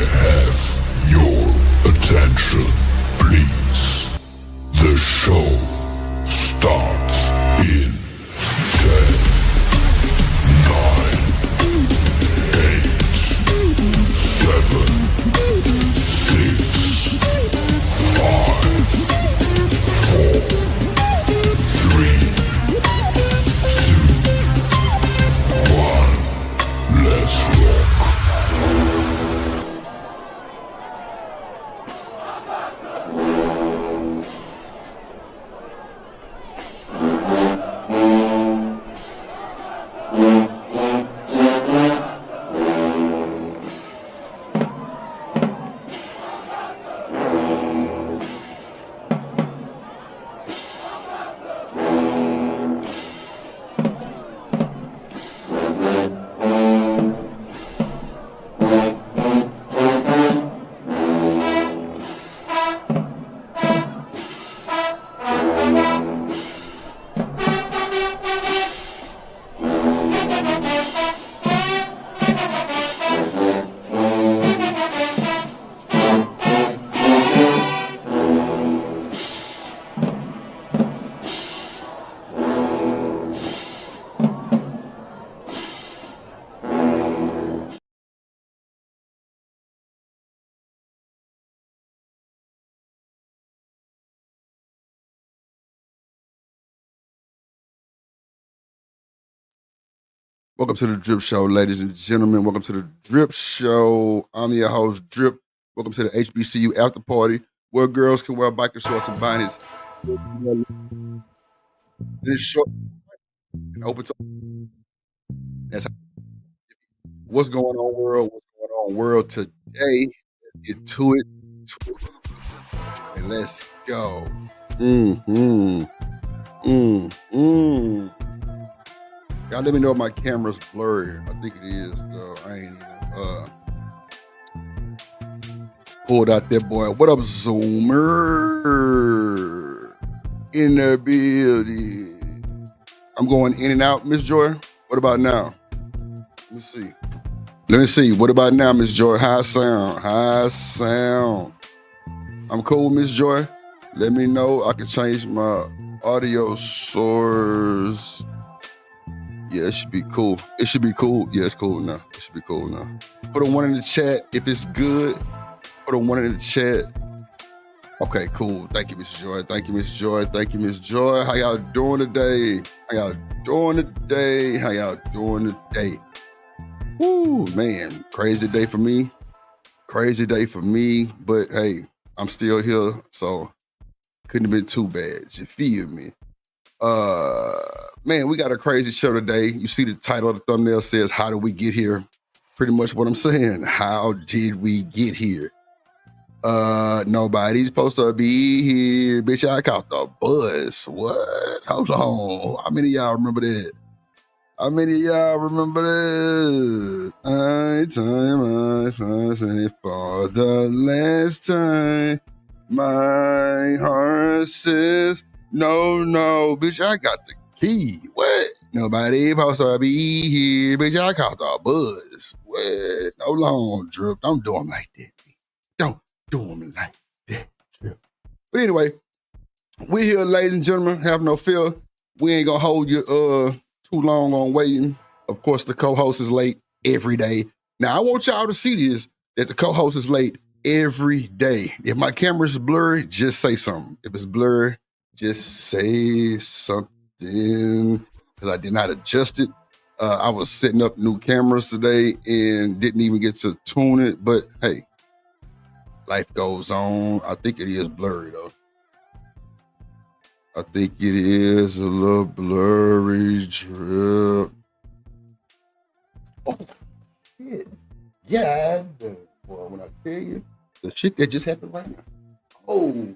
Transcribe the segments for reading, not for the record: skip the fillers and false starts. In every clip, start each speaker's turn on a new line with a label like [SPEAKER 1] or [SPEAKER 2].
[SPEAKER 1] have your attention, please? The show starts in 10, 9, 8, 7, 6, 5, 4, 3, 2, 1. Let's rock.
[SPEAKER 2] Welcome to the Drip Show, ladies and gentlemen. Welcome to the Drip Show. I'm your host, Drip. Welcome to the HBCU after party, where girls can wear biker shorts and bonnets. This short and open to that's how, what's going on, world? What's going on, world? Today, let's get to it, and let's go. Y'all let me know if my camera's blurry. I think it is, though. I ain't even pulled out that boy. What up, Zoomer? In the building. I'm going in and out, Miss Joy. What about now? Let me see. What about now, Miss Joy? High sound. I'm cool, Miss Joy. Let me know. I can change my audio source. Yeah, it should be cool. Yeah, it's cool now. It should be cool now. Put a 1 in the chat if it's good. Put a 1 in the chat. Okay, cool. Thank you, Miss Joy. How y'all doing today? Woo, man. Crazy day for me. But hey, I'm still here, so couldn't have been too bad. You feel me? Man, we got a crazy show today. You see the title of the thumbnail says, how did we get here? Pretty much what I'm saying. How did we get here? Nobody's supposed to be here. Bitch, I caught the bus. What? Hold on. How many of y'all remember that? I say for the last time, my heart says, no, bitch, I got the key. What? Nobody supposed to be here, bitch, I caught the buzz. What? Hold on, Drip. Don't do them like that. Don't do them like that, Drip. But anyway, we're here, ladies and gentlemen. Have no fear. We ain't gonna hold you too long on waiting. Of course, the co-host is late every day. Now, I want y'all to see this, that the co-host is late every day. If my camera's blurry, just say something. If it's blurry, just say something, because I did not adjust it. I was setting up new cameras today and didn't even get to tune it, but hey, life goes on. I think it is blurry, though. I think it is a little blurry, Drip. Oh, shit. Yeah, boy, when I tell you, the shit that just happened right now. Oh,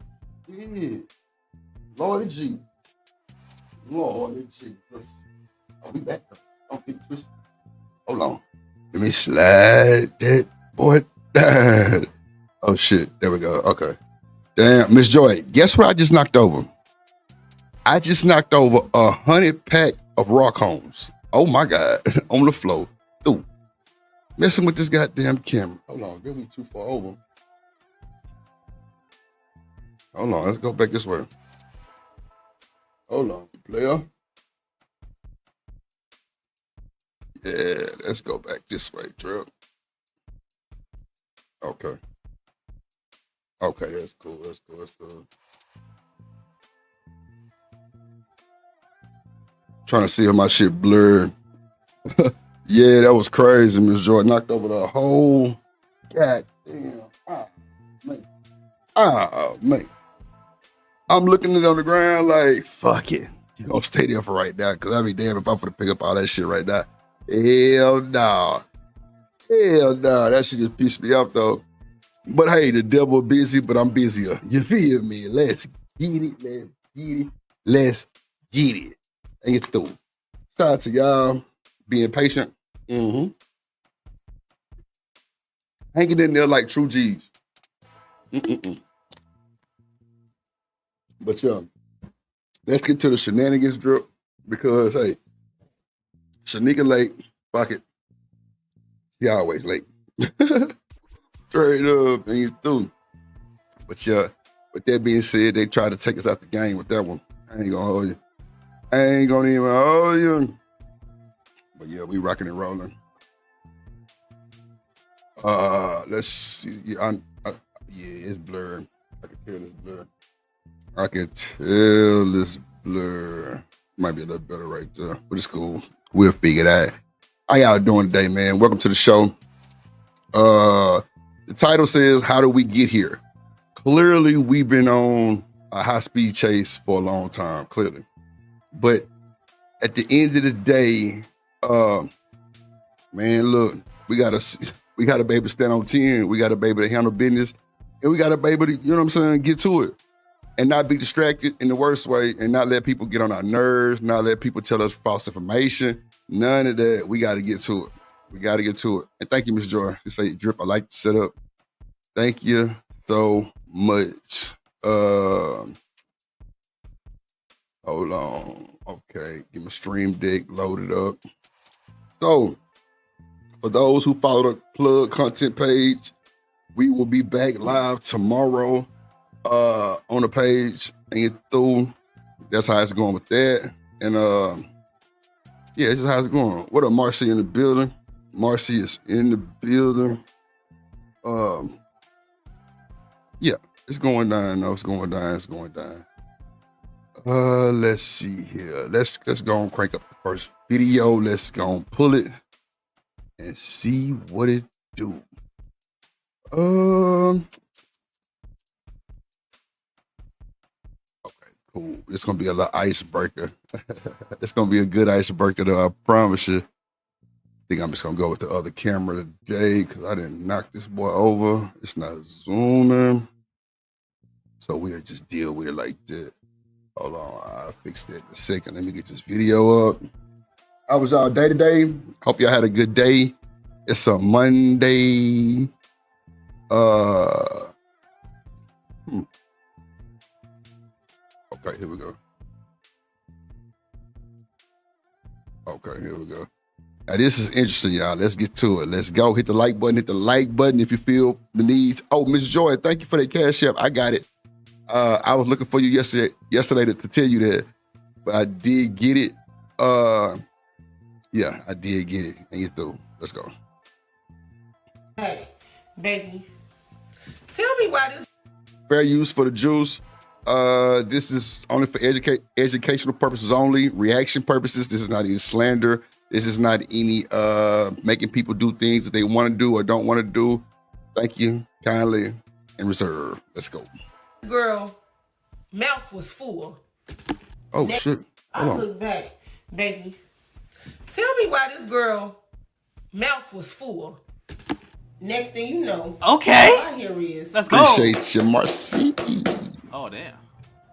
[SPEAKER 2] yeah. Lordy Jesus. Are we back? Don't get twisted. Hold on. Let me slide that boy down. Oh, shit. There we go. Okay. Damn. Miss Joy, guess what I just knocked over? I just knocked over 100 pack of rock homes. Oh, my God. On the floor. Ooh. Messing with this goddamn camera. Hold on, get me too far over. Hold on, let's go back this way. Hold on, player. Yeah, let's go back this way, Drip. Okay. Okay, that's cool. That's cool. That's cool. Trying to see if my shit blurred. Yeah, that was crazy, Miss Jordan. Knocked over the whole goddamn. Oh, man. I'm looking at it on the ground like, fuck it. You gonna stay there for right now, because I'd be damn if I'm gonna pick up all that shit right now. Hell no. Hell no. That shit just pissed me off, though. But hey, the devil busy, but I'm busier. You feel me? Let's get it. Let's get it. Let's get it. And get through. Shout out to y'all being patient. Hanging in there like true G's. But yeah, let's get to the shenanigans, Drip, because hey, Shanika late, fuck it. She always late. Straight up, and he's through. But yeah, with that being said, they tried to take us out the game with that one. I ain't gonna hold you. I ain't gonna even hold you. But yeah, we rocking and rolling. Let's see. Yeah, it's blurred. I can tell it's blurred. I can tell this blur. Might be a little better right there, but it's cool. We'll figure that. How y'all doing today, man? Welcome to the show. The title says, how do we get here? Clearly, we've been on a high-speed chase for a long time, clearly. But at the end of the day, man, look, we gotta be able to stand on 10. We gotta be able to handle business. And we gotta be able to, you know what I'm saying, get to it. And not be distracted in the worst way, and not let people get on our nerves, not let people tell us false information. None of that. We got to get to it. We got to get to it. And thank you, Miss Joy. You say, Drip, I like the setup. Thank you so much. Hold on. Okay, get my stream deck loaded up. So, for those who follow the plug content page, we will be back live tomorrow. On the page and get through. That's how it's going with that. And yeah, this is how it's going. What up, Marcy in the building? Marcy is in the building. Yeah, it's going down. No, it's going down. It's going down. Let's see here. Let's go and crank up the first video. Let's go and pull it and see what it do. Cool. It's gonna be a little icebreaker. It's gonna be a good icebreaker, though. I promise you. I think I'm just gonna go with the other camera today because I didn't knock this boy over. It's not zooming, so we'll just deal with it like that. Hold on, I'll fix that in a second. Let me get this video up. How was y'all day today? Hope y'all had a good day. It's a Monday. Okay, here we go. Okay, here we go. Now, this is interesting, y'all. Let's get to it. Let's go. Hit the like button. Hit the like button if you feel the needs. Oh, Miss Joy, thank you for that cash app. I got it. I was looking for you yesterday to tell you that, but I did get it. Yeah, I did get it. And you through. Let's go.
[SPEAKER 3] Hey, baby, tell me why this.
[SPEAKER 2] Fair use for the juice. This is only for educational purposes only, reaction purposes. This is not any slander. This is not any making people do things that they want to do or don't want to do. Thank you kindly and reserve. Let's go.
[SPEAKER 3] Girl, mouth was full.
[SPEAKER 2] Oh, shit. Hold on.
[SPEAKER 3] Look back, baby. Tell me why this girl mouth was full. Next thing you know,
[SPEAKER 4] okay,
[SPEAKER 3] all I hear is,
[SPEAKER 4] let's go.
[SPEAKER 2] Appreciate you, Marcy.
[SPEAKER 4] Oh, damn.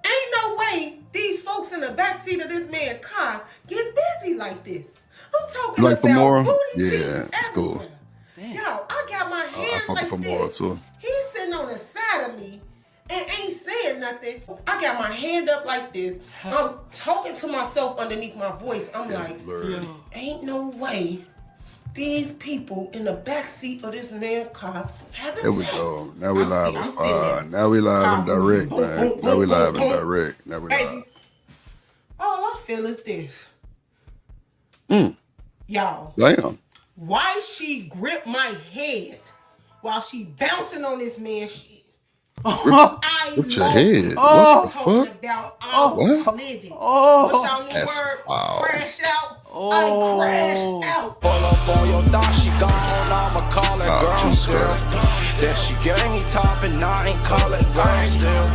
[SPEAKER 3] Ain't no way these folks in the backseat of this man's car getting busy like this. I'm talking
[SPEAKER 2] Like
[SPEAKER 3] about
[SPEAKER 2] for more?
[SPEAKER 3] booty
[SPEAKER 2] Yeah,
[SPEAKER 3] cheeks
[SPEAKER 2] it's cool.
[SPEAKER 3] everywhere.
[SPEAKER 4] Damn.
[SPEAKER 3] Yo, I got my hand
[SPEAKER 2] I
[SPEAKER 3] like
[SPEAKER 2] for
[SPEAKER 3] this.
[SPEAKER 2] more too.
[SPEAKER 3] He's sitting on the side of me and ain't saying nothing. I got my hand up like this. I'm talking to myself underneath my voice. I'm
[SPEAKER 2] That's
[SPEAKER 3] like,
[SPEAKER 2] blurred.
[SPEAKER 3] ain't no way these people in the backseat of this man's car having
[SPEAKER 2] There we
[SPEAKER 3] sex.
[SPEAKER 2] go. Now we live
[SPEAKER 3] I'm
[SPEAKER 2] and
[SPEAKER 3] sitting there.
[SPEAKER 2] Now we live
[SPEAKER 3] Car
[SPEAKER 2] and direct,
[SPEAKER 3] moving.
[SPEAKER 2] man.
[SPEAKER 3] Boom,
[SPEAKER 2] Now we
[SPEAKER 3] boom,
[SPEAKER 2] live
[SPEAKER 3] boom,
[SPEAKER 2] and
[SPEAKER 3] boom.
[SPEAKER 2] direct. Now we live.
[SPEAKER 3] Baby, all I feel is this. Y'all,
[SPEAKER 2] Damn.
[SPEAKER 3] why she grip my head while she bouncing on this man's shit? I
[SPEAKER 2] With your
[SPEAKER 3] lost
[SPEAKER 2] head.
[SPEAKER 3] it.
[SPEAKER 2] What the
[SPEAKER 3] Talking
[SPEAKER 2] fuck?
[SPEAKER 3] about I was
[SPEAKER 2] What?
[SPEAKER 3] living. What's y'all new
[SPEAKER 2] That's
[SPEAKER 3] word?
[SPEAKER 2] wild.
[SPEAKER 3] Crash out. I crashed out.
[SPEAKER 4] Pull up on your thought, she gone, I'ma call it girl
[SPEAKER 2] Jesus
[SPEAKER 4] still.
[SPEAKER 2] Christ.
[SPEAKER 4] Then she gave me top and I ain't call it girl still.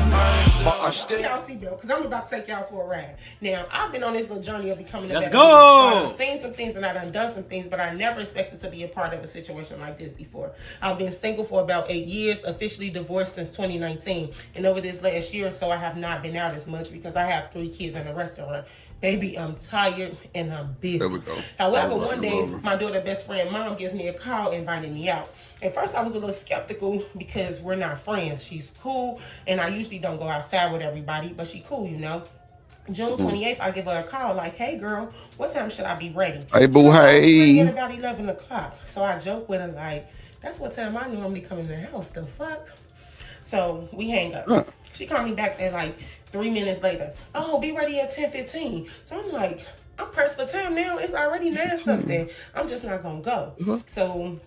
[SPEAKER 4] But I'm still.
[SPEAKER 3] Y'all seatbelt, because I'm about to take y'all for a ride. Now, I've been on this little journey of becoming a
[SPEAKER 5] Let's
[SPEAKER 3] better
[SPEAKER 5] go.
[SPEAKER 3] woman. So I've seen some things and I've done some things, but I never expected to be a part of a situation like this before. I've been single for about 8 years, officially divorced since 2019. And over this last year or so, I have not been out as much because I have 3 kids in a restaurant. Baby, I'm tired and I'm busy.
[SPEAKER 2] There we go.
[SPEAKER 3] However,
[SPEAKER 2] All right,
[SPEAKER 3] one day,
[SPEAKER 2] Lola.
[SPEAKER 3] my daughter's best friend mom gives me a call inviting me out. At first, I was a little skeptical because we're not friends. She's cool, and I usually don't go outside with everybody, but she cool, you know. June 28th, I give her a call like, hey, girl, what time should I be ready?
[SPEAKER 2] Hey, boo,
[SPEAKER 3] "Oh, I'm ready
[SPEAKER 2] hey.
[SPEAKER 3] at about 11 o'clock. So I joke with her like, that's what time I normally come in the house, the fuck? So we hang up.
[SPEAKER 2] Huh.
[SPEAKER 3] She called me back there like 3 minutes later. Oh, be ready at 10:15. So I'm like, I'm pressed for time now. It's already 9 something. I'm just not gonna go. So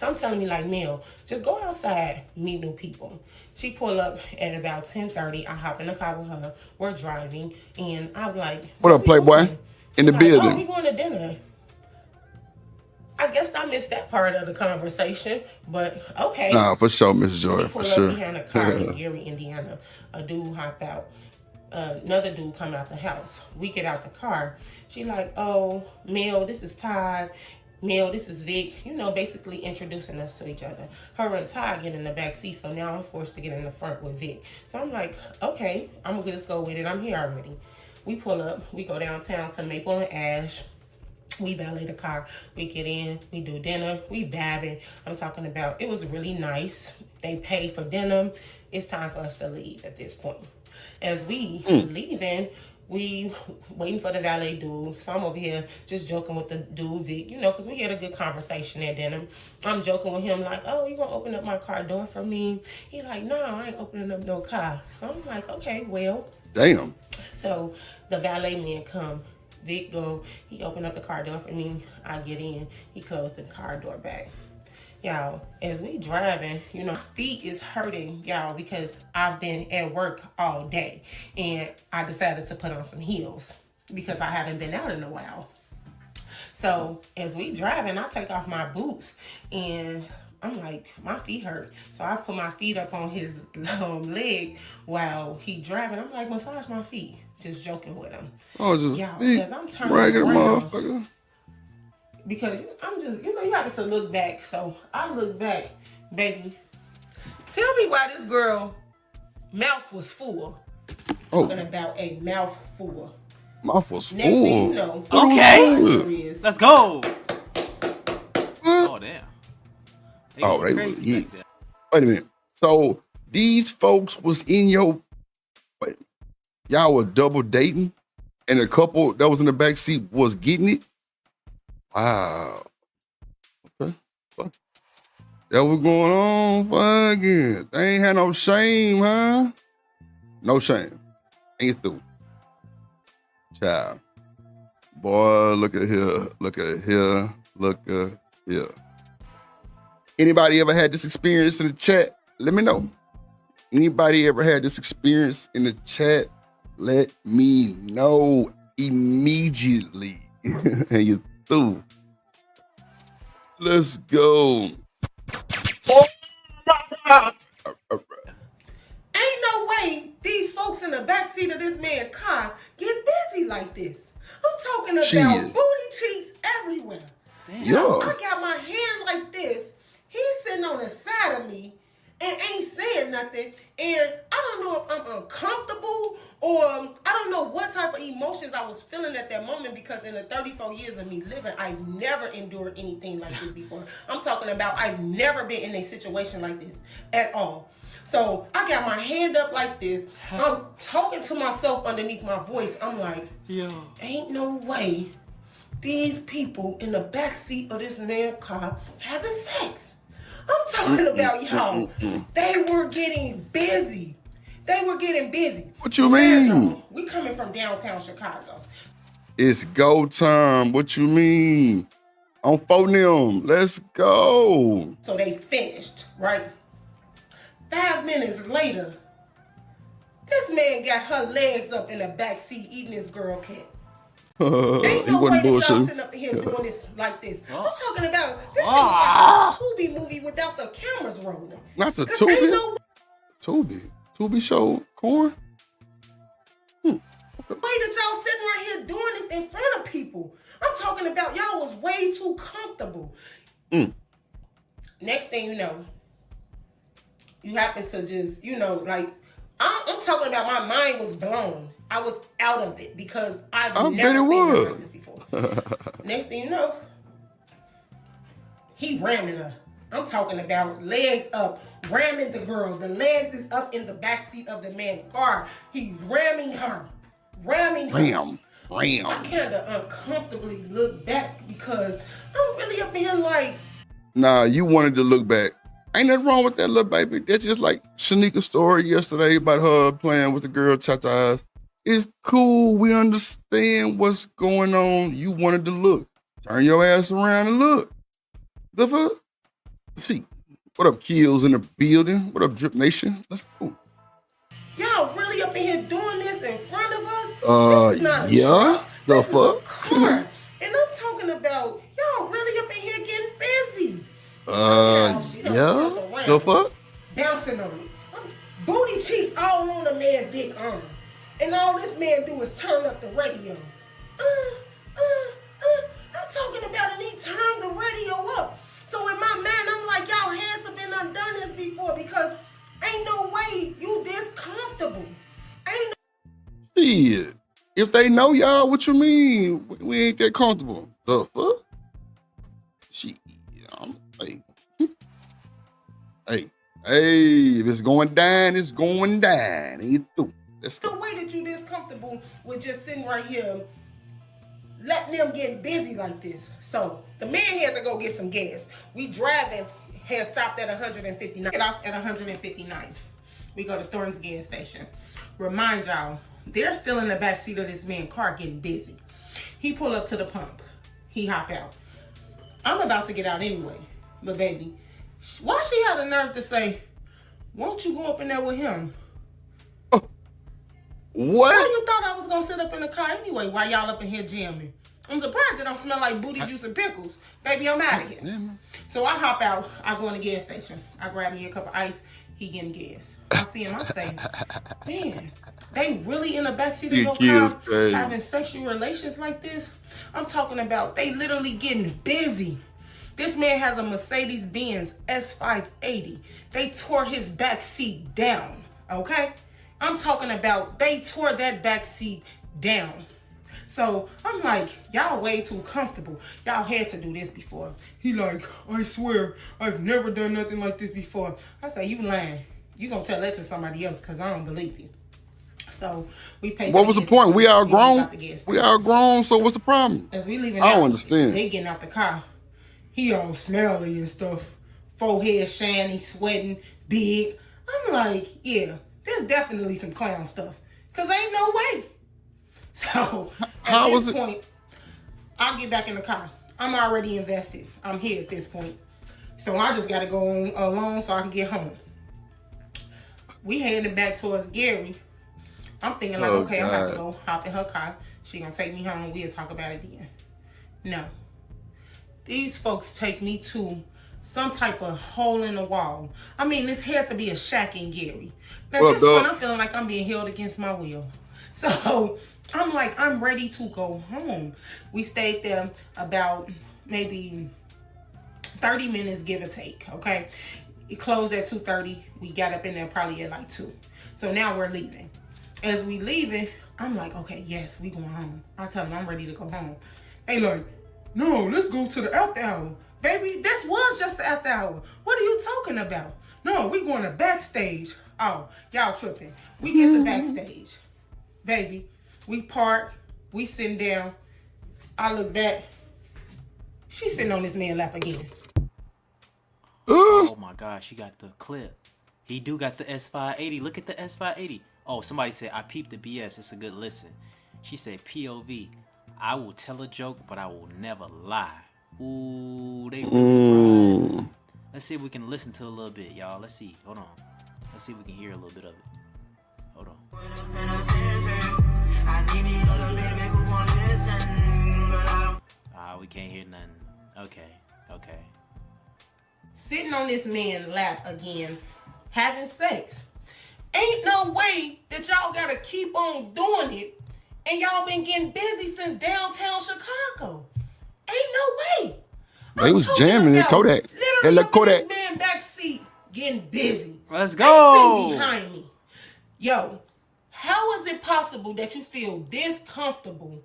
[SPEAKER 3] I'm telling me like, Mel, just go outside, meet new people. She pull up at about 10:30. I hop in the car with her. We're driving, and I'm like,
[SPEAKER 2] What up,
[SPEAKER 3] we
[SPEAKER 2] Playboy?
[SPEAKER 3] going?
[SPEAKER 2] In
[SPEAKER 3] She
[SPEAKER 2] the
[SPEAKER 3] like, oh,
[SPEAKER 2] building.
[SPEAKER 3] we going to dinner. I guess I missed that part of the conversation, but okay.
[SPEAKER 2] Nah, for sure, Mrs.
[SPEAKER 3] We
[SPEAKER 2] Joy,
[SPEAKER 3] pull
[SPEAKER 2] for
[SPEAKER 3] up
[SPEAKER 2] sure.
[SPEAKER 3] behind a car in Gary, Indiana. A dude hop out. Another dude come out the house. We get out the car. She like, oh, Mel, this is Todd. Mel, this is Vic. You know, basically introducing us to each other. Her and Todd get in the back seat, so now I'm forced to get in the front with Vic. So I'm like, okay, I'm gonna just go with it. I'm here already. We pull up. We go downtown to Maple and Ash. We valet the car. We get in. We do dinner. We vibing. I'm talking about it was really nice. They paid for dinner. It's time for us to leave at this point. As we leaving, we waiting for the valet dude. So I'm over here just joking with the dude, Vic, you know, because we had a good conversation at dinner. I'm joking with him like, oh, you gonna open up my car door for me? He like, no, I ain't opening up no car. So I'm like, okay, well.
[SPEAKER 2] Damn.
[SPEAKER 3] So the valet man come. Vic go, he opened up the car door for me. I get in. He closed the car door back. Y'all, as we driving, you know, feet is hurting, y'all, because I've been at work all day. And I decided to put on some heels because I haven't been out in a while. So as we driving, I take off my boots and I'm like, my feet hurt. So I put my feet up on his leg while he driving. I'm like, massage my feet. Just joking with him.
[SPEAKER 2] Oh, just
[SPEAKER 3] Y'all,
[SPEAKER 2] feet.
[SPEAKER 3] as I'm turning
[SPEAKER 2] Ragged
[SPEAKER 3] around,
[SPEAKER 2] motherfucker.
[SPEAKER 3] because I'm just, you know, you have to look back. So I look back, baby. Tell me why this girl mouth was full.
[SPEAKER 2] Oh,
[SPEAKER 3] Talking about a mouth full.
[SPEAKER 2] mouth was
[SPEAKER 3] Next thing you
[SPEAKER 2] full.
[SPEAKER 3] know,
[SPEAKER 5] Okay.
[SPEAKER 3] there is.
[SPEAKER 5] Let's go.
[SPEAKER 2] What?
[SPEAKER 5] Oh, damn.
[SPEAKER 2] Oh,
[SPEAKER 5] going
[SPEAKER 2] they was
[SPEAKER 5] crazy
[SPEAKER 2] eating.
[SPEAKER 5] back there.
[SPEAKER 2] Wait a minute. So these folks was in your, wait, y'all were double dating, and the couple that was in the back seat was getting it. Wow. Okay. Fuck. That was going on. Fucking. They ain't had no shame, huh? No shame. Ain't through. Child. Boy, look at here. Look at here. Look at here. Anybody ever had this experience in the chat? Let me know. Anybody ever had this experience in the chat? Let me know immediately. And you through. Let's go. Oh,
[SPEAKER 3] Ain't no way these folks in the backseat of this man's car getting busy like this. I'm talking about
[SPEAKER 2] Shit.
[SPEAKER 3] booty cheeks everywhere.
[SPEAKER 5] Damn.
[SPEAKER 3] You know,
[SPEAKER 2] Yeah.
[SPEAKER 3] I got my hand like this. He's sitting on the side of me and ain't saying nothing. And I don't know if I'm uncomfortable or I don't know what type of emotions I was feeling at that moment, because in the 34 years of me living, I've never endured anything like this before. I'm talking about I've never been in a situation like this at all. So I got my hand up like this. I'm talking to myself underneath my voice. I'm like,
[SPEAKER 5] Yo.
[SPEAKER 3] ain't no way these people in the back seat of this man's car having sex. I'm talking about y'all. They were getting busy. They were getting busy.
[SPEAKER 2] What you mean?
[SPEAKER 3] Y'all, we coming from downtown Chicago.
[SPEAKER 2] It's go time. What you mean? On phonium. Let's go.
[SPEAKER 3] So they finished, right? 5 minutes later, this man got her legs up in the back seat eating his girl cat. Ain't no way that y'all sitting up here doing this like this. I'm talking about this shit was like a Tubi movie without the cameras rolling.
[SPEAKER 2] Not the Tubi. Tubi show corn.
[SPEAKER 3] Way that y'all sitting right here doing this in front of people. I'm talking about y'all was way too comfortable. Next thing you know, you happen to just, like, I'm talking about my mind was blown. I was out of it because I've never seen nothing like this before. Next thing you know, he ramming her. I'm talking about legs up, ramming the girl. The legs is up in the backseat of the man's car. He's ramming her.
[SPEAKER 2] Ram.
[SPEAKER 3] I kind of uncomfortably look back because I'm really up in here like...
[SPEAKER 2] Nah, you wanted to look back. Ain't nothing wrong with that little baby. That's just like Shanika's story yesterday about her playing with the girl Tata's. It's cool. We understand what's going on. You wanted to look. Turn your ass around and look. The fuck? See, what up, Kills in the building? What up, Dripnation? Let's go.
[SPEAKER 3] Y'all really up in here doing this in front of us? This is not a truck.
[SPEAKER 2] The
[SPEAKER 3] this
[SPEAKER 2] fuck?
[SPEAKER 3] Is a car. And I'm talking about y'all really up in here getting busy.
[SPEAKER 2] The fuck?
[SPEAKER 3] Bouncing on me. Booty cheeks all on the man big arm. And all this man do is turn up the radio. I'm talking about, and he turned the radio up. So in my mind, I'm like, y'all hands have been undone this before because ain't no way you this comfortable. Ain't no...
[SPEAKER 2] Shit. If they know y'all, what you mean? We ain't that comfortable. The fuck? Shit. Hey, if it's going down, it's going down. Ain't through. Let's go.
[SPEAKER 3] No way that you this comfortable with just sitting right here letting them get busy like this. So the man had to go get some gas. We driving, had stopped at 159. Get off at 159. We go to Thornton's gas station. Remind y'all, they're still in the back seat of this man's car getting busy. He pull up to the pump. He hop out. I'm about to get out anyway. But baby, why she had the nerve to say, won't you go up in there with him?
[SPEAKER 2] What?
[SPEAKER 3] Why you thought I was gonna sit up in the car anyway while y'all up in here jamming? I'm surprised it don't smell like booty juice and pickles. Baby, I'm out of here. So I hop out, I go in the gas station. I grab me a cup of ice, he getting gas. I see him, I say, man, they really in the backseat of your car having sexual relations like this? I'm talking about they literally getting busy. This man has a Mercedes-Benz S580. They tore his back seat down, okay? I'm talking about they tore that back seat down. So I'm like, y'all way too comfortable. Y'all had to do this before. He like, I swear, I've never done nothing like this before. I say, you lying. You gonna tell that to somebody else because I don't believe you. So we paid.
[SPEAKER 2] What was the point? We are grown. We are grown, so what's the problem?
[SPEAKER 3] As we leaving
[SPEAKER 2] I don't
[SPEAKER 3] out,
[SPEAKER 2] understand.
[SPEAKER 3] they getting out the car. He all smelly and stuff. Forehead shiny, sweating, big. I'm like, yeah, there's definitely some clown stuff. Because ain't no way. So, at this point, I'll get back in the car. I'm already invested. I'm here at this point. So, I just got to go on alone so I can get home. We heading back towards Gary. I'm thinking like, okay, I'm about to go hop in her car. She going to take me home. We'll talk about it then. No. These folks take me to some type of hole in the wall. I mean, this had to be a shack in Gary. Now, at this point, I'm feeling like I'm being held against my will. So, I'm like, I'm ready to go home. We stayed there about maybe 30 minutes, give or take, okay? It closed at 2:30. We got up in there probably at like 2. So, now we're leaving. As we leaving, I'm like, okay, yes, we going home. I tell them I'm ready to go home. They like, no, let's go to the after hour. Baby, this was just the after hour. What are you talking about? No, we going to backstage. Oh, y'all tripping. We get to backstage. Baby, we park. We sitting down. I look back. She's sitting on this man's lap again.
[SPEAKER 5] Oh my gosh, she got the clip. He do got the S580. Look at the S580. Oh, somebody said, I peeped the BS. It's a good listen. She said, POV, I will tell a joke, but I will never lie. Ooh, they really cried. Let's see if we can listen to a little bit, y'all. Let's see. Hold on. Let's see if we can hear a little bit of it. Hold on. We can't hear nothing. Okay.
[SPEAKER 3] Sitting on this man's lap again, having sex. Ain't no way that y'all gotta keep on doing it, and y'all been getting busy since downtown Chicago. Ain't no way.
[SPEAKER 2] They was jamming in Kodak. They
[SPEAKER 3] Literally
[SPEAKER 2] let Kodak.
[SPEAKER 3] this man backseat getting busy.
[SPEAKER 5] Let's
[SPEAKER 3] They
[SPEAKER 5] go.
[SPEAKER 3] sitting behind me. Yo, how is it possible that you feel this comfortable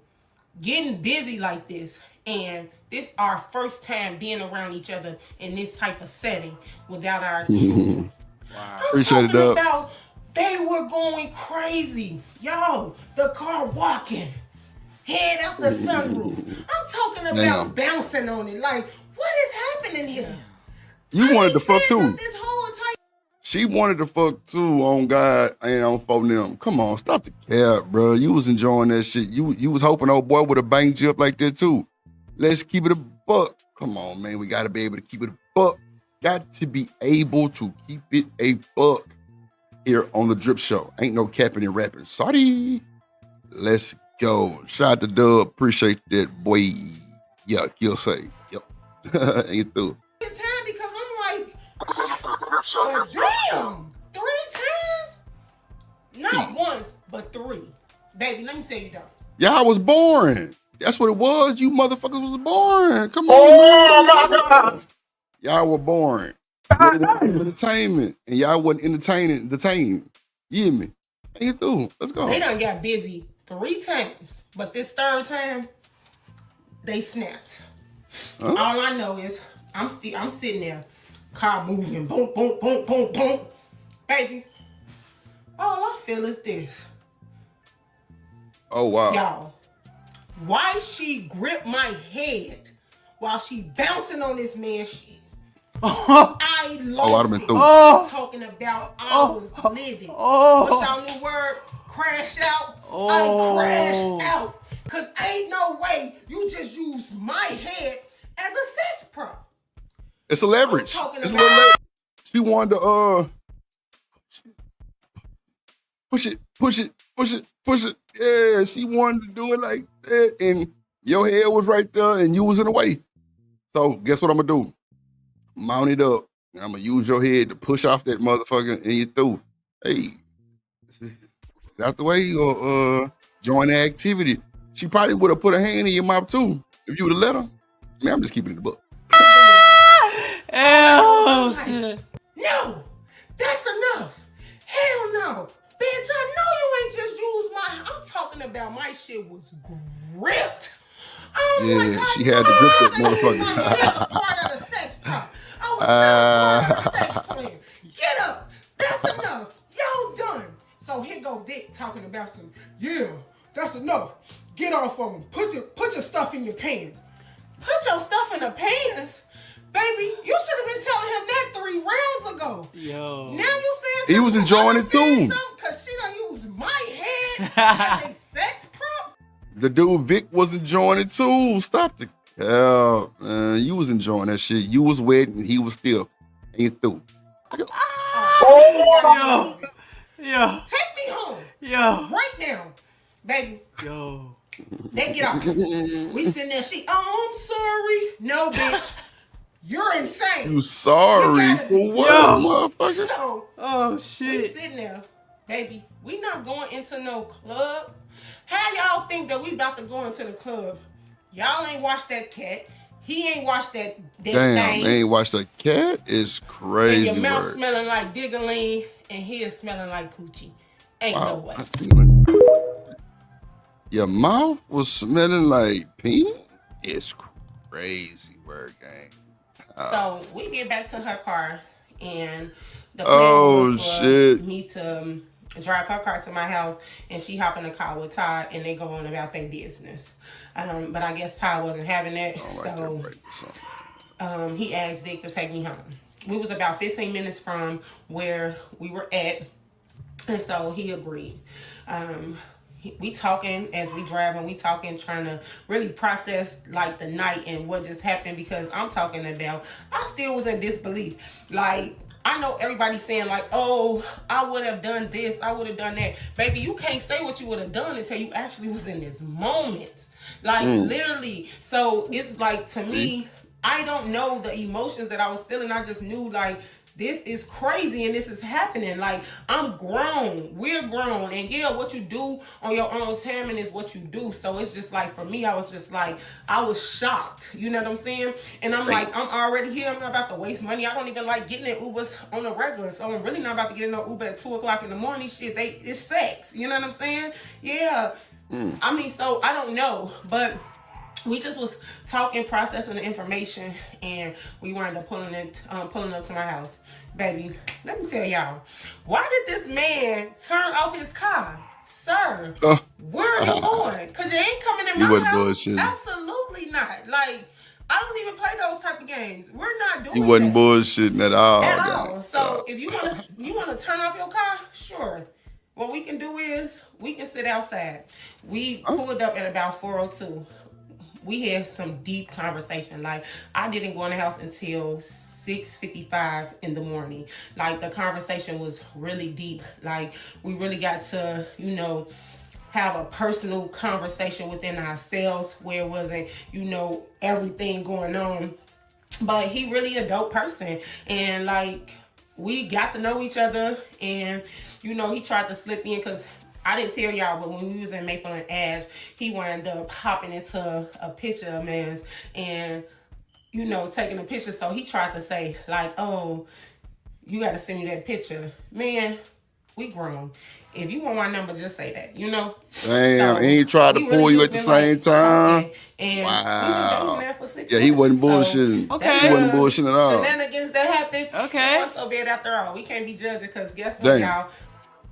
[SPEAKER 3] getting busy like this, and this our first time being around each other in this type of setting without our children? I'm
[SPEAKER 2] Appreciate it,
[SPEAKER 3] talking
[SPEAKER 2] Dub.
[SPEAKER 3] about they were going crazy. Yo, the car walking, head out the sunroof. I'm talking about
[SPEAKER 2] Damn.
[SPEAKER 3] bouncing on it. Like, what is happening here?
[SPEAKER 2] You wanted to fuck too.
[SPEAKER 3] This whole entire
[SPEAKER 2] She wanted to fuck too, on God and on phone them. Come on, stop the cap, bro. You was enjoying that shit. You was hoping old boy would have banged you up like that too. Let's keep it a buck. Come on, man. We got to be able to keep it a buck. Got to be able to keep it a buck here on the Drip Show. Ain't no capping and rapping. Sorry. Let's go. Shout out to Dub. Appreciate that, boy. Yeah, you'll say. Yep. Ain't through.
[SPEAKER 3] time because I'm like, damn, 3 times? Not once, but 3. Baby, let me tell you though.
[SPEAKER 2] Y'all was boring. That's what it was. You motherfuckers was boring. Come on. Oh my God. Y'all were boring. Entertainment. And y'all wasn't entertaining the team. You hear me? Ain't through. Let's go.
[SPEAKER 3] They done got busy 3 times, but this 3rd time, they snapped.
[SPEAKER 2] Huh?
[SPEAKER 3] All I know is I'm sitting there, car moving, boom, boom, boom, boom, boom. Baby, all I feel is this.
[SPEAKER 2] Oh, wow.
[SPEAKER 3] Y'all, why she grip my head while she bouncing on this man's shit? I lost
[SPEAKER 2] I'd have been
[SPEAKER 3] it.
[SPEAKER 2] through.
[SPEAKER 3] Talking about I was living. What's y'all new word? Crash out. I crashed out. Cause ain't no way you just use my head as a sex prop.
[SPEAKER 2] It's a leverage.
[SPEAKER 3] I'm talking
[SPEAKER 2] It's a
[SPEAKER 3] about-
[SPEAKER 2] little leverage. She wanted to push it. Yeah, she wanted to do it like that. And your head was right there and you was in the way. So guess what I'm gonna do? Mount it up. And I'm gonna use your head to push off that motherfucker and you through. Hey, get out the way or join the activity. She probably would have put a hand in your mouth too if you would have let her. Man, I'm just keeping it in the book.
[SPEAKER 5] Oh, shit.
[SPEAKER 3] No, that's enough. Hell no. Bitch, I know you ain't just used my... I'm talking about my shit was gripped. Oh
[SPEAKER 2] Yeah,
[SPEAKER 3] my God.
[SPEAKER 2] she had to grip that
[SPEAKER 3] My
[SPEAKER 2] motherfucker.
[SPEAKER 3] left part of the sex prop. I was not part of the sex plan. Get up. That's enough. Y'all done. So here go Vic talking about some, yeah, that's enough. Get off of him. Put your stuff in your pants. Put your stuff in the pants? Baby, you should have been telling him that 3 rounds ago.
[SPEAKER 5] Yo.
[SPEAKER 3] Now you saying
[SPEAKER 2] He was enjoying it too.
[SPEAKER 3] Because she done used my head as a sex prop?
[SPEAKER 2] The dude Vic was enjoying it too. Stop the cap, man. You was enjoying that shit. You was wet and he was still. And you through.
[SPEAKER 3] Oh,
[SPEAKER 5] Yo.
[SPEAKER 3] take me home.
[SPEAKER 5] Yo.
[SPEAKER 3] Right now. Baby,
[SPEAKER 5] Yo.
[SPEAKER 3] they get off. We sitting there, I'm sorry. No, bitch. You're insane.
[SPEAKER 2] You sorry
[SPEAKER 3] You gotta
[SPEAKER 2] for
[SPEAKER 3] be-
[SPEAKER 2] what,
[SPEAKER 5] Yo.
[SPEAKER 2] motherfucker?
[SPEAKER 3] No.
[SPEAKER 5] Oh,
[SPEAKER 3] We
[SPEAKER 5] shit.
[SPEAKER 3] sitting there, baby. We not going into no club. How y'all think that we about to go into the club? Y'all ain't watched that cat. He ain't watched that
[SPEAKER 2] Damn,
[SPEAKER 3] thing.
[SPEAKER 2] they ain't watched that cat. It's
[SPEAKER 3] And
[SPEAKER 2] crazy.
[SPEAKER 3] your mouth
[SPEAKER 2] Word.
[SPEAKER 3] smelling like Diggaline, and his smelling like coochie. Ain't no way.
[SPEAKER 2] Your mouth was smelling like pee? It's crazy, word gang.
[SPEAKER 3] So we get back to her car, and the plan
[SPEAKER 2] Oh,
[SPEAKER 3] was for
[SPEAKER 2] shit.
[SPEAKER 3] me to drive her car to my house, and she hop in the car with Todd, and they go on about their business. But I guess Todd wasn't having that, so he asked Vic to take me home. We was about 15 minutes from where we were at, and so he agreed. We talking as we driving, we talking, trying to really process like the night and what just happened, because I'm talking about, I still was in disbelief. Like, I know everybody's saying like, oh, I would have done this, I would have done that. Baby, you can't say what you would have done until you actually was in this moment. Like, literally. So it's like, to me, I don't know the emotions that I was feeling. I just knew like, this is crazy and this is happening. Like, I'm grown. We're grown. And yeah, what you do on your own timing is what you do. So it's just like, for me, I was just like, I was shocked. You know what I'm saying? And I'm like, I'm already here. I'm not about to waste money. I don't even like getting in Ubers on a regular. So I'm really not about to get in no Uber at 2 o'clock in the morning. Shit, it's sex. You know what I'm saying? Yeah. I mean, so I don't know. But we just was talking, processing the information, and we wound up pulling up to my house. Baby, let me tell y'all, why did this man turn off his car? Sir, where are you going? Because you ain't coming in my house. Bullshitting. Absolutely not. Like, I don't even play those type of games. We're not doing that. He wasn't
[SPEAKER 2] bullshitting at all.
[SPEAKER 3] At all. So if you wanna turn off your car, sure. What we can do is we can sit outside. We pulled up at about 4:02. We had some deep conversation. Like, I didn't go in the house until 6:55 in the morning. Like, the conversation was really deep. Like, we really got to, you know, have a personal conversation within ourselves where it wasn't, you know, everything going on. But he really a dope person. And like, we got to know each other, and, you know, he tried to slip in, because I didn't tell y'all, but when we was in Maple and Ash, he wound up hopping into a picture of man's and, you know, taking a picture. So he tried to say, like, oh, you got to send me that picture. Man, we grown. If you want my number, just say that, you know?
[SPEAKER 2] Damn, so, and he tried to pull you at the same time?
[SPEAKER 3] And wow. We've been doing that for 6
[SPEAKER 2] minutes. He wasn't bullshitting.
[SPEAKER 3] So, okay.
[SPEAKER 2] He wasn't bullshitting at all.
[SPEAKER 3] Shenanigans that happened.
[SPEAKER 2] Okay.
[SPEAKER 3] We're so bad after all. We can't be judging, because guess what, y'all?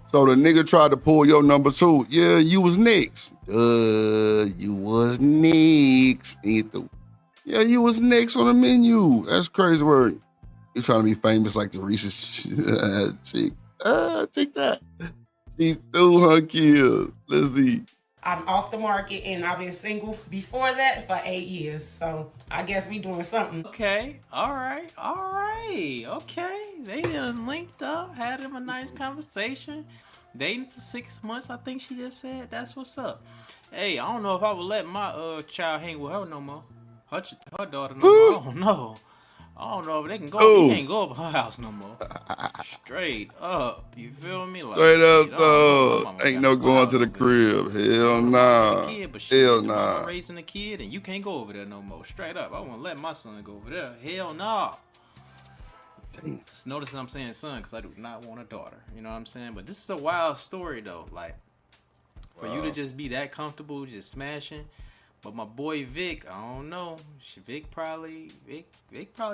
[SPEAKER 2] So the nigga tried to pull your number too. Yeah, you was next. You was next. Yeah, you was next on the menu. That's crazy word. You trying to be famous like the Reese's chick. Take that. She threw her kids. Let's see.
[SPEAKER 3] I'm off the market, and I've been single before that for 8 years. So I guess we doing something.
[SPEAKER 5] Okay. All right. Okay. They done linked up, had him a nice conversation. Dating for 6 months, I think she just said. That's what's up. Hey, I don't know if I would let my child hang with her no more. Her daughter no more. I don't know. I don't know if they can go. He can't go up her house no more. Straight up, you feel me? Like,
[SPEAKER 2] straight up, ain't no going to the crib. Hell nah. Hell nah.
[SPEAKER 5] Raising a kid, and you can't go over there no more. Straight up, I won't let my son go over there. Hell nah. Just notice I'm saying son, because I do not want a daughter. You know what I'm saying? But this is a wild story though. Like, for you to just be that comfortable, just smashing. But my boy Vic, I don't know. Vic probably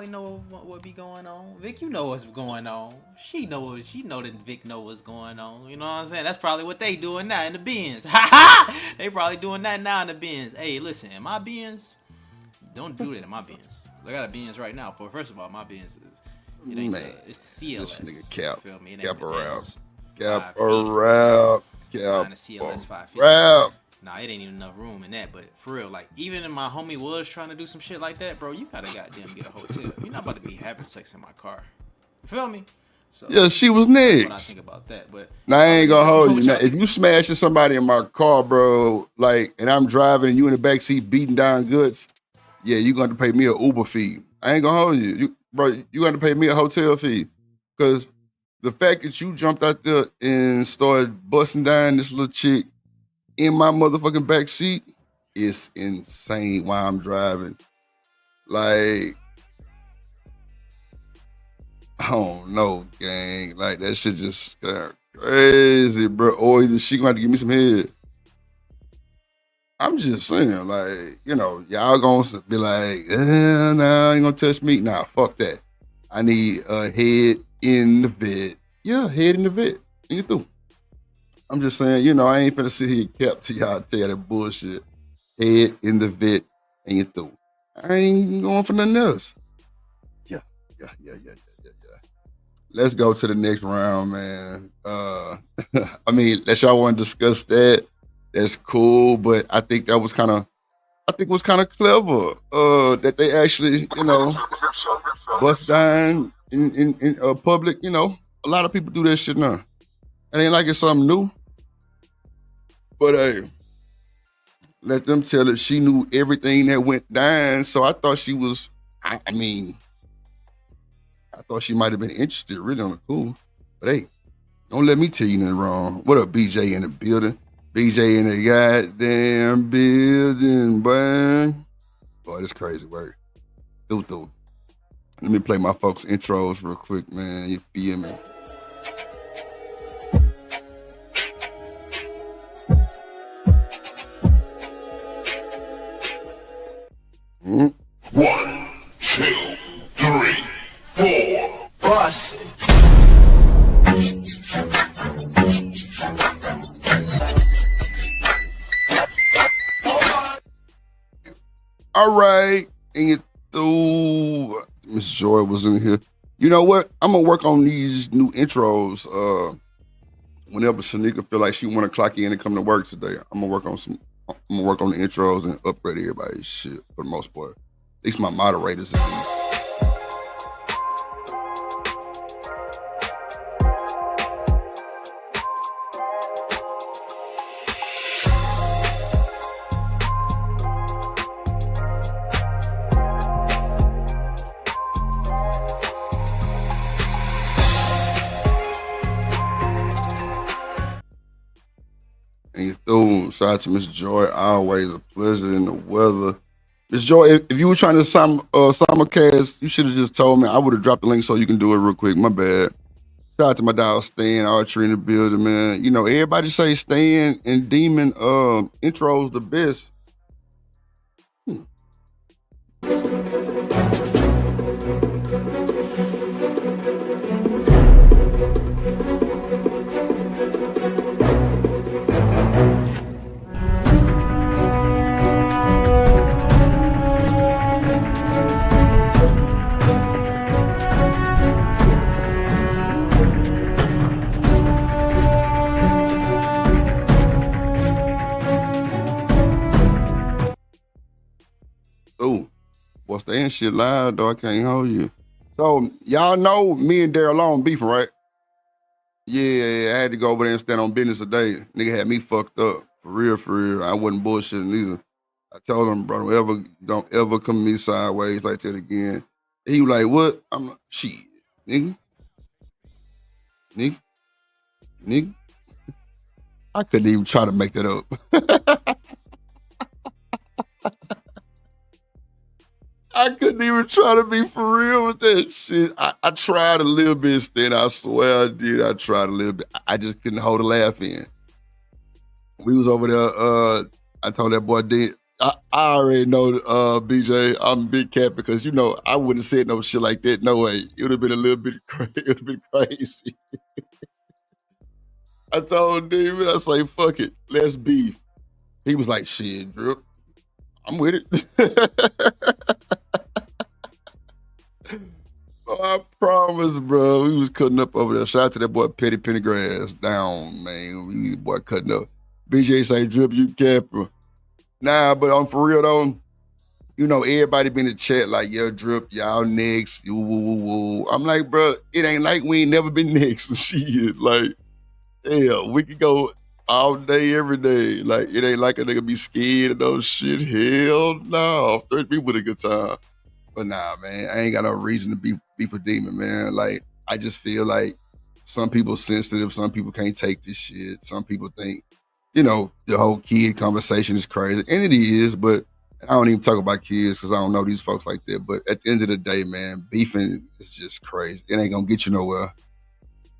[SPEAKER 5] know what be going on. Vic, you know what's going on. She know that Vic know what's going on. You know what I'm saying? That's probably what they doing now in the bins. They probably doing that now in the bins. Hey, listen, in my bins, don't do that in my bins. I got a bins right now. First of all, my bins it ain't it's the CLS.
[SPEAKER 2] This nigga cap.
[SPEAKER 5] You feel me?
[SPEAKER 2] Cap around. Cap around. Cap
[SPEAKER 5] CLS 550.
[SPEAKER 2] around.
[SPEAKER 5] Nah, it ain't even enough room in that, but for real, like, even if my homie was trying to do some shit like that, bro, you gotta goddamn get a hotel. You're not about to be having sex in my car. You feel me? So,
[SPEAKER 2] yeah, she was next.
[SPEAKER 5] What I think about that, but
[SPEAKER 2] now I ain't gonna hold you. Now, if you smashing somebody in my car, bro, like, and I'm driving and you in the backseat beating down goods, yeah, you gonna have to pay me an Uber fee. I ain't gonna hold you. You gonna pay me a hotel fee. Cause the fact that you jumped out there and started busting down this little chick in my motherfucking back seat, it's insane while I'm driving. Like, I don't know, gang. Like, that shit just crazy, bro. Or either she gonna have to give me some head. I'm just saying, like, you know, y'all gonna be like, nah, ain't gonna touch me. Nah, fuck that. I need a head in the vet. Yeah, head in the vet. And you through. I'm just saying, you know, I ain't finna sit here and cap to y'all tell that bullshit. Head in the vet and you through. I ain't going for nothing else. Yeah. Let's go to the next round, man. I mean, unless y'all want to discuss that, that's cool. But I think that was kind of, clever. That they actually, you know, bust down in public. You know, a lot of people do that shit now. It ain't like it's something new. But hey, let them tell it. She knew everything that went down. So I thought she was. I mean, I thought she might have been interested, really on the cool. But hey, don't let me tell you nothing wrong. What up, BJ in the building? BJ in the goddamn building, boy. Boy, this crazy work. Through. Let me play my folks' intros real quick, man. You feel me?
[SPEAKER 1] Mm-hmm. 1, 2, 3, 4.
[SPEAKER 4] Bust it.
[SPEAKER 2] All right, and you through. Miss Joy was in here. You know what? I'm gonna work on these new intros. Whenever Shanika feel like she want to clock in and come to work today, I'm gonna work on the intros and upgrade everybody's shit for the most part. At least my moderators. And you through. Shout out to Miss Joy. Always a pleasure in the weather. Miss Joy, if you were trying to simulcast, you should have just told me. I would have dropped the link so you can do it real quick. My bad. Shout out to my dog Stan Archery in the building, man. You know, everybody say Stan and Demon intros the best. Oh, boy, staying shit live, though. I can't hold you. So, y'all know me and Daryl Long beefing, right? Yeah, I had to go over there and stand on business today. Nigga had me fucked up. For real. I wasn't bullshitting either. I told him, bro, don't ever come to me sideways like that again. He was like, what? I'm like, shit, nigga. I couldn't even try to make that up. I couldn't even try to be for real with that shit. I tried a little bit, Stan. I swear I did. I tried a little bit. I just couldn't hold a laugh in. We was over there. I told that boy, D, I already know, BJ, I'm a big cat because, you know, I wouldn't have said no shit like that. No way. It would have been a little bit crazy. It would have been crazy. I told David, I say, fuck it. Let's beef. He was like, shit, Drip. I'm with it. Oh, I promise, bro. We was cutting up over there. Shout out to that boy Petty Pendergrass. Down, man. We boy cutting up. BJ say, Drip, you capper. Nah, but I'm for real though. You know, everybody been in the chat like, yo, Drip, y'all next. Woo. I'm like, bro, it ain't like we ain't never been next. Shit, like, hell, we could go all day, every day. Like, it ain't like a nigga be scared of no shit. Hell no. 30 people with a good time. But nah, man, I ain't got no reason to be for Demon, man. Like, I just feel like some people sensitive, some people can't take this shit. Some people think, you know, the whole kid conversation is crazy. And it is, but I don't even talk about kids because I don't know these folks like that. But at the end of the day, man, beefing is just crazy. It ain't gonna get you nowhere.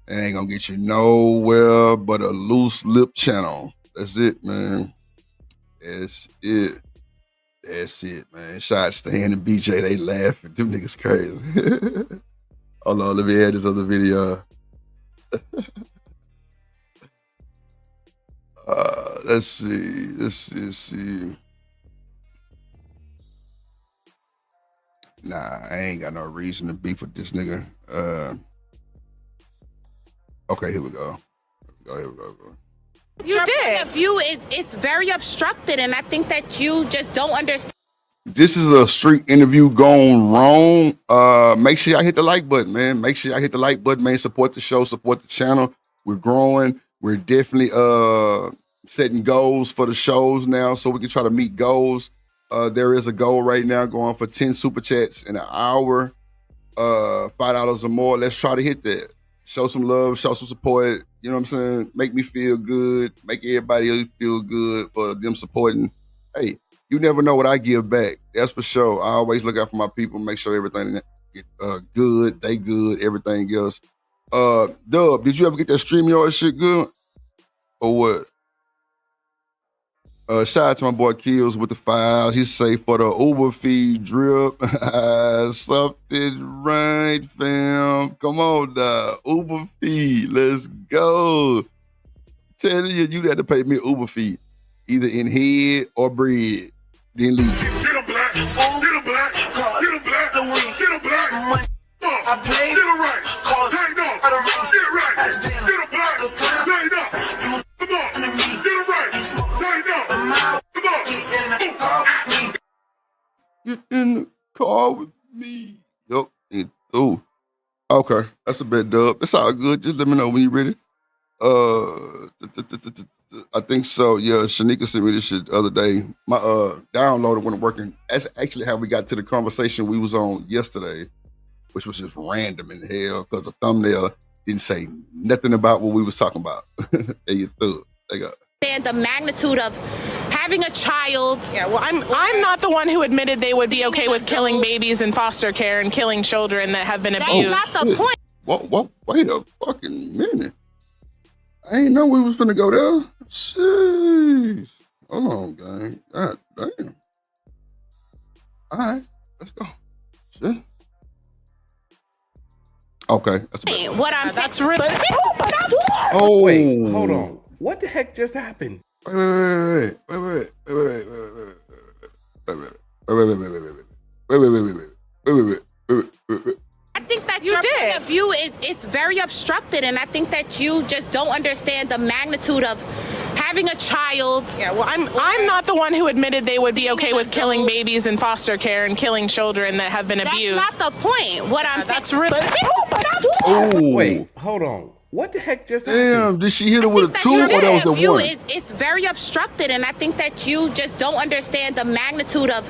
[SPEAKER 2] It ain't gonna get you nowhere but a loose lip channel. That's it, man. That's it. That's it, man. Shots Stan and BJ, they laughing. Them niggas crazy. Hold on, let me add this other video. Let's see. Let's see. Nah, I ain't got no reason to beef with this nigga. Okay, here we go. Here we go.
[SPEAKER 6] You did. View is very obstructed, and I think that you just don't understand.
[SPEAKER 2] This is a street interview gone wrong. Make sure y'all hit the like button, man. Make sure y'all hit the like button, man. Support the show, support the channel. We're growing. We're definitely setting goals for the shows now so we can try to meet goals. There is a goal right now going for 10 super chats in an hour, $5 or more. Let's try to hit that. Show some love, show some support. You know what I'm saying? Make me feel good. Make everybody else feel good for them supporting. Hey, you never know what I give back. That's for sure. I always look out for my people, make sure everything get good, they good, everything else. Dub, did you ever get that StreamYard shit good? Or what? Shout out to my boy Kills with the file. He say for the Uber fee drip, something right, fam. Come on, dog. Uber fee, let's go. Tell you had to pay me Uber fee, either in head or bread. Then leave.
[SPEAKER 1] Get a black, get a black, get a black, get a black. I pay. Get it right. Take no. Get it right. Get a black. Take no. Come on. Get it right. Take no. Come on.
[SPEAKER 2] Get in the car with me. Yup. And through. Okay. That's a bit dub. That's all good. Just let me know when you're ready. I think so. Yeah, Shanika sent me this shit the other day. My downloader wasn't working. That's actually how we got to the conversation we was on yesterday, which was just random in hell because the thumbnail didn't say nothing about what we was talking about. There you threw it. There you go.
[SPEAKER 6] And the magnitude of having a child.
[SPEAKER 7] Yeah, well, I'm not the one who admitted they would be okay with killing babies in foster care and killing children that have been abused.
[SPEAKER 6] That's not the point.
[SPEAKER 2] What? Wait a fucking minute. I ain't know we was finna go there. Jeez. Hold on, gang. God damn. All right, let's go. Shit. Okay, that's a bit.
[SPEAKER 6] What I'm saying.
[SPEAKER 7] That's really.
[SPEAKER 2] Oh,
[SPEAKER 8] Wait, hold on. What the heck just happened?
[SPEAKER 2] Wait.
[SPEAKER 6] I think that your point of view is very obstructed, and I think that you just don't understand the magnitude of having a child.
[SPEAKER 7] Yeah, well, I'm not the one who admitted they would be okay with killing babies in foster care and killing children that have been abused.
[SPEAKER 6] That's not the point. What I'm saying.
[SPEAKER 7] That's really.
[SPEAKER 2] Oh,
[SPEAKER 8] Wait, hold on. What the heck just
[SPEAKER 2] damn,
[SPEAKER 8] happened?
[SPEAKER 2] did she hit her with a two or that was a
[SPEAKER 6] view
[SPEAKER 2] one?
[SPEAKER 6] is very obstructed, and I think that you just don't understand the magnitude of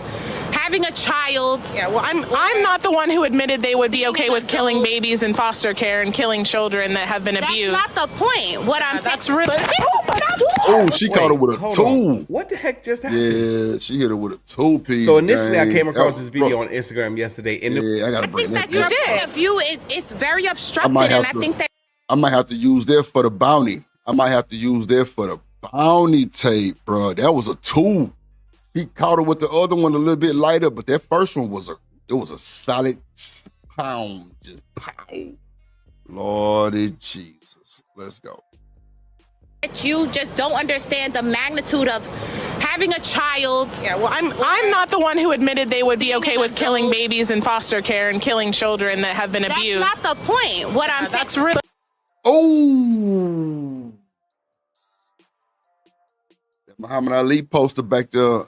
[SPEAKER 6] having a child.
[SPEAKER 7] Yeah, well, I'm not the one who admitted they would be okay with killing babies in foster care and killing children that have been abused.
[SPEAKER 6] That's not the point. What I'm saying.
[SPEAKER 7] That's really.
[SPEAKER 2] Oh, she caught her with a
[SPEAKER 8] Hold
[SPEAKER 2] two.
[SPEAKER 8] on. What the heck just happened?
[SPEAKER 2] Yeah, she hit her with a two-piece.
[SPEAKER 8] So initially, I
[SPEAKER 2] gang.
[SPEAKER 8] came across
[SPEAKER 2] That
[SPEAKER 8] this video
[SPEAKER 2] bro-
[SPEAKER 8] on Instagram yesterday, and
[SPEAKER 2] Yeah, I gotta
[SPEAKER 6] I
[SPEAKER 2] bring
[SPEAKER 6] think
[SPEAKER 2] that
[SPEAKER 6] that your
[SPEAKER 2] back.
[SPEAKER 6] point of view is very obstructed,
[SPEAKER 2] might have
[SPEAKER 6] and I
[SPEAKER 2] to-
[SPEAKER 6] think that.
[SPEAKER 2] I might have to use that for the bounty. I might have to use that for the bounty tape, bro. That was a two. He caught her with the other one a little bit lighter, but that first one was a solid pound. Just pow. Lordy Jesus. Let's go.
[SPEAKER 6] That you just don't understand the magnitude of having a child.
[SPEAKER 7] Yeah, well, I'm not the one who admitted they would be okay with killing babies in foster care and killing children that have been abused.
[SPEAKER 6] That's not the point. What I'm saying.
[SPEAKER 7] That's really.
[SPEAKER 2] Oh. That Muhammad Ali poster back there,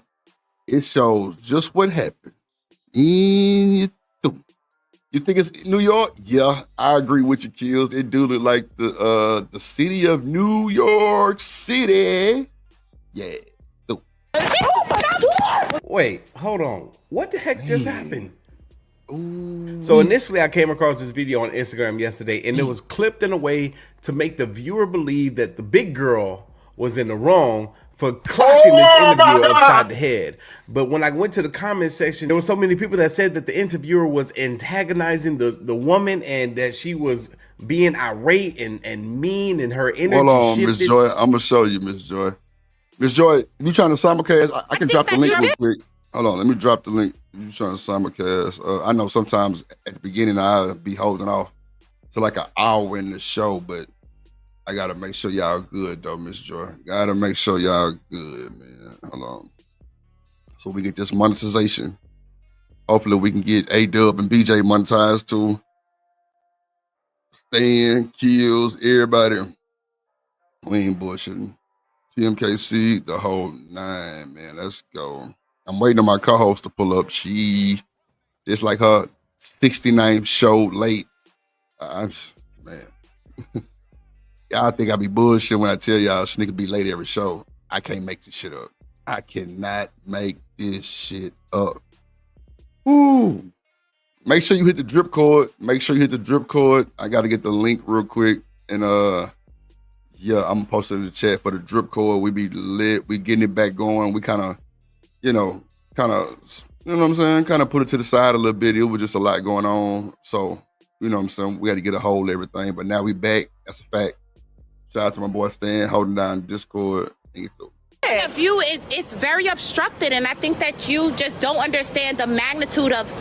[SPEAKER 2] it shows just what happened. In your throat. You think it's New York? Yeah, I agree with you, Kills. It do look like the city of New York City. Yeah.
[SPEAKER 8] wait, hold on. What the heck just happened?
[SPEAKER 2] Ooh.
[SPEAKER 8] So initially, I came across this video on Instagram yesterday, and it was clipped in a way to make the viewer believe that the big girl was in the wrong for clocking this interviewer upside the head. But when I went to the comment section, there were so many people that said that the interviewer was antagonizing the woman and that she was being irate and mean, and her energy
[SPEAKER 2] Hold on,
[SPEAKER 8] shifted.
[SPEAKER 2] Miss Joy. I'm gonna show you, Miss Joy. Miss Joy, you trying to simulcast? I can drop the link real quick. Hold on, let me drop the link. You trying to simulcast? I know sometimes at the beginning I'll be holding off to like an hour in the show, but I gotta make sure y'all good though, Miss Joy. Gotta make sure y'all good, man. Hold on. So we get this monetization. Hopefully we can get A-Dub and BJ monetized too. Stan, Kills, everybody. We ain't bullshitting. TMKC, the whole 9, man. Let's go. I'm waiting on my co-host to pull up. She, it's like her 69th show late. Man. Y'all think I be bullshit when I tell y'all this nigga be late every show. I can't make this shit up. I cannot make this shit up. Ooh. Make sure you hit the drip cord. Make sure you hit the drip cord. I got to get the link real quick. And yeah, I'm gonna post it in the chat for the drip cord. We be lit. We getting it back going. We kind of, you know what I'm saying? Kind of put it to the side a little bit. It was just a lot going on. So, you know what I'm saying? We had to get a hold of everything. But now we back. That's a fact. Shout out to my boy Stan holding down Discord and get through.
[SPEAKER 6] The view is very obstructed, and I think that you just don't understand the magnitude of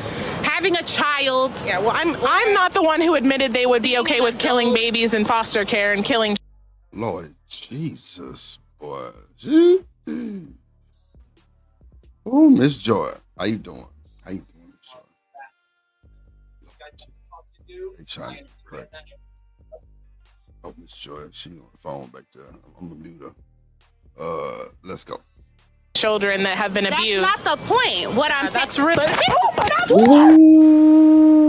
[SPEAKER 6] having a child.
[SPEAKER 7] Yeah, well, I'm not the one who admitted they would be okay with killing babies in foster care and killing.
[SPEAKER 2] Lord Jesus, boy. Oh, Miss Joy, how you doing? How you doing, Miss Joy? They trying to correct. Oh, Miss Joy, she on the phone back there. I'm gonna mute her. Let's go.
[SPEAKER 7] Children that have been abused.
[SPEAKER 6] That's not the point. What I'm saying.
[SPEAKER 7] That's really.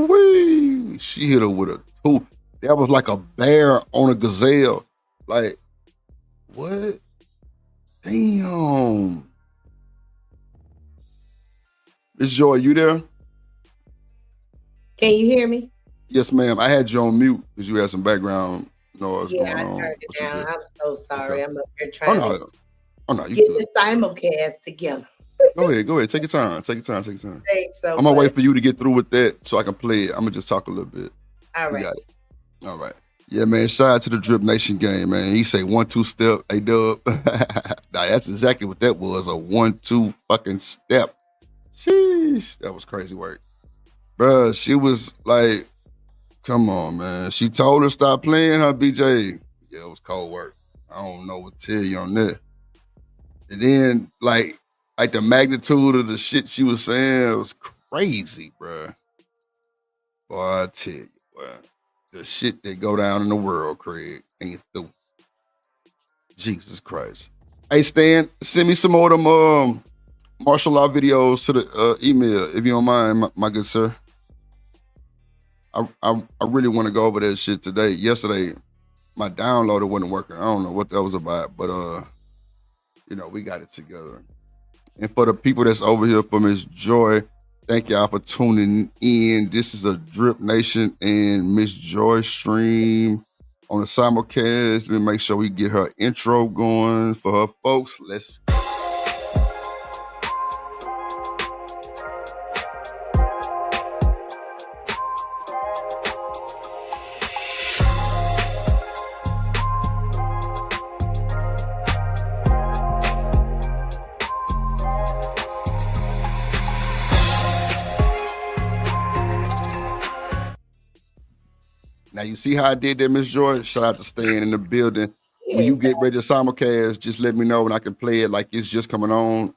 [SPEAKER 2] Ooh, she hit her with a two. That was like a bear on a gazelle. Like, what? Damn. Miss Joy, you there?
[SPEAKER 9] Can you hear me?
[SPEAKER 2] Yes, ma'am. I had you on mute because you had some background noise going on.
[SPEAKER 9] Yeah, I turned it down. I'm so sorry.
[SPEAKER 2] Okay.
[SPEAKER 9] I'm up here trying to
[SPEAKER 2] You
[SPEAKER 9] get
[SPEAKER 2] good.
[SPEAKER 9] the simulcast together.
[SPEAKER 2] Go ahead. Take your time. Take your time.
[SPEAKER 9] Thanks so
[SPEAKER 2] I'm gonna
[SPEAKER 9] much.
[SPEAKER 2] wait for you to get through with that so I can play it. I'm gonna just talk a little bit.
[SPEAKER 9] All
[SPEAKER 2] You
[SPEAKER 9] right.
[SPEAKER 2] got it. All right. Yeah, man. Shout out to the Dripnation game, man. He say 1-2 step. Hey, Dub. Nah, that's exactly what that was. A 1-2 fucking step. Sheesh. That was crazy work. Bruh, she was like, come on, man. She told her stop playing her BJ. Yeah, it was cold work. I don't know what to tell you on that. And then, like the magnitude of the shit she was saying was crazy, bruh. Boy, I tell you, boy. The shit that go down in the world, Craig, ain't through. Jesus Christ. Hey, Stan, send me some more of them martial law videos to the email, if you don't mind, my good sir. I really want to go over that shit today. Yesterday, my downloader wasn't working. I don't know what that was about, but we got it together. And for the people that's over here for Miss Joy, thank y'all for tuning in. This is a Drip Nation and Miss Joy stream on the simulcast. Let me make sure we get her intro going for her folks. Let's go. Now, you see how I did that, Miss Joy? Shout out to Stan in the building. When you get ready to simulcast, just let me know and I can play it like it's just coming on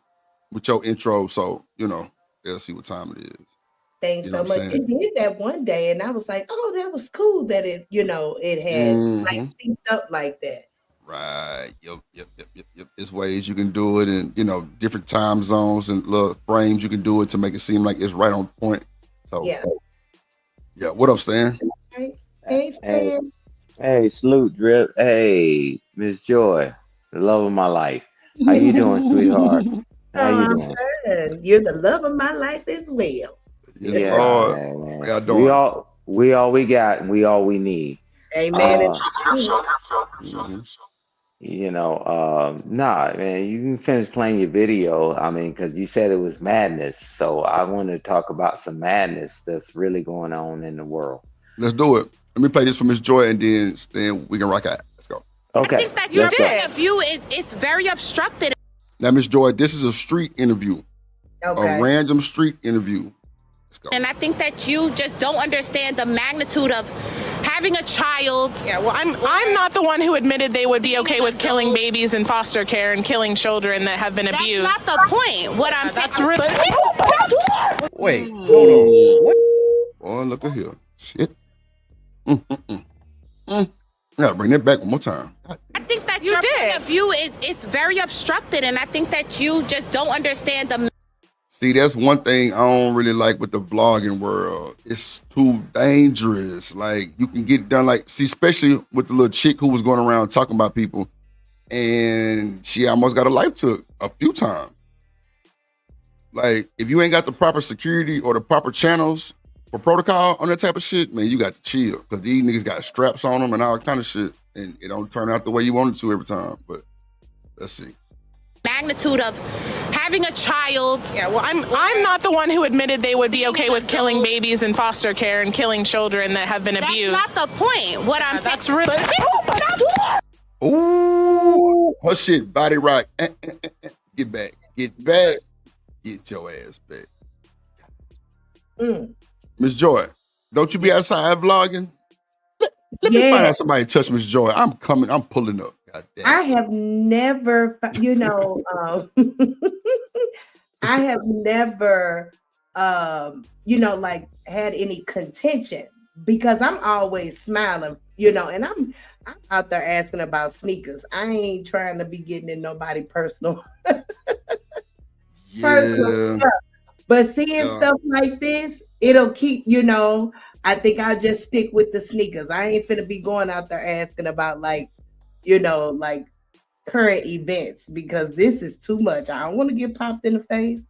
[SPEAKER 2] with your intro. So, they'll see what time it is.
[SPEAKER 9] Thanks so much. It did that one day, and I was like, oh, that was cool that it had like synced up like that.
[SPEAKER 2] Right. Yep. There's ways you can do it in, different time zones and little frames you can do it to make it seem like it's right on point. So, yeah. What up, Stan?
[SPEAKER 9] Hey, Stan.
[SPEAKER 10] Hey, salute, Drip. Hey, Miss Joy, the love of my life. How you doing, sweetheart? How you doing?
[SPEAKER 9] Good. You're the love of my life as well.
[SPEAKER 2] Yes,
[SPEAKER 10] Yeah,
[SPEAKER 2] Lord.
[SPEAKER 10] man.
[SPEAKER 2] How y'all doing?
[SPEAKER 10] We all we got, and we all we need.
[SPEAKER 9] Amen.
[SPEAKER 10] Nah, man, you can finish playing your video. I mean, because you said it was madness. So I want to talk about some madness that's really going on in the world.
[SPEAKER 2] Let's do it. Let me play this for Miss Joy, and then we can rock out. Let's go.
[SPEAKER 10] Okay.
[SPEAKER 6] I think that your view is very obstructed.
[SPEAKER 2] Now, Miss Joy, this is a street interview.
[SPEAKER 9] Okay.
[SPEAKER 2] A random street interview. Let's go.
[SPEAKER 6] And I think that you just don't understand the magnitude of having a child.
[SPEAKER 7] Yeah, well, I'm not the one who admitted they would be okay with killing babies in foster care and killing children that have been abused.
[SPEAKER 6] That's not the point. What I'm saying.
[SPEAKER 7] That's really.
[SPEAKER 8] Wait, hold on. What?
[SPEAKER 2] Oh, look at here. Shit. I gotta bring that back one more time.
[SPEAKER 6] I think that your point of view is very obstructed, and I think that you just don't understand the.
[SPEAKER 2] See, that's one thing I don't really like with the vlogging world. It's too dangerous. Like, you can get done, like, see, especially with the little chick who was going around talking about people, and she almost got her life took a few times. Like, if you ain't got the proper security or the proper channels for protocol on that type of shit, man, you got to chill. Because these niggas got straps on them and all kind of shit, and it don't turn out the way you want it to every time. But let's see.
[SPEAKER 6] Magnitude of having a child.
[SPEAKER 7] Yeah, well, I'm not the one who admitted they would be okay with killing babies in foster care and killing children that have been abused.
[SPEAKER 6] That's not the point. What I'm saying.
[SPEAKER 7] That's really.
[SPEAKER 2] Ooh, her shit, body rock. Get back, get back, get your ass back. Miss Joy, don't you be outside vlogging? Let me find out somebody touch Miss Joy. I'm coming. I'm pulling up.
[SPEAKER 9] I have never, I have never, like had any contention because I'm always smiling, and I'm out there asking about sneakers. I ain't trying to be getting in nobody personal. Personal stuff. But seeing stuff like this, it'll keep, I think I'll just stick with the sneakers. I ain't finna be going out there asking about like current events because this is too much. I don't want to get popped in the face.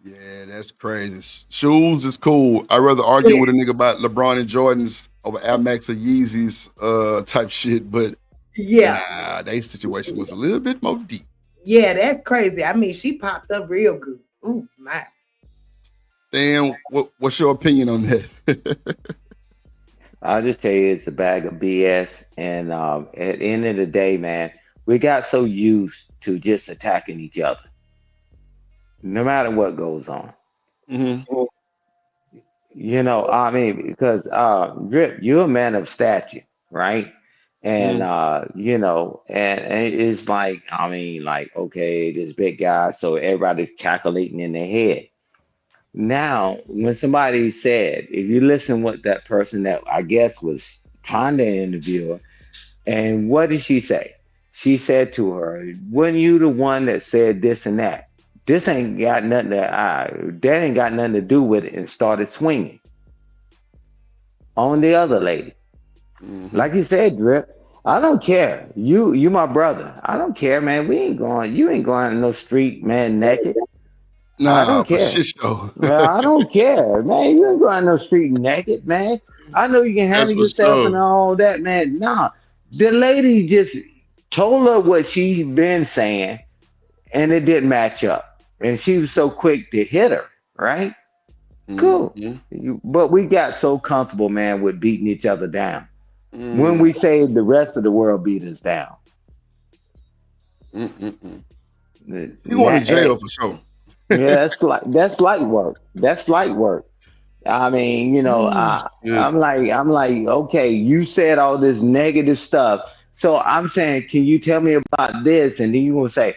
[SPEAKER 2] Yeah, that's crazy. Shoes is cool. I'd rather argue with a nigga about LeBron and Jordans over Air Max or Yeezys type shit, but their situation was a little bit more deep.
[SPEAKER 9] Yeah, that's crazy. I mean, she popped up real good. Ooh, my.
[SPEAKER 2] Dan, what's your opinion on that?
[SPEAKER 10] I'll just tell you, it's a bag of BS. And at the end of the day, man, we got so used to just attacking each other, no matter what goes on.
[SPEAKER 2] Mm-hmm.
[SPEAKER 10] I mean, because Drip, you're a man of stature, right? And and it's like, I mean, like, okay, this big guy, so everybody's calculating in their head. Now, when somebody said, if you listen what that person that I guess was trying to interview her, and what did she say? She said to her, "Wasn't you the one that said this and that? This ain't got nothing that ain't got nothing to do with it," and started swinging on the other lady. Mm-hmm. Like you said, Drip, I don't care. You my brother. I don't care, man. You ain't going in no street, man, naked.
[SPEAKER 2] Nah,
[SPEAKER 10] I don't care. I don't care, man. You ain't going on no street naked, man. I know you can handle yourself and all that, man. Nah, the lady just told her what she's been saying, and it didn't match up. And she was so quick to hit her, right? Cool. But we got so comfortable, man, with beating each other down. When we say the rest of the world beat us down.
[SPEAKER 2] You going to jail for sure.
[SPEAKER 10] Yeah, that's light work. That's light work. I mean, I'm like, okay, you said all this negative stuff. So I'm saying, can you tell me about this? And then you're gonna say,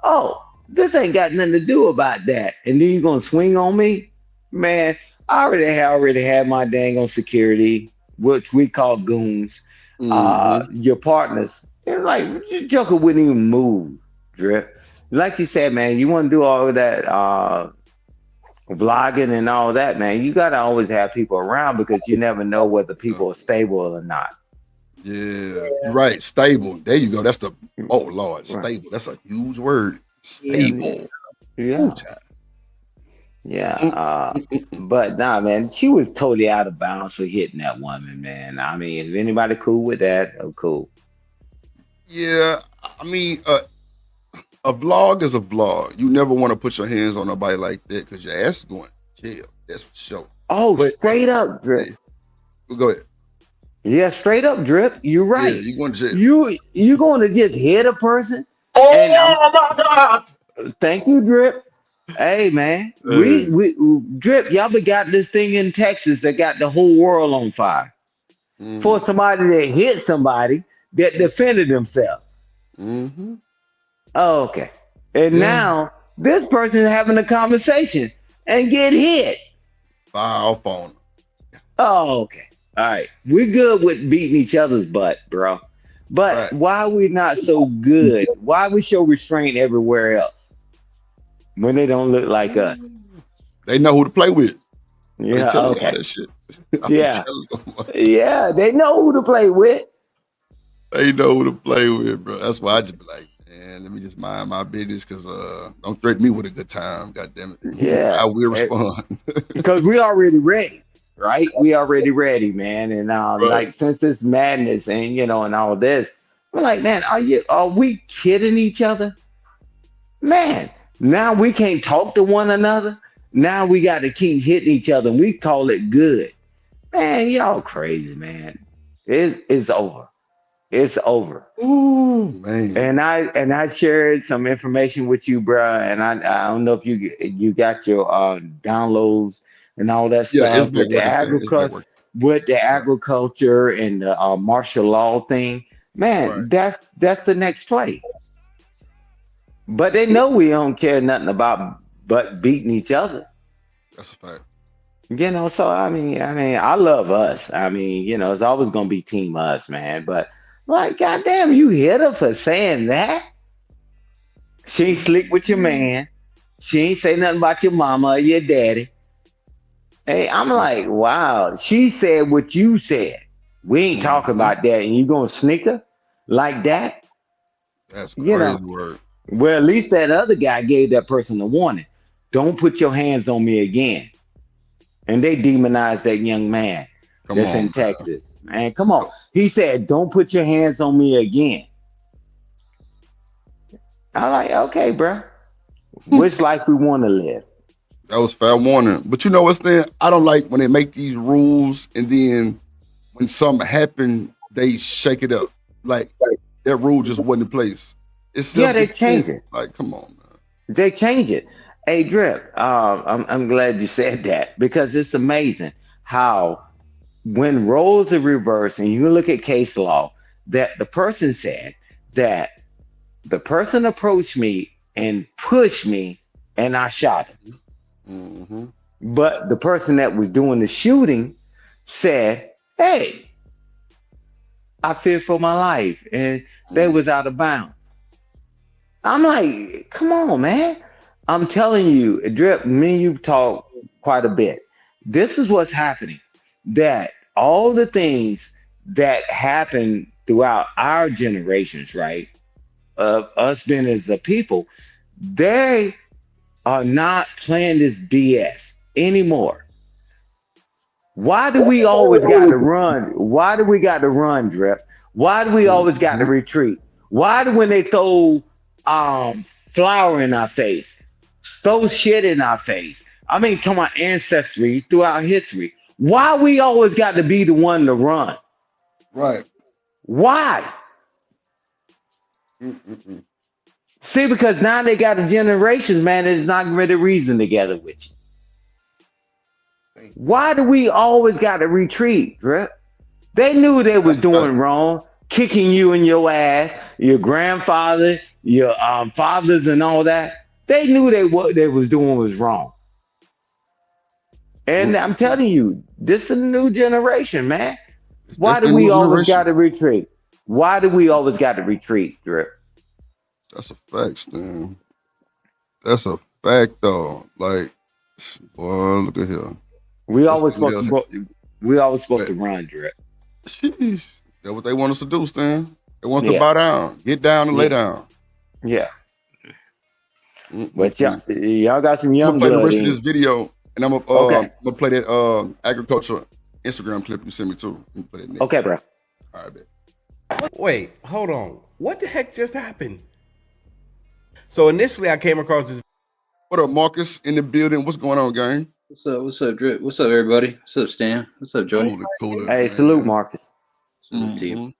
[SPEAKER 10] oh, this ain't got nothing to do about that. And then you're gonna swing on me? Man, I already had my dang on security, which we call goons. Your partners. They're like, your joker wouldn't even move, Drip. Like you said, man, you want to do all of that vlogging and all that, man. You got to always have people around because you never know whether people are stable or not.
[SPEAKER 2] Yeah, right. Stable. There you go. That's the, oh, Lord, stable. That's a huge word. Stable.
[SPEAKER 10] Yeah. But nah, man, she was totally out of bounds for hitting that woman, man. I mean, if anybody cool with that, I'm cool.
[SPEAKER 2] Yeah, I mean, a vlog is a vlog. You never want to put your hands on nobody like that because your ass is going to jail. That's for sure.
[SPEAKER 10] Oh, but, straight up, Drip.
[SPEAKER 2] Yeah. Go ahead.
[SPEAKER 10] Yeah, straight up, Drip. You're right.
[SPEAKER 2] Yeah, you're going to jail.
[SPEAKER 10] You going to just hit a person?
[SPEAKER 2] Oh my God!
[SPEAKER 10] Thank you, Drip. Hey, man, we Drip. Y'all got this thing in Texas that got the whole world on fire. for somebody that hit somebody that defended themselves.
[SPEAKER 2] Mm-hmm.
[SPEAKER 10] Oh, okay. And
[SPEAKER 2] Yeah.
[SPEAKER 10] now this person is having a conversation and get hit.
[SPEAKER 2] Fire off on.
[SPEAKER 10] Oh, okay. All right. We're good with beating each other's butt, bro. But
[SPEAKER 2] Right.
[SPEAKER 10] why are we not so good? Why we show restraint everywhere else when they don't look like us?
[SPEAKER 2] They know who to play with. They
[SPEAKER 10] Yeah,
[SPEAKER 2] tell me all
[SPEAKER 10] okay.
[SPEAKER 2] that shit. I'm
[SPEAKER 10] Yeah.
[SPEAKER 2] telling them.
[SPEAKER 10] Yeah, they know who to play with.
[SPEAKER 2] They know who to play with, bro. That's why I just be like, man, let me just mind my business, because don't threaten me with a good time. God damn it.
[SPEAKER 10] Yeah.
[SPEAKER 2] I will respond.
[SPEAKER 10] Because we already ready, right? We already ready, man. And
[SPEAKER 2] Right.
[SPEAKER 10] like since this madness and and all this, we're like, man, are we kidding each other? Man, now we can't talk to one another. Now we got to keep hitting each other and we call it good. Man, y'all crazy, man. It's over. It's over.
[SPEAKER 2] Ooh, man.
[SPEAKER 10] And I shared some information with you, bro. And I don't know if you got your downloads and all that
[SPEAKER 2] Yeah, it's
[SPEAKER 10] stuff
[SPEAKER 2] back working, sir. It's back working.
[SPEAKER 10] with the
[SPEAKER 2] Yeah.
[SPEAKER 10] agriculture and the martial law thing. Man,
[SPEAKER 2] Right.
[SPEAKER 10] that's the next play. But they know we don't care nothing about but beating each other.
[SPEAKER 2] That's a fact.
[SPEAKER 10] So I mean, I love us. It's always gonna be team us, man. But like, goddamn, you hit her for saying that. She ain't slick with your man. She ain't say nothing about your mama or your daddy. Hey, I'm like, wow. She said what you said. We ain't talking about that, and you gonna sneak her like that?
[SPEAKER 2] That's
[SPEAKER 10] You know.
[SPEAKER 2] crazy word.
[SPEAKER 10] Well, at least that other guy gave that person a warning. Don't put your hands on me again. And they demonized that young man
[SPEAKER 2] Come
[SPEAKER 10] that's
[SPEAKER 2] on,
[SPEAKER 10] in
[SPEAKER 2] man.
[SPEAKER 10] Texas. Man, come on. He said, don't put your hands on me again. I'm like, okay, bro. Which life we want to live?
[SPEAKER 2] That was fair warning. But you know what's then? I don't like when they make these rules and then when something happen, they shake it up. Like that rule just wasn't in place. It's
[SPEAKER 10] Yeah, they
[SPEAKER 2] self-defense.
[SPEAKER 10] changed it.
[SPEAKER 2] Like, come on, man.
[SPEAKER 10] They change it. Hey, Drip, I'm glad you said that because it's amazing how when roles are reversed and you look at case law, that the person said that the person approached me and pushed me and I shot him.
[SPEAKER 2] Mm-hmm.
[SPEAKER 10] But the person that was doing the shooting said, hey, I feared for my life and they was out of bounds. I'm like, come on, man. I'm telling you, Drip, me and you talk quite a bit. This is what's happening. That all the things that happen throughout our generations, right? Of us being as a people, they are not playing this BS anymore. Why do we always got to run? Why do we got to run, Drip? Why do we always got to retreat? Why do when they throw flour in our face, throw shit in our face? I mean, come on, ancestry throughout history. Why we always got to be the one to run?
[SPEAKER 2] Right.
[SPEAKER 10] Why?
[SPEAKER 2] Mm-mm-mm.
[SPEAKER 10] See, because now they got a generation, man, that's not ready to reason together with you. Why do we always got to retreat, Drip? They knew they was doing wrong, kicking you in your ass, your grandfather, your fathers and all that. They knew what they was doing was wrong. And I'm telling you, this is a new generation, man. Why do we always got to retreat? Why do we always got to retreat, Drip?
[SPEAKER 2] That's a fact, Stan. That's a fact, though. Like, boy, look at here.
[SPEAKER 10] We always supposed to run, Drip.
[SPEAKER 2] Sheesh. That's what they want us to do, Stan. They want us to bow down, get down and lay down.
[SPEAKER 10] Yeah. But y'all got some young
[SPEAKER 2] I'm gonna play the rest
[SPEAKER 10] blood
[SPEAKER 2] of this video, and I'm gonna play that agriculture Instagram clip you sent me too. Play that
[SPEAKER 10] okay, bro.
[SPEAKER 2] All right, bet.
[SPEAKER 8] Wait, hold on. What the heck just happened? So initially, I came across this.
[SPEAKER 2] What up, Marcus in the building? What's going on, gang?
[SPEAKER 11] What's up? What's up, Drip? What's up, everybody? What's up, Stan? What's up, Jody?
[SPEAKER 2] Cool,
[SPEAKER 10] hey, salute, Marcus.
[SPEAKER 11] Salute to you.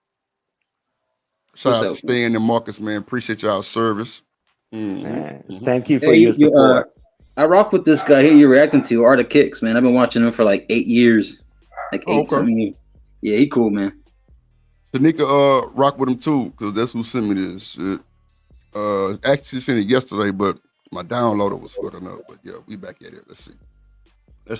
[SPEAKER 2] Shout out to Stan and Marcus, man. Appreciate y'all service.
[SPEAKER 10] Thank you for your support.
[SPEAKER 11] I rock with this guy here you're reacting to, Art of Kicks, man. I've been watching him for like 8 years. Like eight something years. Yeah, he cool, man.
[SPEAKER 2] Tanika rock with him too, because that's who sent me this shit. Actually sent it yesterday, but my downloader was fucking up. But yeah, we back at it. Let's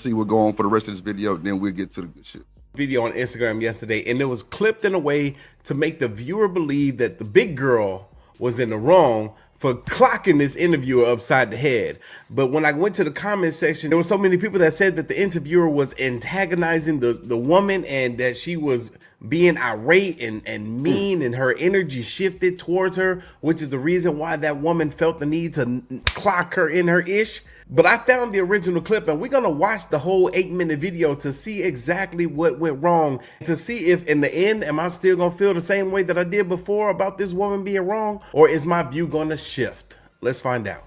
[SPEAKER 2] see what's going on for the rest of this video, then we'll get to the good shit.
[SPEAKER 8] Video on Instagram yesterday, and it was clipped in a way to make the viewer believe that the big girl was in the wrong for clocking this interviewer upside the head. But when I went to the comment section, there were so many people that said that the interviewer was antagonizing the woman and that she was being irate and mean, and her energy shifted towards her, which is the reason why that woman felt the need to clock her in her ish. But I found the original clip, and we're gonna watch the whole 8-minute video to see exactly what went wrong, to see if in the end, am I still gonna feel the same way that I did before about this woman being wrong, or is my view gonna shift? Let's find out.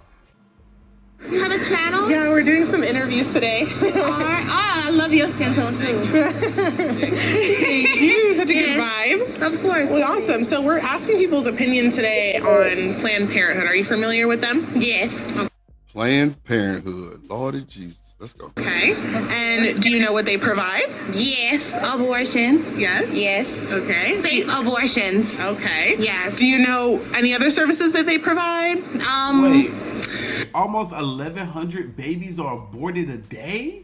[SPEAKER 6] You have a channel?
[SPEAKER 7] Yeah, we're doing some interviews today.
[SPEAKER 6] I love your skin tone too.
[SPEAKER 7] Thank you. Such a good vibe.
[SPEAKER 6] Of course.
[SPEAKER 7] Well, awesome. So we're asking people's opinion today on Planned Parenthood. Are you familiar with them?
[SPEAKER 6] Yes.
[SPEAKER 2] Planned Parenthood. Lordy Jesus. Let's go.
[SPEAKER 7] Okay. And do you know what they provide?
[SPEAKER 6] Yes. Abortions.
[SPEAKER 7] Yes.
[SPEAKER 6] Yes.
[SPEAKER 7] Okay.
[SPEAKER 6] Safe abortions.
[SPEAKER 7] Okay.
[SPEAKER 6] Yes.
[SPEAKER 7] Do you know any other services that they provide?
[SPEAKER 8] Wait, almost 1,100 babies are aborted a day?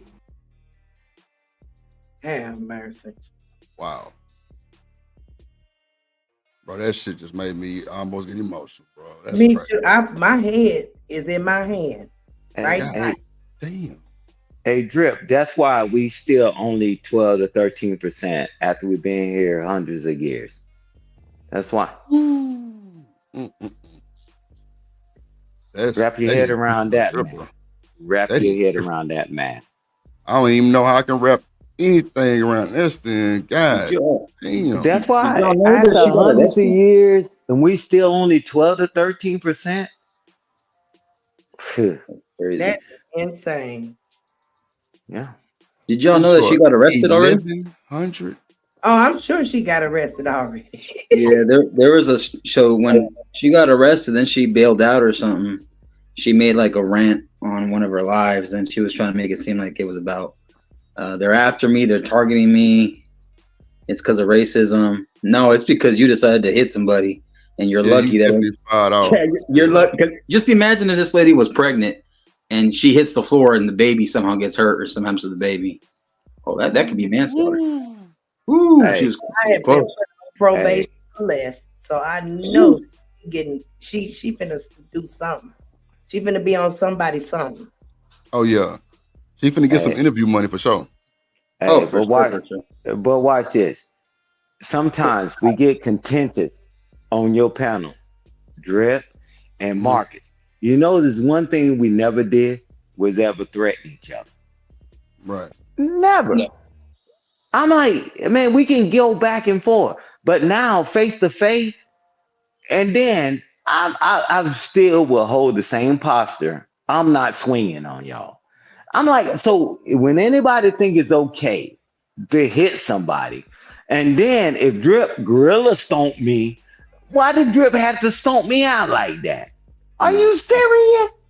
[SPEAKER 9] Have mercy.
[SPEAKER 2] Wow. Bro, that shit just made me almost get emotional, bro. That's
[SPEAKER 9] Me
[SPEAKER 2] crazy.
[SPEAKER 9] too. My head is in my hand. Right?
[SPEAKER 10] Hey,
[SPEAKER 2] Damn.
[SPEAKER 10] hey, Drip, that's why we still only 12 to 13% after we've been here hundreds of years. That's why. Wrap your head around that, man. Wrap your head around that, man.
[SPEAKER 2] I don't even know how I can wrap anything around this thing. God damn.
[SPEAKER 10] That's why after hundreds of years and we still only 12 to 13%.
[SPEAKER 9] That's insane.
[SPEAKER 10] Yeah.
[SPEAKER 11] Did y'all know that she got arrested already?
[SPEAKER 2] 1,100.
[SPEAKER 9] Oh, I'm sure she got arrested already.
[SPEAKER 11] Yeah, there was a show when she got arrested, then she bailed out or something. She made like a rant on one of her lives, and she was trying to make it seem like it was about they're after me, they're targeting me. It's because of racism. No, it's because you decided to hit somebody, and you're lucky that you're lucky. Just imagine if this lady was pregnant and she hits the floor and the baby somehow gets hurt or something happens to the baby. Oh, that could be manslaughter. Ooh,
[SPEAKER 9] Hey,
[SPEAKER 11] she was
[SPEAKER 9] I have been
[SPEAKER 11] close.
[SPEAKER 9] put on probation list, so I know she finna do something. She finna be on somebody's something.
[SPEAKER 2] Oh yeah. She finna get some interview money for sure.
[SPEAKER 10] Hey, but watch this. Sometimes we get contentious on your panel, Drip and Marcus. You know, there's one thing we never did was ever threaten each other.
[SPEAKER 2] Right.
[SPEAKER 10] Never. No. I'm like, man, we can go back and forth, but now face to face, and then I still will hold the same posture. I'm not swinging on y'all. I'm like, so when anybody think it's okay to hit somebody, and then if Drip gorilla stomp me, why did Drip have to stomp me out like that? Are you serious?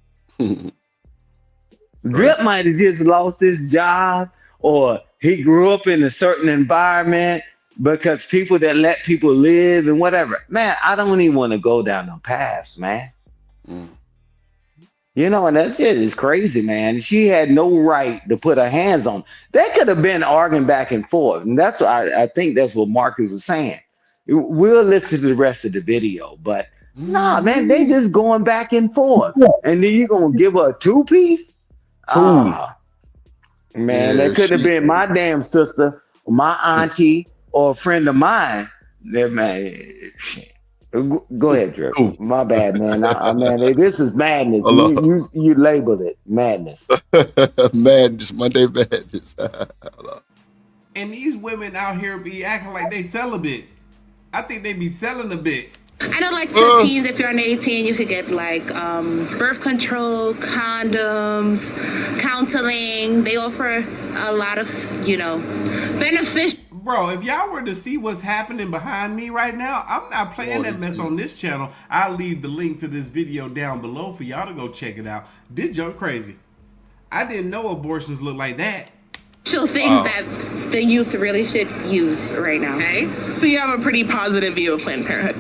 [SPEAKER 10] Drip might have just lost his job, or he grew up in a certain environment because people that let people live and whatever. Man, I don't even want to go down the path, man. You know, and that shit is crazy, man. She had no right to put her hands on. They could have been arguing back and forth. And that's what I think that's what Marcus was saying. We'll listen to the rest of the video, but nah, man, they just going back and forth. And then you're going to give her a two-piece? Man, that could have been my damn sister, my auntie, or a friend of mine. Man, shit. Go ahead, Drip. My bad, man. Man, this is madness. You labeled it madness.
[SPEAKER 2] Madness, Monday madness.
[SPEAKER 8] And these women out here be acting like they celibate. I think they be selling a bit.
[SPEAKER 6] I know, like, to teens, if you're under 18, you could get like birth control, condoms, counseling. They offer a lot of, you know, beneficial.
[SPEAKER 8] Bro, if y'all were to see what's happening behind me right now, I'm not playing that mess on this channel. I'll leave the link to this video down below for y'all to go check it out. This junk crazy. I didn't know abortions look like that.
[SPEAKER 6] things that the youth really should use right now.
[SPEAKER 7] Okay. So you have a pretty positive view of Planned Parenthood.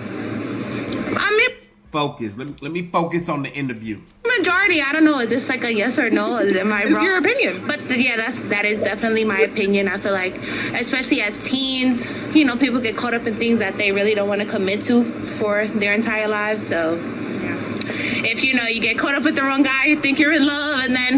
[SPEAKER 6] I mean,
[SPEAKER 8] Focus. Let me focus on the interview.
[SPEAKER 6] majority, I don't know, is this like a yes or no? Am I wrong?
[SPEAKER 7] Your opinion.
[SPEAKER 6] But yeah, that is definitely my opinion. I feel like, especially as teens, you know, people get caught up in things that they really don't want to commit to for their entire lives. So if you know you get caught up with the wrong guy, you think you're in love, and then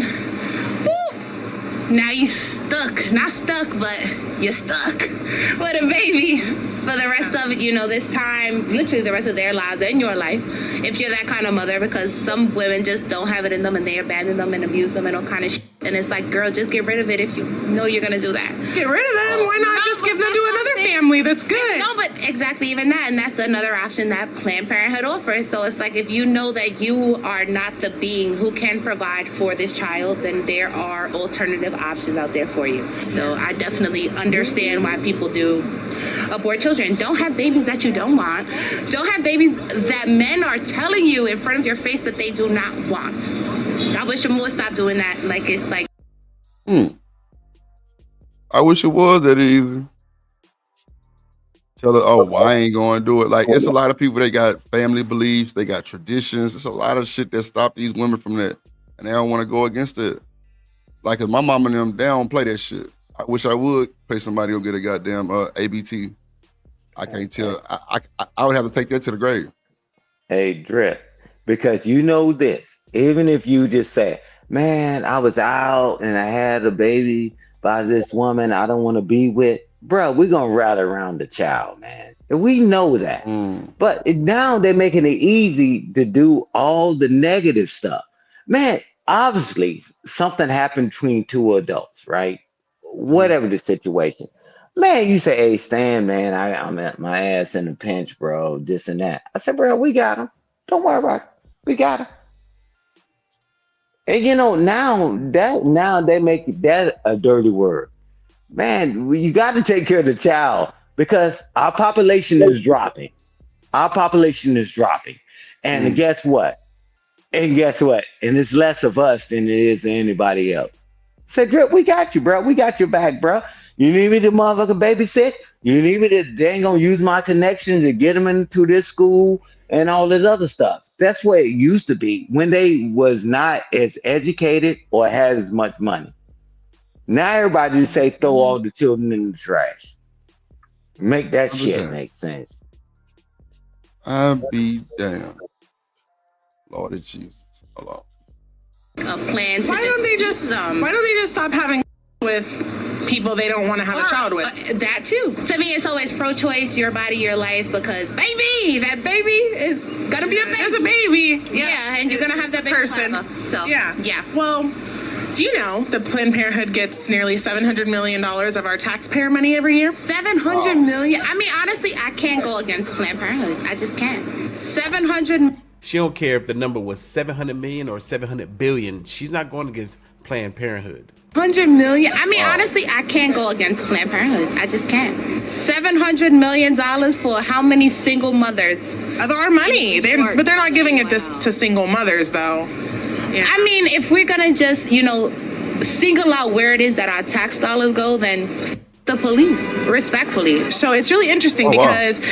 [SPEAKER 6] now you stuck. Not stuck, but you're stuck with a baby for the rest of, you know, this time, literally the rest of their lives and your life, if you're that kind of mother, because some women just don't have it in them and they abandon them and abuse them and all kind of shit. And it's like, girl, just get rid of it if you know you're gonna do that.
[SPEAKER 7] Get rid of them. Why not just give them to another family that's good?
[SPEAKER 6] No, but exactly, even that, and that's another option that Planned Parenthood offers. So it's like, if you know that you are not the being who can provide for this child, then there are alternative options out there for you. So I definitely understand why people do abort children. Don't have babies that you don't want. Don't have babies that men are telling you in front of your face that they do not want. I wish more would stop doing that. Like, it's like.
[SPEAKER 2] I wish it was that easy. Tell her, oh, well, I ain't going to do it. Like, it's a lot of people, they got family beliefs, they got traditions. It's a lot of shit that stop these women from that. And they don't want to go against it. Like, my mom and them, they don't play that shit. I wish I would pay somebody to get a goddamn ABT. I can't tell. I would have to take that to the grave.
[SPEAKER 10] Hey, Drip, because you know this, even if you just say, man, I was out and I had a baby by this woman I don't want to be with, bro, we're going to rally around the child, man. And we know that. But now they're making it easy to do all the negative stuff. Man, obviously, something happened between two adults, right? Whatever the situation. Man, you say, hey, Stan, man, I'm at my ass in a pinch, bro, this and that. I said, bro, we got him. Don't worry about it. We got him. And you know, now they make that a dirty word. Man, you got to take care of the child because our population is dropping. Our population is dropping. And guess what? And it's less of us than it is anybody else. Say, Drip, we got you, bro. We got your back, bro. You need me to motherfucking babysit? You need me to, they ain't gonna use my connections to get them into this school and all this other stuff. That's what it used to be when they was not as educated or had as much money. Now everybody just say throw all the children in the trash. Make that shit make sense.
[SPEAKER 2] I'll be damned. Lord Jesus. Hold on.
[SPEAKER 6] A plan to
[SPEAKER 7] why don't they just stop having with people they don't want to have a child with?
[SPEAKER 6] That too. To me, it's always pro-choice, your body, your life, because that baby is gonna be a baby.
[SPEAKER 7] It's a baby.
[SPEAKER 6] Yeah, and you're gonna have that baby
[SPEAKER 7] person.
[SPEAKER 6] forever. So
[SPEAKER 7] yeah. Well, do you know that Planned Parenthood gets nearly $700 million of our taxpayer money every year?
[SPEAKER 6] $700 million. I mean, honestly, I can't go against Planned Parenthood. I just can't. 700.
[SPEAKER 8] She don't care if the number was 700 million or 700 billion. She's not going against Planned Parenthood.
[SPEAKER 6] 100 million. I mean, honestly, I can't go against Planned Parenthood. I just can't. $700 million for how many single mothers?
[SPEAKER 7] Of our money. But they're not giving it to single mothers, though. Yeah.
[SPEAKER 6] I mean, if we're gonna just, you know, single out where it is that our tax dollars go, then the police, respectfully.
[SPEAKER 7] So it's really interesting because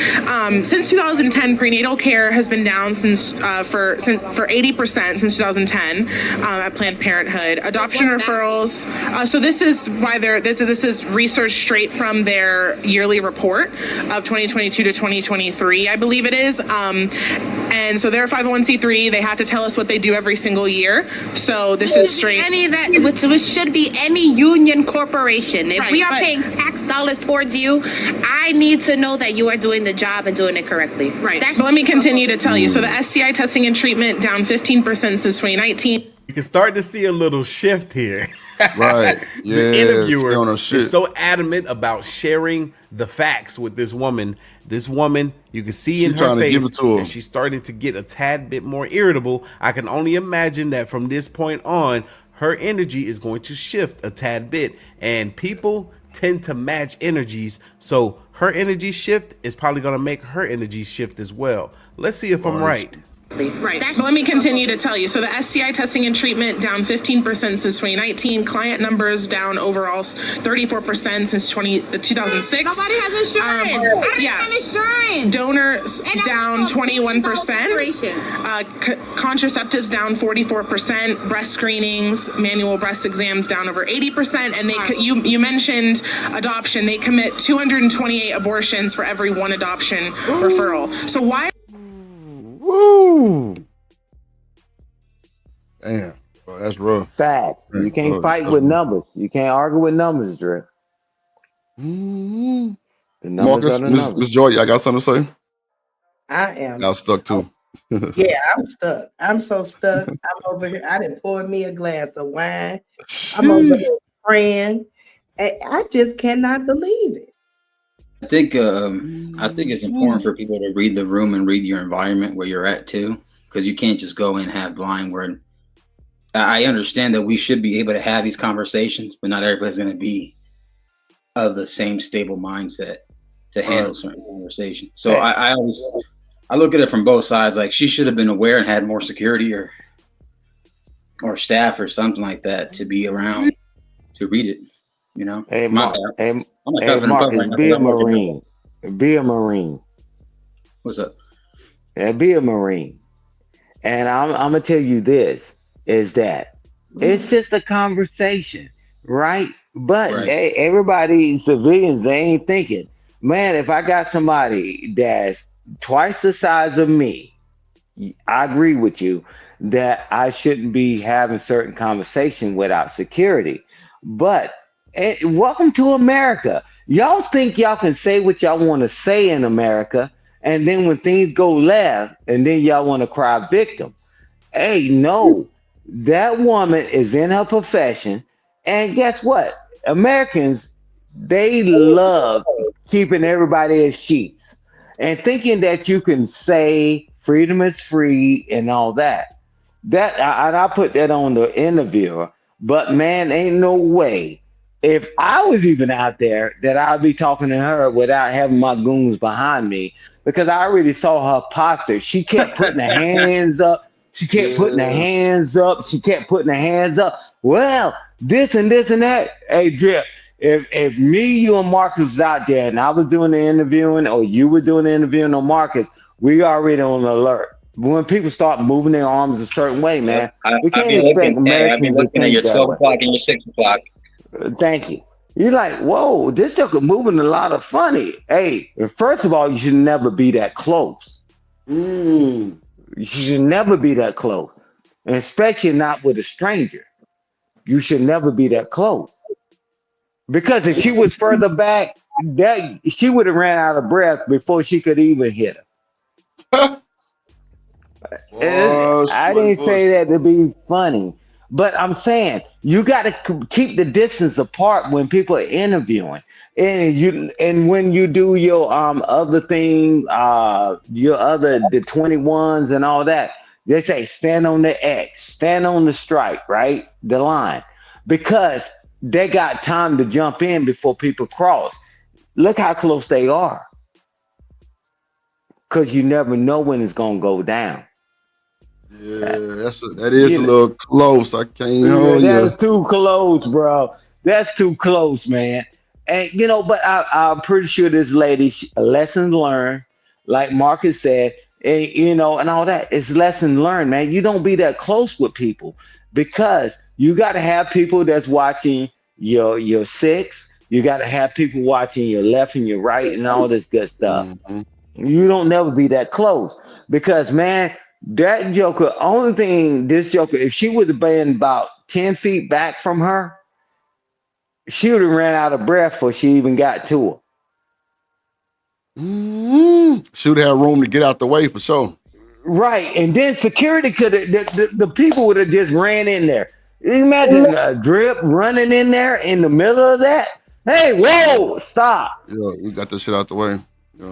[SPEAKER 7] since 2010, prenatal care has been down for 80% since 2010 at Planned Parenthood. Adoption referrals. So this is why this is research straight from their yearly report of 2022 to 2023, I believe it is. And so they're a 501c3. They have to tell us what they do every single year. So this is straight.
[SPEAKER 6] Which should be any union corporation. If we are paying tax dollars towards you, I need to know that you are doing the job and doing it correctly.
[SPEAKER 7] Right. But let me continue to tell you. So the STI testing and treatment down 15% since 2019.
[SPEAKER 8] You can start to see a little shift here.
[SPEAKER 2] Right. Yeah.
[SPEAKER 8] The interviewer is so adamant about sharing the facts with this woman. This woman, you can see in her face that she's starting to get a tad bit more irritable. I can only imagine that from this point on, her energy is going to shift a tad bit, and people tend to match energies. So her energy shift is probably going to make her energy shift as well. Let's see if I'm right.
[SPEAKER 7] Right. But let me continue to tell you. So the STI testing and treatment down 15% since 2019. Client numbers down overall 34% since 2006.
[SPEAKER 6] Nobody has insurance. I don't have insurance.
[SPEAKER 7] Donors down 21%. Contraceptives down 44%. Breast screenings, manual breast exams down over 80%. And you mentioned adoption. They commit 228 abortions for every one adoption referral. So why?
[SPEAKER 10] Woo!
[SPEAKER 2] Damn, bro, that's rough.
[SPEAKER 10] Facts. You can't fight with numbers. You can't argue with numbers, Drip.
[SPEAKER 2] Mm-hmm.
[SPEAKER 10] The numbers
[SPEAKER 2] Marcus, Miss Joy, I got something to say?
[SPEAKER 9] I am.
[SPEAKER 2] Y'all stuck too.
[SPEAKER 9] Yeah, I'm stuck. I'm so stuck. I'm over here. I didn't pour me a glass of wine. I'm over here praying. I just cannot believe it.
[SPEAKER 11] I think it's important for people to read the room and read your environment where you're at too, because you can't just go and have blind word. I understand that we should be able to have these conversations, but not everybody's going to be of the same stable mindset to handle certain conversations. So I look at it from both sides. Like, she should have been aware and had more security or staff or something like that to be around to read it. You know,
[SPEAKER 10] hey, Marcus, be a Marine. Be a Marine.
[SPEAKER 11] What's up?
[SPEAKER 10] Yeah, be a Marine. And I'm gonna tell you this is that it's just a conversation, right? But hey, everybody, civilians, they ain't thinking, man, if I got somebody that's twice the size of me, I agree with you that I shouldn't be having certain conversation without security. But welcome to America. Y'all think y'all can say what y'all want to say in America, and then when things go left, and then y'all want to cry victim. Hey, no, that woman is in her profession, and guess what? Americans, they love keeping everybody as sheep and thinking that you can say freedom is free and all that. That I put that on the interviewer, but man, ain't no way. If I was even out there, that I'd be talking to her without having my goons behind me, because I already saw her posture. She kept putting her hands up. She kept putting her hands up. She kept putting her hands up. Well, this and this and that. Hey, Drip, if me, you, and Marcus was out there and I was doing the interviewing, or you were doing the interviewing on Marcus, we already on alert. When people start moving their arms a certain way, man, we can't expect Americans to think
[SPEAKER 11] at your 12
[SPEAKER 10] that
[SPEAKER 11] o'clock and your 6 o'clock.
[SPEAKER 10] Thank you. You're like, whoa, this joker moving a lot of funny. Hey, first of all, you should never be that close. You should never be that close, and especially not with a stranger. You should never be that close, because if she was further back, that she would have ran out of breath before she could even hit her. I didn't say that to be funny. But I'm saying you got to keep the distance apart when people are interviewing, and when you do your other thing, the 21s and all that. They say stand on the X, stand on the stripe, right, the line, because they got time to jump in before people cross. Look how close they are, because you never know when it's gonna go down.
[SPEAKER 2] Yeah, that is a little close. I can't.
[SPEAKER 10] That's too close, bro. That's too close, man. And but I'm pretty sure this lady, lessons learned, like Marcus said, and all that. It's lessons learned, man. You don't be that close with people, because you got to have people that's watching your six. You got to have people watching your left and your right and all this good stuff. You don't never be that close, because man. That joker, only thing this joker, if she would have been about 10 feet back from her, she would have ran out of breath before she even got to her.
[SPEAKER 2] She would have room to get out the way for sure.
[SPEAKER 10] Right. And then security could have, the people would have just ran in there. Imagine a Drip running in there in the middle of that. Hey, whoa, stop.
[SPEAKER 2] Yeah, we got this shit out the way.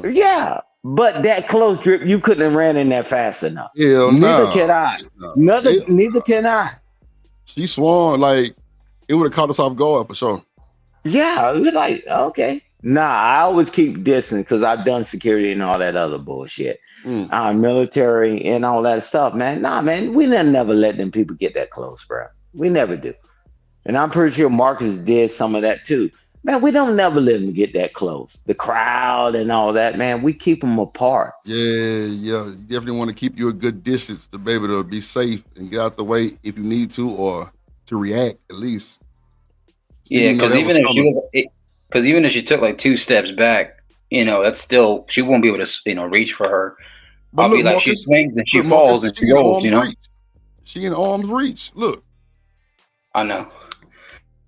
[SPEAKER 10] Yeah. But that close, Drip, you couldn't have ran in there fast enough.
[SPEAKER 2] Hell
[SPEAKER 10] Neither
[SPEAKER 2] no.
[SPEAKER 10] can I. Neither can I.
[SPEAKER 2] She swung like it would have caught us off guard for sure.
[SPEAKER 10] Yeah, we're like, okay. Nah, I always keep distance because I've done security and all that other bullshit. Military and all that stuff, man. Nah, man, we never let them people get that close, bro. We never do. And I'm pretty sure Marcus did some of that too. Man, we don't never let them get that close. The crowd and all that, man, we keep them apart.
[SPEAKER 2] Yeah. You definitely want to keep you a good distance to be able to be safe and get out the way if you need to, or to react at least.
[SPEAKER 11] Yeah, because even if she took like 2 steps back, that's still, she won't be able to reach for her.
[SPEAKER 2] But
[SPEAKER 11] I'll
[SPEAKER 2] look,
[SPEAKER 11] be like,
[SPEAKER 2] Marcus,
[SPEAKER 11] she swings and she
[SPEAKER 2] look,
[SPEAKER 11] falls
[SPEAKER 2] Marcus,
[SPEAKER 11] and she rolls,
[SPEAKER 2] She in arm's reach. Look.
[SPEAKER 11] I know.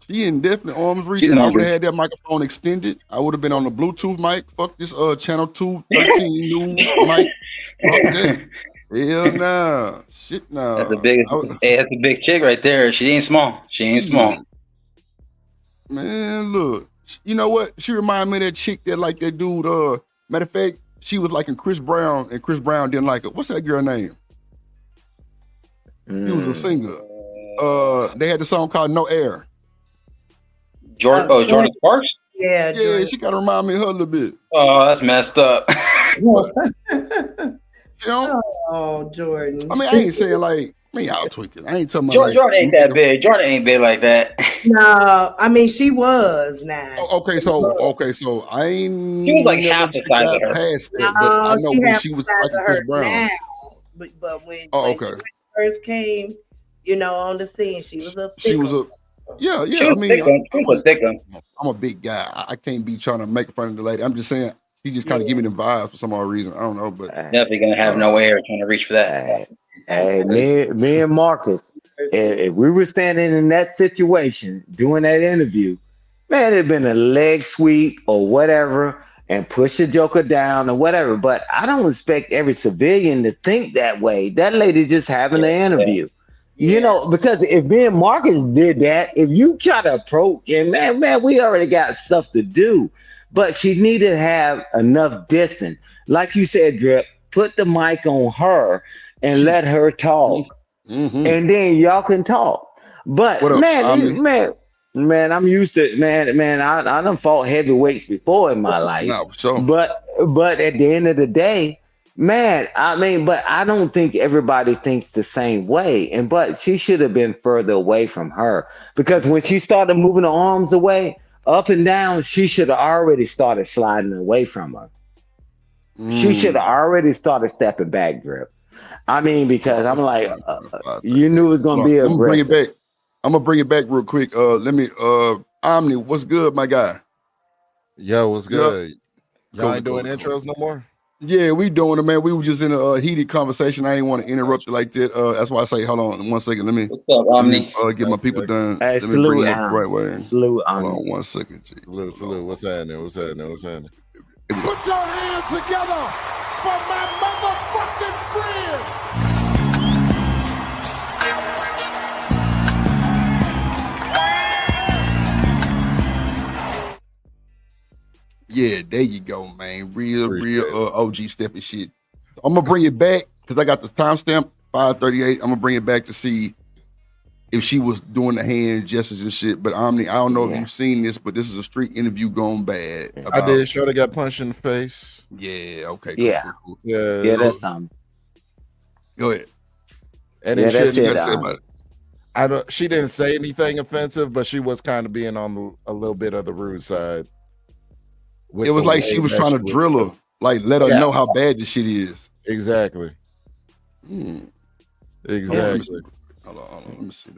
[SPEAKER 2] She in definite arm's reach.
[SPEAKER 11] She's
[SPEAKER 2] If
[SPEAKER 11] in
[SPEAKER 2] I
[SPEAKER 11] arm's
[SPEAKER 2] would have
[SPEAKER 11] reach.
[SPEAKER 2] had that microphone extended, I would have been on the Bluetooth mic. Fuck this channel 213 news mic. Fuck that. Hell nah. Shit nah.
[SPEAKER 11] That's a big chick right there. She ain't small. She ain't small.
[SPEAKER 2] Man, look. You know what? She reminded me of that chick that like that dude. Matter of fact, she was like in Chris Brown, and Chris Brown didn't like her. What's that girl name? He was a singer. They had the song called No Air.
[SPEAKER 11] Jordan Sparks?
[SPEAKER 9] Yeah,
[SPEAKER 2] Yeah, she kind of remind me of her a little bit.
[SPEAKER 11] Oh, that's messed up.
[SPEAKER 9] Oh, Jordan.
[SPEAKER 2] I mean, I ain't saying like, y'all tweaking. I ain't talking about
[SPEAKER 11] Jordan ain't that big. Jordan ain't big like that.
[SPEAKER 9] No, I mean she was now.
[SPEAKER 2] Okay, so I ain't.
[SPEAKER 11] She was like half the size of her.
[SPEAKER 2] Past that, but I know when she was like Chris Brown.
[SPEAKER 9] Now. But when she first came, on the scene, she was a.
[SPEAKER 2] Yeah.
[SPEAKER 11] She was a thick one.
[SPEAKER 2] I'm a big guy. I can't be trying to make fun of the lady. I'm just saying she just kind of give me them vibes for some odd reason. I don't know, but
[SPEAKER 11] definitely gonna have no air trying to reach for that.
[SPEAKER 10] Hey, me and Marcus, if we were standing in that situation doing that interview, man, it'd been a leg sweep or whatever, and push the Joker down or whatever. But I don't expect every civilian to think that way. That lady just having an interview. Because if me and Marcus did that, if you try to approach, and man, we already got stuff to do. But she needed to have enough distance. Like you said, Drip, put the mic on her and let her talk. And then y'all can talk. But man, I'm used to man, I done fought heavyweights before in my life.
[SPEAKER 2] No, so.
[SPEAKER 10] But at the end of the day, man, but I don't think everybody thinks the same way. But she should have been further away from her, because when she started moving her arms away, up and down, she should have already started sliding away from her. She should have already started stepping back, Drip. Because I'm like, you knew it was gonna be aggressive.
[SPEAKER 2] I'm gonna bring it back real quick. Let me Omni, what's good, my guy?
[SPEAKER 12] Yo, what's good? Y'all ain't doing intros no more?
[SPEAKER 2] Yeah, we doing it, man. We were just in a heated conversation. I didn't want to interrupt it like that. That's why I say, hold on 1 second. Let me
[SPEAKER 11] What's up, Omni?
[SPEAKER 2] Get my people done.
[SPEAKER 10] Hey,
[SPEAKER 2] let me bring it up the right way.
[SPEAKER 10] Salute,
[SPEAKER 2] hold on 1 second, G.
[SPEAKER 12] Salute. What's happening?
[SPEAKER 1] Put your hands together for my motherfucking friend.
[SPEAKER 2] Yeah, there you go, man. Real OG stepping shit. So I'm gonna bring it back because I got the timestamp 5:38. I'm gonna bring it back to see if she was doing the hand gestures and shit. But Omni, I don't know if you've seen this, but this is a street interview gone bad.
[SPEAKER 12] I did. Shorty got punched in the face.
[SPEAKER 2] Yeah. Okay.
[SPEAKER 10] Cool.
[SPEAKER 12] Yeah.
[SPEAKER 10] That's something.
[SPEAKER 2] Go ahead.
[SPEAKER 12] And
[SPEAKER 2] then
[SPEAKER 12] shit
[SPEAKER 2] you got to say about it.
[SPEAKER 12] She didn't say anything offensive, but she was kind of being on a little bit of the rude side.
[SPEAKER 2] It was like she was trying to drill her, like let her know how bad this shit is.
[SPEAKER 12] Exactly. Exactly.
[SPEAKER 2] Hold on. Let me see.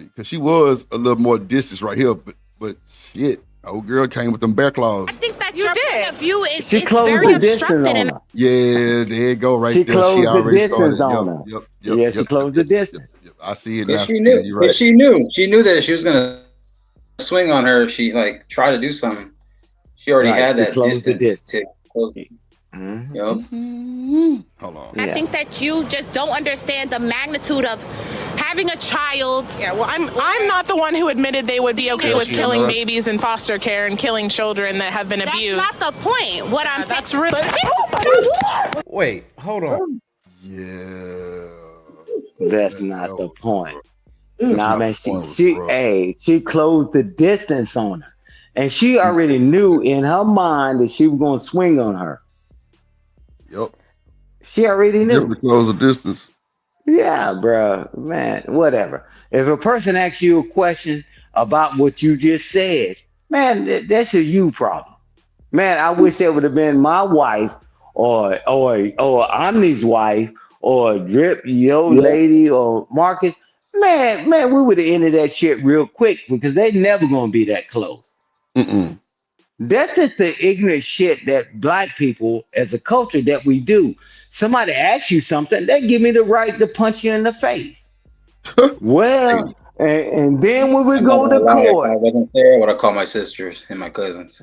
[SPEAKER 2] Because she was a little more distance right here, but shit, old girl came with them bear claws.
[SPEAKER 6] I think that your point of view is
[SPEAKER 10] She closed
[SPEAKER 6] very
[SPEAKER 10] the distance
[SPEAKER 6] obstructed.
[SPEAKER 10] on her.
[SPEAKER 2] Yeah, there you go, right
[SPEAKER 10] She
[SPEAKER 2] there.
[SPEAKER 10] closed
[SPEAKER 2] She
[SPEAKER 10] the
[SPEAKER 2] already
[SPEAKER 10] distance
[SPEAKER 2] started.
[SPEAKER 10] on her.
[SPEAKER 2] Yep,
[SPEAKER 10] She closed the distance.
[SPEAKER 2] I see it
[SPEAKER 11] Yeah,
[SPEAKER 2] now.
[SPEAKER 11] she knew.
[SPEAKER 2] You're right.
[SPEAKER 11] She knew that she was gonna swing on her if she tried to do something. She already had that distance to close.
[SPEAKER 2] Hold on.
[SPEAKER 6] I think that you just don't understand the magnitude of having a child.
[SPEAKER 7] Yeah, well, I'm not the one who admitted they would be okay with killing babies in foster care and killing children that have been abused.
[SPEAKER 6] That's not the point. What I'm saying.
[SPEAKER 7] That's really.
[SPEAKER 8] Wait, hold on.
[SPEAKER 2] Yeah.
[SPEAKER 10] That's not the point. Nah, man, she closed the distance on her. And she already knew in her mind that she was going to swing on her.
[SPEAKER 2] Yep.
[SPEAKER 10] She already
[SPEAKER 2] You have
[SPEAKER 10] knew.
[SPEAKER 2] to close the distance.
[SPEAKER 10] Yeah, bro, man, whatever. If a person asks you a question about what you just said, man, that's a you problem. Man, I wish it would have been my wife or Omni's wife or Drip, yo lady or Marcus. Man, we would have ended that shit real quick because they never gonna be that close.
[SPEAKER 2] Mm-mm.
[SPEAKER 10] That's just the ignorant shit that black people as a culture that we do. Somebody asks you something, they give me the right to punch you in the face. Well, and then when we
[SPEAKER 11] I'm not
[SPEAKER 10] go
[SPEAKER 11] gonna
[SPEAKER 10] to
[SPEAKER 11] lie. If I
[SPEAKER 10] court,
[SPEAKER 11] wasn't there, I would have called my sisters and my cousins.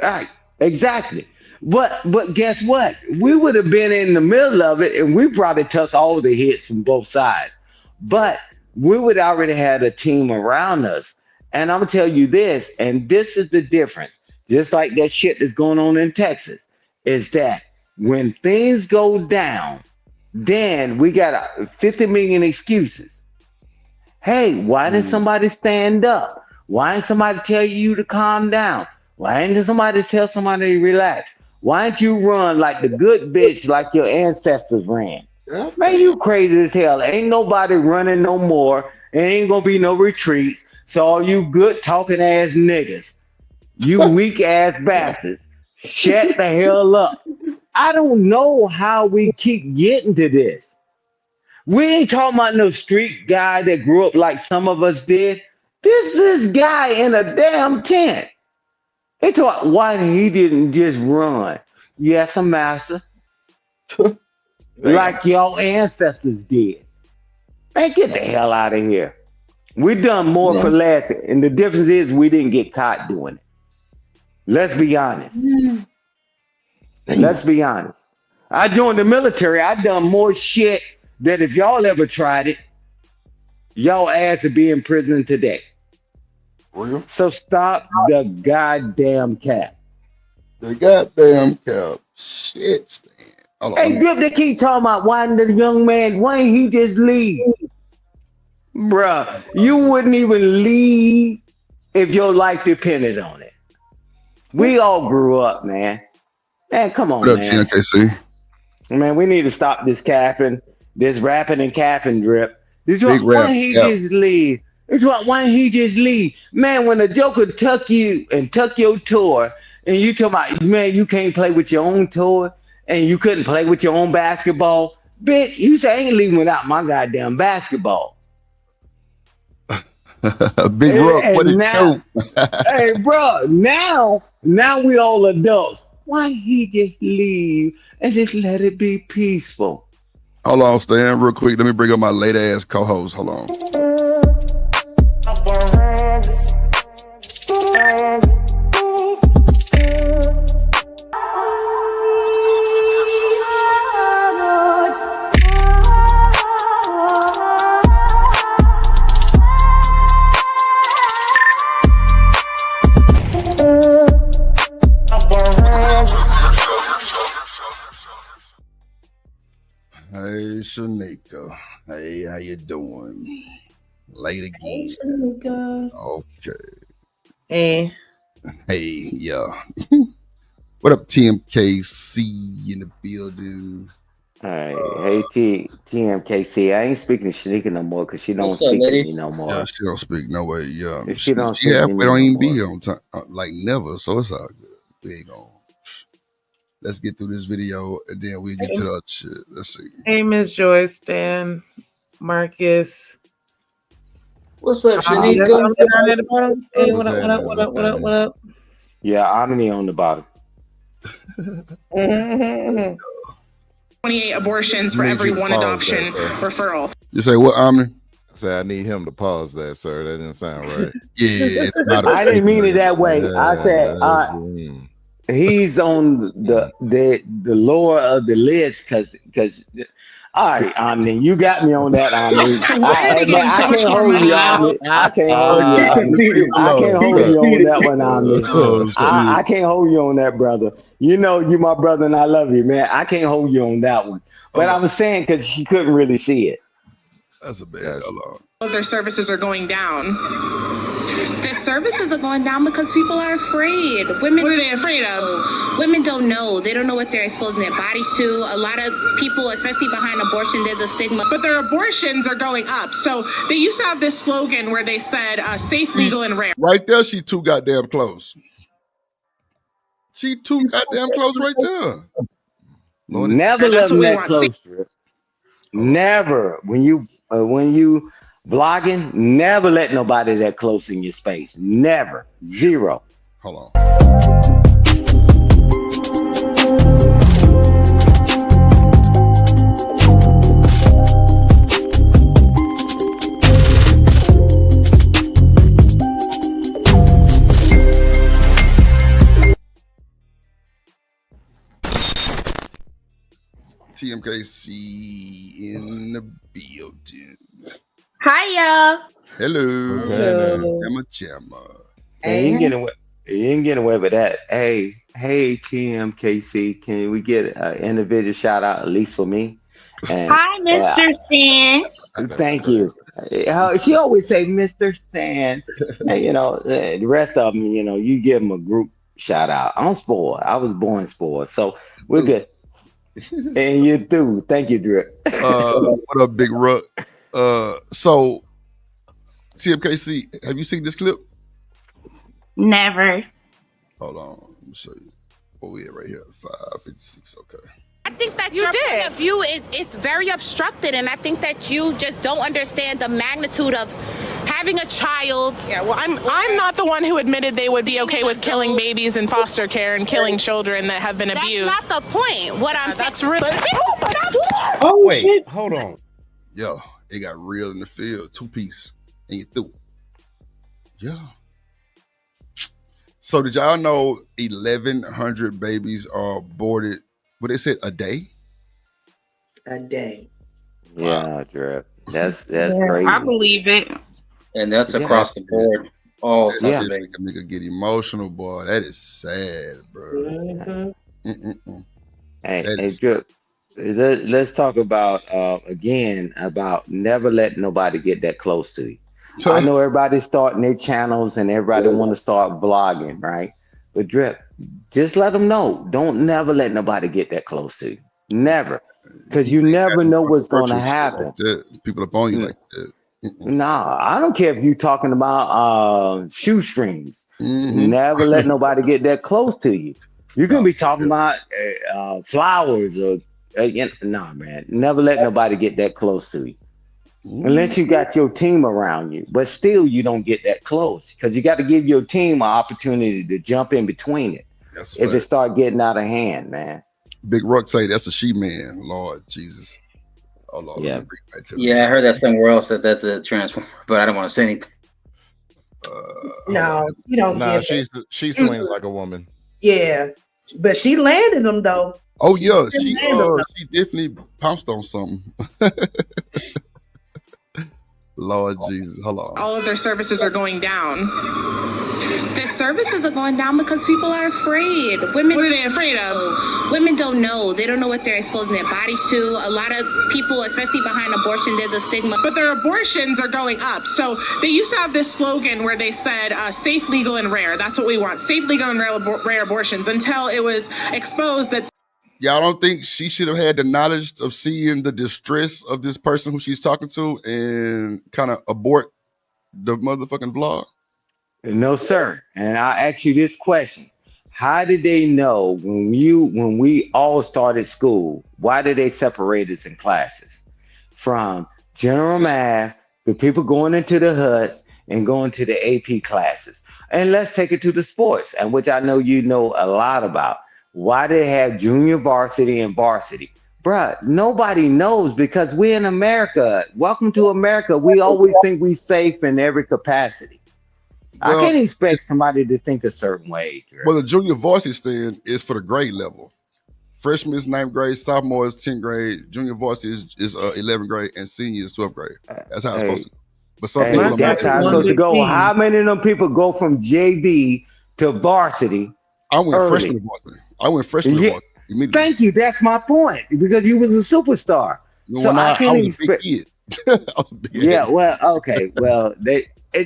[SPEAKER 10] right, exactly. But guess what? We would have been in the middle of it, and we probably took all the hits from both sides. But we would already had a team around us. And I'm gonna tell you this, and this is the difference. Just like that shit that's going on in Texas, is that when things go down, then we got 50 million excuses. Hey, why didn't somebody stand up? Why didn't somebody tell you to calm down? Why didn't somebody tell somebody to relax? Why didn't you run like the good bitch like your ancestors ran? Man, you crazy as hell. Ain't nobody running no more. There ain't gonna be no retreats. So all you good talking ass niggas, you weak ass bastards, shut the hell up. I don't know how we keep getting to this. We ain't talking about no street guy that grew up like some of us did. This guy in a damn tent. They talk why he didn't just run. Yes, master. Like your ancestors did. Man, get the hell out of here. We done more for less, and the difference is we didn't get caught doing it. Let's be honest. Let's be honest. I joined the military. I done more shit that if y'all ever tried it, y'all ass would be in prison today.
[SPEAKER 2] Real?
[SPEAKER 10] So stop the goddamn cap.
[SPEAKER 2] The goddamn cap. Shit, Stan. Hold on,
[SPEAKER 10] Hey, Drip, they keep talking about why the young man, why didn't he just leave? Bruh, you wouldn't even leave if your life depended on it. We all grew up, man. Man, come on,
[SPEAKER 2] what up,
[SPEAKER 10] man.
[SPEAKER 2] TMKC?
[SPEAKER 10] Man, we need to stop this capping, this rapping and capping, Drip. This
[SPEAKER 2] Big
[SPEAKER 10] why
[SPEAKER 2] rap.
[SPEAKER 10] don't he
[SPEAKER 2] Yep.
[SPEAKER 10] just leave? It's why don't he just leave? Man, when a joker tuck you and tuck your tour, and you talking about, man, you can't play with your own tour, and you couldn't play with your own basketball, bitch, you say I ain't leaving without my goddamn basketball.
[SPEAKER 2] Big Rock, what it
[SPEAKER 10] now,
[SPEAKER 2] do?
[SPEAKER 10] hey, bro, now we all adults. Why he just leave and just let it be peaceful?
[SPEAKER 2] Hold on, Stan, real quick. Let me bring up my late ass co-host. Hold on. Hey, Shanika. Hey, how you doing? Late again.
[SPEAKER 9] Hey, Shanika.
[SPEAKER 2] Okay.
[SPEAKER 9] Hey.
[SPEAKER 2] Hey, yeah. What up, TMKC in the building?
[SPEAKER 10] Hey, TMKC. I ain't speaking to Shanika no more because she don't
[SPEAKER 11] What's up,
[SPEAKER 10] speak to
[SPEAKER 11] ladies?
[SPEAKER 10] me no more.
[SPEAKER 2] Yeah, she don't speak no way. Yeah,
[SPEAKER 10] She don't
[SPEAKER 2] she
[SPEAKER 10] speak to
[SPEAKER 2] halfway
[SPEAKER 10] me
[SPEAKER 2] don't
[SPEAKER 10] no
[SPEAKER 2] even be
[SPEAKER 10] more.
[SPEAKER 2] here on time, like never. So it's all good. We ain't gonna. Let's get through this video and then we'll get to the other shit. Let's see.
[SPEAKER 13] Hey, Miss Joyce, Dan, Marcus.
[SPEAKER 11] What's up,
[SPEAKER 13] Hey,
[SPEAKER 11] Shanika?
[SPEAKER 13] what up, what up?
[SPEAKER 10] Yeah, Omni on the bottom.
[SPEAKER 7] 28 abortions for
[SPEAKER 12] Need
[SPEAKER 7] every
[SPEAKER 12] you to
[SPEAKER 7] one
[SPEAKER 12] pause
[SPEAKER 7] adoption
[SPEAKER 12] that, sir.
[SPEAKER 7] referral.
[SPEAKER 2] You say what, Omni?
[SPEAKER 12] I said I need him to pause that, sir. That didn't sound right.
[SPEAKER 2] Yeah, it's not
[SPEAKER 10] I didn't mean it that way. I said he's on the lower of the list because. All right, Omni, you got me on that, Omni.
[SPEAKER 7] So why are they getting so much more
[SPEAKER 10] hold
[SPEAKER 7] money
[SPEAKER 10] you,
[SPEAKER 7] now?
[SPEAKER 10] Omni. I can't hold you,
[SPEAKER 2] keep
[SPEAKER 10] Omni.
[SPEAKER 2] the people
[SPEAKER 10] I can't
[SPEAKER 2] low.
[SPEAKER 10] hold you on that one, Omni.
[SPEAKER 2] Oh, shit.
[SPEAKER 10] I can't hold you on that, brother. You know you my brother and I love you, man. I can't hold you on that one. But I was saying because she couldn't really see it.
[SPEAKER 2] That's a bad. Hold on.
[SPEAKER 7] Their services are going down.
[SPEAKER 6] The services are going down because people are afraid. Women.
[SPEAKER 7] What are they afraid of?
[SPEAKER 6] Women don't know. They don't know what they're exposing their bodies to. A lot of people, especially behind abortion, there's a stigma.
[SPEAKER 7] But their abortions are going up. So they used to have this slogan where they said safe, legal, and rare.
[SPEAKER 2] Right there, she too goddamn close. She too goddamn close right there. Lord,
[SPEAKER 10] Never
[SPEAKER 7] And
[SPEAKER 10] let
[SPEAKER 7] that's
[SPEAKER 10] them
[SPEAKER 7] what we
[SPEAKER 10] that
[SPEAKER 7] want.
[SPEAKER 10] close, Drip. Never. When you vlogging, never let nobody that close in your space. Never. Zero.
[SPEAKER 2] hold on. TMKC in the building.
[SPEAKER 14] Hi, y'all.
[SPEAKER 2] Hello.
[SPEAKER 12] What's happening?
[SPEAKER 2] Emma Jamma.
[SPEAKER 10] And you ain't getting away with that. Hey, TMKC, can we get an individual shout out, at least for me? And,
[SPEAKER 14] Hi, Mr. Stan.
[SPEAKER 10] Thank you. She always say Mr. Stan. And, the rest of them, you give them a group shout out. I'm spoiled. I was born spoiled. So we're good. And you too. Thank you, Drip.
[SPEAKER 2] What up, Big Ruck? So TMKC, have you seen this clip?
[SPEAKER 14] Never.
[SPEAKER 2] Hold on, let me show you. Oh yeah, right here, 5:56. Okay.
[SPEAKER 6] I think that your point of view is very obstructed, and I think that you just don't understand the magnitude of having a child.
[SPEAKER 7] Yeah, well, I'm not the one who admitted they would be okay with killing babies in foster care and killing children that have been abused.
[SPEAKER 6] That's not the point. What I'm saying.
[SPEAKER 7] That's really.
[SPEAKER 8] Oh, wait, hold on.
[SPEAKER 2] Yo, it got real in the field, 2-piece, and you threw. Yeah. So did y'all know 1,100 babies are aborted? What they said, a day?
[SPEAKER 9] A day.
[SPEAKER 10] Yeah, Drip. That's
[SPEAKER 14] Yeah,
[SPEAKER 10] crazy.
[SPEAKER 14] I believe it.
[SPEAKER 11] And that's across the board. All
[SPEAKER 2] That
[SPEAKER 11] time.
[SPEAKER 2] shit make a nigga get emotional, boy. That is sad, bro. Mm-mm-mm.
[SPEAKER 10] Hey,
[SPEAKER 2] That is
[SPEAKER 10] Drip. Let's talk about again about never let nobody get that close to you. I know everybody's starting their channels and everybody want to start vlogging, right? But Drip, just let them know. Don't never let nobody get that close to you. Never. Because you never know what's going to happen.
[SPEAKER 2] Like that. People up on you like that.
[SPEAKER 10] Nah, I don't care if you're talking about shoestrings.
[SPEAKER 2] Mhm.
[SPEAKER 10] Never let nobody get that close to you. You're going to be talking about flowers or, nah, man. Never let nobody get that close to you. Unless you got your team around you. But still, you don't get that close. Because you got to give your team an opportunity to jump in between it.
[SPEAKER 2] That's
[SPEAKER 10] if it start getting out of hand, man.
[SPEAKER 2] Big Ruck say that's a she-man. Lord Jesus. Oh, Lord.
[SPEAKER 10] Yeah.
[SPEAKER 11] Yeah, I heard that somewhere else that that's a transformer, but I don't want to say anything.
[SPEAKER 9] No, you don't
[SPEAKER 12] Nah,
[SPEAKER 9] get
[SPEAKER 12] she swings like a woman.
[SPEAKER 9] Yeah, but she landed them though.
[SPEAKER 2] Oh yeah,
[SPEAKER 9] She
[SPEAKER 2] she
[SPEAKER 9] landed them.
[SPEAKER 2] she definitely pounced on something. Lord Jesus, hold on.
[SPEAKER 7] All of their services are going down.
[SPEAKER 6] The services are going down because people are afraid. Women.
[SPEAKER 7] What are they afraid of?
[SPEAKER 6] Women don't know. They don't know what they're exposing their bodies to. A lot of people, especially behind abortion, there's a stigma.
[SPEAKER 7] But their abortions are going up. So they used to have this slogan where they said safe, legal, and rare. That's what we want. Safe, legal, and rare abortions until it was exposed that
[SPEAKER 2] Y'all don't think she should have had the knowledge of seeing the distress of this person who she's talking to and kind of abort the motherfucking vlog?
[SPEAKER 10] No, sir. And I ask you this question. How did they know when we all started school, why did they separate us in classes? From general math, the people going into the huts and going to the AP classes. And let's take it to the sports, and which I know you know a lot about. Why they have junior varsity and varsity? Bruh, nobody knows because we're in America. Welcome to America. We always think we safe in every capacity. I can't expect somebody to think a certain way.
[SPEAKER 2] Well, the junior varsity stand is for the grade level. Freshman is 9th grade, sophomore is 10th grade, junior varsity is 11th grade, and senior is 12th grade. That's how it's supposed to go. But some people
[SPEAKER 10] that's how it's supposed to go. How many of them people go from JV to varsity?
[SPEAKER 2] I went freshman to varsity. I went freshman to varsity immediately.
[SPEAKER 10] Thank you. That's my point. Because you was a superstar. So I can't expect.
[SPEAKER 2] I was a big kid.
[SPEAKER 10] Yeah, well, okay. Well,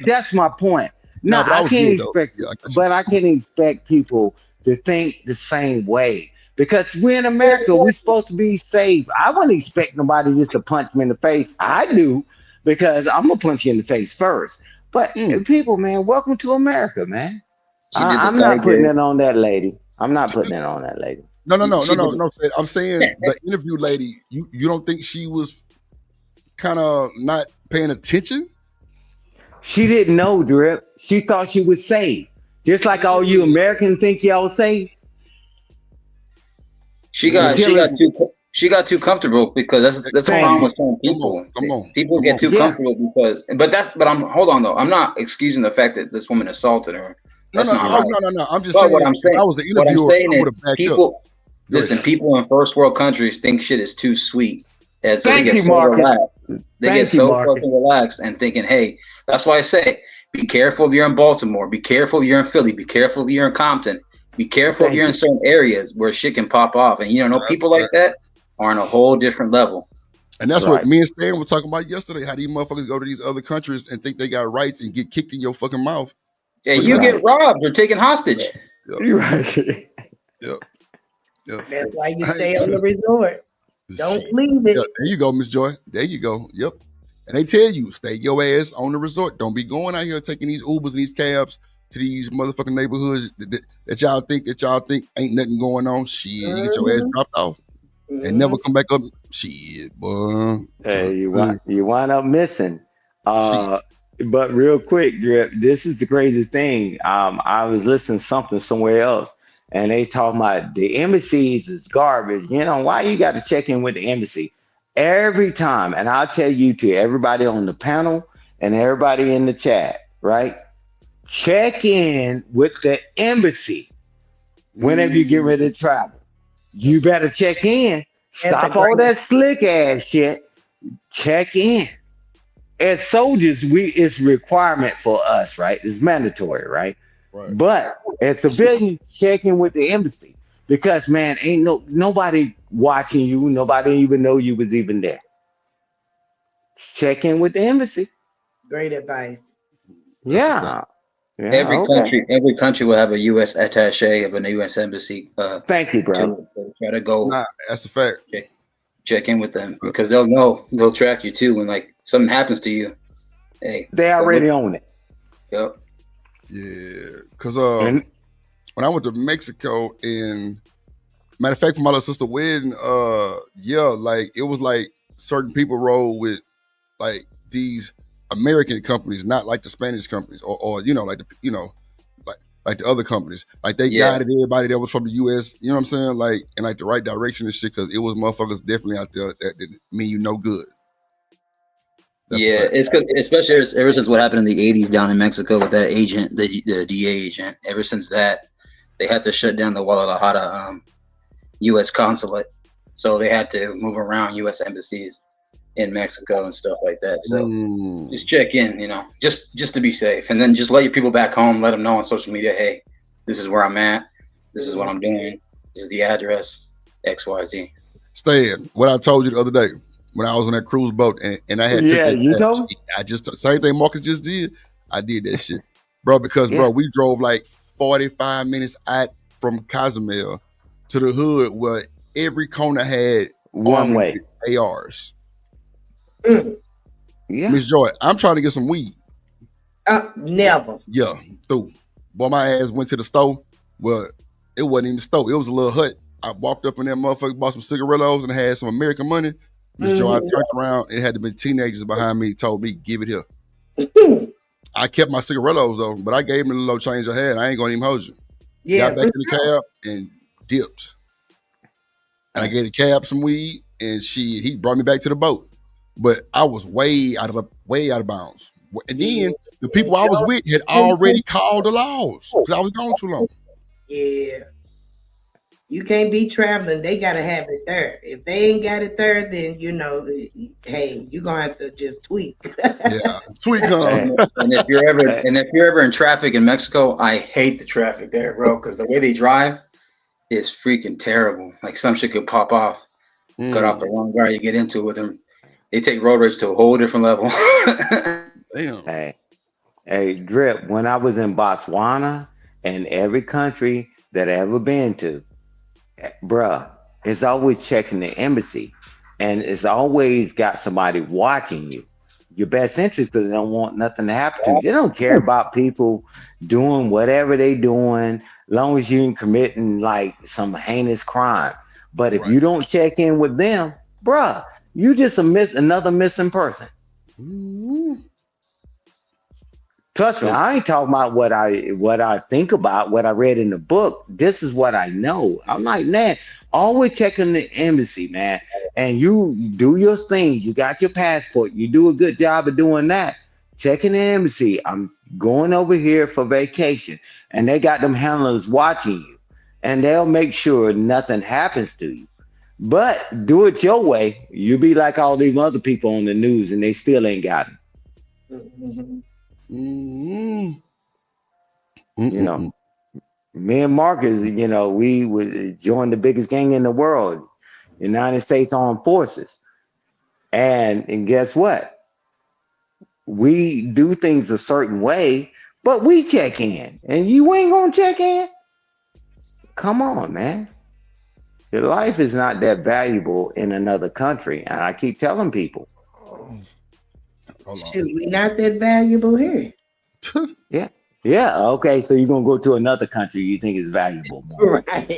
[SPEAKER 10] that's my point. No,
[SPEAKER 2] but I
[SPEAKER 10] I
[SPEAKER 2] was
[SPEAKER 10] can't
[SPEAKER 2] good though.
[SPEAKER 10] expect,
[SPEAKER 2] Yeah, I got you.
[SPEAKER 10] but I can't expect people to think the same way because we're in America. We're supposed to be safe. I wouldn't expect nobody just to punch me in the face. I do because I'm gonna punch you in the face first. But people, man, welcome to America, man.
[SPEAKER 11] She did the
[SPEAKER 10] I'm
[SPEAKER 11] thigh
[SPEAKER 10] not putting
[SPEAKER 11] gig.
[SPEAKER 10] it on that lady. I'm not putting it on that lady.
[SPEAKER 2] No,
[SPEAKER 11] She did.
[SPEAKER 2] Sid. I'm saying the interview lady. You don't think she was kind of not paying attention?
[SPEAKER 10] She didn't know, Drip. She thought she was safe. Just like all you Americans think y'all safe.
[SPEAKER 11] She got too comfortable because that's the problem with some people. People get too comfortable because, but hold on though. I'm not excusing the fact that this woman assaulted her. That's not right.
[SPEAKER 2] No. I'm just
[SPEAKER 11] But
[SPEAKER 2] saying.
[SPEAKER 11] what I'm saying,
[SPEAKER 2] If I was an interviewer, I would have backed
[SPEAKER 11] people.
[SPEAKER 2] up.
[SPEAKER 11] Listen, people in first world countries think shit is too sweet, and so they
[SPEAKER 10] Thank
[SPEAKER 11] get
[SPEAKER 10] you,
[SPEAKER 11] so
[SPEAKER 10] Marcus.
[SPEAKER 11] relaxed. They
[SPEAKER 10] Thank
[SPEAKER 11] get
[SPEAKER 10] you,
[SPEAKER 11] so
[SPEAKER 10] Marcus.
[SPEAKER 11] fucking relaxed and thinking, hey, that's why I say, be careful if you're in Baltimore. Be careful if you're in Philly. Be careful if you're in Compton. Be careful if
[SPEAKER 10] Thank
[SPEAKER 11] you're
[SPEAKER 10] you.
[SPEAKER 11] in certain areas where shit can pop off. And you know, people like that are on a whole different level.
[SPEAKER 2] And that's
[SPEAKER 10] Right.
[SPEAKER 2] what me and Stan were talking about yesterday. How these motherfuckers go to these other countries and think they got rights and get kicked in your fucking mouth.
[SPEAKER 11] Yeah, you get robbed or taken hostage.
[SPEAKER 10] You're right.
[SPEAKER 2] Yep.
[SPEAKER 9] That's why you stay on the resort. Don't leave it.
[SPEAKER 2] Yeah, there you go, Miss Joy. There you go. Yep. And they tell you, stay your ass on the resort. Don't be going out here taking these Ubers and these cabs to these motherfucking neighborhoods that y'all think ain't nothing going on. Shit, you get your ass dropped off and never come back up. Shit, boy.
[SPEAKER 10] Hey, you wind up missing. But real quick, Drip, this is the craziest thing. I was listening to something somewhere else, and they talking about the embassies is garbage. You know, why you got to check in with the embassy every time? And I'll tell you to everybody on the panel and everybody in the chat, right? Check in with the embassy whenever you get ready to travel. You better check in. Stop all that slick ass shit. Check in. As soldiers, it's requirement for us, right? It's mandatory, right? But as civilians, check in with the embassy because man, ain't nobody watching you. Nobody even know you was even there. Check in with the embassy.
[SPEAKER 9] Great advice.
[SPEAKER 10] Yeah.
[SPEAKER 11] Every country will have a U.S. attaché of a U.S. embassy.
[SPEAKER 10] Thank you, bro.
[SPEAKER 11] To try to go.
[SPEAKER 2] Nah, that's a fact.
[SPEAKER 11] Check in with them because they'll know. They'll track you too when like something happens to you. Hey,
[SPEAKER 10] they already own it.
[SPEAKER 11] Yep.
[SPEAKER 2] Yeah, because when I went to Mexico, and matter of fact, for my little sister wedding, like it was like certain people roll with like these American companies, not like the Spanish companies, or you know, like like the other companies. Like they guided everybody that was from the US, you know what I'm saying? Like in like the right direction and shit, because it was motherfuckers definitely out there that didn't mean you no good.
[SPEAKER 11] It's good, especially ever since what happened in the 80s down in Mexico with that agent, the DA agent. Ever since that, they had to shut down the Guadalajara U.S. consulate, so they had to move around U.S. embassies in Mexico and stuff like that. So just check in, you know, just to be safe, and then just let your people back home. Let them know on social media, hey, this is where I'm at. This is what I'm doing. This is the address. XYZ.
[SPEAKER 2] Stan, what I told you the other day when I was on that cruise boat and I had I just same thing Marcus just did. I did that shit, bro, because bro, we drove like 45 minutes out from Cozumel to the hood where every corner had
[SPEAKER 10] one way
[SPEAKER 2] ARs.
[SPEAKER 10] Yeah,
[SPEAKER 2] Miss Joy, I'm trying to get some weed.
[SPEAKER 9] Never.
[SPEAKER 2] Yeah, through. Boy, my ass went to the store. Well, it wasn't even the store. It was a little hut. I walked up in there, motherfucker, bought some cigarillos and had some American money. Miss Joy, I turned around. It had to be teenagers behind me. Told me, give it here. I kept my cigarillos though, but I gave him a little change I had. I ain't gonna even hold you.
[SPEAKER 9] Yeah,
[SPEAKER 2] got back in the cab and dipped. And I gave the cab some weed, and he brought me back to the boat. But I was way out of bounds. And then the people I was with had already called the laws because I was gone too long.
[SPEAKER 9] Yeah. You can't be traveling. They gotta have it there. If they ain't got it there, then you know, hey, you're gonna have to just tweak.
[SPEAKER 2] Yeah, tweak on.
[SPEAKER 11] And if you're ever in traffic in Mexico, I hate the traffic there, bro, because the way they drive is freaking terrible. Like some shit could pop off, cut off the wrong guy you get into with them. They take road rage to a whole different level.
[SPEAKER 2] Damn.
[SPEAKER 10] Hey, Hey, Drip, when I was in Botswana and every country that I ever been to, bruh, it's always checking the embassy, and it's always got somebody watching you. Your best interest because they don't want nothing to happen to you. They don't care about people doing whatever they doing, long as you ain't committing like some heinous crime. But if you don't check in with them, bruh, you just another missing person. Trust me, I ain't talking about what I think about, what I read in the book. This is what I know. I'm like, man, always checking the embassy, man. And you do your things. You got your passport. You do a good job of doing that. Checking the embassy. I'm going over here for vacation. And they got them handlers watching you. And they'll make sure nothing happens to you. But do it your way. You be like all these other people on the news and they still ain't got it. You know, me and Marcus, you know, we would join the biggest gang in the world, United States Armed Forces. And guess what? We do things a certain way, but we check in. And you ain't gonna check in? Come on, man. Your life is not that valuable in another country. And I keep telling people.
[SPEAKER 9] Shoot, we not that valuable here.
[SPEAKER 10] Yeah. Yeah. Okay. So you're gonna go to another country you think is valuable more.
[SPEAKER 9] Right.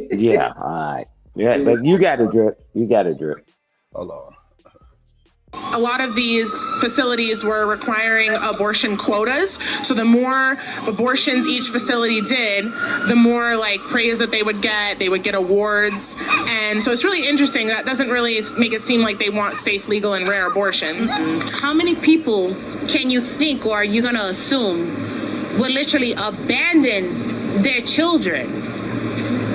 [SPEAKER 10] Yeah. All right. Yeah, but you got to drip. You got to drip.
[SPEAKER 2] Hold on.
[SPEAKER 7] A lot of these facilities were requiring abortion quotas. So the more abortions each facility did, the more like praise that they would get. They would get awards. And so it's really interesting. That doesn't really make it seem like they want safe, legal, and rare abortions.
[SPEAKER 15] How many people can you think or are you going to assume would literally abandon their children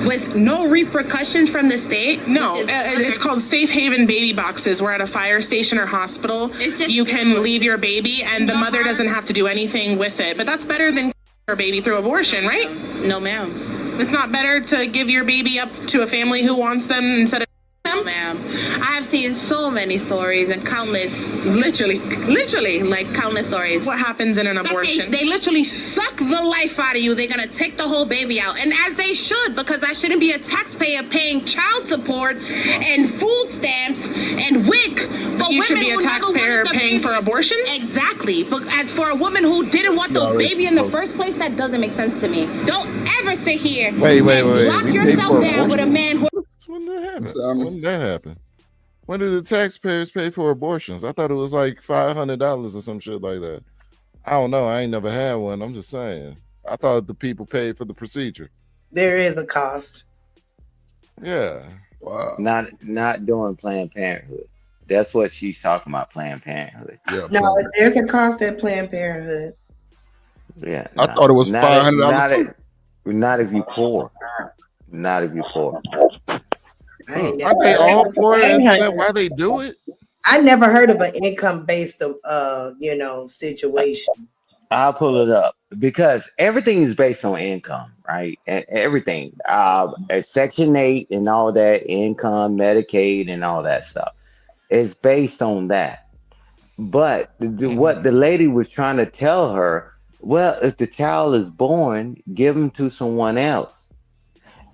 [SPEAKER 15] with no repercussions from the state?
[SPEAKER 7] No, it's called safe haven baby boxes. We're at a fire station or hospital. You can leave your baby and the mother doesn't have to do anything with it. But that's better than your baby through abortion, right?
[SPEAKER 15] No, ma'am.
[SPEAKER 7] It's not better to give your baby up to a family who wants them instead of
[SPEAKER 15] No, ma'am. I have seen so many stories and countless, literally, like countless stories.
[SPEAKER 7] What happens in an abortion?
[SPEAKER 15] They literally suck the life out of you. They're going to take the whole baby out. And as they should, because I shouldn't be a taxpayer paying child support and food stamps and WIC for
[SPEAKER 7] you
[SPEAKER 15] women
[SPEAKER 7] should be a
[SPEAKER 15] who never
[SPEAKER 7] taxpayer
[SPEAKER 15] wanted the
[SPEAKER 7] paying
[SPEAKER 15] baby.
[SPEAKER 7] for abortions?
[SPEAKER 15] Exactly. But as for a woman who didn't want the baby in the first place, that doesn't make sense to me. Don't ever sit here
[SPEAKER 12] Wait.
[SPEAKER 15] and lock
[SPEAKER 12] We pay
[SPEAKER 15] yourself
[SPEAKER 12] for
[SPEAKER 15] down with a
[SPEAKER 12] abortion?
[SPEAKER 15] man who...
[SPEAKER 12] When did that happen? When did that happen? When did the taxpayers pay for abortions? I thought it was like $500 or some shit like that. I don't know. I ain't never had one. I'm just saying. I thought the people paid for the procedure.
[SPEAKER 9] There is a cost.
[SPEAKER 12] Yeah.
[SPEAKER 2] Wow.
[SPEAKER 10] Not doing Planned Parenthood. That's what she's talking about, Planned Parenthood.
[SPEAKER 2] Yeah.
[SPEAKER 9] No, there's a cost at Planned Parenthood.
[SPEAKER 10] Yeah.
[SPEAKER 2] I thought it was $500.
[SPEAKER 10] Not if you poor. Not if you poor.
[SPEAKER 12] Are they all for it? Isn't that why they do it?
[SPEAKER 9] I never heard of an income-based, situation.
[SPEAKER 10] I'll pull it up because everything is based on income, right? Everything, Section 8 and all that, income, Medicaid, and all that stuff. It's based on that. But what the lady was trying to tell her, well, if the child is born, give him to someone else.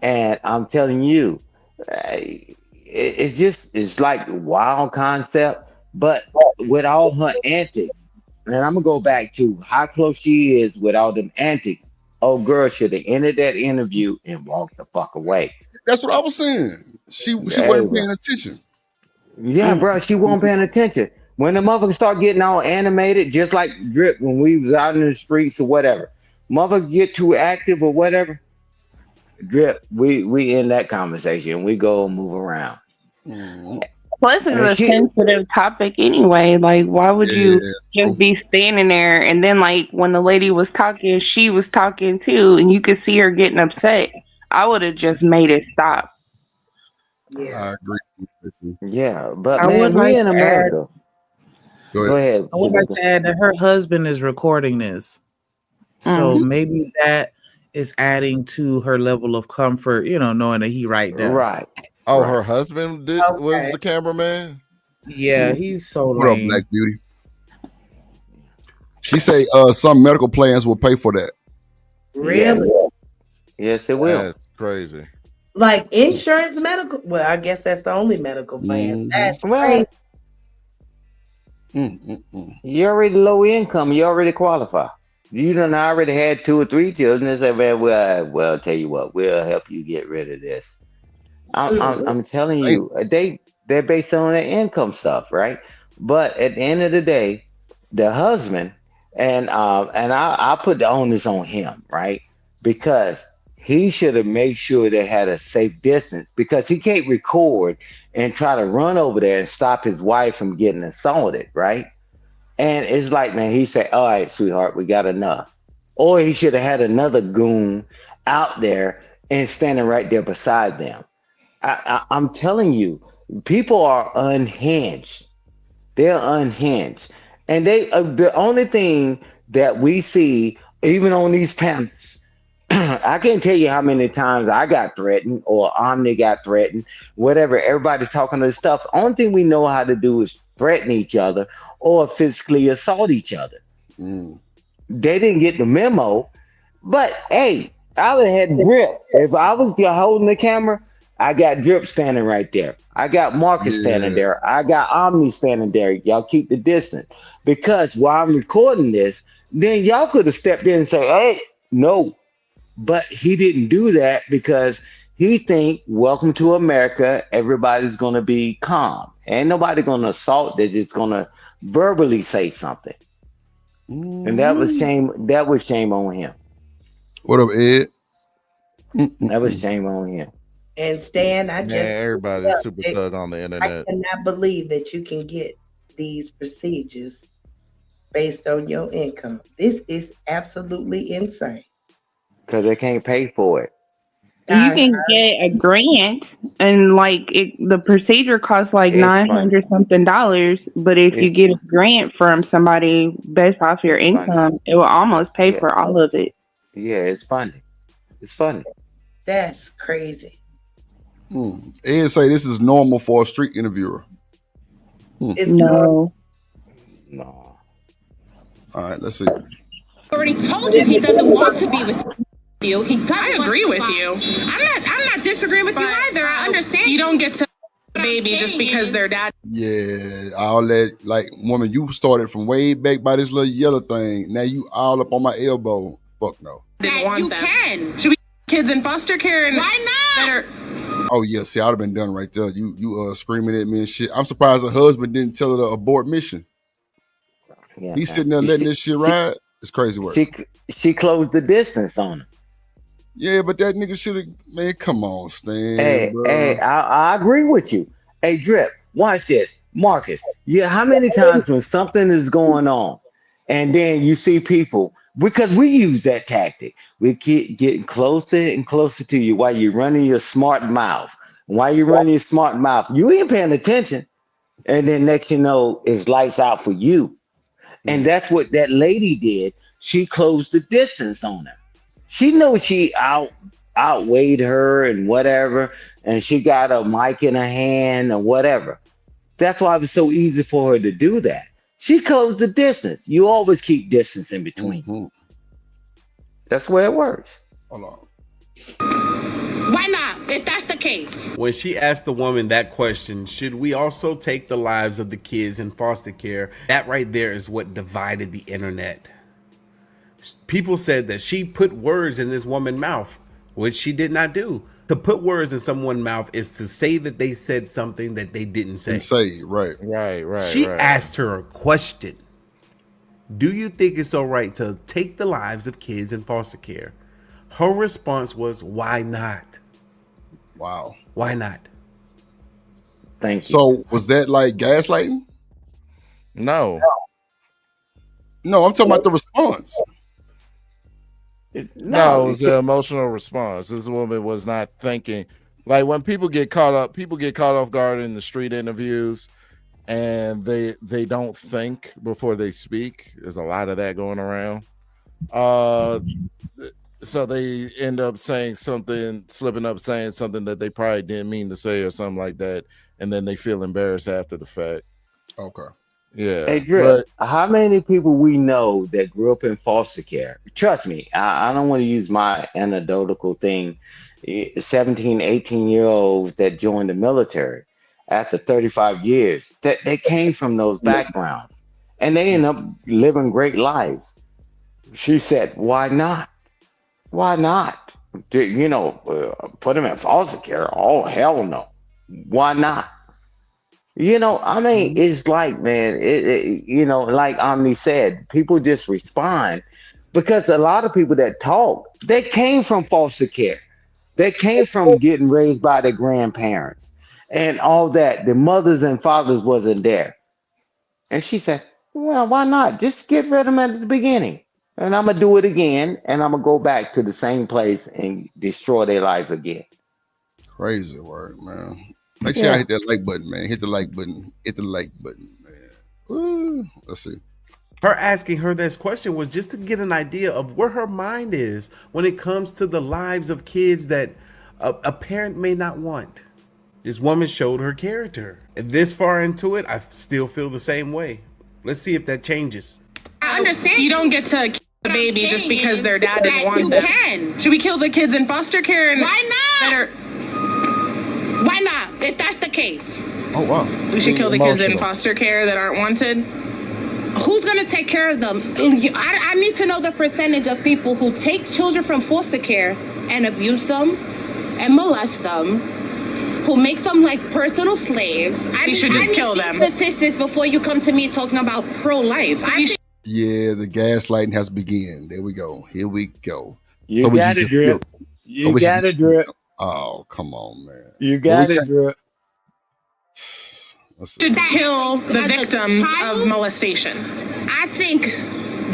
[SPEAKER 10] And I'm telling you, it's like wild concept, but with all her antics, and I'm gonna go back to how close she is with all them antics. Oh, girl should have ended that interview and walked the fuck away.
[SPEAKER 2] That's what I was saying. She wasn't paying attention.
[SPEAKER 10] Yeah, bro, she wasn't paying attention. When the motherfuckers start getting all animated, just like Drip when we was out in the streets or whatever, motherfuckers get too active or whatever. Drip, we end that conversation. We go and move around.
[SPEAKER 14] Plus, it's a sensitive topic anyway. Like, why would you just be standing there and then, like, when the lady was talking, she was talking too, and you could see her getting upset? I would have just made it stop.
[SPEAKER 9] Yeah,
[SPEAKER 2] I agree.
[SPEAKER 10] Yeah, but
[SPEAKER 13] I
[SPEAKER 10] man,
[SPEAKER 13] would
[SPEAKER 10] we
[SPEAKER 13] like
[SPEAKER 10] in
[SPEAKER 13] to
[SPEAKER 10] America.
[SPEAKER 2] Go
[SPEAKER 10] Go ahead.
[SPEAKER 13] I would like to add that her husband is recording this. So maybe that is adding to her level of comfort, knowing that he right there.
[SPEAKER 10] Right.
[SPEAKER 12] Oh, her husband was the cameraman?
[SPEAKER 13] Yeah, he's so
[SPEAKER 2] What up,
[SPEAKER 13] lame.
[SPEAKER 2] Black Beauty? She say some medical plans will pay for that.
[SPEAKER 9] Really?
[SPEAKER 10] Yes, it will.
[SPEAKER 12] That's crazy.
[SPEAKER 9] Like insurance, medical. Well, I guess that's the only medical plan. That's crazy.
[SPEAKER 10] You're already low income. You already qualify. You done already had 2 or 3 children. They say, man, well, tell you what, we'll help you get rid of this. I'm telling you, they're based on their income stuff, right? But at the end of the day, the husband and I put the onus on him, right? Because he should have made sure they had a safe distance, because he can't record and try to run over there and stop his wife from getting assaulted, right? And it's like, man, he said, all right, sweetheart, we got enough. Or he should have had another goon out there and standing right there beside them. I'm telling you, people are unhinged. They're unhinged. And they the only thing that we see, even on these panels, I can't tell you how many times I got threatened or Omni got threatened, whatever. Everybody's talking this stuff. Only thing we know how to do is threaten each other or physically assault each other. They didn't get the memo, but hey, I would have had Drip. If I was holding the camera, I got Drip standing right there. I got Marcus standing there. I got Omni standing there. Y'all keep the distance. Because while I'm recording this, then y'all could have stepped in and said, hey, no. But he didn't do that because he think, welcome to America, everybody's going to be calm. Ain't nobody going to assault. They're just going to verbally say something. And that was shame. That was shame on him.
[SPEAKER 2] What up, Ed?
[SPEAKER 10] That was shame on him.
[SPEAKER 9] And Stan,
[SPEAKER 12] everybody's super thug on the internet.
[SPEAKER 9] I cannot believe that you can get these procedures based on your income. This is absolutely insane.
[SPEAKER 10] Because they can't pay for it.
[SPEAKER 14] You can get a grant, and like the procedure costs like $900 something, but if you get a grant from somebody based off your income, it will almost pay for all of it.
[SPEAKER 10] Yeah, it's funny. It's funny.
[SPEAKER 9] That's crazy.
[SPEAKER 2] Ed say this is normal for a street interviewer.
[SPEAKER 9] It's
[SPEAKER 14] no.
[SPEAKER 10] No.
[SPEAKER 2] All right, let's see.
[SPEAKER 15] Already told you he doesn't want to be with you.
[SPEAKER 7] I agree with you.
[SPEAKER 15] I'm not disagreeing with you either. I understand.
[SPEAKER 7] You don't get to baby just because their dad.
[SPEAKER 2] Yeah, all that, like, woman, you started from way back by this little yellow thing. Now you all up on my elbow. Fuck no.
[SPEAKER 7] Didn't want
[SPEAKER 15] you
[SPEAKER 7] them.
[SPEAKER 15] can.
[SPEAKER 7] Should we kids in foster care? And
[SPEAKER 15] Why not?
[SPEAKER 7] Better.
[SPEAKER 2] Oh yeah, see, I'd have been done right there. You screaming at me and shit. I'm surprised her husband didn't tell her to abort mission.
[SPEAKER 10] Yeah,
[SPEAKER 2] He's sitting there letting this shit ride. It's crazy work.
[SPEAKER 10] She closed the distance on him.
[SPEAKER 2] Yeah, but that nigga should have, man, come on, Stan.
[SPEAKER 10] Hey, I agree with you. Hey, Drip, watch this. Marcus, how many times when something is going on and then you see people, because we use that tactic, we keep getting closer and closer to you while you're running your smart mouth. While you're running your smart mouth, you ain't paying attention. And then next you know, it's lights out for you. And that's what that lady did. She closed the distance on her. She knows she outweighed her and whatever, and she got a mic in her hand or whatever. That's why it was so easy for her to do that. She closed the distance. You always keep distance in between. That's where it works.
[SPEAKER 2] Hold on.
[SPEAKER 15] Why not? If that's the case.
[SPEAKER 8] When she asked the woman that question, should we also take the lives of the kids in foster care? That right there is what divided the internet. People said that she put words in this woman's mouth, which she did not do. To put words in someone's mouth is to say that they said something that they didn't say.
[SPEAKER 2] Right.
[SPEAKER 8] She asked her a question. Do you think it's all right to take the lives of kids in foster care? Her response was, why not?
[SPEAKER 2] Wow.
[SPEAKER 8] Why not?
[SPEAKER 10] Thank you.
[SPEAKER 2] So was that like gaslighting?
[SPEAKER 12] No,
[SPEAKER 2] I'm talking about the response.
[SPEAKER 12] No, it was an emotional response. This woman was not thinking. Like when people get caught off guard in the street interviews, and they don't think before they speak. There's a lot of that going around. So they end up saying something, slipping up, saying something that they probably didn't mean to say or something like that, and then they feel embarrassed after the fact.
[SPEAKER 2] Okay.
[SPEAKER 12] Yeah,
[SPEAKER 10] Hey, Drip, how many people we know that grew up in foster care? Trust me, I don't want to use my anecdotal thing. 17, 18-year-olds that joined the military after 35 years, that they came from those backgrounds and they end up living great lives. She said, why not? Why not? Put them in foster care? Oh, hell no. Why not? I mean, it's like, man, like Omni said, people just respond because a lot of people that talk, they came from foster care. They came from getting raised by their grandparents and all that. The mothers and fathers wasn't there. And she said, well, why not? Just get rid of them at the beginning. And I'm going to do it again. And I'm going to go back to the same place and destroy their life again.
[SPEAKER 2] Crazy work, man. Make sure
[SPEAKER 10] Yeah.
[SPEAKER 2] I hit that like button, man. Hit the like button. Hit the like button, man. Woo. Let's see.
[SPEAKER 8] Her asking her this question was just to get an idea of where her mind is when it comes to the lives of kids that a parent may not want. This woman showed her character. And this far into it, I still feel the same way. Let's see if that changes.
[SPEAKER 7] I understand. You don't get to kill the baby just because their dad didn't want them.
[SPEAKER 15] Can.
[SPEAKER 7] Should we kill the kids in foster care? And
[SPEAKER 15] Why not? Why not? If that's the case.
[SPEAKER 12] Oh wow.
[SPEAKER 7] We should kill the kids in foster care that aren't wanted.
[SPEAKER 15] Who's gonna take care of them? I need to know the percentage of people who take children from foster care and abuse them and molest them, who make them like personal slaves.
[SPEAKER 7] We should just kill them.
[SPEAKER 15] Statistics before you come to me talking about pro-life.
[SPEAKER 2] Yeah, the gaslighting has begun. There we go. Here we go.
[SPEAKER 10] You got it, Drip. You got it, Drip.
[SPEAKER 2] Oh, come on, man.
[SPEAKER 10] You got it, Drip.
[SPEAKER 7] Should kill the victims of molestation.
[SPEAKER 15] I think,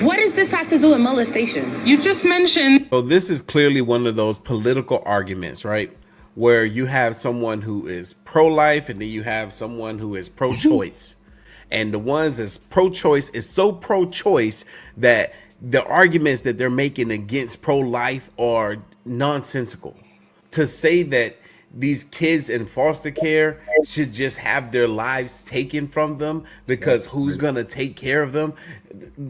[SPEAKER 15] what does this have to do with molestation?
[SPEAKER 7] You just mentioned.
[SPEAKER 8] So this is clearly one of those political arguments, right? Where you have someone who is pro-life and then you have someone who is pro-choice. And the ones that's pro-choice is so pro-choice that the arguments that they're making against pro-life are nonsensical. To say that these kids in foster care should just have their lives taken from them because who's going to take care of them?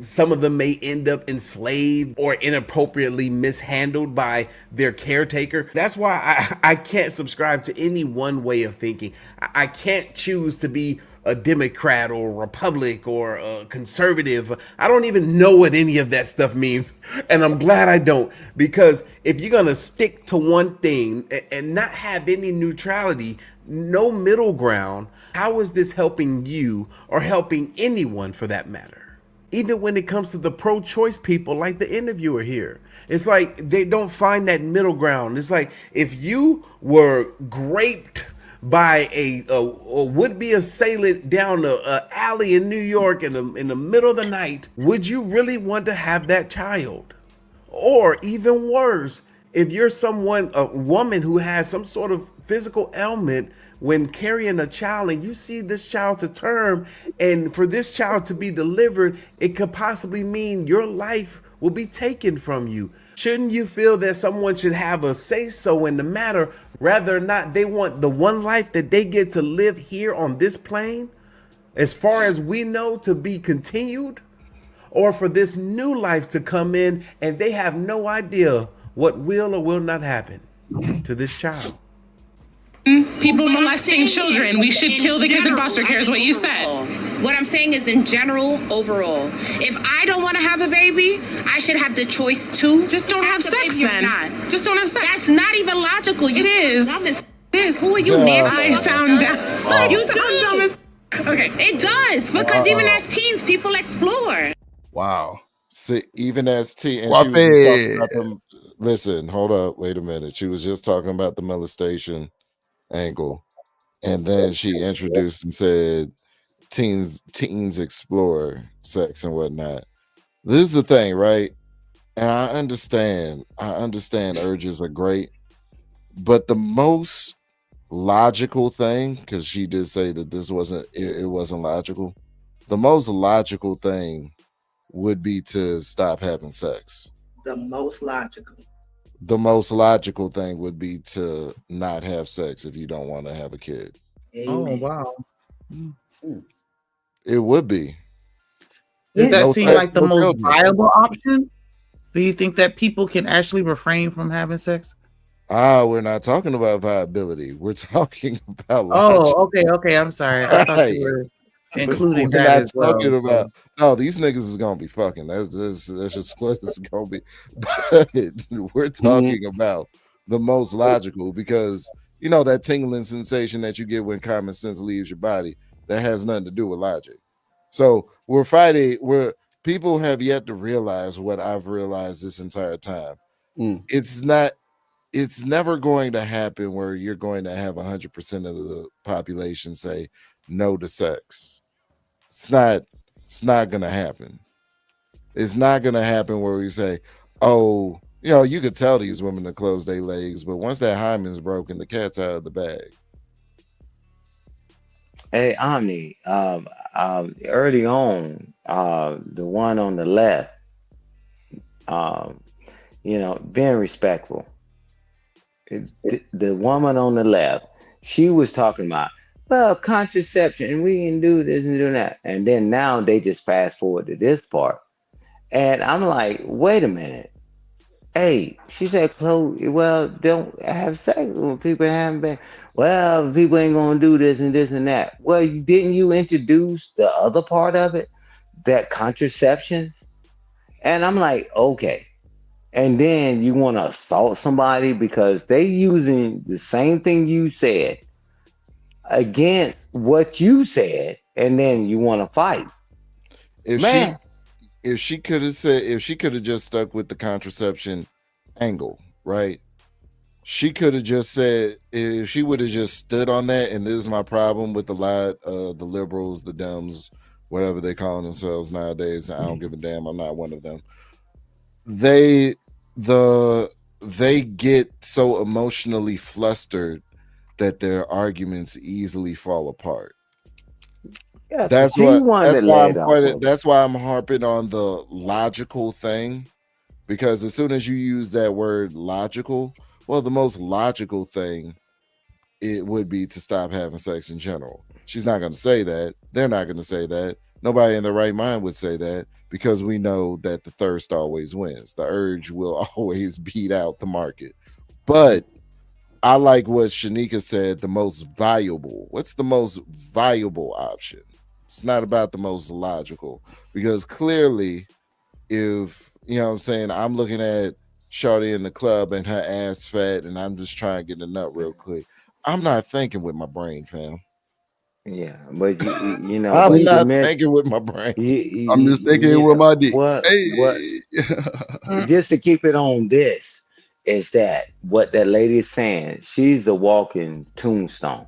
[SPEAKER 8] Some of them may end up enslaved or inappropriately mishandled by their caretaker. That's why I can't subscribe to any one way of thinking. I can't choose to be a Democrat or a Republic or a conservative. I don't even know what any of that stuff means. And I'm glad I don't, because if you're going to stick to one thing and not have any neutrality, no middle ground, how is this helping you or helping anyone for that matter? Even when it comes to the pro-choice people like the interviewer here, it's like they don't find that middle ground. It's like if you were raped by a would-be assailant down an alley in New York in the middle of the night, would you really want to have that child? Or even worse, if you're a woman who has some sort of physical ailment, when carrying a child and you see this child to term, and for this child to be delivered, it could possibly mean your life will be taken from you. Shouldn't you feel that someone should have a say-so in the matter, whether or not they want the one life that they get to live here on this plane, as far as we know, to be continued, or for this new life to come in and they have no idea what will or will not happen to this child?
[SPEAKER 7] People molesting children. We should kill the kids in foster care is what you said.
[SPEAKER 15] What I'm saying is in general, overall. If I don't want to have a baby, I should have the choice to.
[SPEAKER 7] Just don't have sex then. Just don't have sex.
[SPEAKER 15] That's not even logical.
[SPEAKER 7] It is.
[SPEAKER 15] Who are you, Nancy?
[SPEAKER 7] I sound dumb. You sound dumb as. Okay.
[SPEAKER 15] It does, because even as teens, people explore.
[SPEAKER 2] Wow.
[SPEAKER 12] See, even as teens, listen, hold up, wait a minute. She was just talking about the molestation angle, and then she introduced and said teens explore sex and whatnot. This is the thing, right? And I understand urges are great, but the most logical thing, because she did say that this wasn't logical, the most logical thing would be to stop having sex.
[SPEAKER 9] The most
[SPEAKER 12] logical thing would be to not have sex if you don't want to have a kid.
[SPEAKER 9] Amen.
[SPEAKER 13] Oh wow.
[SPEAKER 12] It would be.
[SPEAKER 13] Does that
[SPEAKER 2] No
[SPEAKER 13] seem
[SPEAKER 2] sex,
[SPEAKER 13] like the
[SPEAKER 2] no
[SPEAKER 13] most
[SPEAKER 2] children.
[SPEAKER 13] viable option? Do you think that people can actually refrain from having sex?
[SPEAKER 12] We're not talking about viability. We're talking about logic.
[SPEAKER 13] Oh, okay. I'm sorry. I thought you
[SPEAKER 12] Right.
[SPEAKER 13] were including
[SPEAKER 12] We're
[SPEAKER 13] that
[SPEAKER 12] not
[SPEAKER 13] as well.
[SPEAKER 12] talking about no, these niggas is gonna be fucking. That's just what it's gonna be. But we're talking about the most logical because you know that tingling sensation that you get when common sense leaves your body that has nothing to do with logic. So we're fighting where people have yet to realize what I've realized this entire time. It's never going to happen where you're going to have 100% of the population say no to sex. It's not gonna happen. It's not gonna happen where we say, oh, you know, you could tell these women to close their legs, but once that hymen's broken, the cat's out of the bag.
[SPEAKER 10] Hey, Omni, early on, the one on the left, you know, being respectful. The woman on the left, she was talking about, well, contraception, and we can do this and do that. And then now they just fast forward to this part. And I'm like, wait a minute. Hey, she said, Chloe, well, don't have sex with people haven't been. Well, people ain't gonna do this and this and that. Well, didn't you introduce the other part of it, that contraception? And I'm like, okay. And then you want to assault somebody because they using the same thing you said against what you said, and then you want to fight.
[SPEAKER 12] If she could have just stuck with the contraception angle, right? She could have just said, if she would have just stood on that, and this is my problem with a lot of the liberals, the Dems, whatever they call themselves nowadays. I don't give a damn. I'm not one of them. They get so emotionally flustered that their arguments easily fall apart.
[SPEAKER 10] Yeah,
[SPEAKER 12] That's why I'm harping on the logical thing, because as soon as you use that word logical, well, the most logical thing it would be to stop having sex in general. She's not going to say that. They're not going to say that. Nobody in their right mind would say that, because we know that the thirst always wins. The urge will always beat out the market. But I like what Shanika said, the most valuable. What's the most valuable option? It's not about the most logical, because clearly, if you know what I'm saying, I'm looking at Shawty in the club and her ass fat, and I'm just trying to get a nut real quick. I'm not thinking with my brain, fam.
[SPEAKER 10] Yeah, but you know,
[SPEAKER 12] I'm
[SPEAKER 10] but
[SPEAKER 12] not thinking with my brain.
[SPEAKER 2] I'm just thinking with my dick.
[SPEAKER 10] What?
[SPEAKER 2] Hey.
[SPEAKER 10] Just to keep it on this is that what that lady is saying. She's a walking tombstone,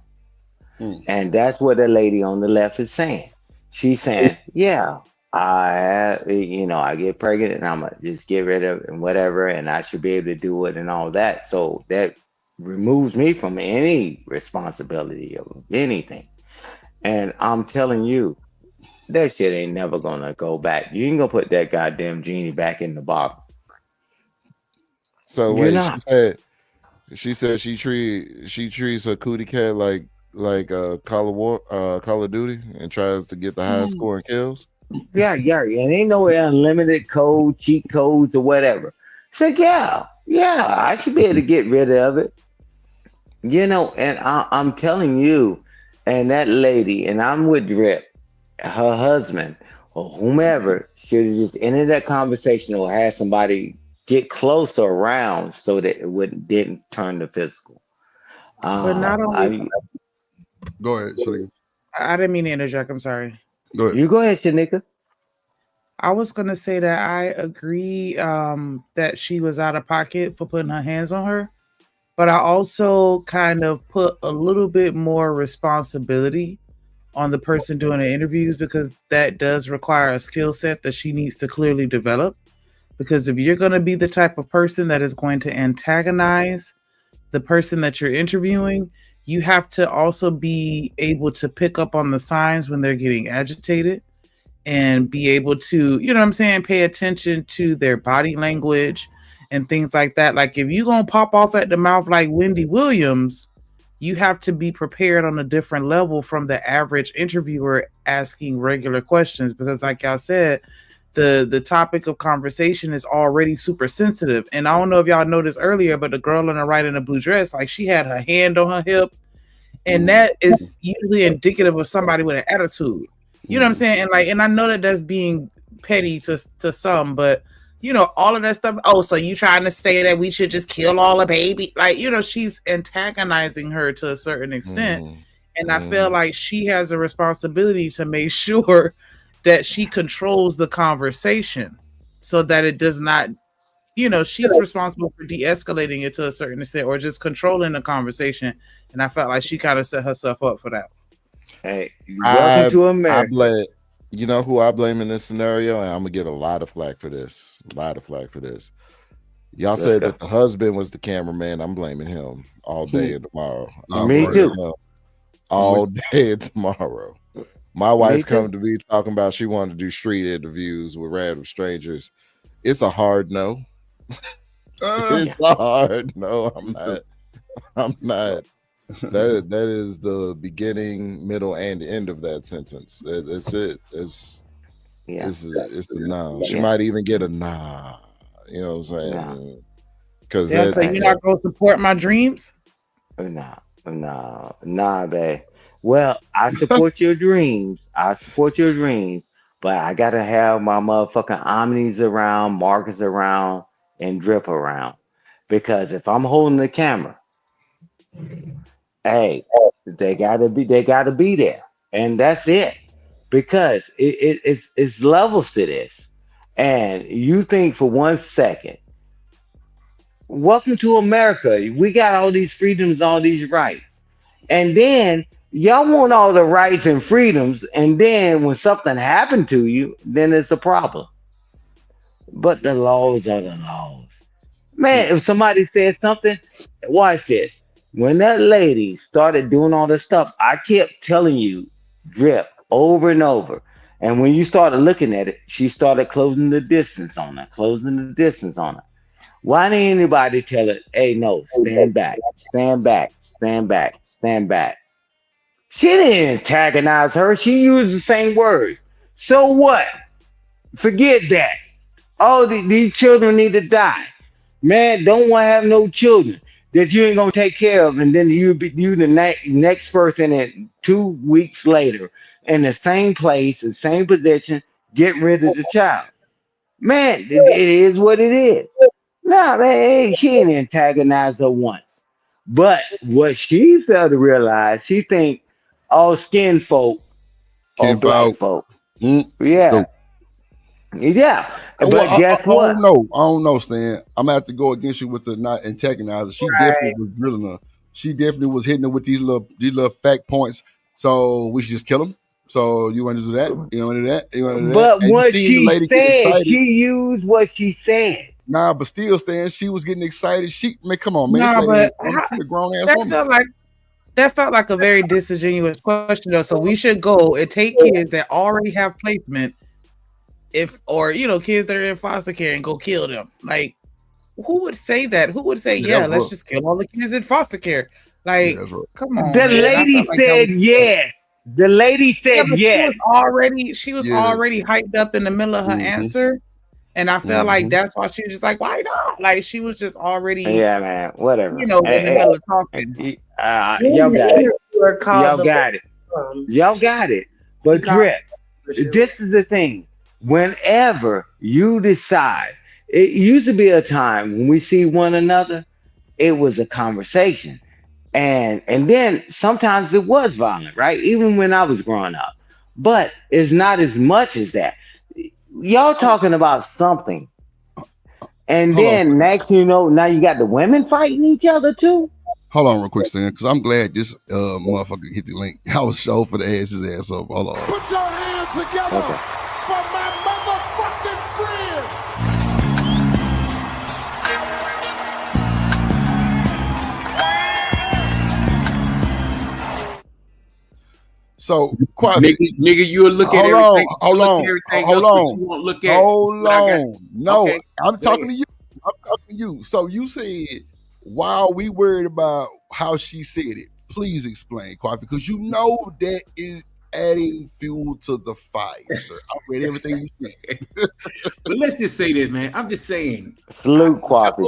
[SPEAKER 10] and that's what the lady on the left is saying. She's saying, yeah, I get pregnant and I'm gonna just get rid of it and whatever, and I should be able to do it and all that. So that removes me from any responsibility of anything. And I'm telling you, that shit ain't never gonna go back. You ain't gonna put that goddamn genie back in the bottle.
[SPEAKER 12] So
[SPEAKER 10] You're
[SPEAKER 12] wait,
[SPEAKER 10] not.
[SPEAKER 12] she said she treats her cootie cat like Call of Duty, and tries to get the high score and kills.
[SPEAKER 10] Yeah, and ain't no unlimited code, cheat codes, or whatever. So yeah, I should be able to get rid of it. You know, and I'm telling you, and that lady, and I'm with Drip, her husband or whomever should have just ended that conversation or had somebody get closer around so that it didn't turn to physical.
[SPEAKER 13] But not only.
[SPEAKER 2] Go ahead, Shanika.
[SPEAKER 13] I didn't mean to interject. I'm sorry.
[SPEAKER 2] Go ahead.
[SPEAKER 10] You go ahead, Shanika.
[SPEAKER 13] I was gonna say that I agree that she was out of pocket for putting her hands on her, but I also kind of put a little bit more responsibility on the person doing the interviews, because that does require a skill set that she needs to clearly develop. Because if you're going to be the type of person that is going to antagonize the person that you're interviewing, you have to also be able to pick up on the signs when they're getting agitated and be able to, you know what I'm saying, pay attention to their body language and things like that. Like if you're going to pop off at the mouth like Wendy Williams, you have to be prepared on a different level from the average interviewer asking regular questions, because like y'all said, the topic of conversation is already super sensitive. And I don't know if y'all noticed earlier, but the girl on the right in the blue dress, like she had her hand on her hip, and that is usually indicative of somebody with an attitude. You know what I'm saying? And like, and I know that that's being petty to some, but you know, all of that stuff. Oh, so you trying to say that we should just kill all the baby? Like, you know, she's antagonizing her to a certain extent. And I feel like she has a responsibility to make sure that she controls the conversation so that it does not, you know, she's responsible for de-escalating it to a certain extent or just controlling the conversation. And I felt like she kind of set herself up for that.
[SPEAKER 10] Hey, welcome to America.
[SPEAKER 12] You know who I blame in this scenario? And I'm going to get a lot of flack for this. Y'all said that the husband was the cameraman. I'm blaming him all day and tomorrow.
[SPEAKER 10] Me too.
[SPEAKER 12] All day and tomorrow. My wife come to me talking about she wanted to do street interviews with random strangers. It's a hard no. It's a hard no. I'm not. That is the beginning, middle, and end of that sentence. That's it. It's a no. She might even get a nah. You know what I'm saying? Because
[SPEAKER 13] so you're not gonna support my dreams?
[SPEAKER 10] Nah, babe. Well, I support your dreams. But I gotta have my motherfucking Omnis around, Marcus around, and Drip around. Because if I'm holding the camera, hey, they gotta be there. And that's it. Because it's levels to this. And you think for 1 second, welcome to America. We got all these freedoms, all these rights. And then y'all want all the rights and freedoms, and then when something happened to you, then it's a problem. But the laws are the laws. Man, if somebody says something, watch this. When that lady started doing all this stuff, I kept telling you, Drip, over and over. And when you started looking at it, she started closing the distance on her. Why didn't anybody tell her, hey, no, stand back. She didn't antagonize her. She used the same words. So what? Forget that. Oh, these children need to die. Man, don't want to have no children that you ain't gonna take care of, and then you the next person in 2 weeks later in the same place, the same position, get rid of the child. Man, it is what it is. Nah, man, she ain't antagonized her once. But what she failed to realize, she think all skin folk are black folk. Yeah. But guess what?
[SPEAKER 2] I don't know, Stan. I'm gonna have to go against you with the not antagonizer. She definitely was drilling her. She definitely was hitting her with these little fact points. So we should just kill them. So you want to do that? You want to do that? You want to do that?
[SPEAKER 10] But what she said, she used what she said.
[SPEAKER 2] Nah, but still, Stan, she was getting excited. Come on, man. Nah, but a grown ass woman.
[SPEAKER 13] That felt like a very disingenuous question, though. So we should go and take kids that already have placement, kids that are in foster care, and go kill them. Like, who would say that? Who would say, let's just kill all the kids in foster care? Like, come on.
[SPEAKER 10] The lady said yes. The lady said yes.
[SPEAKER 13] She was already hyped up in the middle of her answer. And I felt like that's why she was just like, why not? Like, she was just already,
[SPEAKER 10] man, whatever.
[SPEAKER 13] In the middle of talking.
[SPEAKER 10] Y'all got it. Y'all got it. But Drip, this is the thing. Whenever you decide, it used to be a time when we see one another, it was a conversation. And then sometimes it was violent, right? Even when I was growing up. But it's not as much as that. Y'all talking about something. And then next you know, now you got the women fighting each other too.
[SPEAKER 2] Hold on real quick, Stan, because I'm glad this motherfucker hit the link. I was so for the ass up. Hold on.
[SPEAKER 1] Put your hands together for my motherfucking friend.
[SPEAKER 2] So,
[SPEAKER 16] nigga, you'll look at everything. Hold on.
[SPEAKER 2] No, okay. I'm talking to you. So you said, why are we worried about how she said it? please explain, Quaffy, because you know that is adding fuel to the fire, sir. I read everything you said.
[SPEAKER 16] But let's just say this, man. I'm just saying.
[SPEAKER 10] Salute, Quaffy.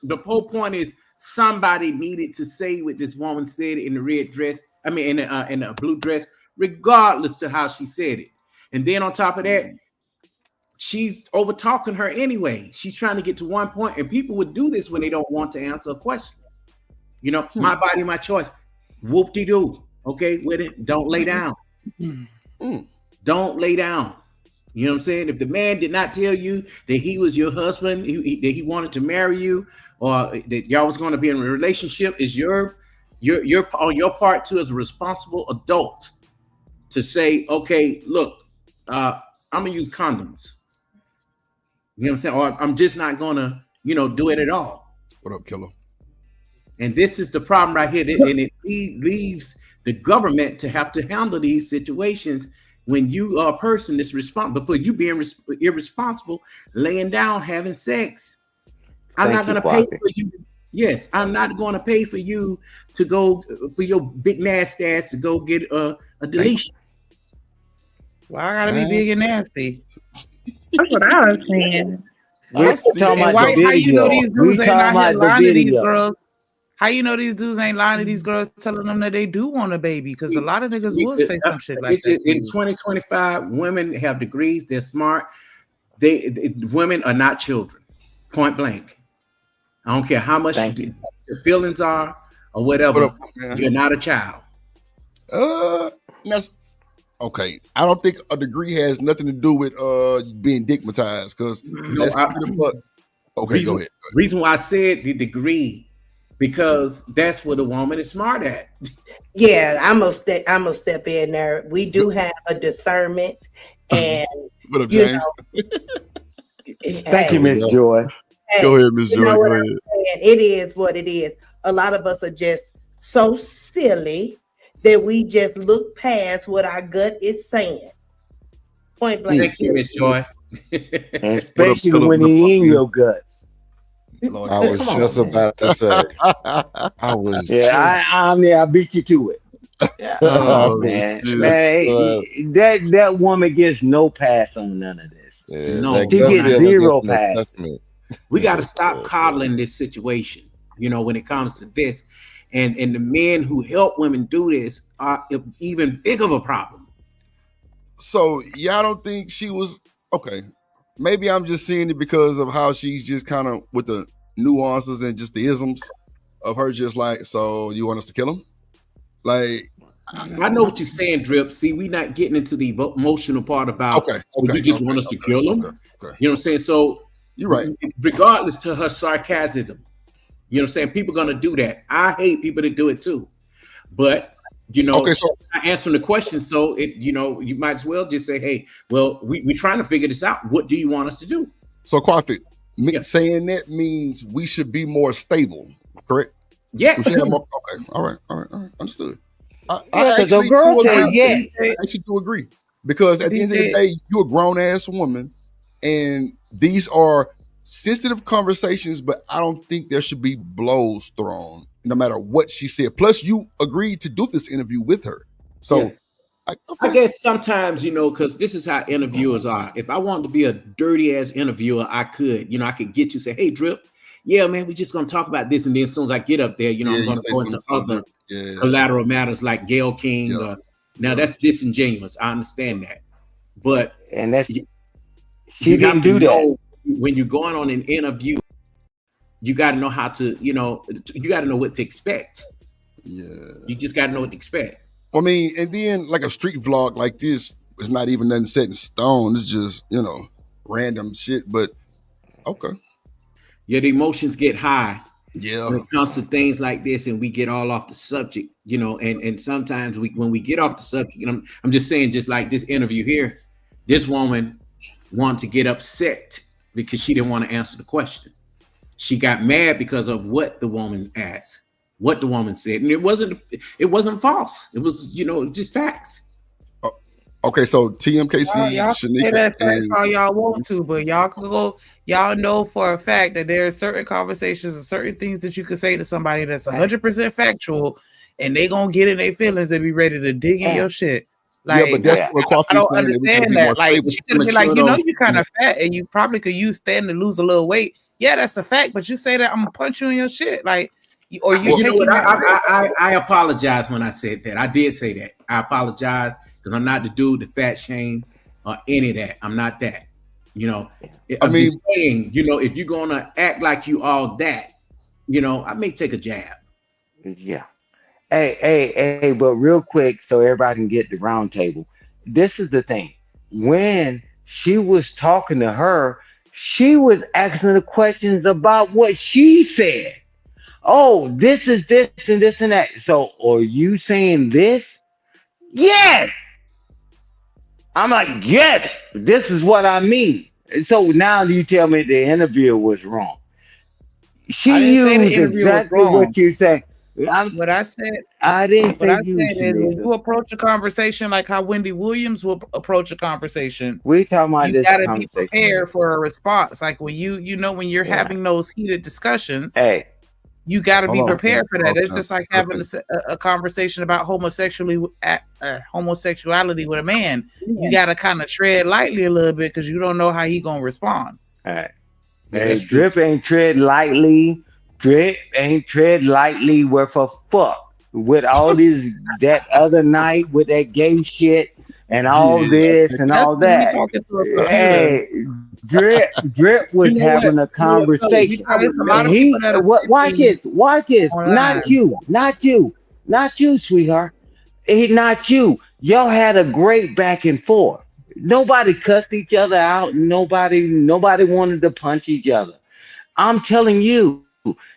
[SPEAKER 16] The whole point is somebody needed to say what this woman said in the red dress. I mean, in the blue dress, regardless to how she said it. And then on top of that, she's over talking her anyway. She's trying to get to one point, and people would do this when they don't want to answer a question. You know, my body, my choice. Whoop-de-doo. Okay, with it. Don't lay down. Don't lay down. You know what I'm saying? If the man did not tell you that he was your husband, that he wanted to marry you, or that y'all was going to be in a relationship, is your on your part too as a responsible adult to say, okay, look, I'm gonna use condoms. You know what I'm saying? Or I'm just not gonna, do it at all.
[SPEAKER 2] What up, killer?
[SPEAKER 16] And this is the problem right here, and it leaves the government to have to handle these situations when you are a person that's responsible for you being irresponsible, laying down, having sex. I'm not going to pay for you. Yes, I'm not going to pay for you to go for your big nasty ass to go get a deletion.
[SPEAKER 13] Well, I gotta be big and nasty.
[SPEAKER 14] That's what I was saying.
[SPEAKER 10] We're talking about the video.
[SPEAKER 13] How you know these dudes ain't out here
[SPEAKER 10] the
[SPEAKER 13] lying to these
[SPEAKER 10] video.
[SPEAKER 13] girls? How you know these dudes ain't lying to these girls, telling them that they do want a baby? Because a lot of niggas will say some shit like that.
[SPEAKER 16] In 2025, women have degrees. They're smart. Women are not children. Point blank. I don't care how much your feelings are or whatever. You're not a child.
[SPEAKER 2] That's okay. I don't think a degree has nothing to do with being digmatized. Because go ahead.
[SPEAKER 16] Reason why I said the degree, because that's what a woman is smart at.
[SPEAKER 9] Yeah, I'm gonna step in there. We do have a discernment, and
[SPEAKER 2] what up, James?
[SPEAKER 10] Thank you, Miss Joy.
[SPEAKER 2] Go ahead, Miss Joy. Go ahead.
[SPEAKER 9] It is what it is. A lot of us are just so silly that we just look past what our gut is saying. Point blank.
[SPEAKER 16] Thank you, Miss Joy.
[SPEAKER 10] Especially when he in your guts.
[SPEAKER 12] I was just about to say. I was.
[SPEAKER 10] Yeah, I beat you to it. Yeah. Man, that woman gets no pass on none of this.
[SPEAKER 12] Yeah,
[SPEAKER 16] No,
[SPEAKER 10] she gets zero pass.
[SPEAKER 16] We got to stop coddling this situation. When it comes to this, and the men who help women do this are even bigger of a problem.
[SPEAKER 2] So y'all don't think she was okay? Maybe I'm just seeing it because of how she's just kind of with the nuances and just the isms of her, just like, so you want us to kill him? Like,
[SPEAKER 16] I know what you're saying, Drip. See, we're not getting into the emotional part about you just want us to kill him. You know what I'm saying? So
[SPEAKER 2] you're right.
[SPEAKER 16] Regardless to her sarcasm, you know what I'm saying? People are gonna do that. I hate people that do it too. But I answering the question, so you might as well just say, hey, well, we're trying to figure this out. What do you want us to do?
[SPEAKER 2] So, Quaffy, saying that means we should be more stable, correct?
[SPEAKER 16] Yeah.
[SPEAKER 2] Okay. All right. Understood. I
[SPEAKER 10] actually
[SPEAKER 2] do agree. Because at the end of the day, you're a grown ass woman, and these are sensitive conversations, but I don't think there should be blows thrown no matter what she said. Plus, you agreed to do this interview with her. So
[SPEAKER 16] I guess sometimes, because this is how interviewers are. If I wanted to be a dirty ass interviewer, I could, I could get you say, hey, Drip, yeah, man, we're just going to talk about this. And then as soon as I get up there, I'm going to go into other collateral matters like Gayle King. Now that's disingenuous. I understand that. But
[SPEAKER 10] she didn't do that.
[SPEAKER 16] When you're going on an interview, you got to know how to, you got to know what to expect.
[SPEAKER 2] Yeah.
[SPEAKER 16] You just got to know what to expect.
[SPEAKER 2] I mean, and then like a street vlog like this is not even nothing set in stone. It's just, random shit. But okay.
[SPEAKER 16] Yeah, the emotions get high.
[SPEAKER 2] Yeah.
[SPEAKER 16] When it comes to things like this, and we get all off the subject, and sometimes when we get off the subject, I'm just saying, just like this interview here, this woman wanted to get upset because she didn't want to answer the question. She got mad because of what the woman asked, what the woman said, and it wasn't false. It was, just facts.
[SPEAKER 2] Okay, so TMKC,
[SPEAKER 13] y'all can say that facts all y'all want to, but y'all can go. Y'all know for a fact that there are certain conversations and certain things that you can say to somebody that's 100% factual, and they gonna get in their feelings and be ready to dig in your shit.
[SPEAKER 2] Yeah, but that's what
[SPEAKER 13] I
[SPEAKER 2] Coffee's
[SPEAKER 13] don't
[SPEAKER 2] saying, that we gotta
[SPEAKER 13] understand
[SPEAKER 2] be
[SPEAKER 13] that.
[SPEAKER 2] more
[SPEAKER 13] Like,
[SPEAKER 2] faithful.
[SPEAKER 13] she could be like, you kind of fat, and you probably could use Stan to lose a little weight. Yeah, that's a fact. But you say that I'm gonna punch you in your shit, like, or you
[SPEAKER 16] know
[SPEAKER 13] taking.
[SPEAKER 16] what? I apologize when I said that. I did say that. I apologize because I'm not the dude, the fat shame, or any of that. I'm not that. You know, I'm just saying. You know, if you're gonna act like you all that, you know, I may take a jab.
[SPEAKER 10] Yeah. Hey, but real quick, so everybody can get the round table. This is the thing. When she was talking to her, she was asking the questions about what she said. Oh, this is this and this and that. So, are you saying this? Yes. I'm like, yes, this is what I mean. So now you tell me the interview was wrong. She
[SPEAKER 13] I didn't say the
[SPEAKER 10] used
[SPEAKER 13] interview was
[SPEAKER 10] exactly
[SPEAKER 13] wrong.
[SPEAKER 10] what you said.
[SPEAKER 13] What I said,
[SPEAKER 10] I didn't
[SPEAKER 13] what
[SPEAKER 10] say
[SPEAKER 13] I
[SPEAKER 10] you,
[SPEAKER 13] said is, when
[SPEAKER 10] Shanika.
[SPEAKER 13] you approach a conversation like how Wendy Williams will approach a conversation,
[SPEAKER 10] We talking about
[SPEAKER 13] you
[SPEAKER 10] this
[SPEAKER 13] got to be
[SPEAKER 10] conversation.
[SPEAKER 13] prepared for a response. Like when when you're
[SPEAKER 10] Yeah.
[SPEAKER 13] having those heated discussions,
[SPEAKER 10] Hey,
[SPEAKER 13] you got to be
[SPEAKER 2] Hold on.
[SPEAKER 13] prepared for that.
[SPEAKER 2] Okay.
[SPEAKER 13] It's just like having a conversation about homosexuality with a man. You got to kind of tread lightly a little bit because you don't know how he gonna respond.
[SPEAKER 10] hey,
[SPEAKER 16] Yeah,
[SPEAKER 10] hey,
[SPEAKER 16] that's true.
[SPEAKER 10] Drip ain't tread lightly. Drip ain't tread lightly worth a fuck. With all this, that other night with that gay shit and all this and all
[SPEAKER 13] Definitely
[SPEAKER 10] that.
[SPEAKER 13] talking to a computer.
[SPEAKER 10] Hey, Drip was
[SPEAKER 13] You know what?
[SPEAKER 10] having a conversation.
[SPEAKER 13] There's a lot
[SPEAKER 10] And
[SPEAKER 13] of people that are
[SPEAKER 10] watch this,
[SPEAKER 13] online.
[SPEAKER 10] not you, sweetheart. Not you. Y'all had a great back and forth. Nobody cussed each other out. Nobody wanted to punch each other. I'm telling you,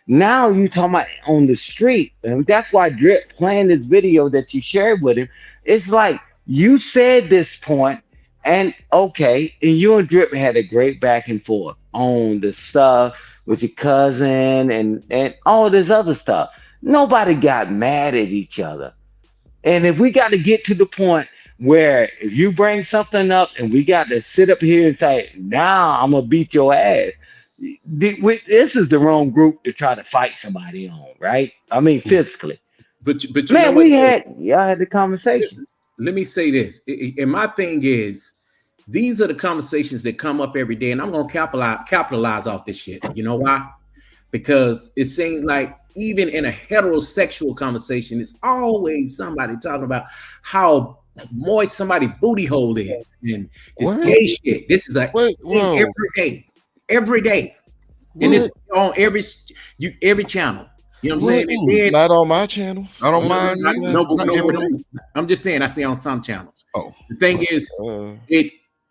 [SPEAKER 10] now you talking about on the street, and that's why Drip playing this video that you shared with him. It's like you said this point, and okay, and you and Drip had a great back and forth on the stuff with your cousin and all this other stuff. Nobody got mad at each other. And if we got to get to the point where if you bring something up and we got to sit up here and say, now I'm going to beat your ass, this is the wrong group to try to fight somebody on, right? I mean, physically.
[SPEAKER 16] But you
[SPEAKER 10] Man,
[SPEAKER 16] know what?
[SPEAKER 10] y'all had the conversation.
[SPEAKER 16] Let me say this. And my thing is, these are the conversations that come up every day, and I'm going to capitalize off this shit. You know why? Because it seems like even in a heterosexual conversation, it's always somebody talking about how moist somebody's booty hole is and this gay shit. This is a thing every day, and it's on every channel. You know what I'm saying? And then,
[SPEAKER 12] not on my channels.
[SPEAKER 2] I don't mind.
[SPEAKER 16] I'm just saying I see on some channels.
[SPEAKER 2] Oh,
[SPEAKER 16] the thing is,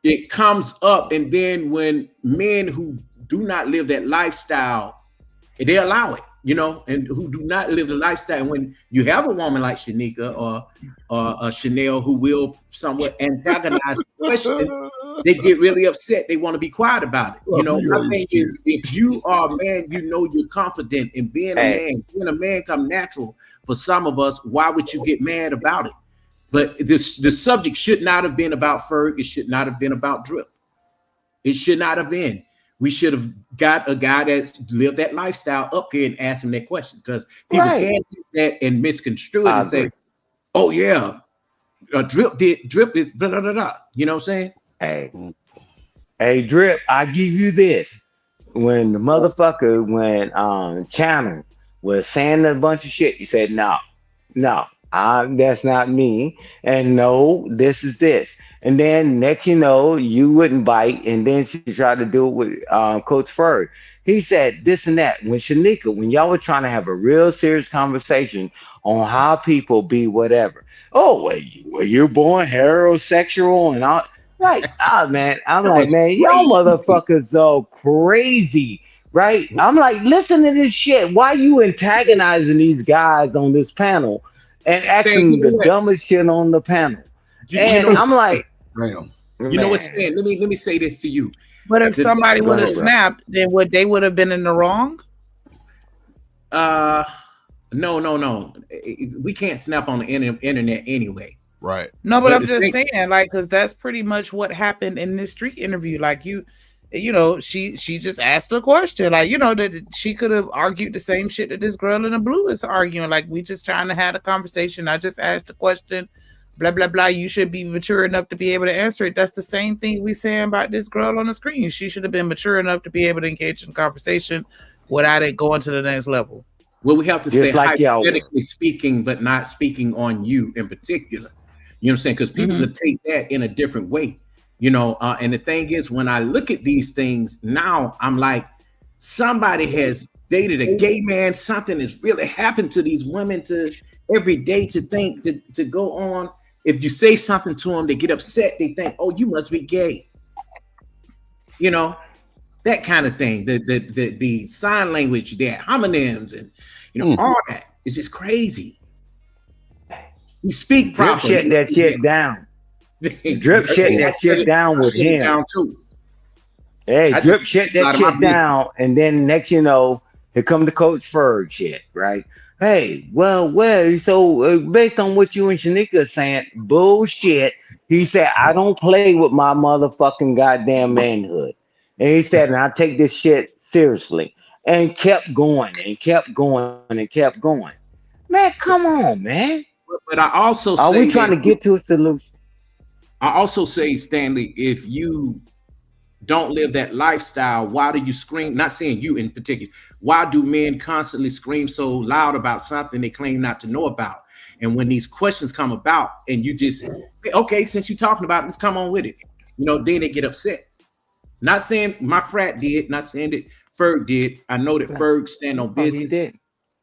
[SPEAKER 16] it comes up, and then when men who do not live that lifestyle, they allow it, you know, and who do not live the lifestyle. And when you have a woman like Shanika or Chanel who will somewhat antagonize the question, they get really upset. They want to be quiet about it. You know, my thing is, if you are a man, you know you're confident in being a man. Being a man come natural for some of us. Why would you get mad about it? But the subject should not have been about Ferg. It should not have been about Drip. It should not have been. We should have got a guy that's lived that lifestyle up here and asked him that question, because people can't take that and misconstrue it and say, "Oh yeah, Drip is blah blah blah blah." You know what I'm
[SPEAKER 10] saying? Hey, Drip, I give you this. When the motherfucker, when Channel was saying a bunch of shit, you said, "No, that's not me," and no, this is this. And then next you know, you wouldn't bite, and then she tried to do it with Coach Ferg. He said this and that. When Shanika, when y'all were trying to have a real serious conversation on how people be whatever. Oh, were you born heterosexual and all? Like, man, I'm like, man, y'all motherfuckers so crazy, right? I'm like, listen to this shit. Why you antagonizing these guys on this panel and asking the dumbest shit on the panel? And I'm like,
[SPEAKER 16] you know what's saying? Let me say this to you.
[SPEAKER 13] But if somebody would have snapped, then they would have been in the wrong?
[SPEAKER 16] No. We can't snap on the internet anyway.
[SPEAKER 2] Right.
[SPEAKER 13] No, but I'm just saying, like, because that's pretty much what happened in this street interview. Like, she just asked a question. Like, that she could have argued the same shit that this girl in the blue is arguing. Like, we just trying to have a conversation. I just asked a question, blah, blah, blah. You should be mature enough to be able to answer it. That's the same thing we saying about this girl on the screen. She should have been mature enough to be able to engage in conversation without it going to the next level.
[SPEAKER 16] Well, we have to
[SPEAKER 10] Just
[SPEAKER 16] say
[SPEAKER 10] like y'all
[SPEAKER 16] hypothetically speaking, but not speaking on you in particular. You know what I'm saying? Because people could take that in a different way. And the thing is, when I look at these things now, I'm like, somebody has dated a gay man. Something has really happened to these women to every day to think to go on. If you say something to them, they get upset. They think, oh, you must be gay. That kind of thing. The sign language, the homonyms, and all that is just crazy. You speak
[SPEAKER 10] Drip
[SPEAKER 16] properly.
[SPEAKER 10] shut that shit down. Drip shut that shit down with him.
[SPEAKER 16] Down too.
[SPEAKER 10] Hey, Drip shut that shit down, and then next you know, here come the Coach Ferg shit, right? Hey, well, so based on what you and Shanika are saying, bullshit. He said, I don't play with my motherfucking goddamn manhood. And he said, and I take this shit seriously. And kept going and kept going and kept going. Man, come on, man.
[SPEAKER 16] But I also
[SPEAKER 10] are
[SPEAKER 16] say
[SPEAKER 10] we trying to get to a solution?
[SPEAKER 16] I also say, Stanley, if you don't live that lifestyle, why do you scream? Not saying you in particular. Why do men constantly scream so loud about something they claim not to know about? And when these questions come about and you just, okay, since you're talking about it, let's come on with it. Then they get upset. Not saying my frat did, not saying that Ferg did. I know that Ferg stand on business.
[SPEAKER 10] He did.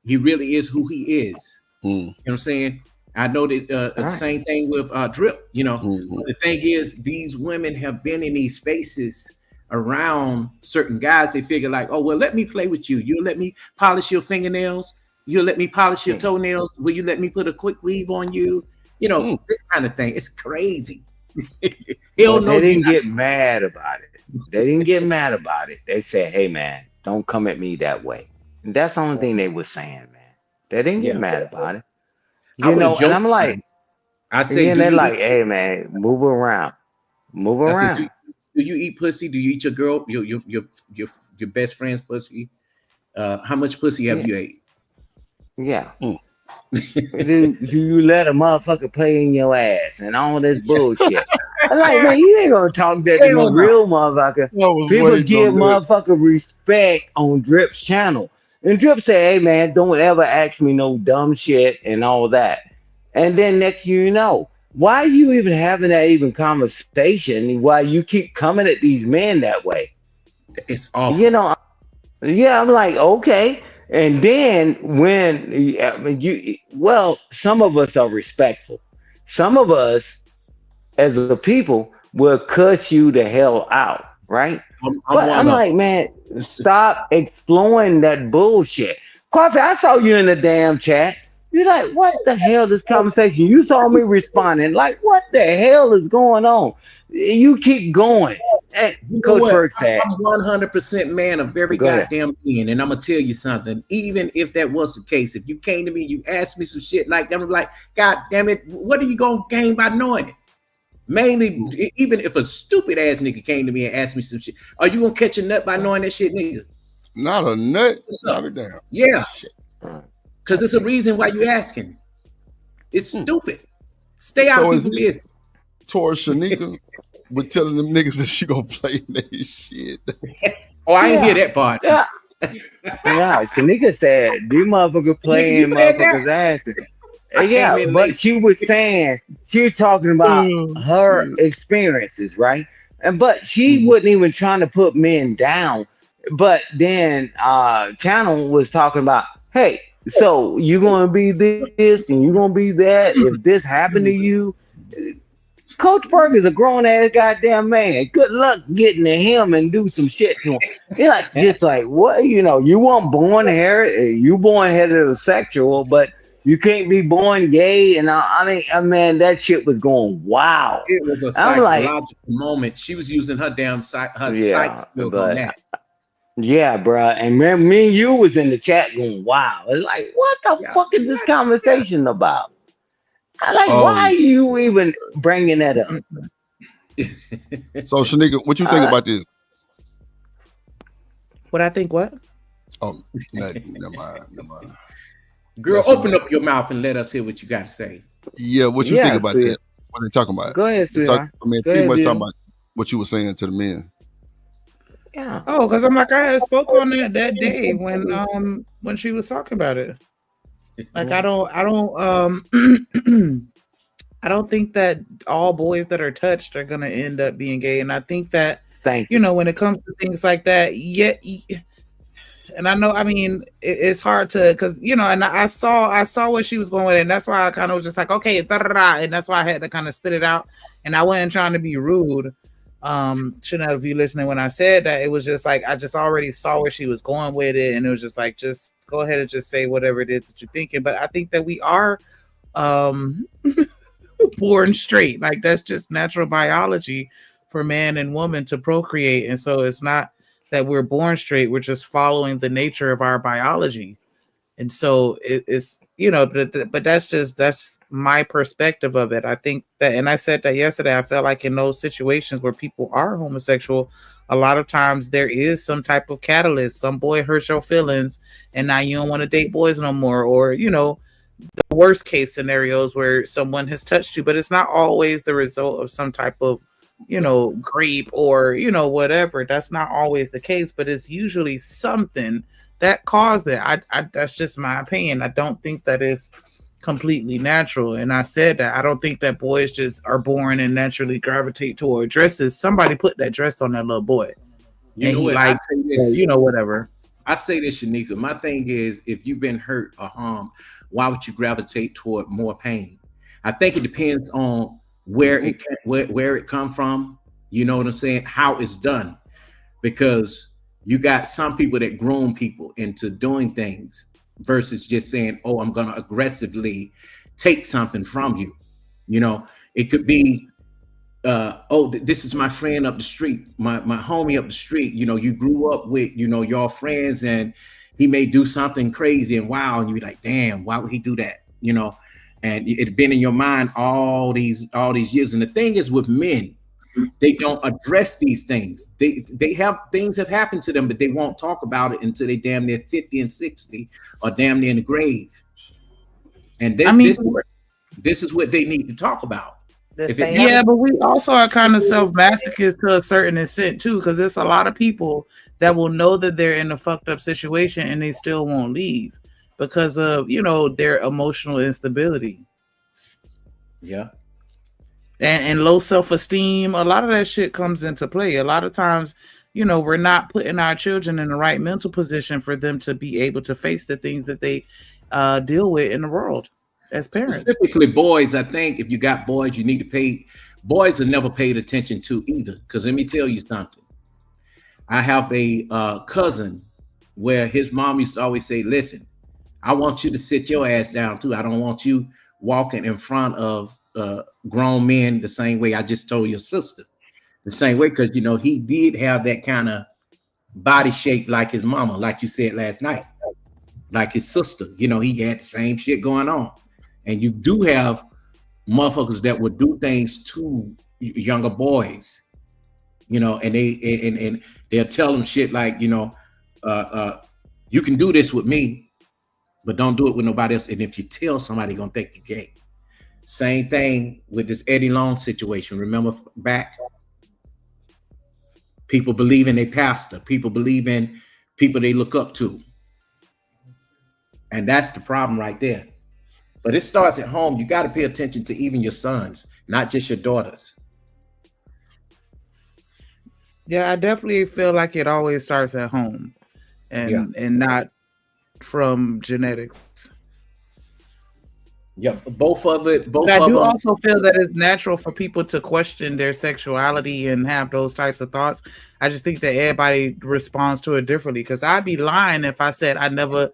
[SPEAKER 16] He really is who he is. You know what I'm saying? I know that the same thing with Drip. The thing is, these women have been in these spaces around certain guys. They figure like, oh, well, let me play with you. You'll let me polish your fingernails. You'll let me polish your toenails. Will you let me put a quick weave on you? This kind of thing. It's crazy.
[SPEAKER 10] They didn't get mad about it. They didn't get mad about it. They said, hey, man, don't come at me that way. And that's the only thing they were saying, man. They didn't get mad about it. And I'm like,
[SPEAKER 16] I say,
[SPEAKER 10] they're like, hey, man, move around. Move around.
[SPEAKER 16] Said, do you eat pussy? Do you eat your girl, your best friend's pussy? How much pussy have you ate?
[SPEAKER 10] Yeah. do you let a motherfucker play in your ass and all this bullshit? I'm like, man, you ain't gonna talk that to no real motherfucker. People give motherfucker respect on Drip's channel. And Drip said, hey man, don't ever ask me no dumb shit and all that. And then next you know, why are you even having that conversation while you keep coming at these men that way?
[SPEAKER 16] It's awful.
[SPEAKER 10] I'm like, okay. And then when some of us are respectful. Some of us as a people will cuss you the hell out, right? I'm like, man, stop exploring that bullshit. Coffee, I saw you in the damn chat. You're like, what the hell this conversation? You saw me responding. Like, what the hell is going on? You keep going. Hey, Coach Ferg said,
[SPEAKER 16] I'm 100% man of every goddamn thing. And I'm going to tell you something. Even if that was the case, if you came to me, you asked me some shit like that, I'm like, God damn it, what are you going to gain by knowing it? Mainly, even if a stupid ass nigga came to me and asked me some shit, are you going to catch a nut by knowing that shit, nigga?
[SPEAKER 2] Not a nut. Knock it down.
[SPEAKER 16] Yeah. Because it's a reason why you asking. It's stupid. Stay out of people's business.
[SPEAKER 2] Towards Shanika with telling them niggas that she gonna play that shit.
[SPEAKER 16] Oh, I didn't hear that part.
[SPEAKER 10] Yeah. Shanika said, these motherfuckers playing motherfuckers' asses. Yeah, but she was talking about her experiences, right? But she wasn't even trying to put men down. But then Channel was talking about, hey, so you're gonna be this and you're gonna be that if this happened to you. Coach Ferg is a grown ass goddamn man. Good luck getting to him and do some shit to him. You're just like what you weren't born you born heterosexual, but you can't be born gay. And I mean, that shit was going wow.
[SPEAKER 16] It was a psychological moment. She was using her damn psych skills on that.
[SPEAKER 10] Yeah, bro. And man, me and you was in the chat going, wow. It's like, what the fuck is this conversation about? Like, why are you even bringing that up?
[SPEAKER 2] So, Shanika, what you think about this?
[SPEAKER 13] What I think? What?
[SPEAKER 2] Oh, nothing. Never mind. Never mind.
[SPEAKER 16] Girl, open up your mouth and let us hear what you got to say.
[SPEAKER 2] Yeah, what you think about that? What are they talking about?
[SPEAKER 10] Go ahead, sweetheart.
[SPEAKER 2] Pretty much talking about what you were saying to the men.
[SPEAKER 10] Yeah.
[SPEAKER 13] Oh, because I'm like, I had spoke on that day when she was talking about it. Like I don't I don't think that all boys that are touched are gonna end up being gay. And I think that when it comes to things like that, and I know, I mean, it's hard to, because and I saw where she was going with it, and that's why I kind of was just like, okay, and that's why I had to kind of spit it out, and I wasn't trying to be rude. Shouldn't have you listening when I said that. It was just like I just already saw where she was going with it, and it was just like, just go ahead and just say whatever it is that you're thinking. But I think that we are born straight. Like that's just natural biology for man and woman to procreate, and so it's not that we're born straight, we're just following the nature of our biology. And so it's but that's my perspective of it. I think that, and I said that yesterday, I felt like in those situations where people are homosexual, a lot of times there is some type of catalyst. Some boy hurts your feelings and now you don't want to date boys no more, or the worst case scenarios where someone has touched you, but it's not always the result of some type of grape or whatever. That's not always the case, but it's usually something that caused it. I that's just my opinion. I don't think that it's completely natural. And I said that I don't think that boys just are born and naturally gravitate toward dresses. Somebody put that dress on that little boy.
[SPEAKER 16] You know what? I say this,
[SPEAKER 13] whatever.
[SPEAKER 16] I say this, Shanika. My thing is, if you've been hurt or harmed, why would you gravitate toward more pain? I think it depends on where it come from, you know what I'm saying, how it's done, because you got some people that groom people into doing things versus just saying, oh, I'm gonna aggressively take something from you. It could be this is my friend up the street, my homie up the street, you grew up with, your friends, and he may do something crazy and wild, and you be like, damn, why would he do that? And it's been in your mind all these years. And the thing is with men, they don't address these things. They have things have happened to them, but they won't talk about it until they damn near 50 and 60 or damn near in the grave. And this is what they need to talk about.
[SPEAKER 13] But we also are kind of self-masochist to a certain extent too, because there's a lot of people that will know that they're in a fucked up situation and they still won't leave because of their emotional instability.
[SPEAKER 16] Yeah.
[SPEAKER 13] And low self-esteem. A lot of that shit comes into play. A lot of times, we're not putting our children in the right mental position for them to be able to face the things that they deal with in the world as parents.
[SPEAKER 16] Specifically boys, I think if you got boys, you need to pay. Boys are never paid attention to either. Because let me tell you something. I have a cousin where his mom used to always say, listen, I want you to sit your ass down too. I don't want you walking in front of grown men the same way I just told your sister. The same way, because he did have that kind of body shape like his mama, like you said last night, like his sister. He had the same shit going on. And you do have motherfuckers that would do things to younger boys, and they'll tell them shit like, you can do this with me, but don't do it with nobody else. And if you tell somebody, gonna think you're gay. Same thing with this Eddie Long situation. Remember back? People believe in their pastor. People believe in people they look up to. And that's the problem right there. But it starts at home. You got to pay attention to even your sons, not just your daughters.
[SPEAKER 13] Yeah, I definitely feel like it always starts at home and not from genetics.
[SPEAKER 16] Yeah, both of it.
[SPEAKER 13] But I do also feel that it's natural for people to question their sexuality and have those types of thoughts. I just think that everybody responds to it differently, because I'd be lying if I said I never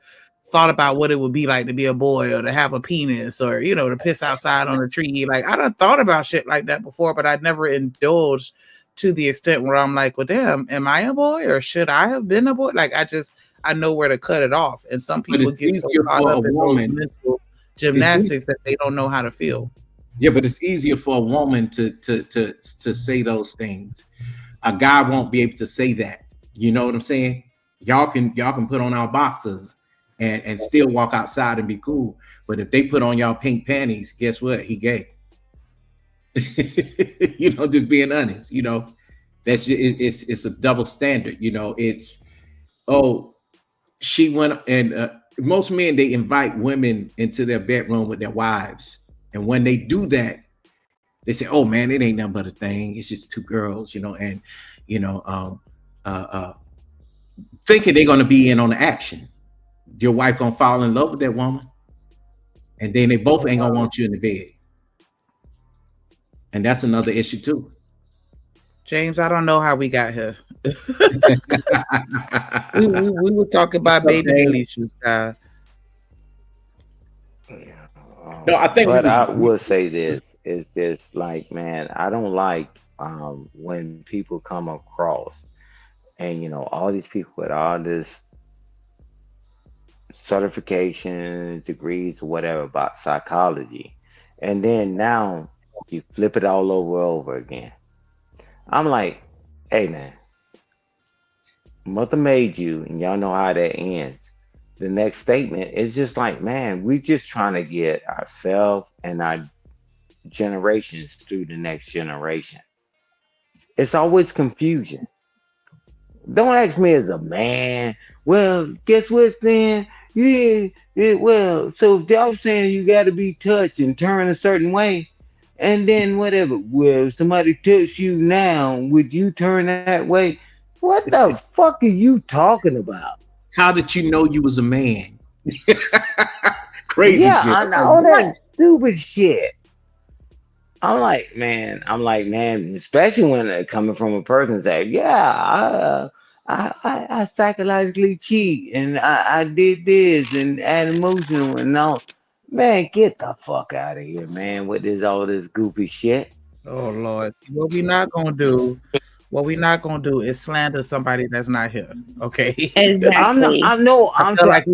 [SPEAKER 13] thought about what it would be like to be a boy or to have a penis or, to piss outside on a tree. Like, I done thought about shit like that before, but I'd never indulged to the extent where I'm like, well, damn, am I a boy or should I have been a boy? Like, I know where to cut it off. And some people get so caught up in those mental gymnastics that they don't know how to feel.
[SPEAKER 16] Yeah, but it's easier for a woman to say those things. A guy won't be able to say that. You know what I'm saying? Y'all can put on our boxers and still walk outside and be cool. But if they put on y'all pink panties, guess what? He gay. You know, just being honest. You know, that's just, it's a double standard. You know, it's she went and most men, they invite women into their bedroom with their wives, and when they do that, they say, "Oh man, it ain't nothing but a thing. It's just two girls," you know, and you know, thinking they're gonna be in on the action. Your wife gonna fall in love with that woman, and then they both ain't gonna want you in the bed, and that's another issue too.
[SPEAKER 13] James, I don't know how we got here. we were talking about baby issues, guys.
[SPEAKER 16] No, I think.
[SPEAKER 10] But I will say this: is this like, man, I don't like when people come across and all these people with all this certifications, degrees, or whatever about psychology, and then now you flip it all over again. I'm like, hey man, mother made you, and y'all know how that ends. The next statement is just like, man, we just trying to get ourselves and our generations through the next generation. It's always confusion. Don't ask me as a man. Well, guess what, then? Yeah, well, so if y'all saying you got to be touched and turn a certain way, and then whatever. Well, if somebody touch you now, would you turn that way? What the fuck are you talking about?
[SPEAKER 16] How did you know you was a man? Crazy
[SPEAKER 10] yeah,
[SPEAKER 16] shit.
[SPEAKER 10] I know all that stupid shit. I'm like, man, especially when it coming from a person say, yeah, I psychologically cheat and I did this and add emotional and all. Man, get the fuck out of here, man, with all this goofy shit.
[SPEAKER 13] Oh Lord, what we not gonna do? What we not gonna do is slander somebody that's not here. Okay.
[SPEAKER 14] Exactly.
[SPEAKER 10] I know.
[SPEAKER 13] I feel like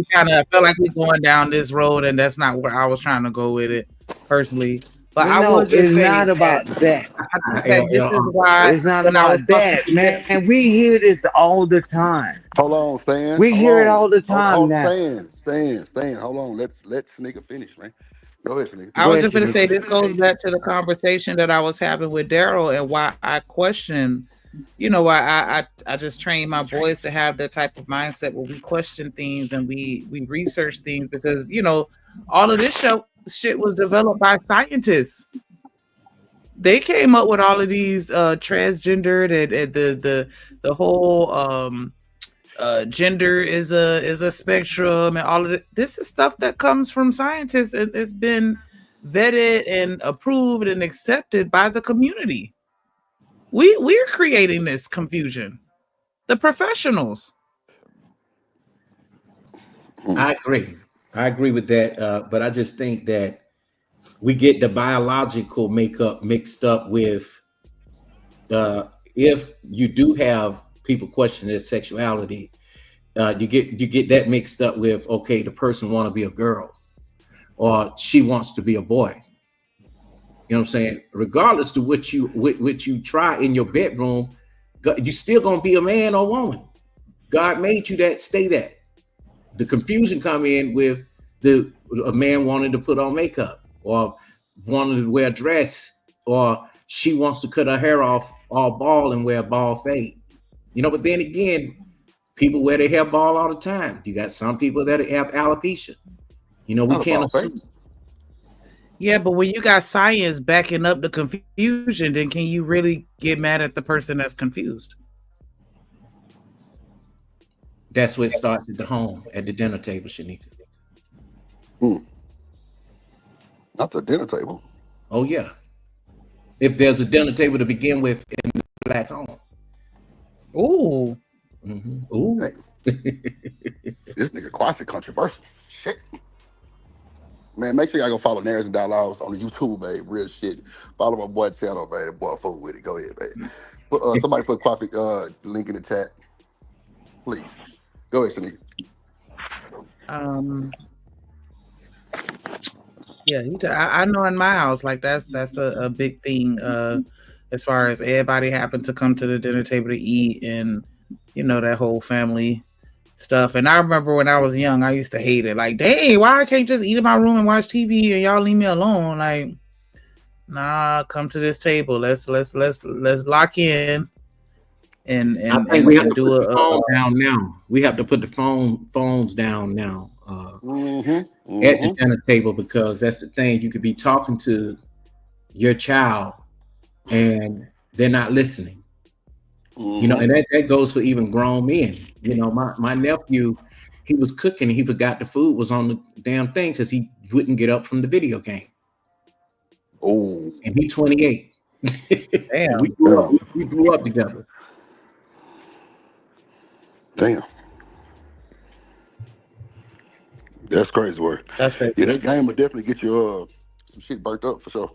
[SPEAKER 13] we're going down this road, and that's not where I was trying to go with it personally. But I will just
[SPEAKER 10] it's
[SPEAKER 13] say
[SPEAKER 10] not about that.
[SPEAKER 13] I think that this is why
[SPEAKER 10] It's not
[SPEAKER 13] when I was
[SPEAKER 10] about that,
[SPEAKER 13] talking
[SPEAKER 10] man. And we hear this all the time.
[SPEAKER 2] Hold on, Stan.
[SPEAKER 10] We hear it all the
[SPEAKER 2] Hold
[SPEAKER 10] time now.
[SPEAKER 2] Stan. Hold on. Let nigga finish, man. Go ahead, nigga.
[SPEAKER 13] I was just going to say this goes back to the conversation that I was having with Daryl and why I question. Why I just train my boys to have that type of mindset where we question things and we research things because all of this shit was developed by scientists. They came up with all of these transgendered and the whole gender is a spectrum and all of it. This is stuff that comes from scientists and it's been vetted and approved and accepted by the community. We're creating this confusion. The professionals.
[SPEAKER 16] I agree with that. But I just think that we get the biological makeup mixed up with if you do have people question their sexuality, you get that mixed up with, okay, the person want to be a girl or she wants to be a boy. You know what I'm saying? Regardless of what you try in your bedroom, you still gonna be a man or woman. God made you that. Stay that. The confusion come in with a man wanting to put on makeup or wanting to wear a dress, or she wants to cut her hair off all bald and wear a bald fade. But then again, people wear their hair bald all the time. You got some people that have alopecia. We can't assume.
[SPEAKER 13] Yeah, but when you got science backing up the confusion, then can you really get mad at the person that's confused?
[SPEAKER 16] That's where it starts at the home, at the dinner table, Shanika.
[SPEAKER 2] Not the dinner table.
[SPEAKER 16] Oh, yeah. If there's a dinner table to begin with in the Black home.
[SPEAKER 13] Ooh.
[SPEAKER 16] Mm-hmm. Ooh.
[SPEAKER 2] This nigga quite controversial. Shit. Man, make sure y'all go follow Narratives and Dialogues on the YouTube, babe. Real shit. Follow my boy channel, babe. Boy, fool with it. Go ahead, babe. Somebody put Quafic link in the chat. Please. Go ahead, Shanika.
[SPEAKER 13] Yeah, I know in my house, like that's a big thing as far as everybody having to come to the dinner table to eat and that whole family stuff. And I remember when I was young, I used to hate it. Like, dang, why I can't just eat in my room and watch TV and y'all leave me alone? Like, nah, come to this table. Let's lock in
[SPEAKER 16] I think we have to
[SPEAKER 13] do
[SPEAKER 16] put the
[SPEAKER 13] a
[SPEAKER 16] phone down now. We have to put the phones down now at the dinner table, because that's the thing. You could be talking to your child and they're not listening. You know, and that goes for even grown men. You know, my nephew, he was cooking and he forgot the food was on the damn thing because he wouldn't get up from the video game.
[SPEAKER 2] Oh,
[SPEAKER 16] and he's 28.
[SPEAKER 13] Damn.
[SPEAKER 16] we grew up together.
[SPEAKER 2] Damn. That's crazy work.
[SPEAKER 13] That's crazy.
[SPEAKER 2] Yeah, that game will definitely get you some shit burnt up for sure.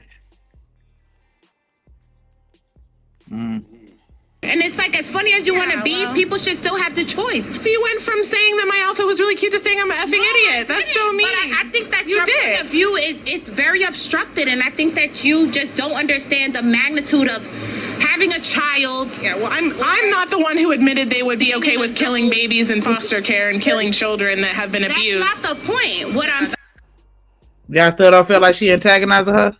[SPEAKER 15] And it's like, as funny as you want to be, people should still have the choice. So you went from saying that my outfit was really cute to saying I'm an effing idiot. That's so mean. But I think that your point of view is very obstructed, and I think that you just don't understand the magnitude of having a child.
[SPEAKER 7] Yeah, well, I'm not the one who admitted they would be okay with killing babies in foster care and killing children that have been abused.
[SPEAKER 15] That's not the point. What I'm
[SPEAKER 13] Y'all still don't feel like she antagonizing her?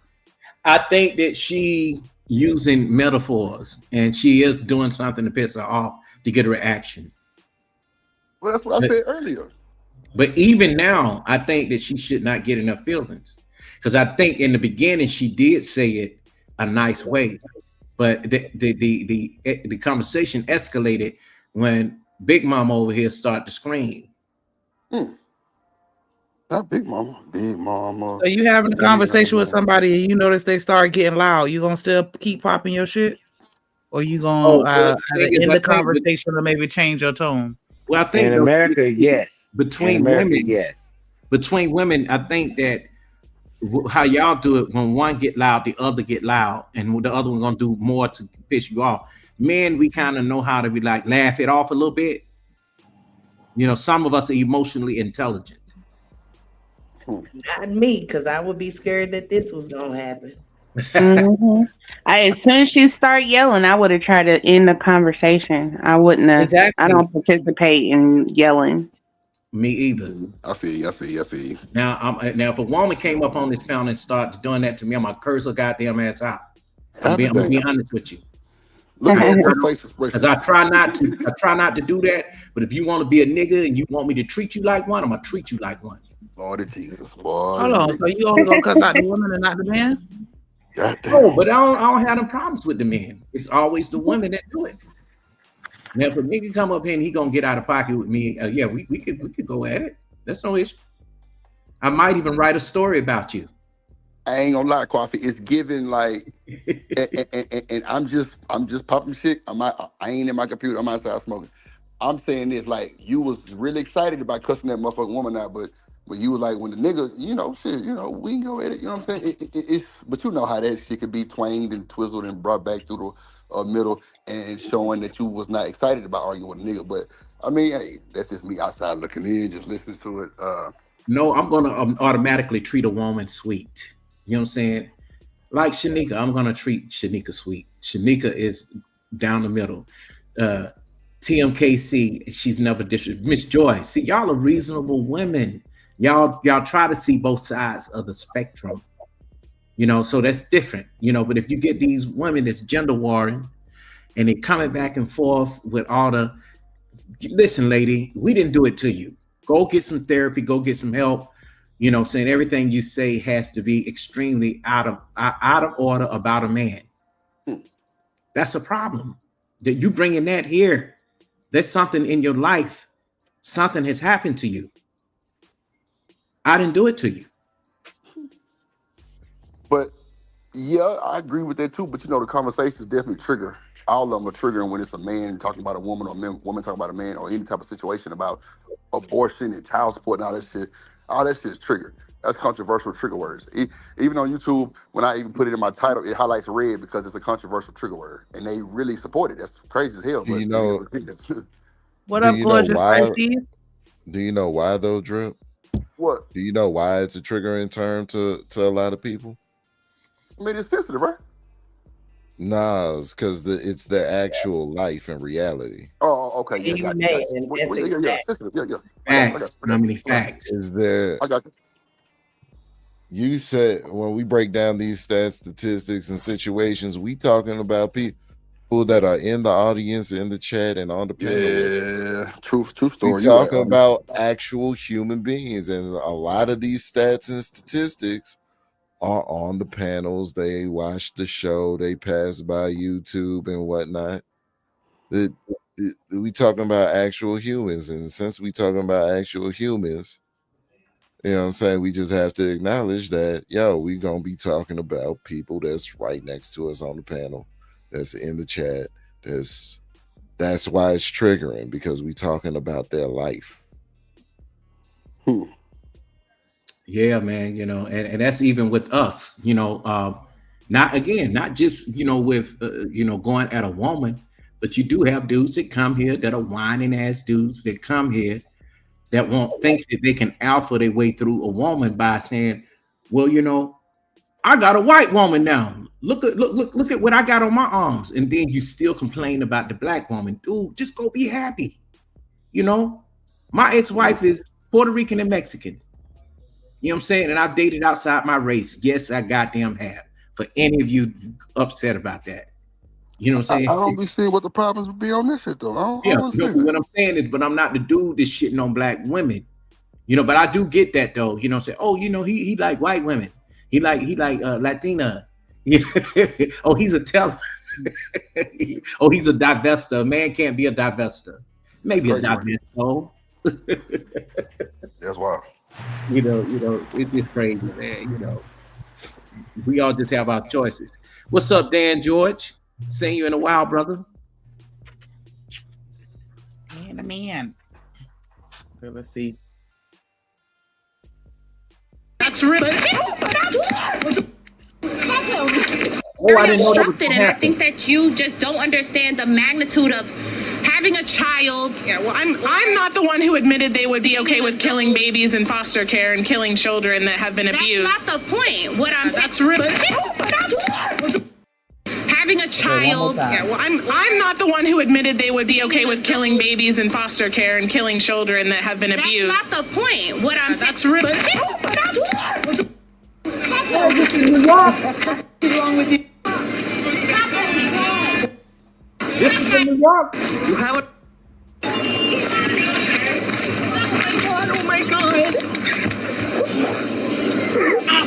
[SPEAKER 16] I think that she using metaphors and she is doing something to piss her off to get a reaction.
[SPEAKER 2] Well, that's what I said earlier.
[SPEAKER 16] But even now, I think that she should not get in her feelings, because I think in the beginning she did say it a nice way, but the conversation escalated when Big Mama over here started to scream.
[SPEAKER 2] Not Big Mama, Big Mama.
[SPEAKER 13] So you having a conversation with somebody and you notice they start getting loud, you gonna still keep popping your shit? Or you gonna either end the conversation or maybe change your tone?
[SPEAKER 16] Well, I think
[SPEAKER 10] in America, yes.
[SPEAKER 16] Between women, yes. Between women, I think that how y'all do it, when one get loud, the other get loud, and the other one gonna do more to piss you off. Men, we kind of know how to be like laugh it off a little bit. You know, some of us are emotionally intelligent.
[SPEAKER 9] Not me, because I would be scared that this was gonna happen.
[SPEAKER 14] As soon as she start yelling, I would have tried to end the conversation. I wouldn't have.
[SPEAKER 13] Exactly.
[SPEAKER 14] I don't participate in yelling.
[SPEAKER 16] Me either.
[SPEAKER 2] I feel you.
[SPEAKER 16] Now, if a woman came up on this panel and started doing that to me, I'm gonna curse her goddamn ass out. I'm gonna be honest with you. Because I try not to do that. But if you want to be a nigga and you want me to treat you like one, I'm gonna treat you like one.
[SPEAKER 2] Lord of Jesus, boy.
[SPEAKER 13] Hold on, so you only gonna cuss out the woman and not the man?
[SPEAKER 16] No, but I don't have no problems with the men. It's always the women that do it. Now, if a nigga come up here and he gonna get out of pocket with me, yeah, we could go at it. That's no issue. I might even write a story about you.
[SPEAKER 2] I ain't gonna lie, Coffee. It's given like, and I'm just popping shit. I ain't in my computer. I'm outside smoking. I'm saying this like you was really excited about cussing that motherfucking woman out, but you was like when the nigga, we can go at it. You know what I'm saying? It's but you know how that shit could be twanged and twizzled and brought back through the middle and showing that you was not excited about arguing with a nigga. But I mean, hey, that's just me outside looking in, just listening to it.
[SPEAKER 16] No, I'm gonna automatically treat a woman sweet. You know what I'm saying? Like Shanika, I'm gonna treat Shanika sweet. Shanika is down the middle. TMKC, she's never disrespectful. Miss Joy, see, y'all are reasonable women. Y'all try to see both sides of the spectrum. You know, so that's different. You know, but if you get these women that's gender warring and they coming back and forth with all the, listen, lady, we didn't do it to you. Go get some therapy. Go get some help. You know, saying everything you say has to be extremely out of order about a man. That's a problem. That you bringing that here. There's something in your life. Something has happened to you. I didn't do it to you.
[SPEAKER 2] But yeah, I agree with that too. But you know, the conversations definitely trigger. All of them are triggering when it's a man talking about a woman or a woman talking about a man or any type of situation about abortion and child support and all that shit. All that shit is triggered. That's controversial trigger words. Even on YouTube, when I even put it in my title, it highlights red because it's a controversial trigger word, and they really support it. That's crazy as hell.
[SPEAKER 12] Do you know?
[SPEAKER 13] What up, gorgeous Pisces?
[SPEAKER 12] Do you know why though, Drip?
[SPEAKER 2] What?
[SPEAKER 12] Do you know why it's a triggering term to a lot of people?
[SPEAKER 2] I mean, it's sensitive, right?
[SPEAKER 12] Nah, it's because it's their actual life and reality.
[SPEAKER 17] Oh, okay, yeah, got you.
[SPEAKER 9] Amen.
[SPEAKER 17] Well,
[SPEAKER 9] That's
[SPEAKER 17] yeah,
[SPEAKER 9] exactly.
[SPEAKER 17] sensitive, yeah.
[SPEAKER 16] Facts. How many
[SPEAKER 17] I got
[SPEAKER 16] facts?
[SPEAKER 12] Is there?
[SPEAKER 17] I got you.
[SPEAKER 12] You said when we break down these stats, statistics, and situations, we talking about people that are in the audience, in the chat, and on the panel.
[SPEAKER 17] Yeah, true
[SPEAKER 12] We
[SPEAKER 17] story. You right.
[SPEAKER 12] talking about actual human beings, and a lot of these stats and statistics are on the panels. They watch the show, they pass by YouTube and whatnot. We talking about actual humans, and since we talking about actual humans, you know what I'm saying, we just have to acknowledge that, we gonna be talking about people that's right next to us on the panel, that's in the chat. That's why it's triggering, because we talking about their life.
[SPEAKER 16] Yeah, man, and that's even with us, not just, with, going at a woman, but you do have dudes that come here that are whining ass dudes that come here that won't think that they can alpha their way through a woman by saying, well, I got a white woman now. Look at what I got on my arms. And then you still complain about the black woman. Dude, just go be happy. My ex-wife is Puerto Rican and Mexican. You know what I'm saying? And I've dated outside my race. Yes, I goddamn have. For any of you upset about that. You know what I'm saying?
[SPEAKER 17] I don't be seeing what the problems would be on this shit, though. I don't understand
[SPEAKER 16] What I'm saying is, but I'm not the dude that's shitting on black women. But I do get that, though. Say, oh, he like white women. He like Latina. Oh, he's a teller. Oh, he's a divester. A man can't be a divester. Maybe a divesto.
[SPEAKER 17] That's wild.
[SPEAKER 16] It's crazy, man. We all just have our choices. What's up, Dan George? Seen you in a while, brother.
[SPEAKER 13] Man. Okay, let's see.
[SPEAKER 15] That's really.
[SPEAKER 16] I didn't know that was
[SPEAKER 15] and I think that you just don't understand the magnitude of having a child.
[SPEAKER 7] Yeah, well, I'm not the one who admitted they would be okay with killing babies in foster care and killing children that have been abused.
[SPEAKER 15] That's not the point. What I'm saying.
[SPEAKER 7] That's really.
[SPEAKER 15] Having a child.
[SPEAKER 7] Yeah, well, I'm not the one who admitted they would be okay with killing babies in foster care and killing children that have been abused.
[SPEAKER 15] That's not the point. What I'm saying.
[SPEAKER 7] That's really.
[SPEAKER 15] What's wrong with you?
[SPEAKER 16] This is in New York. You have it.
[SPEAKER 15] Oh my God.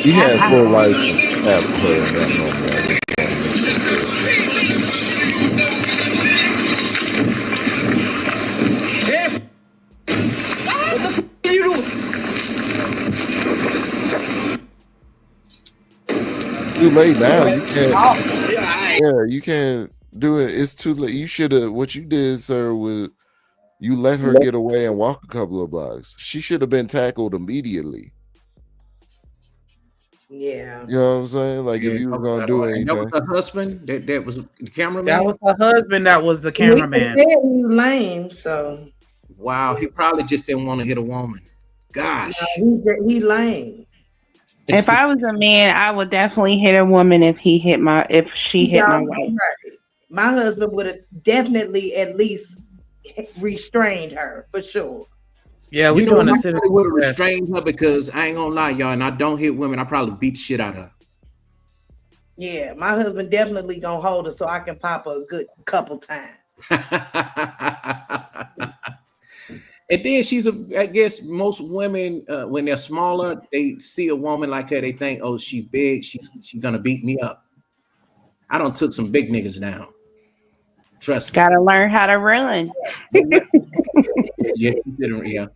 [SPEAKER 12] He had full license after that moment.
[SPEAKER 15] What the f are you doing?
[SPEAKER 12] Too late now. You can't. Yeah, you can't do it. It's too late. You should have. What you did, sir, was you let her get away and walk a couple of blocks. She should have been tackled immediately.
[SPEAKER 9] Yeah.
[SPEAKER 12] You know what I'm saying? Like, if you were gonna do anything.
[SPEAKER 16] That was her husband. That was the cameraman.
[SPEAKER 13] That was her husband. That was the cameraman.
[SPEAKER 9] He lame, so.
[SPEAKER 16] Wow, he probably just didn't want to hit a woman. Gosh,
[SPEAKER 9] he lame.
[SPEAKER 14] If I was a man, I would definitely hit a woman if she hit my wife.
[SPEAKER 9] Right. My husband would have definitely at least restrained her for sure.
[SPEAKER 13] Yeah, we doing a
[SPEAKER 16] I would have restrained her because I ain't gonna lie, y'all, and I don't hit women. I probably beat the shit out of her.
[SPEAKER 9] Yeah, my husband definitely gonna hold her so I can pop her a good couple times.
[SPEAKER 16] And then I guess most women, when they're smaller, they see a woman like her, they think, oh, she's big, she's gonna beat me up. I done took some big niggas down. Trust me.
[SPEAKER 14] Gotta learn how to run.
[SPEAKER 16] Yeah, yeah.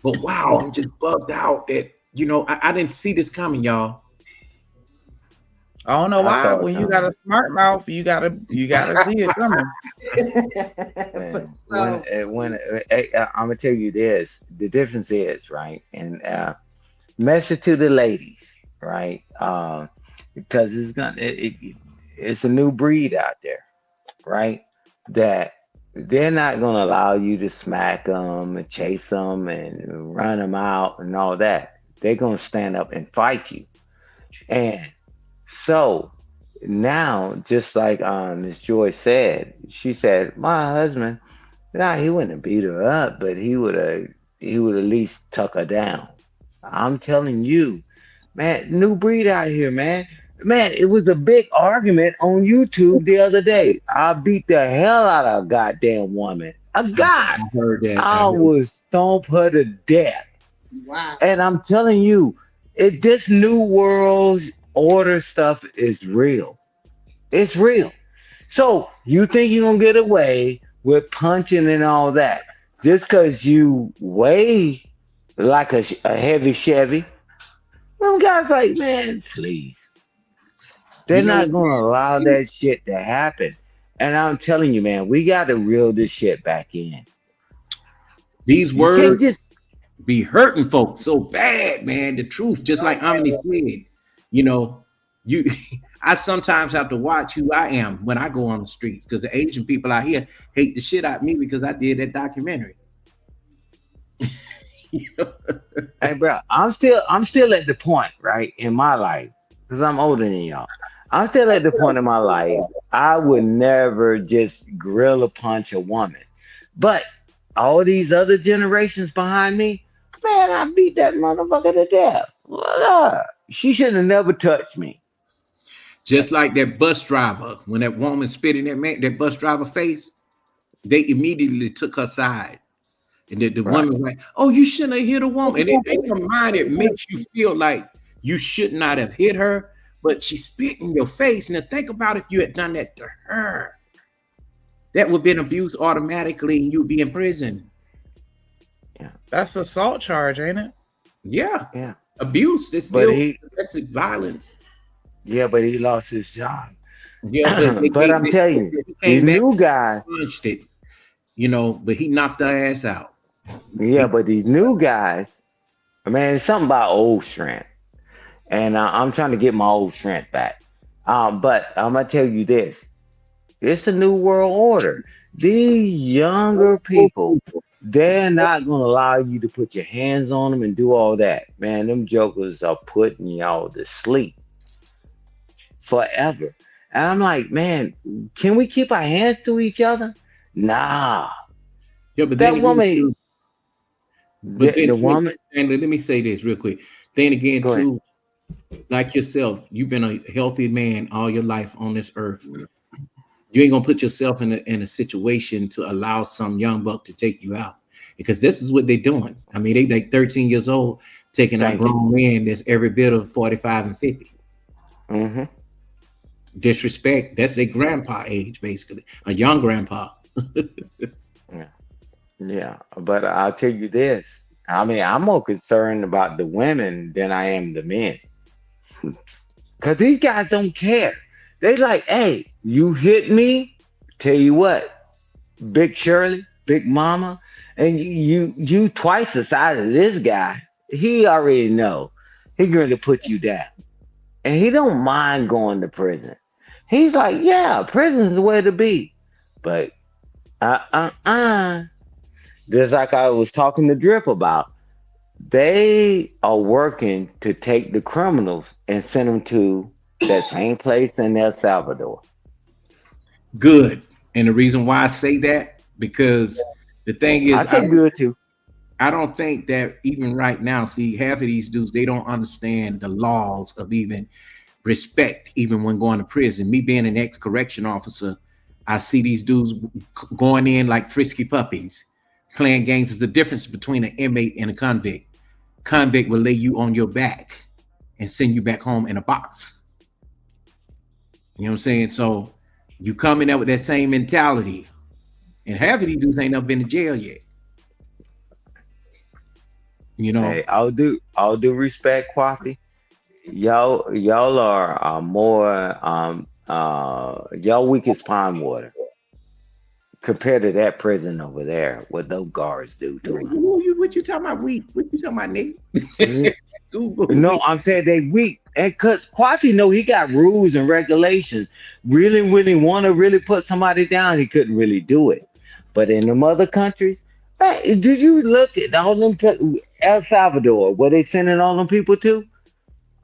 [SPEAKER 16] But wow, I'm just bugged out that I didn't see this coming, y'all.
[SPEAKER 13] I don't know why. When you got a smart mouth, you gotta see it coming.
[SPEAKER 10] I'm gonna tell you this, the difference is, right, and message to the ladies, right, because it's a new breed out there, right, that they're not gonna allow you to smack them and chase them and run them out and all that. They're gonna stand up and fight you. And so now, just like Miss Joy said, she said, my husband, nah, he wouldn't have beat her up, but he would at least tuck her down. I'm telling you, man, new breed out here, man. Man, it was a big argument on YouTube the other day. I beat the hell out of a goddamn woman. A god.
[SPEAKER 16] I heard that.
[SPEAKER 10] I would stomp her to death.
[SPEAKER 9] Wow.
[SPEAKER 10] And I'm telling you, this new world order stuff is real. It's real. So you think you're gonna get away with punching and all that just because you weigh like a heavy Chevy? Them guys like, man, please. They're
[SPEAKER 16] You know,
[SPEAKER 10] not gonna allow that shit to happen. And I'm telling you, man, we gotta reel this shit back in.
[SPEAKER 16] these
[SPEAKER 10] You can't
[SPEAKER 16] words
[SPEAKER 10] just
[SPEAKER 16] be hurting folks so bad, man. The truth, just like Omni said, you know, you I sometimes have to watch who I am when I go on the streets because the Asian people out here hate the shit out of me because I did that documentary.
[SPEAKER 10] Hey, bro, I'm still at the point, right, in my life, because I'm older than y'all. I'm still at the point in my life I would never just grill a punch a woman. But all these other generations behind me, man, I beat that motherfucker to death. She should have never touched me.
[SPEAKER 16] Just like that bus driver, when that woman spit in that bus driver face, they immediately took her side. And the
[SPEAKER 10] Right.
[SPEAKER 16] woman was like, oh, you shouldn't have hit a woman. And in your mind, it makes you feel like you should not have hit her, but she spit in your face. Now think about if you had done that to her. That would have been abused automatically and you'd be in prison.
[SPEAKER 13] That's assault charge, ain't it?
[SPEAKER 16] Yeah.
[SPEAKER 10] Yeah.
[SPEAKER 16] Abuse. It's
[SPEAKER 10] But
[SPEAKER 16] still
[SPEAKER 10] he,
[SPEAKER 16] domestic violence.
[SPEAKER 10] yeah, but he lost his job.
[SPEAKER 16] Yeah,
[SPEAKER 10] But I'm telling you,
[SPEAKER 16] he
[SPEAKER 10] these
[SPEAKER 16] came back
[SPEAKER 10] new
[SPEAKER 16] and
[SPEAKER 10] guys,
[SPEAKER 16] punched it, you know, but he knocked her ass out.
[SPEAKER 10] yeah, but these new guys, man, it's something about old strength. And I'm trying to get my old strength back. But I'm gonna tell you this: it's a new world order. These younger people, they're not gonna allow you to put your hands on them and do all that. Man, them jokers are putting y'all to sleep forever. And I'm like, man, can we keep our hands to each other? Nah.
[SPEAKER 16] Yeah, but then
[SPEAKER 10] That
[SPEAKER 16] again,
[SPEAKER 10] woman,
[SPEAKER 16] too, but
[SPEAKER 10] the
[SPEAKER 16] then
[SPEAKER 10] woman.
[SPEAKER 16] and let me say this real quick. Then again,
[SPEAKER 10] Go ahead.
[SPEAKER 16] too, like yourself, you've been a healthy man all your life on this earth. You ain't gonna put yourself in a situation to allow some young buck to take you out because this is what they're doing. I mean, they like 13 years old taking out
[SPEAKER 10] Thank you.
[SPEAKER 16] grown men that's every bit of 45 and 50.
[SPEAKER 10] Mm-hmm.
[SPEAKER 16] Disrespect. That's their grandpa age, basically. A young grandpa.
[SPEAKER 10] Yeah. Yeah. But I'll tell you this. I mean, I'm more concerned about the women than I am the men. Because these guys don't care. They like, hey, you hit me. Tell you what, Big Shirley, Big Mama, and you twice the size of this guy. He already know he's going to put you down, and he don't mind going to prison. He's like, yeah, prison's the way to be, but just like I was talking to Drip about, they are working to take the criminals and send them to that same place in El Salvador.
[SPEAKER 16] Good. And the reason why I say that, because the thing is,
[SPEAKER 10] I say good too.
[SPEAKER 16] I don't think that even right now, see, half of these dudes, they don't understand the laws of even respect, even when going to prison. Me being an ex-correction officer, I see these dudes going in like frisky puppies, playing games. There's a difference between an inmate and a convict. Convict will lay you on your back and send you back home in a box. You know what I'm saying? So you come in there with that same mentality, and half of these dudes ain't never been to jail yet. You know,
[SPEAKER 10] Hey, all due respect, Kwafi. Y'all are more y'all weak as pond water compared to that prison over there. What those guards do to them.
[SPEAKER 16] what you talking about? Weak? What you talking about, Nick?
[SPEAKER 10] No, I'm saying they weak. And cause Kwafi know he got rules and regulations. Really want to really put somebody down, he couldn't really do it. But in them other countries, hey, did you look at all them El Salvador, where they sending all them people to?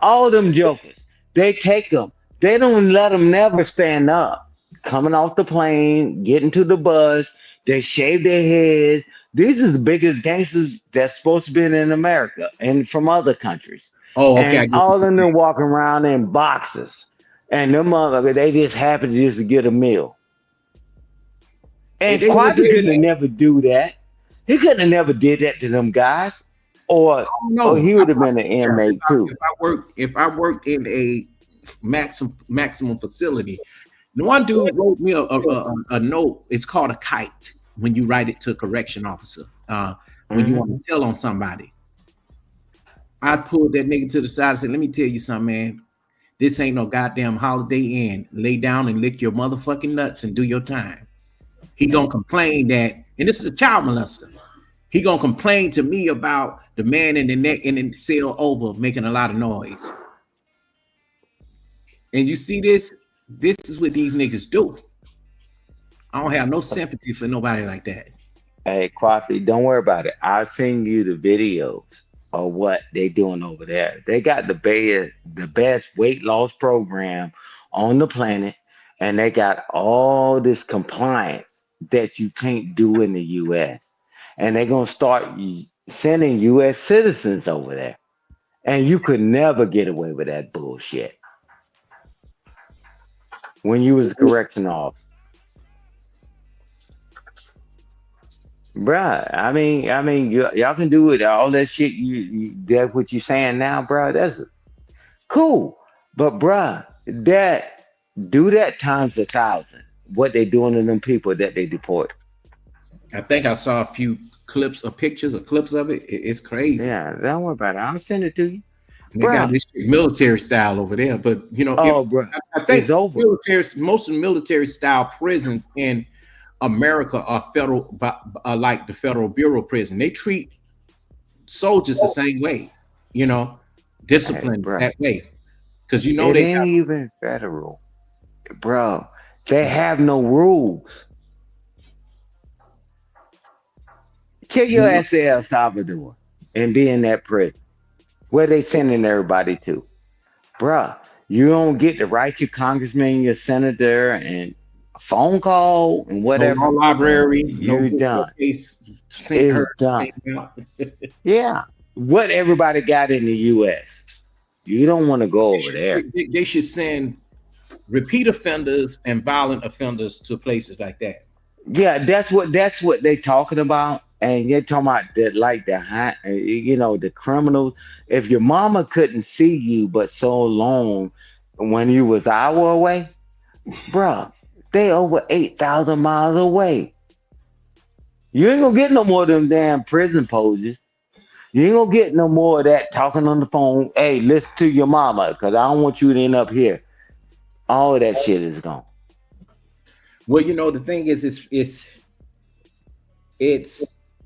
[SPEAKER 10] All them jokers. They take them, They don't let them never stand up. Coming off the plane, getting to the bus, they shave their heads. These are the biggest gangsters that's supposed to be in America and from other countries.
[SPEAKER 16] Oh, okay. I
[SPEAKER 10] And
[SPEAKER 16] get what
[SPEAKER 10] all
[SPEAKER 16] you're
[SPEAKER 10] of
[SPEAKER 16] saying.
[SPEAKER 10] them walking around in boxes. And them motherfuckers, they just happy to just get a meal. And
[SPEAKER 16] They what
[SPEAKER 10] Quavi
[SPEAKER 16] they
[SPEAKER 10] couldn't have
[SPEAKER 16] had.
[SPEAKER 10] never do that. He couldn't have never did that to them guys. Or
[SPEAKER 16] No,
[SPEAKER 10] he would have been an
[SPEAKER 16] yeah,
[SPEAKER 10] inmate too.
[SPEAKER 16] if I worked in a maximum facility, the one dude wrote me a note. It's called a kite when you write it to a correction officer. When you want to tell on somebody, I pulled that nigga to the side and said, "Let me tell you something, man. This ain't no goddamn Holiday Inn. Lay down and lick your motherfucking nuts and do your time." He gonna complain that, and this is a child molester. He gonna complain to me about the man in the neck and in the cell over making a lot of noise. And you see this? This is what these niggas do. I don't have no sympathy for nobody like that.
[SPEAKER 10] Hey, Quafi, don't worry about it. I'll send you the videos of what they doing over there. They got the best weight loss program on the planet, and they got all this compliance that you can't do in the US. And they're gonna start sending US citizens over there. And you could never get away with that bullshit when you was a correction officer. Bruh, y'all can do it. All that shit, that's what you saying now, bruh. That's cool, but bruh, do that times 1,000. What they doing to them people that they deport?
[SPEAKER 16] I think I saw a few clips of pictures or clips of it. It's crazy.
[SPEAKER 10] Yeah, don't worry about it. I'll send it to you.
[SPEAKER 16] And they got this military style over there, but you know,
[SPEAKER 10] bro,
[SPEAKER 16] I think
[SPEAKER 10] it's over.
[SPEAKER 16] most of the military style prisons in America are federal, like the Federal Bureau of Prison. They treat soldiers the same way, you know, discipline that way, because you know
[SPEAKER 10] it
[SPEAKER 16] they
[SPEAKER 10] ain't
[SPEAKER 16] got,
[SPEAKER 10] even federal, bro. They have no rules. Kill your ass to El Salvador and be in that prison. Where they sending everybody to? Bruh, you don't get to write your congressman, your senator, and a phone call and whatever.
[SPEAKER 16] no library,
[SPEAKER 10] You're done.
[SPEAKER 16] Case,
[SPEAKER 10] It's done. Yeah. What everybody got in the US. You don't want to go over there.
[SPEAKER 16] They should send repeat offenders and violent offenders to places like that.
[SPEAKER 10] Yeah, that's what they talking about. And you're talking about the criminals. If your mama couldn't see you but so long when you was an hour away, bruh, they over 8,000 miles away. You ain't gonna get no more of them damn prison poses. You ain't gonna get no more of that talking on the phone. Hey, listen to your mama, because I don't want you to end up here. All of that shit is gone.
[SPEAKER 16] Well, you know, the thing is,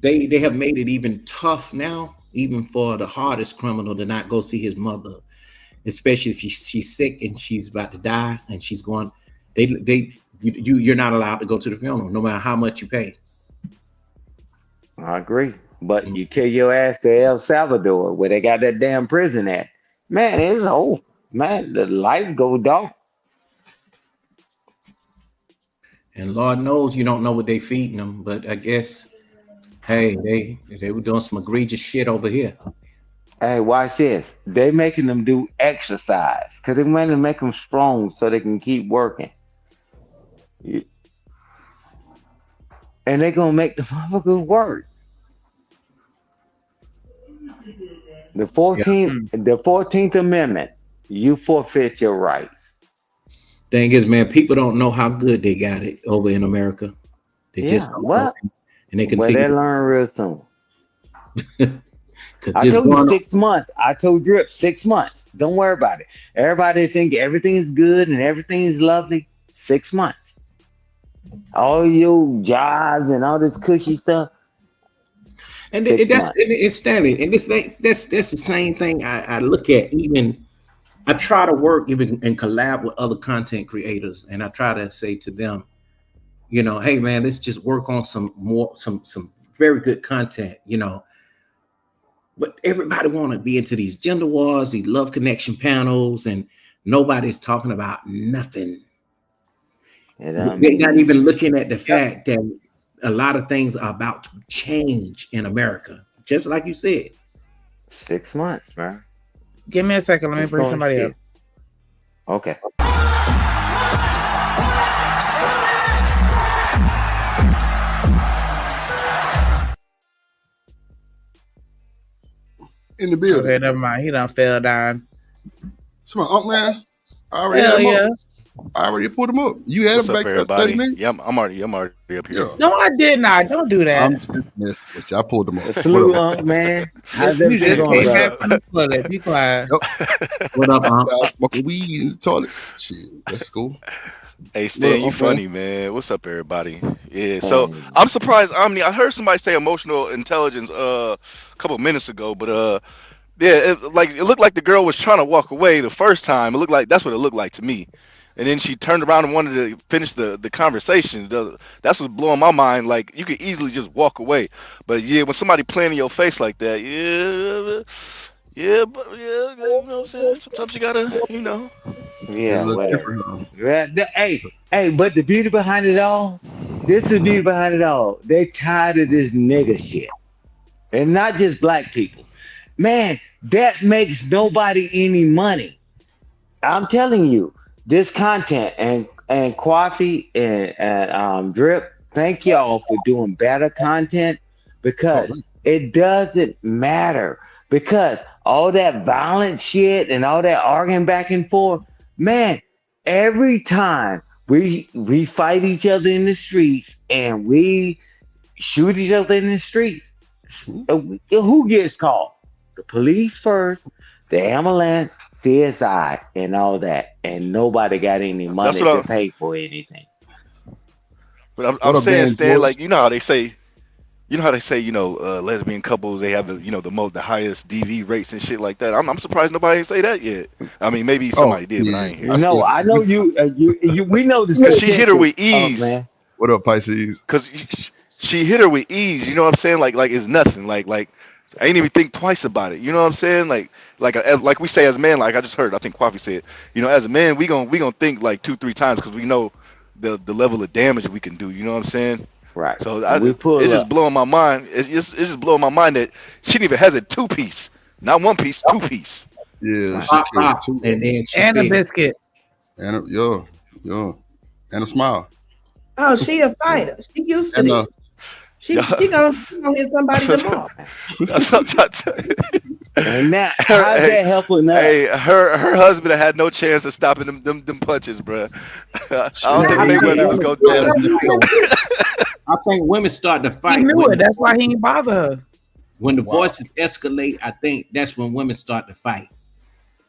[SPEAKER 16] they have made it even tough now, even for the hardest criminal to not go see his mother, especially if she's sick and she's about to die and she's going. You're not allowed to go to the funeral, no matter how much you pay.
[SPEAKER 10] I agree, but you kill your ass to El Salvador, where they got that damn prison at. Man, it's old. Man, the lights go dark.
[SPEAKER 16] And Lord knows you don't know what they feeding them, but I guess, hey, they were doing some egregious shit over here.
[SPEAKER 10] Hey, watch this. They making them do exercise because they want to make them strong so they can keep working. And they gonna make the motherfuckers work. The 14th Amendment, you forfeit your rights.
[SPEAKER 16] Thing is, man, people don't know how good they got it over in America. They just don't know. And they continue.
[SPEAKER 10] Well, they learn real soon. I told you 6 months. I told Drip 6 months. Don't worry about it. Everybody think everything is good and everything is lovely. 6 months. All your jobs and all this cushy stuff.
[SPEAKER 16] And it's Stanley. And that's the same thing I look at. Even I try to work even and collab with other content creators, and I try to say to them, you know, hey man, let's just work on some very good content, you know. But everybody want to be into these gender wars, these love connection panels, and nobody's talking about nothing.
[SPEAKER 10] Yeah,
[SPEAKER 16] They're not even looking at the fact that a lot of things are about to change in America. Just like you said.
[SPEAKER 10] 6 months, man.
[SPEAKER 13] Give me a second. Let me
[SPEAKER 10] It's
[SPEAKER 13] bring
[SPEAKER 10] going
[SPEAKER 13] somebody
[SPEAKER 10] shit.
[SPEAKER 13] up.
[SPEAKER 10] Okay.
[SPEAKER 2] In the building.
[SPEAKER 13] Okay, never mind. He done fell down.
[SPEAKER 2] Somebody, man. I already
[SPEAKER 13] Hell
[SPEAKER 2] had him
[SPEAKER 13] yeah.
[SPEAKER 2] up. I already put him up. You had
[SPEAKER 18] What's
[SPEAKER 2] him
[SPEAKER 18] up,
[SPEAKER 2] back there 30
[SPEAKER 18] everybody?
[SPEAKER 2] minutes?
[SPEAKER 18] Yeah, I'm already up here.
[SPEAKER 2] Yeah.
[SPEAKER 13] No, I did not. Don't do that.
[SPEAKER 2] I'm just messing with you. I pulled him up.
[SPEAKER 10] Salute,
[SPEAKER 2] What up?
[SPEAKER 10] man. How's
[SPEAKER 13] You
[SPEAKER 10] everything
[SPEAKER 13] just
[SPEAKER 10] going,
[SPEAKER 13] came
[SPEAKER 10] bro?
[SPEAKER 13] back from the toilet. Be quiet.
[SPEAKER 2] Yep.
[SPEAKER 16] What up,
[SPEAKER 2] Outside smoking weed in the toilet. Shit, that's cool.
[SPEAKER 18] Hey, Stan, you
[SPEAKER 10] okay.
[SPEAKER 18] funny, man. What's up, everybody? Yeah, so I'm surprised, Omni. I heard somebody say emotional intelligence a couple minutes ago, but yeah, it looked like the girl was trying to walk away the first time. It looked like that's what it looked like to me. And then she turned around and wanted to finish the conversation. That's what's blowing my mind. Like, you could easily just walk away. But yeah, when somebody playing in your face like that, you know what I'm saying? Sometimes you gotta,
[SPEAKER 10] Yeah,
[SPEAKER 2] look
[SPEAKER 10] whatever.
[SPEAKER 2] different.
[SPEAKER 10] Yeah, hey, but the beauty behind it all, this is the beauty behind it all. They tired of this nigga shit. And not just black people. Man, that makes nobody any money. I'm telling you, this content and Coffee and Drip, thank y'all for doing better content because it doesn't matter. Because all that violent shit and all that arguing back and forth, man, every time we fight each other in the streets and we shoot each other in the streets, who gets called? The police first, the ambulance, CSI, and all that, and nobody got any money to pay for anything.
[SPEAKER 18] But I'm saying, Stan, like, you know how they say, lesbian couples, they have the highest DV rates and shit like that. I'm surprised nobody ain't say that yet. I mean, maybe somebody did, but I ain't hear.
[SPEAKER 10] No, I know you. We know the
[SPEAKER 18] because she hit her with ease.
[SPEAKER 10] Man.
[SPEAKER 2] What up, Pisces?
[SPEAKER 18] Because she hit her with ease. You know what I'm saying? Like it's nothing. Like I ain't even think twice about it. You know what I'm saying? Like we say as men. Like I just heard. I think Coffee said. As a man, we gonna think like 2-3 times because we know the level of damage we can do. You know what I'm saying?
[SPEAKER 10] Right.
[SPEAKER 18] So it's just blowing my mind. It's just blowing my mind that she didn't even has a 2-piece, not 1-piece, 2-piece.
[SPEAKER 2] Yeah,
[SPEAKER 13] and a biscuit.
[SPEAKER 2] And a smile.
[SPEAKER 9] Oh, she a fighter. She used to it. She gonna hit somebody tomorrow.
[SPEAKER 18] That's what I'm trying to tell you.
[SPEAKER 10] And now, how's that helping us?
[SPEAKER 18] Hey, her husband had no chance of stopping them punches, bro. I don't think Mayweather was gonna do that.
[SPEAKER 16] I think women start to fight.
[SPEAKER 13] He knew it. That's why he ain't bother her.
[SPEAKER 16] When the voices escalate, I think that's when women start to fight.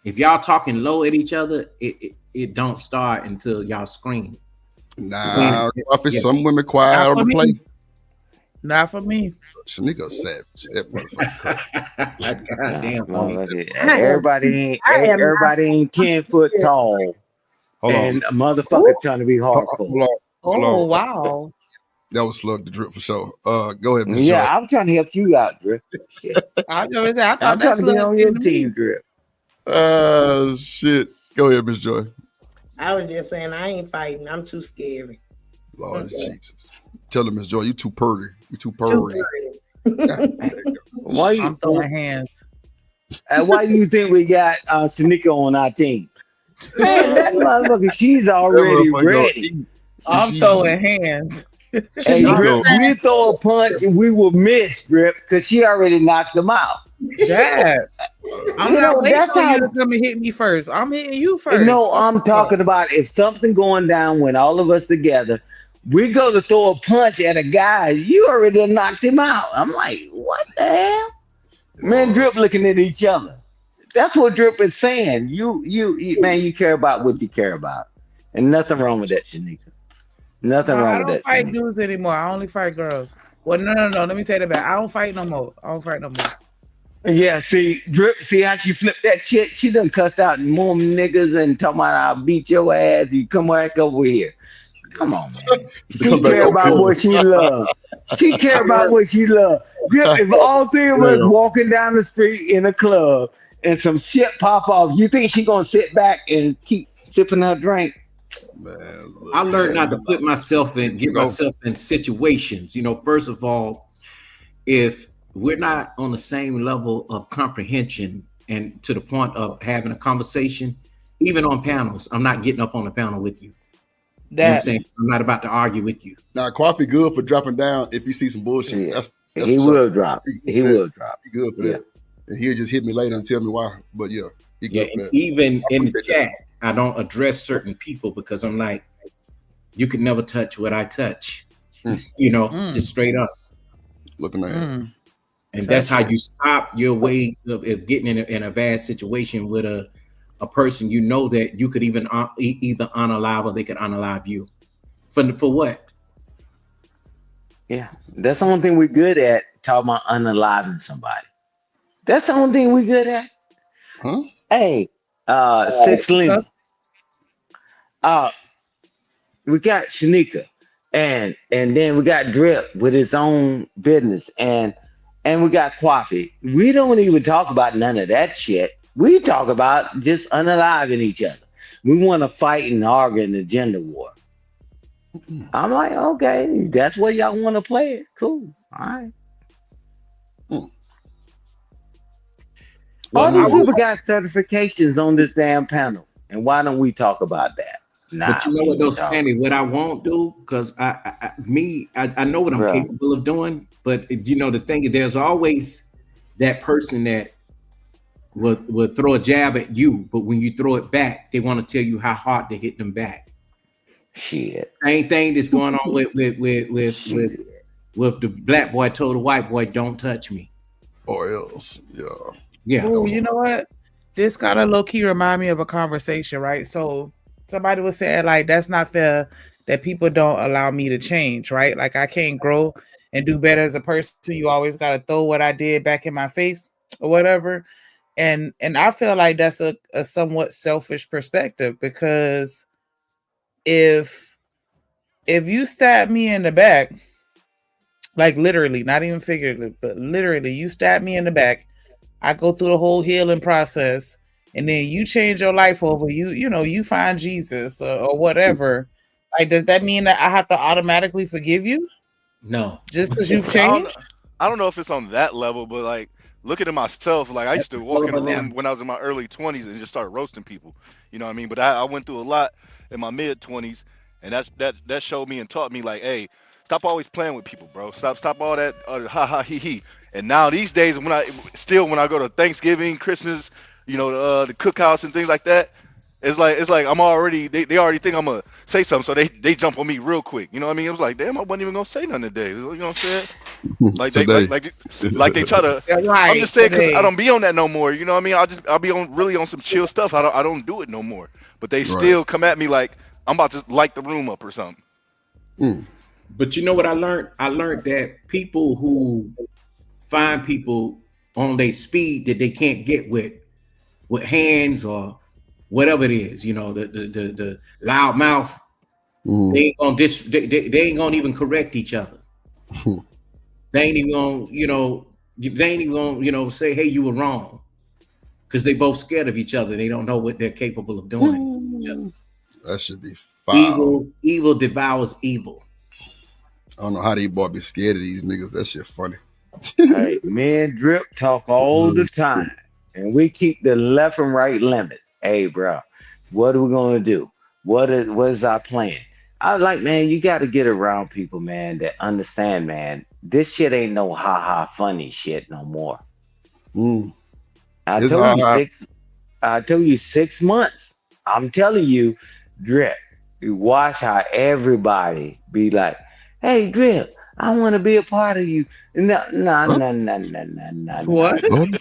[SPEAKER 16] If y'all talking low at each other, it don't start until y'all scream.
[SPEAKER 2] Nah, some women quiet on the plate.
[SPEAKER 13] Not for me.
[SPEAKER 2] Shanika savage. That
[SPEAKER 10] motherfucker. Everybody ain't 10 foot tall. And a motherfucker trying to be hardcore.
[SPEAKER 2] Hold on.
[SPEAKER 13] Wow.
[SPEAKER 2] That was Slug the Drip for sure. Go ahead, Ms. Joy.
[SPEAKER 10] Yeah, I'm trying to help you out, Drip.
[SPEAKER 13] I'm trying
[SPEAKER 10] to be on your team, Drip.
[SPEAKER 2] Shit. Go ahead, Ms. Joy.
[SPEAKER 9] I was just saying I ain't fighting. I'm too scary.
[SPEAKER 2] Lord Jesus. Tell him, Ms. Joy, you too purty. You too purty.
[SPEAKER 10] Why
[SPEAKER 13] I'm throwing hands.
[SPEAKER 10] Why do you think we got Shanika on our team? Man, that motherfucker, she's already ready.
[SPEAKER 13] I'm throwing hands.
[SPEAKER 10] Hey, Grip, we throw a punch and we will miss, Grip, because she already knocked him out.
[SPEAKER 13] Dad, I'm not waiting for you to come and hit me first. I'm hitting you first.
[SPEAKER 10] No, I'm talking about if something going down when all of us together, we go to throw a punch at a guy, you already knocked him out. I'm like, what the hell? Man, Drip looking at each other. That's what Drip is saying. You man, you care about what you care about. And nothing wrong with that, Shanika. Nothing wrong with that.
[SPEAKER 13] I don't fight dudes anymore. I only fight girls. Well, no. Let me take that back. I don't fight no more.
[SPEAKER 10] Yeah, see, Drip, see how she flipped that shit? She done cussed out more niggas and talking about I'll beat your ass. You come back over here. Come on, man. She care about what she love. She care about what she love. Drip, if all three of us walking down the street in a club and some shit pop off, you think she gonna sit back and keep sipping her drink?
[SPEAKER 2] Man, look,
[SPEAKER 16] I learned
[SPEAKER 2] man,
[SPEAKER 16] not to put myself in, get
[SPEAKER 2] go.
[SPEAKER 16] myself in situations. First of all, if we're not on the same level of comprehension and to the point of having a conversation, even on panels, I'm not getting up on the panel with you. You know what I'm saying? I'm not about to argue with you.
[SPEAKER 2] Now, Coffee good for dropping down if you see some bullshit.
[SPEAKER 10] Yeah.
[SPEAKER 2] That's
[SPEAKER 10] He
[SPEAKER 2] what's
[SPEAKER 10] will
[SPEAKER 2] up.
[SPEAKER 10] drop.
[SPEAKER 2] He
[SPEAKER 10] He
[SPEAKER 2] good for
[SPEAKER 10] will
[SPEAKER 2] that.
[SPEAKER 10] drop.
[SPEAKER 2] He good for
[SPEAKER 10] Yeah.
[SPEAKER 2] that. And he'll just hit me later and tell me why. But yeah, he
[SPEAKER 16] Yeah,
[SPEAKER 2] good for
[SPEAKER 16] and
[SPEAKER 2] that.
[SPEAKER 16] even
[SPEAKER 2] I
[SPEAKER 16] in the
[SPEAKER 2] appreciate that.
[SPEAKER 16] chat, I don't address certain people because I'm like, you can never touch what I touch. Just straight up.
[SPEAKER 2] Looking at it.
[SPEAKER 16] And that's how you stop your way of getting in a bad situation with a person that you could even either unalive or they could unalive you. For what?
[SPEAKER 10] Yeah. That's the only thing we're good at, talking about unaliving somebody. That's the only thing we're good at.
[SPEAKER 2] Huh?
[SPEAKER 10] Hey, Six Link. We got Shanika, and then we got Drip with his own business, and we got Coffee. We don't even talk about none of that shit. We talk about just unaliving each other. We want to fight and argue in the gender war. I'm like, okay, that's what y'all want to play it. Cool. All right. All these people got certifications on this damn panel, and why don't we talk about that?
[SPEAKER 16] But you know what, though, Sandy, what I won't do, because I know what I'm capable of doing, but the thing is, there's always that person that will throw a jab at you, but when you throw it back, they want to tell you how hard to hit them back.
[SPEAKER 10] Shit.
[SPEAKER 16] Same thing that's going on with the black boy told the white boy, "Don't touch me,"
[SPEAKER 2] or else,
[SPEAKER 16] yeah.
[SPEAKER 13] Oh, you know what? This kind of low key remind me of a conversation, right? So somebody was saying like that's not fair that people don't allow me to change, right? Like I can't grow and do better as a person. You always got to throw what I did back in my face or whatever. And I feel like that's a somewhat selfish perspective, because if you stab me in the back, like literally, not even figuratively, but literally, you stab me in the back, I go through the whole healing process, and then you change your life over. You find Jesus or whatever. Like, does that mean that I have to automatically forgive you?
[SPEAKER 16] No,
[SPEAKER 13] just because you've changed.
[SPEAKER 18] I don't know if it's on that level, but like looking at myself, like I used to walk in a room when I was in my early 20s and just start roasting people. You know what I mean? But I went through a lot in my mid 20s, and that showed me and taught me like, hey, stop always playing with people, bro. Stop all that ha ha he he. And now these days, when I go to Thanksgiving, Christmas, the cookhouse and things like that, it's like I'm already they already think I'm gonna say something, so they jump on me real quick. You know what I mean? It was like, damn, I wasn't even gonna say nothing today. You know what I'm saying? Like they try to.
[SPEAKER 13] Right,
[SPEAKER 18] I'm just saying because I don't be on that no more. You know what I mean? I'll be on some chill stuff. I don't do it no more. But they still come at me like I'm about to light the room up or something.
[SPEAKER 16] But you know what I learned? I learned that people who find people on their speed that they can't get with hands or whatever it is, the loud mouth, they ain't gonna they ain't gonna even correct each other. They ain't even gonna, say, hey, you were wrong, because they both scared of each other. They don't know what they're capable of doing to each other.
[SPEAKER 2] That should be foul.
[SPEAKER 16] Evil devours evil.
[SPEAKER 2] I don't know how these boys be scared of these niggas. That shit funny.
[SPEAKER 10] Hey, me and Drip talk all the time, and we keep the left and right limits. Hey, bro, what are we gonna do? What is our plan? I was like, man, you got to get around people, man, that understand, man. This shit ain't no funny shit no more. I told you 6 months. I'm telling you, Drip, you watch how everybody be like, hey, Drip, I want to be a part of you. No.
[SPEAKER 13] What?
[SPEAKER 2] Lord,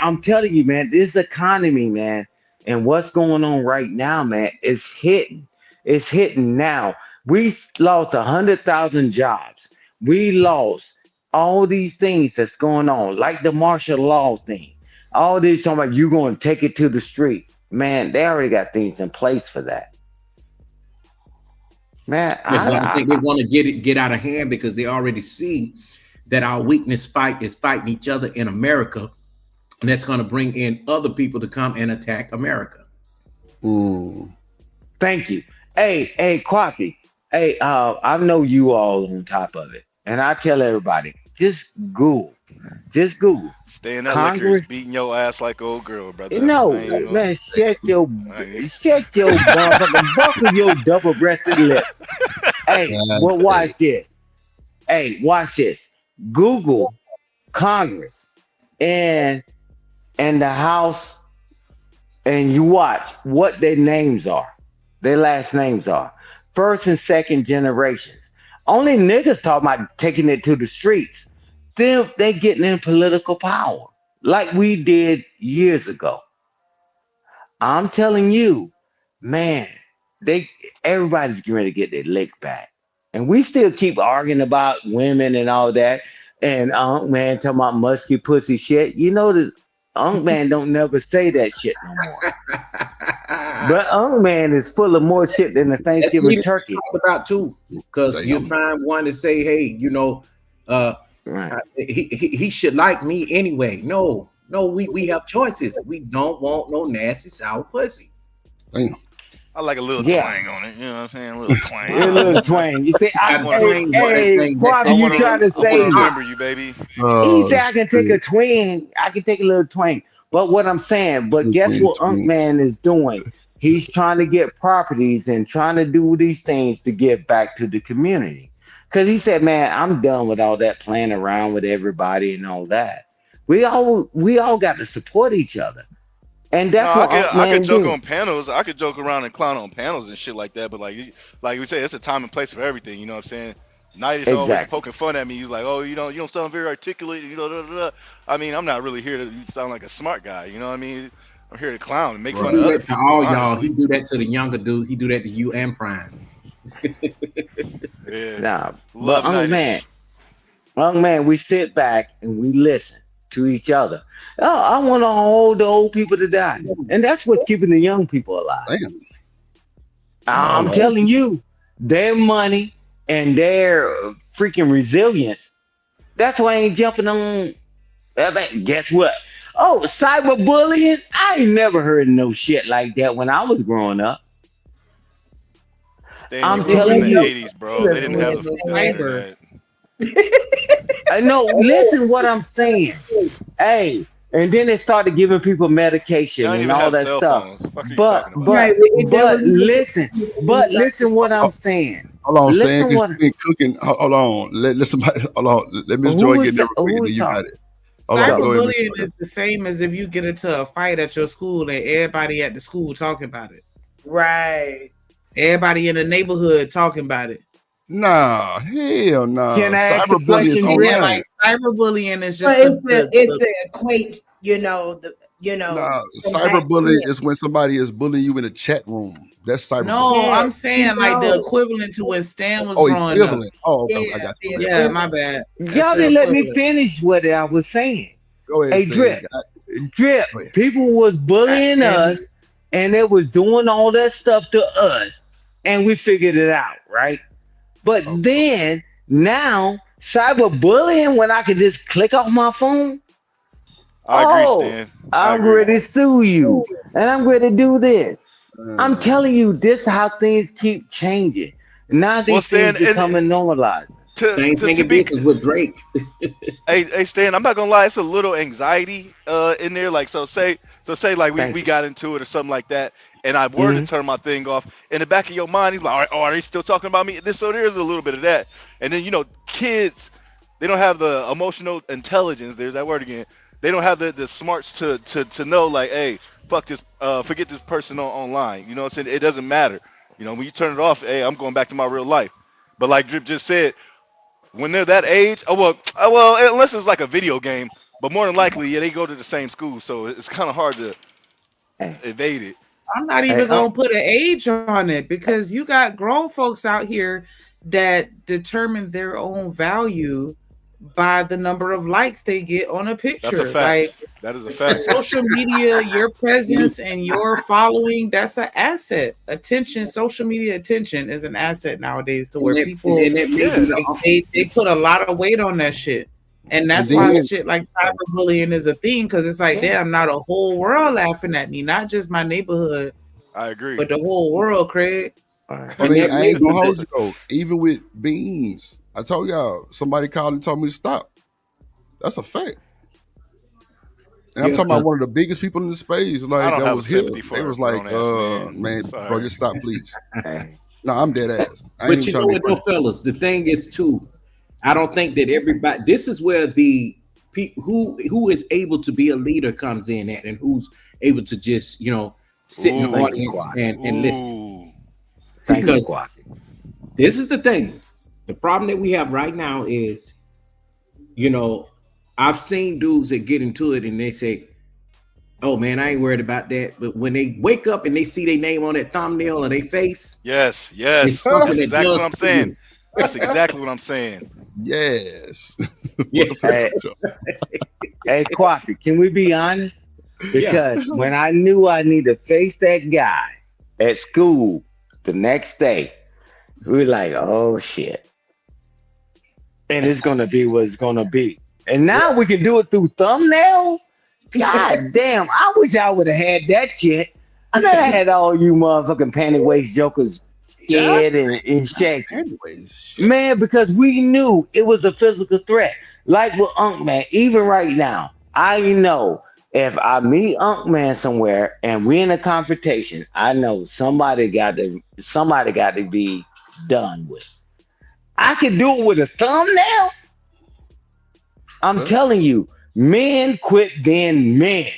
[SPEAKER 10] I'm telling you, man, this economy, man, and what's going on right now, man, is hitting. It's hitting now. We lost 100,000 jobs. We lost all these things that's going on, like the martial law thing. All this talking about you going to take it to the streets. Man, they already got things in place for that. Man,
[SPEAKER 16] I think they want to get out of hand because they already see that our weakness is fighting each other in America, and that's going to bring in other people to come and attack America.
[SPEAKER 10] Thank you. Hey, Coffee. Hey, I know you all on top of it, and I tell everybody, just Google.
[SPEAKER 18] Staying that liquor is
[SPEAKER 10] Congress.
[SPEAKER 18] beating your ass like old girl, brother.
[SPEAKER 10] No,
[SPEAKER 18] I ain't gonna-
[SPEAKER 10] man, shut your motherfucking buckle your double-breasted lips. Hey, well, watch this. Hey, watch this. Google Congress and the House, and you watch what their names are. Their last names are first and second generations. Only niggas talking about taking it to the streets. They getting in political power like we did years ago. I'm telling you, man, everybody's getting ready to get their lick back. And we still keep arguing about women and all that. And Unc Man talking about musky pussy shit. You know this Unc Man don't never say that shit no more. But Unc Man is full of more shit than the Thanksgiving turkey.
[SPEAKER 16] Talk about too, because you find one to say, hey, you know, he should like me anyway. No, we have choices. We don't want no nasty sour pussy.
[SPEAKER 2] Damn.
[SPEAKER 18] I like a little twang on it. You know what I'm saying? A little twang.
[SPEAKER 10] A little twang. You say, hey, Quavi, you trying to say?
[SPEAKER 18] I remember you, baby.
[SPEAKER 10] He said I can take a twang. I can take a little twang. But what I'm saying, guess what Unc Man is doing? He's trying to get properties and trying to do these things to give back to the community. Because he said, man, I'm done with all that playing around with everybody and all that. We all got to support each other. And that's what
[SPEAKER 18] I could joke on panels. I could joke around and clown on panels and shit like that. But like we say, it's a time and place for everything. You know what I'm saying? Night is always poking fun at me. He's like, oh, you don't sound very articulate. You know, I mean, I'm not really here to sound like a smart guy. You know what I mean? I'm here to clown and make fun of other people.
[SPEAKER 16] All y'all, he do that to the younger dude. He do that to you and Prime.
[SPEAKER 18] Yeah.
[SPEAKER 10] Nah, but Unc Man, we sit back and we listen to each other. Oh, I want all the old people to die, and that's what's keeping the young people alive.
[SPEAKER 2] Damn.
[SPEAKER 10] I'm telling you, their money and their freaking resilience. That's why I ain't jumping on. Guess what? Oh, cyberbullying. I ain't never heard no shit like that when I was growing up. I'm telling you,
[SPEAKER 18] 80s, bro. They didn't have the cyber.
[SPEAKER 10] I know. Listen, what I'm saying. Hey, and then they started giving people medication and all that stuff. But listen, what I'm saying.
[SPEAKER 2] Hold on, Stan, because you've been cooking. Hold on. Let somebody. Hold on. Let Miss Joy get there real quick, and then you got it.
[SPEAKER 13] Cyberbullying is the same as if you get into a fight at your school and everybody at the school talking about it.
[SPEAKER 9] Right.
[SPEAKER 13] Everybody in the neighborhood talking about it.
[SPEAKER 2] Nah, hell no.
[SPEAKER 10] Can I ask a
[SPEAKER 2] Cyberbullying is
[SPEAKER 10] question?
[SPEAKER 2] online.
[SPEAKER 13] Like cyberbullying is just
[SPEAKER 9] But it's the equate,
[SPEAKER 2] Nah, cyberbullying is when somebody is bullying you in a chat room. That's cyberbullying.
[SPEAKER 13] No, I'm saying like the equivalent to when Stan was growing up.
[SPEAKER 2] Oh, okay, I got you.
[SPEAKER 13] Yeah, my bad.
[SPEAKER 10] Y'all didn't let me finish what I was saying.
[SPEAKER 2] Go ahead,
[SPEAKER 10] Hey, Drip. People was bullying us, and they was doing all that stuff to us, and we figured it out, right? But then now cyberbullying, when I can just click off my phone.
[SPEAKER 18] I agree, Stan.
[SPEAKER 10] I'm ready to sue you, and I'm ready to do this. I'm telling you, this is how things keep changing. Now these things becoming normalized.
[SPEAKER 16] Same thing with Drake.
[SPEAKER 18] hey, Stan, I'm not gonna lie, it's a little anxiety in there. Like, so say like we got into it or something like that, and I were to turn my thing off. In the back of your mind, he's like, are they still talking about me? So there's a little bit of that. And then kids, they don't have the emotional intelligence. There's that word again. They don't have the smarts to know, like, hey, fuck this, forget this person online. You know what I'm saying? It doesn't matter. When you turn it off, hey, I'm going back to my real life. But like Drip just said, when they're that age, well, unless it's like a video game, but more than likely, they go to the same school, so it's kind of hard to evade it.
[SPEAKER 13] I'm not even gonna put an age on it because you got grown folks out here that determine their own value by the number of likes they get on a picture.
[SPEAKER 18] That's a fact. That is a fact.
[SPEAKER 13] Social media, your presence and your following, that's an asset. Attention, social media attention is an asset nowadays to where people they put a lot of weight on that shit. And that's why shit like cyberbullying is a thing, because it's like, damn, not a whole world laughing at me, not just my neighborhood.
[SPEAKER 18] I agree.
[SPEAKER 13] But the whole world, Craig.
[SPEAKER 2] I mean, I ain't gonna hold you though. Even with beans, I told y'all somebody called and told me to stop. That's a fact. And I'm talking about one of the biggest people in the space. Like that was him. They was like, man, bro, just stop, please. No, I'm dead ass.
[SPEAKER 16] But you know what, though, fellas? The thing is, too, I don't think that everybody. This is where the people who is able to be a leader comes in at, and who's able to just sit in the audience and listen. Because this is the thing. The problem that we have right now is, I've seen dudes that get into it and they say, "Oh man, I ain't worried about that." But when they wake up and they see their name on that thumbnail or their face,
[SPEAKER 18] yes, that's exactly what I'm saying. That's exactly what I'm saying.
[SPEAKER 2] Yes.
[SPEAKER 10] Hey, Coffee, can we be honest? Because when I knew I need to face that guy at school the next day, we were like, "Oh shit," and it's gonna be what it's gonna be. And now we can do it through thumbnail. God damn! I wish I would have had that shit. I know I had all you motherfucking panty waist jokers scared and shaking. Man, because we knew it was a physical threat. Like with Unk Man, even right now, I know if I meet Unk Man somewhere and we're in a confrontation, I know somebody got to be done with. I can do it with a thumbnail. I'm telling you, men quit being men.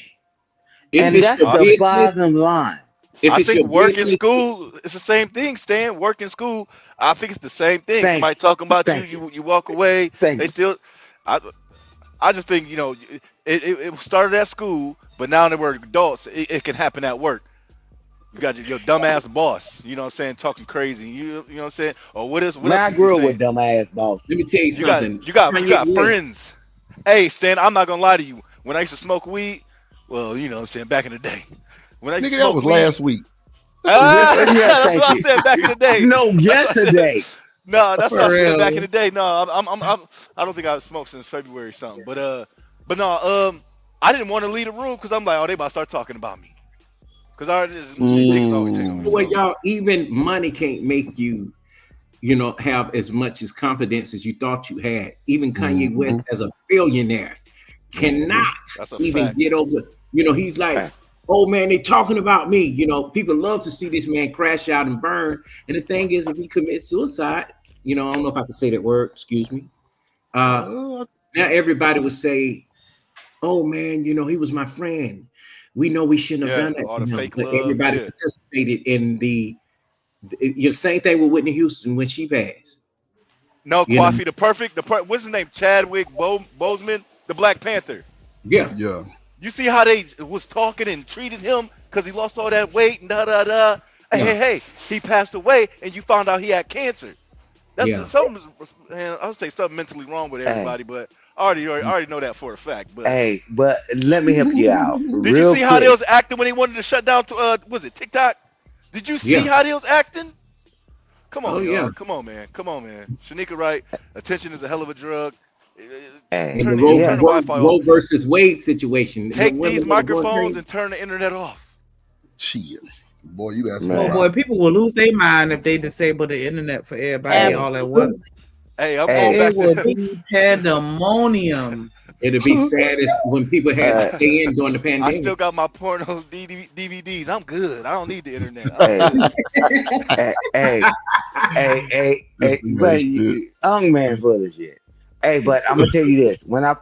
[SPEAKER 10] And that's the bottom line.
[SPEAKER 18] I think work in school, it's the same thing, Stan. Work in school, I think it's the same thing. Somebody talking about you walk away. I just think, it started at school, but now that we're adults, it can happen at work. You got your dumbass boss, you know what I'm saying, talking crazy. You know what I'm saying? Or what else?
[SPEAKER 10] I grew up with dumbass boss.
[SPEAKER 16] Let me tell you something.
[SPEAKER 18] You got friends. Hey, Stan, I'm not gonna lie to you. When I used to smoke weed, well, you know what I'm saying, back in the day. When I used to
[SPEAKER 2] that was last week.
[SPEAKER 18] That's what I said back in the day.
[SPEAKER 10] No, yesterday.
[SPEAKER 18] No, that's what I said back in the day. No, I don't think I've smoked since February or something. But no, I didn't want to leave the room because I'm like, oh, they about to start talking about me. Because I just niggas always take on me.
[SPEAKER 16] Well, y'all, even money can't make you, have as much as confidence as you thought you had. Even Kanye West, as a billionaire, cannot even get over. He's like, "Oh man, they talking about me." People love to see this man crash out and burn. And the thing is, if he commits suicide, I don't know if I can say that word. Excuse me. Now everybody would say, "Oh man, he was my friend. We know we shouldn't have done that."
[SPEAKER 18] All the fake
[SPEAKER 16] but
[SPEAKER 18] love,
[SPEAKER 16] everybody participated in the same thing with Whitney Houston when she passed.
[SPEAKER 18] No, Coffee, what's his name? Chadwick Boseman, the Black Panther.
[SPEAKER 16] Yeah.
[SPEAKER 18] You see how they was talking and treated him because he lost all that weight and da. Hey, he passed away and you found out he had cancer. That's something. I would say something mentally wrong with everybody, but I already know that for a fact. But
[SPEAKER 10] but let me help you out.
[SPEAKER 18] Did you see how they was acting when they wanted to shut down? Was it TikTok? Did you see how they was acting? Come on, y'all. Come on, man. Shanika, right? Attention is a hell of a drug.
[SPEAKER 16] The Roe versus Wade situation.
[SPEAKER 18] Take these microphones and turn the internet off.
[SPEAKER 2] Shit. Boy, you asking
[SPEAKER 13] me. Oh boy, people will lose their mind if they disable the internet for everybody all at once.
[SPEAKER 18] Hey, I'm going back
[SPEAKER 13] to... It would be pandemonium.
[SPEAKER 16] It'd be saddest when people had to stay in during the pandemic.
[SPEAKER 18] I still got my porno DVDs. I'm good. I don't need the internet.
[SPEAKER 10] But young man full of shit. Hey, but I'm gonna tell you this: when I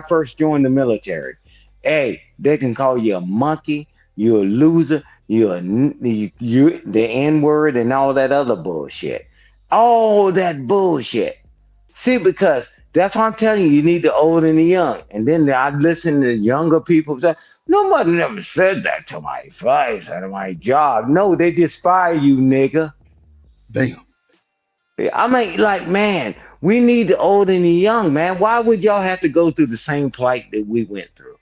[SPEAKER 10] first joined the military, they can call you a monkey, you're a loser, you're the N-word, and all that other bullshit. All that bullshit. See, because that's what I'm telling you. You need the old and the young. And then I listen to younger people say, "Nobody never said that to my face at my job." No, they just fire you, nigga.
[SPEAKER 2] Damn.
[SPEAKER 10] I mean, like, man, we need the old and the young, man. Why would y'all have to go through the same plight that we went through?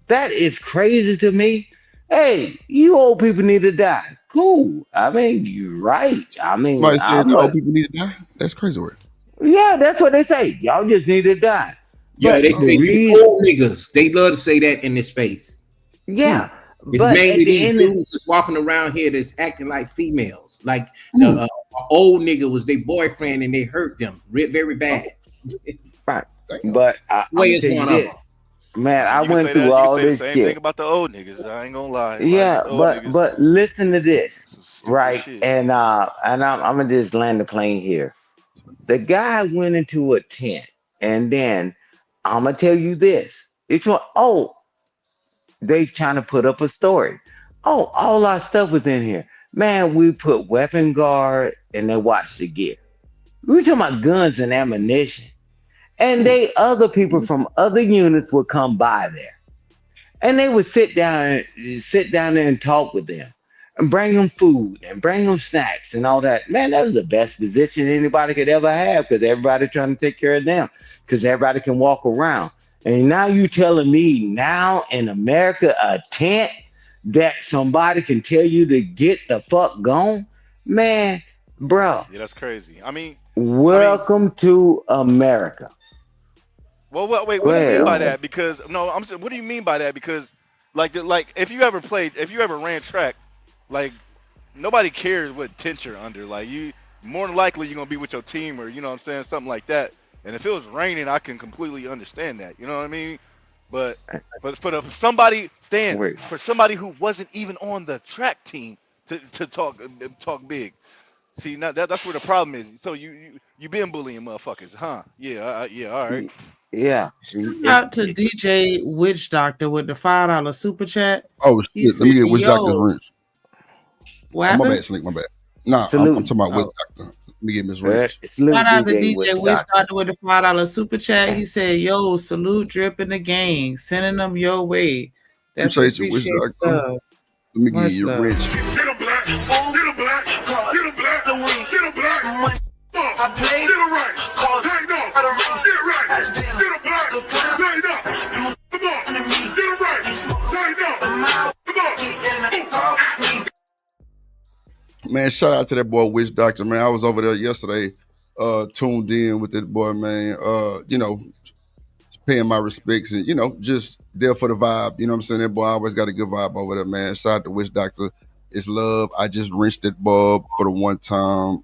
[SPEAKER 10] That is crazy to me. Hey, you old people need to die. Cool. I mean, you're right. I mean,
[SPEAKER 2] somebody said old people need to die. That's crazy word.
[SPEAKER 10] Yeah, that's what they say. Y'all just need to die.
[SPEAKER 16] Yeah,
[SPEAKER 10] But
[SPEAKER 16] they
[SPEAKER 10] the
[SPEAKER 16] say
[SPEAKER 10] reason,
[SPEAKER 16] old niggas. They love to say that in this space.
[SPEAKER 10] yeah,
[SPEAKER 16] It's
[SPEAKER 10] but
[SPEAKER 16] mainly
[SPEAKER 10] at the
[SPEAKER 16] these
[SPEAKER 10] end of
[SPEAKER 16] dudes that's walking around here that's acting like females. Like the
[SPEAKER 2] Mm.
[SPEAKER 16] old nigga was their boyfriend and they hurt them very bad.
[SPEAKER 10] right, but I'm
[SPEAKER 16] Way
[SPEAKER 10] gonna
[SPEAKER 16] is
[SPEAKER 10] tell you
[SPEAKER 16] one of them.
[SPEAKER 10] this, man. I
[SPEAKER 18] You can
[SPEAKER 10] went
[SPEAKER 18] say
[SPEAKER 10] through
[SPEAKER 18] that. You can
[SPEAKER 10] all
[SPEAKER 18] say the
[SPEAKER 10] this
[SPEAKER 18] same thing
[SPEAKER 10] shit.
[SPEAKER 18] about the old niggas. I ain't gonna lie. A lot of
[SPEAKER 10] Yeah,
[SPEAKER 18] these old niggas,
[SPEAKER 10] but listen to this,
[SPEAKER 18] some stupid
[SPEAKER 10] right?
[SPEAKER 18] shit.
[SPEAKER 10] And I'm gonna just land the plane here. The guy went into a tent, and then I'm gonna tell you this. It's what they trying to put up a story. Oh, all our stuff was in here. Man, we put weapon guard and they watched the gear. We talking about guns and ammunition. And they other people from other units would come by there. And they would sit down there and talk with them. And bring them food and bring them snacks and all that. Man, that was the best position anybody could ever have because everybody trying to take care of them. Because everybody can walk around. And now you telling me now in America a tent that somebody can tell you to get the fuck gone? Man, bro,
[SPEAKER 18] Yeah, that's crazy. I mean,
[SPEAKER 10] welcome to America.
[SPEAKER 18] well, wait.
[SPEAKER 10] Go
[SPEAKER 18] What do you mean
[SPEAKER 10] ahead.
[SPEAKER 18] by that? Because no, I'm saying, what do you mean by that? Because like if you ever ran track, like nobody cares what tent you're under. Like you, more than likely you're gonna be with your team or you know what I'm saying, something like that. And if it was raining, I can completely understand that. You know what I mean? But
[SPEAKER 10] Wait.
[SPEAKER 18] for somebody who wasn't even on the track team to talk big. See, now that's where the problem is. So you been bullying motherfuckers, huh? Yeah, yeah, all right.
[SPEAKER 10] Yeah.
[SPEAKER 13] Shout out to DJ Witch Doctor with the $5 super chat.
[SPEAKER 2] Oh
[SPEAKER 13] He
[SPEAKER 2] shit! Let
[SPEAKER 13] said,
[SPEAKER 2] me get Witch Doctor's
[SPEAKER 13] "Yo,
[SPEAKER 2] wrench.
[SPEAKER 13] what
[SPEAKER 2] Oh, my
[SPEAKER 13] happened?"
[SPEAKER 2] bad, Slick. My bad. Nah, I'm
[SPEAKER 10] Salute.
[SPEAKER 2] talking about Witch
[SPEAKER 13] Oh,
[SPEAKER 2] Doctor. Let me get Miss Wrench.
[SPEAKER 10] Salute
[SPEAKER 13] shout out to
[SPEAKER 10] DJ
[SPEAKER 13] DJ
[SPEAKER 10] Witch
[SPEAKER 13] Witch
[SPEAKER 10] Doctor.
[SPEAKER 13] Doctor with the $5 super chat. He said, "Yo, salute Drip in the gang, sending them your way. That's
[SPEAKER 2] Appreciate you, Witch
[SPEAKER 13] appreciate
[SPEAKER 2] Doctor.
[SPEAKER 13] love,
[SPEAKER 2] Let me get
[SPEAKER 13] much
[SPEAKER 2] you a
[SPEAKER 13] love."
[SPEAKER 2] wrench.
[SPEAKER 1] Get a black, get a black, get a black, get a black. I played it right, take no, get it right, get a black, take no. Come on, get it right, take no. Come on.
[SPEAKER 2] Man, shout out to that boy Witch Doctor, man. I was over there yesterday, tuned in with that boy, man. Paying my respects and, just there for the vibe. You know what I'm saying? That boy always got a good vibe over there, man. Shout out to Witch Doctor. It's love. I just rinsed that bulb for the one time.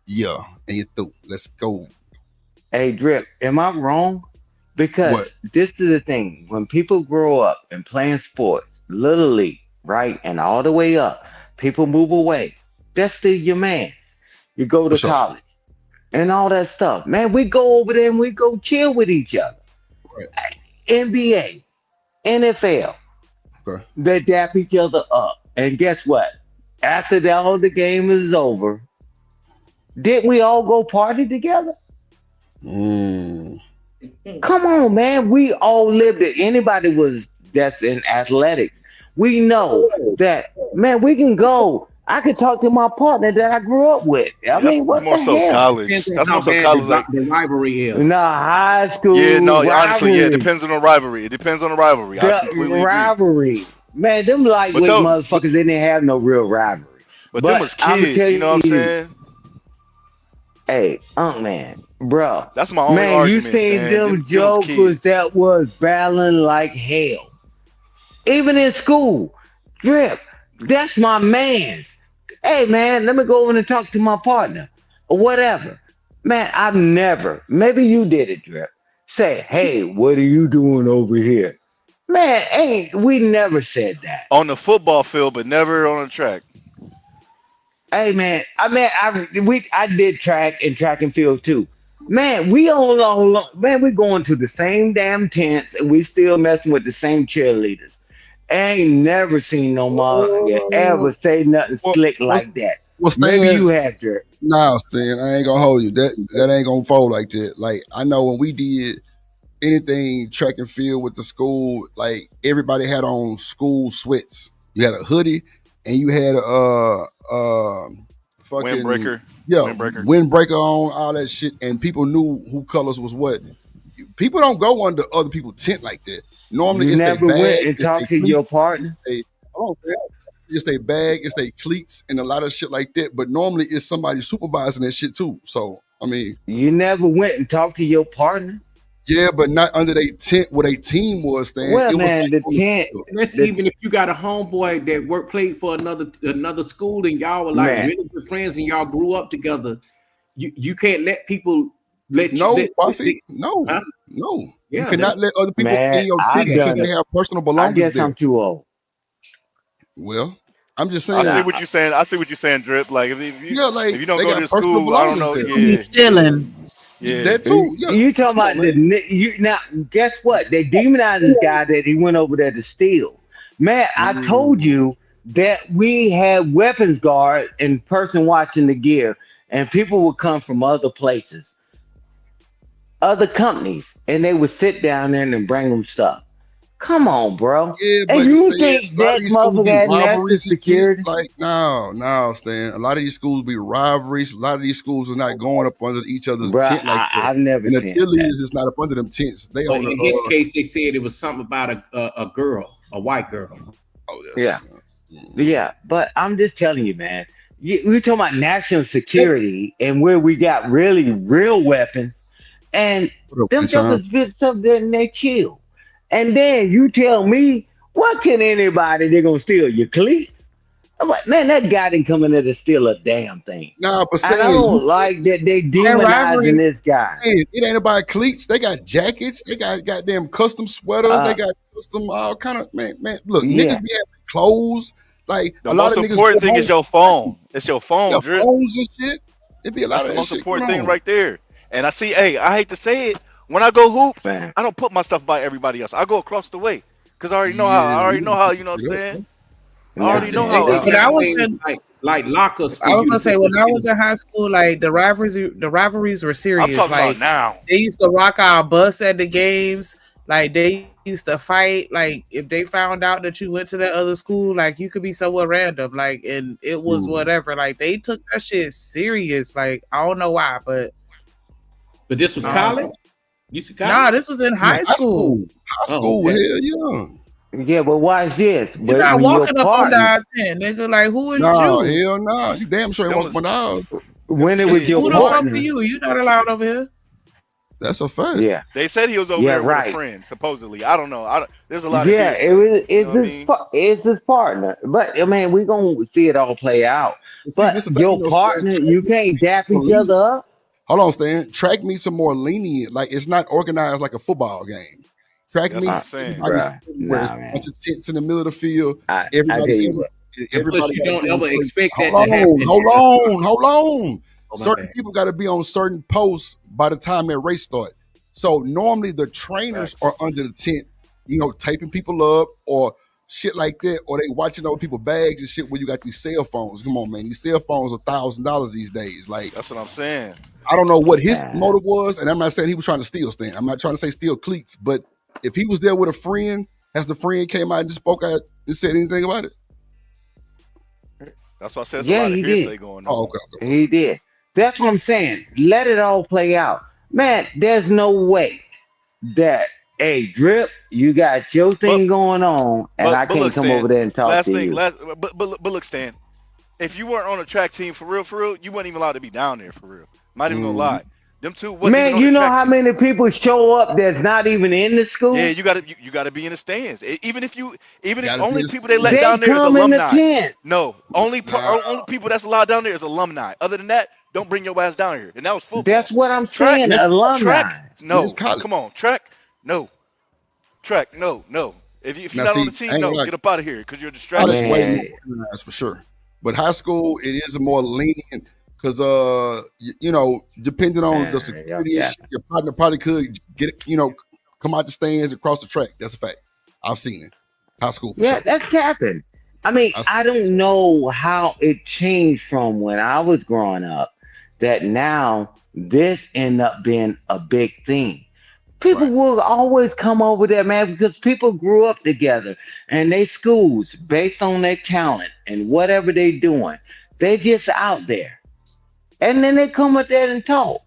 [SPEAKER 2] Yeah, and you through. Let's go.
[SPEAKER 10] Hey, Drip, am I wrong?
[SPEAKER 2] What?
[SPEAKER 10] Because this is the thing. When people grow up and playing sports, little league, right, and all the way up, people move away. That's still your man. You go
[SPEAKER 2] For
[SPEAKER 10] to
[SPEAKER 2] sure.
[SPEAKER 10] college and all that stuff. Man, we go over there and we go chill with each other.
[SPEAKER 2] Right.
[SPEAKER 10] NBA, NFL,
[SPEAKER 2] Okay.
[SPEAKER 10] they dap each other up. And guess what? After all the game is over, didn't we all go party together?
[SPEAKER 2] Mm.
[SPEAKER 10] Come on, man. We all lived it. Anybody that's in athletics. We know that, man, we can go. I could talk to my partner that I grew up with. I
[SPEAKER 18] Yeah, that's
[SPEAKER 10] mean, what
[SPEAKER 18] more
[SPEAKER 10] the
[SPEAKER 18] so
[SPEAKER 10] hell?
[SPEAKER 18] college.
[SPEAKER 16] Depends on
[SPEAKER 18] That's
[SPEAKER 16] how
[SPEAKER 18] more so
[SPEAKER 16] bad
[SPEAKER 18] college. Like,
[SPEAKER 16] the rivalry is.
[SPEAKER 10] No, high school
[SPEAKER 18] yeah, no, honestly, yeah, it
[SPEAKER 10] rivalry.
[SPEAKER 18] depends on the rivalry. It depends on the rivalry. I
[SPEAKER 10] The
[SPEAKER 18] completely agree.
[SPEAKER 10] rivalry. Man, them
[SPEAKER 18] But
[SPEAKER 10] lightweight
[SPEAKER 18] though,
[SPEAKER 10] motherfuckers, they didn't have no real rivalry.
[SPEAKER 18] but them
[SPEAKER 10] But
[SPEAKER 18] was
[SPEAKER 10] I'm gonna
[SPEAKER 18] kids.
[SPEAKER 10] tell
[SPEAKER 18] You know what I'm
[SPEAKER 10] you,
[SPEAKER 18] saying?
[SPEAKER 10] hey, man, bro,
[SPEAKER 18] That's my only
[SPEAKER 10] man, you
[SPEAKER 18] argument,
[SPEAKER 10] seen
[SPEAKER 18] man.
[SPEAKER 10] them
[SPEAKER 18] Them was
[SPEAKER 10] jokers
[SPEAKER 18] kids.
[SPEAKER 10] that was battling like hell. Even in school, Drip, that's my man's. Hey, man, let me go over and talk to my partner or whatever. Man, I've never, maybe you did it, Drip. Say, hey, what are you doing over here? Man, we never said that.
[SPEAKER 18] On the football field, but never on the track.
[SPEAKER 10] Hey, man, I did track and field too. Man, man, we going to the same damn tents and we still messing with the same cheerleaders. I ain't never seen no motherfucker ever say nothing
[SPEAKER 2] Well,
[SPEAKER 10] slick
[SPEAKER 2] what's,
[SPEAKER 10] like that.
[SPEAKER 2] what's
[SPEAKER 10] Maybe
[SPEAKER 2] staying?
[SPEAKER 10] you have, Drip.
[SPEAKER 2] Nah, Stan, I ain't gonna hold you. That ain't gonna fold like that. Like I know when we did anything track and field with the school, like everybody had on school sweats. You had a hoodie and you had fucking
[SPEAKER 18] Windbreaker.
[SPEAKER 2] yeah,
[SPEAKER 18] Windbreaker.
[SPEAKER 2] windbreaker on, all that shit, and people knew who colors was what. People don't go under other people's tent like that. Normally
[SPEAKER 10] You
[SPEAKER 2] it's their
[SPEAKER 10] never went
[SPEAKER 2] bag,
[SPEAKER 10] and
[SPEAKER 2] it's their
[SPEAKER 10] talked to
[SPEAKER 2] cleats,
[SPEAKER 10] your partner.
[SPEAKER 2] it's their bag, it's their cleats, and a lot of shit like that. But normally it's somebody supervising that shit too. So I mean,
[SPEAKER 10] You never went and talked to your partner.
[SPEAKER 2] yeah, but not under their tent where their team was staying.
[SPEAKER 10] Well,
[SPEAKER 2] It was
[SPEAKER 10] man,
[SPEAKER 2] like
[SPEAKER 10] the
[SPEAKER 2] on the
[SPEAKER 10] tent,
[SPEAKER 2] field.
[SPEAKER 16] And that's even if you got a homeboy that played for another school and y'all were like
[SPEAKER 10] man.
[SPEAKER 16] really good friends and y'all grew up together. You can't let people let you
[SPEAKER 2] No,
[SPEAKER 16] let
[SPEAKER 2] Buffy. No,
[SPEAKER 16] huh?
[SPEAKER 2] no. You
[SPEAKER 16] Yeah,
[SPEAKER 2] cannot let other people
[SPEAKER 10] Man,
[SPEAKER 2] in your
[SPEAKER 10] I
[SPEAKER 2] tent because
[SPEAKER 10] done
[SPEAKER 2] they
[SPEAKER 10] it.
[SPEAKER 2] have personal
[SPEAKER 10] I
[SPEAKER 2] belongings
[SPEAKER 10] guess
[SPEAKER 2] there.
[SPEAKER 10] I'm too old.
[SPEAKER 2] Well, I'm just
[SPEAKER 18] I see
[SPEAKER 2] saying.
[SPEAKER 10] Nah,
[SPEAKER 18] what you're saying. I see what you're saying, Drip. Like
[SPEAKER 2] Yeah, like
[SPEAKER 18] if you don't
[SPEAKER 2] they
[SPEAKER 18] go to
[SPEAKER 2] got
[SPEAKER 18] the
[SPEAKER 2] personal
[SPEAKER 18] school, I don't
[SPEAKER 2] belongings
[SPEAKER 18] know.
[SPEAKER 2] there.
[SPEAKER 13] Be
[SPEAKER 18] Yeah,
[SPEAKER 13] stealing.
[SPEAKER 18] yeah.
[SPEAKER 2] That too. Yeah.
[SPEAKER 10] you talking
[SPEAKER 2] Come on,
[SPEAKER 10] about
[SPEAKER 2] man.
[SPEAKER 10] you now? Guess what? They demonized this guy that he went over there to steal. Man, I told
[SPEAKER 2] Mm.
[SPEAKER 10] you that we had weapons guard and person watching the gear, and people would come from other places, other companies, and they would sit down there and bring them stuff. Come on, bro.
[SPEAKER 2] Yeah,
[SPEAKER 10] And
[SPEAKER 2] but
[SPEAKER 10] you
[SPEAKER 2] Stan,
[SPEAKER 10] think
[SPEAKER 2] a lot of
[SPEAKER 10] that
[SPEAKER 2] these schools
[SPEAKER 10] motherfucker
[SPEAKER 2] be
[SPEAKER 10] had national
[SPEAKER 2] rivalries and shit.
[SPEAKER 10] security?
[SPEAKER 2] Like, no, Stan. A lot of these schools be rivalries. A lot of these schools are not going up under each other's
[SPEAKER 10] Bro,
[SPEAKER 2] tent like that.
[SPEAKER 10] I've never
[SPEAKER 2] And the
[SPEAKER 10] seen that.
[SPEAKER 2] cheerleaders is not up under them tents. They
[SPEAKER 16] But
[SPEAKER 2] on the
[SPEAKER 16] in his case, they said it was something about a girl, a white girl.
[SPEAKER 2] oh that's
[SPEAKER 10] Yeah. Yeah, but I'm just telling you, man. We talking about national security and where we got really real weapons, and
[SPEAKER 2] what up,
[SPEAKER 10] them
[SPEAKER 2] Deshaun?
[SPEAKER 10] jokers fit something and they chill. And then you tell me, what can anybody they gonna steal? Your cleats? I'm like, man, that guy didn't come in there to steal a damn thing.
[SPEAKER 2] Nah, but
[SPEAKER 10] And I
[SPEAKER 2] Stan,
[SPEAKER 10] don't like that they
[SPEAKER 13] That
[SPEAKER 10] demonizing
[SPEAKER 13] rivalry,
[SPEAKER 10] this guy.
[SPEAKER 2] Stan, it ain't about cleats. They got jackets. They got goddamn custom sweaters. They
[SPEAKER 10] Uh,
[SPEAKER 2] got custom all kind of man. Look, niggas
[SPEAKER 10] yeah,
[SPEAKER 2] be having clothes. Like
[SPEAKER 18] The
[SPEAKER 2] a lot
[SPEAKER 18] most
[SPEAKER 2] of niggas go
[SPEAKER 18] important thing is
[SPEAKER 2] home.
[SPEAKER 18] your phone. It's your
[SPEAKER 2] Yeah,
[SPEAKER 18] phone, Drip.
[SPEAKER 2] phones and shit. It be a
[SPEAKER 18] That's
[SPEAKER 2] lot
[SPEAKER 18] the
[SPEAKER 2] of that
[SPEAKER 18] most
[SPEAKER 2] shit going
[SPEAKER 18] important thing
[SPEAKER 2] on.
[SPEAKER 18] right there. And I see, hey, I hate to say it, when I go hoop,
[SPEAKER 10] man.
[SPEAKER 18] I don't put my stuff by everybody else. I go across the way. Cause I already know how.
[SPEAKER 2] Yeah,
[SPEAKER 18] I already
[SPEAKER 2] you
[SPEAKER 18] know
[SPEAKER 2] gotta
[SPEAKER 18] how.
[SPEAKER 2] keep
[SPEAKER 18] You know what
[SPEAKER 2] it
[SPEAKER 18] I'm
[SPEAKER 2] up,
[SPEAKER 18] saying?
[SPEAKER 2] bro.
[SPEAKER 18] I already
[SPEAKER 10] Nah,
[SPEAKER 18] know
[SPEAKER 16] They
[SPEAKER 18] how.
[SPEAKER 16] they
[SPEAKER 13] when
[SPEAKER 16] got
[SPEAKER 13] I was
[SPEAKER 16] things
[SPEAKER 13] in,
[SPEAKER 16] like lockers for
[SPEAKER 13] I was
[SPEAKER 16] you to
[SPEAKER 13] gonna say
[SPEAKER 16] put your
[SPEAKER 13] when I was
[SPEAKER 16] things.
[SPEAKER 13] in high school, like the rivalries were
[SPEAKER 18] I'm
[SPEAKER 13] serious.
[SPEAKER 18] talking about
[SPEAKER 13] Like
[SPEAKER 18] now.
[SPEAKER 13] they used to rock our bus at the games. Like they used to fight. Like if they found out that you went to that other school, like you could be somewhere random. Like and it was
[SPEAKER 2] Mm.
[SPEAKER 13] whatever. Like they took that shit serious. Like I don't know why, but
[SPEAKER 16] But this was
[SPEAKER 13] um,
[SPEAKER 16] college. You see
[SPEAKER 13] nah,
[SPEAKER 16] college?
[SPEAKER 13] this was in
[SPEAKER 2] Yeah,
[SPEAKER 13] high
[SPEAKER 2] high school.
[SPEAKER 13] school.
[SPEAKER 2] High
[SPEAKER 16] Oh,
[SPEAKER 2] school,
[SPEAKER 16] okay.
[SPEAKER 2] hell yeah.
[SPEAKER 10] yeah, but watch this.
[SPEAKER 13] You're
[SPEAKER 10] But
[SPEAKER 13] not
[SPEAKER 10] when your
[SPEAKER 13] walking up on
[SPEAKER 10] partner,
[SPEAKER 13] our 10, nigga. Like who is
[SPEAKER 2] Nah,
[SPEAKER 13] you?
[SPEAKER 2] hell nah. You damn sure ain't
[SPEAKER 18] Them
[SPEAKER 2] walking
[SPEAKER 18] was
[SPEAKER 2] my dog.
[SPEAKER 18] them
[SPEAKER 10] when it was your
[SPEAKER 18] kids,
[SPEAKER 13] Who the
[SPEAKER 18] boy.
[SPEAKER 13] fuck are
[SPEAKER 10] partner,
[SPEAKER 13] you? You're not allowed over here.
[SPEAKER 2] That's a fact.
[SPEAKER 10] yeah,
[SPEAKER 18] They said he was over
[SPEAKER 10] yeah,
[SPEAKER 18] there with a
[SPEAKER 10] right.
[SPEAKER 18] friend, supposedly. I don't know. There's a lot of
[SPEAKER 10] Yeah,
[SPEAKER 18] hearsay. You know
[SPEAKER 10] it's
[SPEAKER 18] what I mean?
[SPEAKER 10] it's his partner. But I mean, we gonna see it all play out.
[SPEAKER 2] But see,
[SPEAKER 10] But
[SPEAKER 2] this is the thing,
[SPEAKER 10] your
[SPEAKER 2] Stan,
[SPEAKER 10] partner,
[SPEAKER 2] track
[SPEAKER 10] you
[SPEAKER 2] meets
[SPEAKER 10] can't dap
[SPEAKER 2] more
[SPEAKER 10] each
[SPEAKER 2] lenient.
[SPEAKER 10] other up.
[SPEAKER 2] Hold on, Stan. Track meets are more lenient. Like it's not organized like a football game. Track
[SPEAKER 18] That's what
[SPEAKER 10] Uh,
[SPEAKER 18] I'm
[SPEAKER 2] meets,
[SPEAKER 18] saying.
[SPEAKER 2] everybody's
[SPEAKER 10] bruh,
[SPEAKER 2] everywhere. It's
[SPEAKER 10] nah,
[SPEAKER 2] a bunch
[SPEAKER 10] man.
[SPEAKER 2] of tents in the middle of the field.
[SPEAKER 10] I tell
[SPEAKER 2] Everybody's
[SPEAKER 10] you what.
[SPEAKER 16] And plus,
[SPEAKER 2] everybody
[SPEAKER 16] you
[SPEAKER 2] got to
[SPEAKER 16] don't
[SPEAKER 2] be on
[SPEAKER 16] ever
[SPEAKER 2] certain.
[SPEAKER 16] expect
[SPEAKER 2] Hold
[SPEAKER 16] that to
[SPEAKER 2] on,
[SPEAKER 16] happen
[SPEAKER 2] hold
[SPEAKER 16] at a spot.
[SPEAKER 2] on, hold on.
[SPEAKER 16] Oh my
[SPEAKER 2] Certain
[SPEAKER 16] bad.
[SPEAKER 2] people got to be on certain posts by the time that race start. So normally the trainers
[SPEAKER 18] Facts.
[SPEAKER 2] are under the tent, taping people up or shit like that, or they watching over people's bags and shit where you got these cell phones. Come on, man. These cell phones are $1,000 these days. Like,
[SPEAKER 18] That's what I'm saying.
[SPEAKER 2] I don't know what his
[SPEAKER 10] Uh,
[SPEAKER 2] motive was, and I'm not saying he was trying to steal Stan. I'm not trying to say steal cleats, but if he was there with a friend, has the friend came out and just spoke out and said anything about it?
[SPEAKER 18] That's why I said there's a
[SPEAKER 10] yeah,
[SPEAKER 18] lot of
[SPEAKER 10] he did.
[SPEAKER 18] hearsay going
[SPEAKER 2] Oh,
[SPEAKER 18] on.
[SPEAKER 2] okay.
[SPEAKER 10] He did. That's what I'm saying. Let it all play out. Man, there's no way that, hey, Drip, you got your
[SPEAKER 18] But
[SPEAKER 10] thing going on, and I
[SPEAKER 18] but look,
[SPEAKER 10] can't come
[SPEAKER 18] Stan.
[SPEAKER 10] over there and talk
[SPEAKER 18] Last
[SPEAKER 10] to
[SPEAKER 18] thing,
[SPEAKER 10] you.
[SPEAKER 18] but look, Stan. If you weren't on a track team for real, you weren't even allowed to be down there for real. Not even gonna
[SPEAKER 2] Mhm.
[SPEAKER 18] lie. Them two wasn't even
[SPEAKER 10] Man,
[SPEAKER 18] on the
[SPEAKER 10] you know
[SPEAKER 18] track
[SPEAKER 10] how
[SPEAKER 18] team.
[SPEAKER 10] many people show up that's not even in the
[SPEAKER 18] Yeah,
[SPEAKER 10] school?
[SPEAKER 18] you gotta be in the stands. Even if
[SPEAKER 2] Gotta be
[SPEAKER 18] only
[SPEAKER 2] the
[SPEAKER 18] people they
[SPEAKER 2] same.
[SPEAKER 18] let
[SPEAKER 10] They
[SPEAKER 18] down there is
[SPEAKER 10] come in the
[SPEAKER 18] alumni.
[SPEAKER 10] tents.
[SPEAKER 18] No,
[SPEAKER 2] Nah,
[SPEAKER 18] only people that's allowed down there is alumni. Other than that, don't bring your ass down here. And that was
[SPEAKER 10] That's
[SPEAKER 18] football.
[SPEAKER 10] what I'm
[SPEAKER 18] Track,
[SPEAKER 10] saying,
[SPEAKER 2] it's
[SPEAKER 18] track,
[SPEAKER 10] alumni.
[SPEAKER 2] it's
[SPEAKER 18] no.
[SPEAKER 2] college.
[SPEAKER 18] Come on, track, no. Track, no. If you're
[SPEAKER 2] Now,
[SPEAKER 18] not on
[SPEAKER 2] see,
[SPEAKER 18] the
[SPEAKER 2] I
[SPEAKER 18] team,
[SPEAKER 2] ain't gonna
[SPEAKER 18] no,
[SPEAKER 2] lie.
[SPEAKER 18] get up out of here because you're a
[SPEAKER 2] College
[SPEAKER 18] distraction.
[SPEAKER 2] way more
[SPEAKER 10] Man,
[SPEAKER 2] organized for sure, but high school it is a more lenient because depending on the
[SPEAKER 10] y'all
[SPEAKER 2] security and
[SPEAKER 10] got
[SPEAKER 2] shit, your partner probably could come out the stands and cross the track. That's a fact. I've seen it. High school for
[SPEAKER 10] yeah,
[SPEAKER 2] sure.
[SPEAKER 10] that's capping. I mean,
[SPEAKER 2] High
[SPEAKER 10] I
[SPEAKER 2] school for
[SPEAKER 10] don't
[SPEAKER 2] sure.
[SPEAKER 10] know how it changed from when I was growing up that now this end up being a big thing. People
[SPEAKER 2] Right.
[SPEAKER 10] will always come over there, man, because people grew up together and they schools based on their talent and whatever they doing. They just out there. And then they come up there and talk.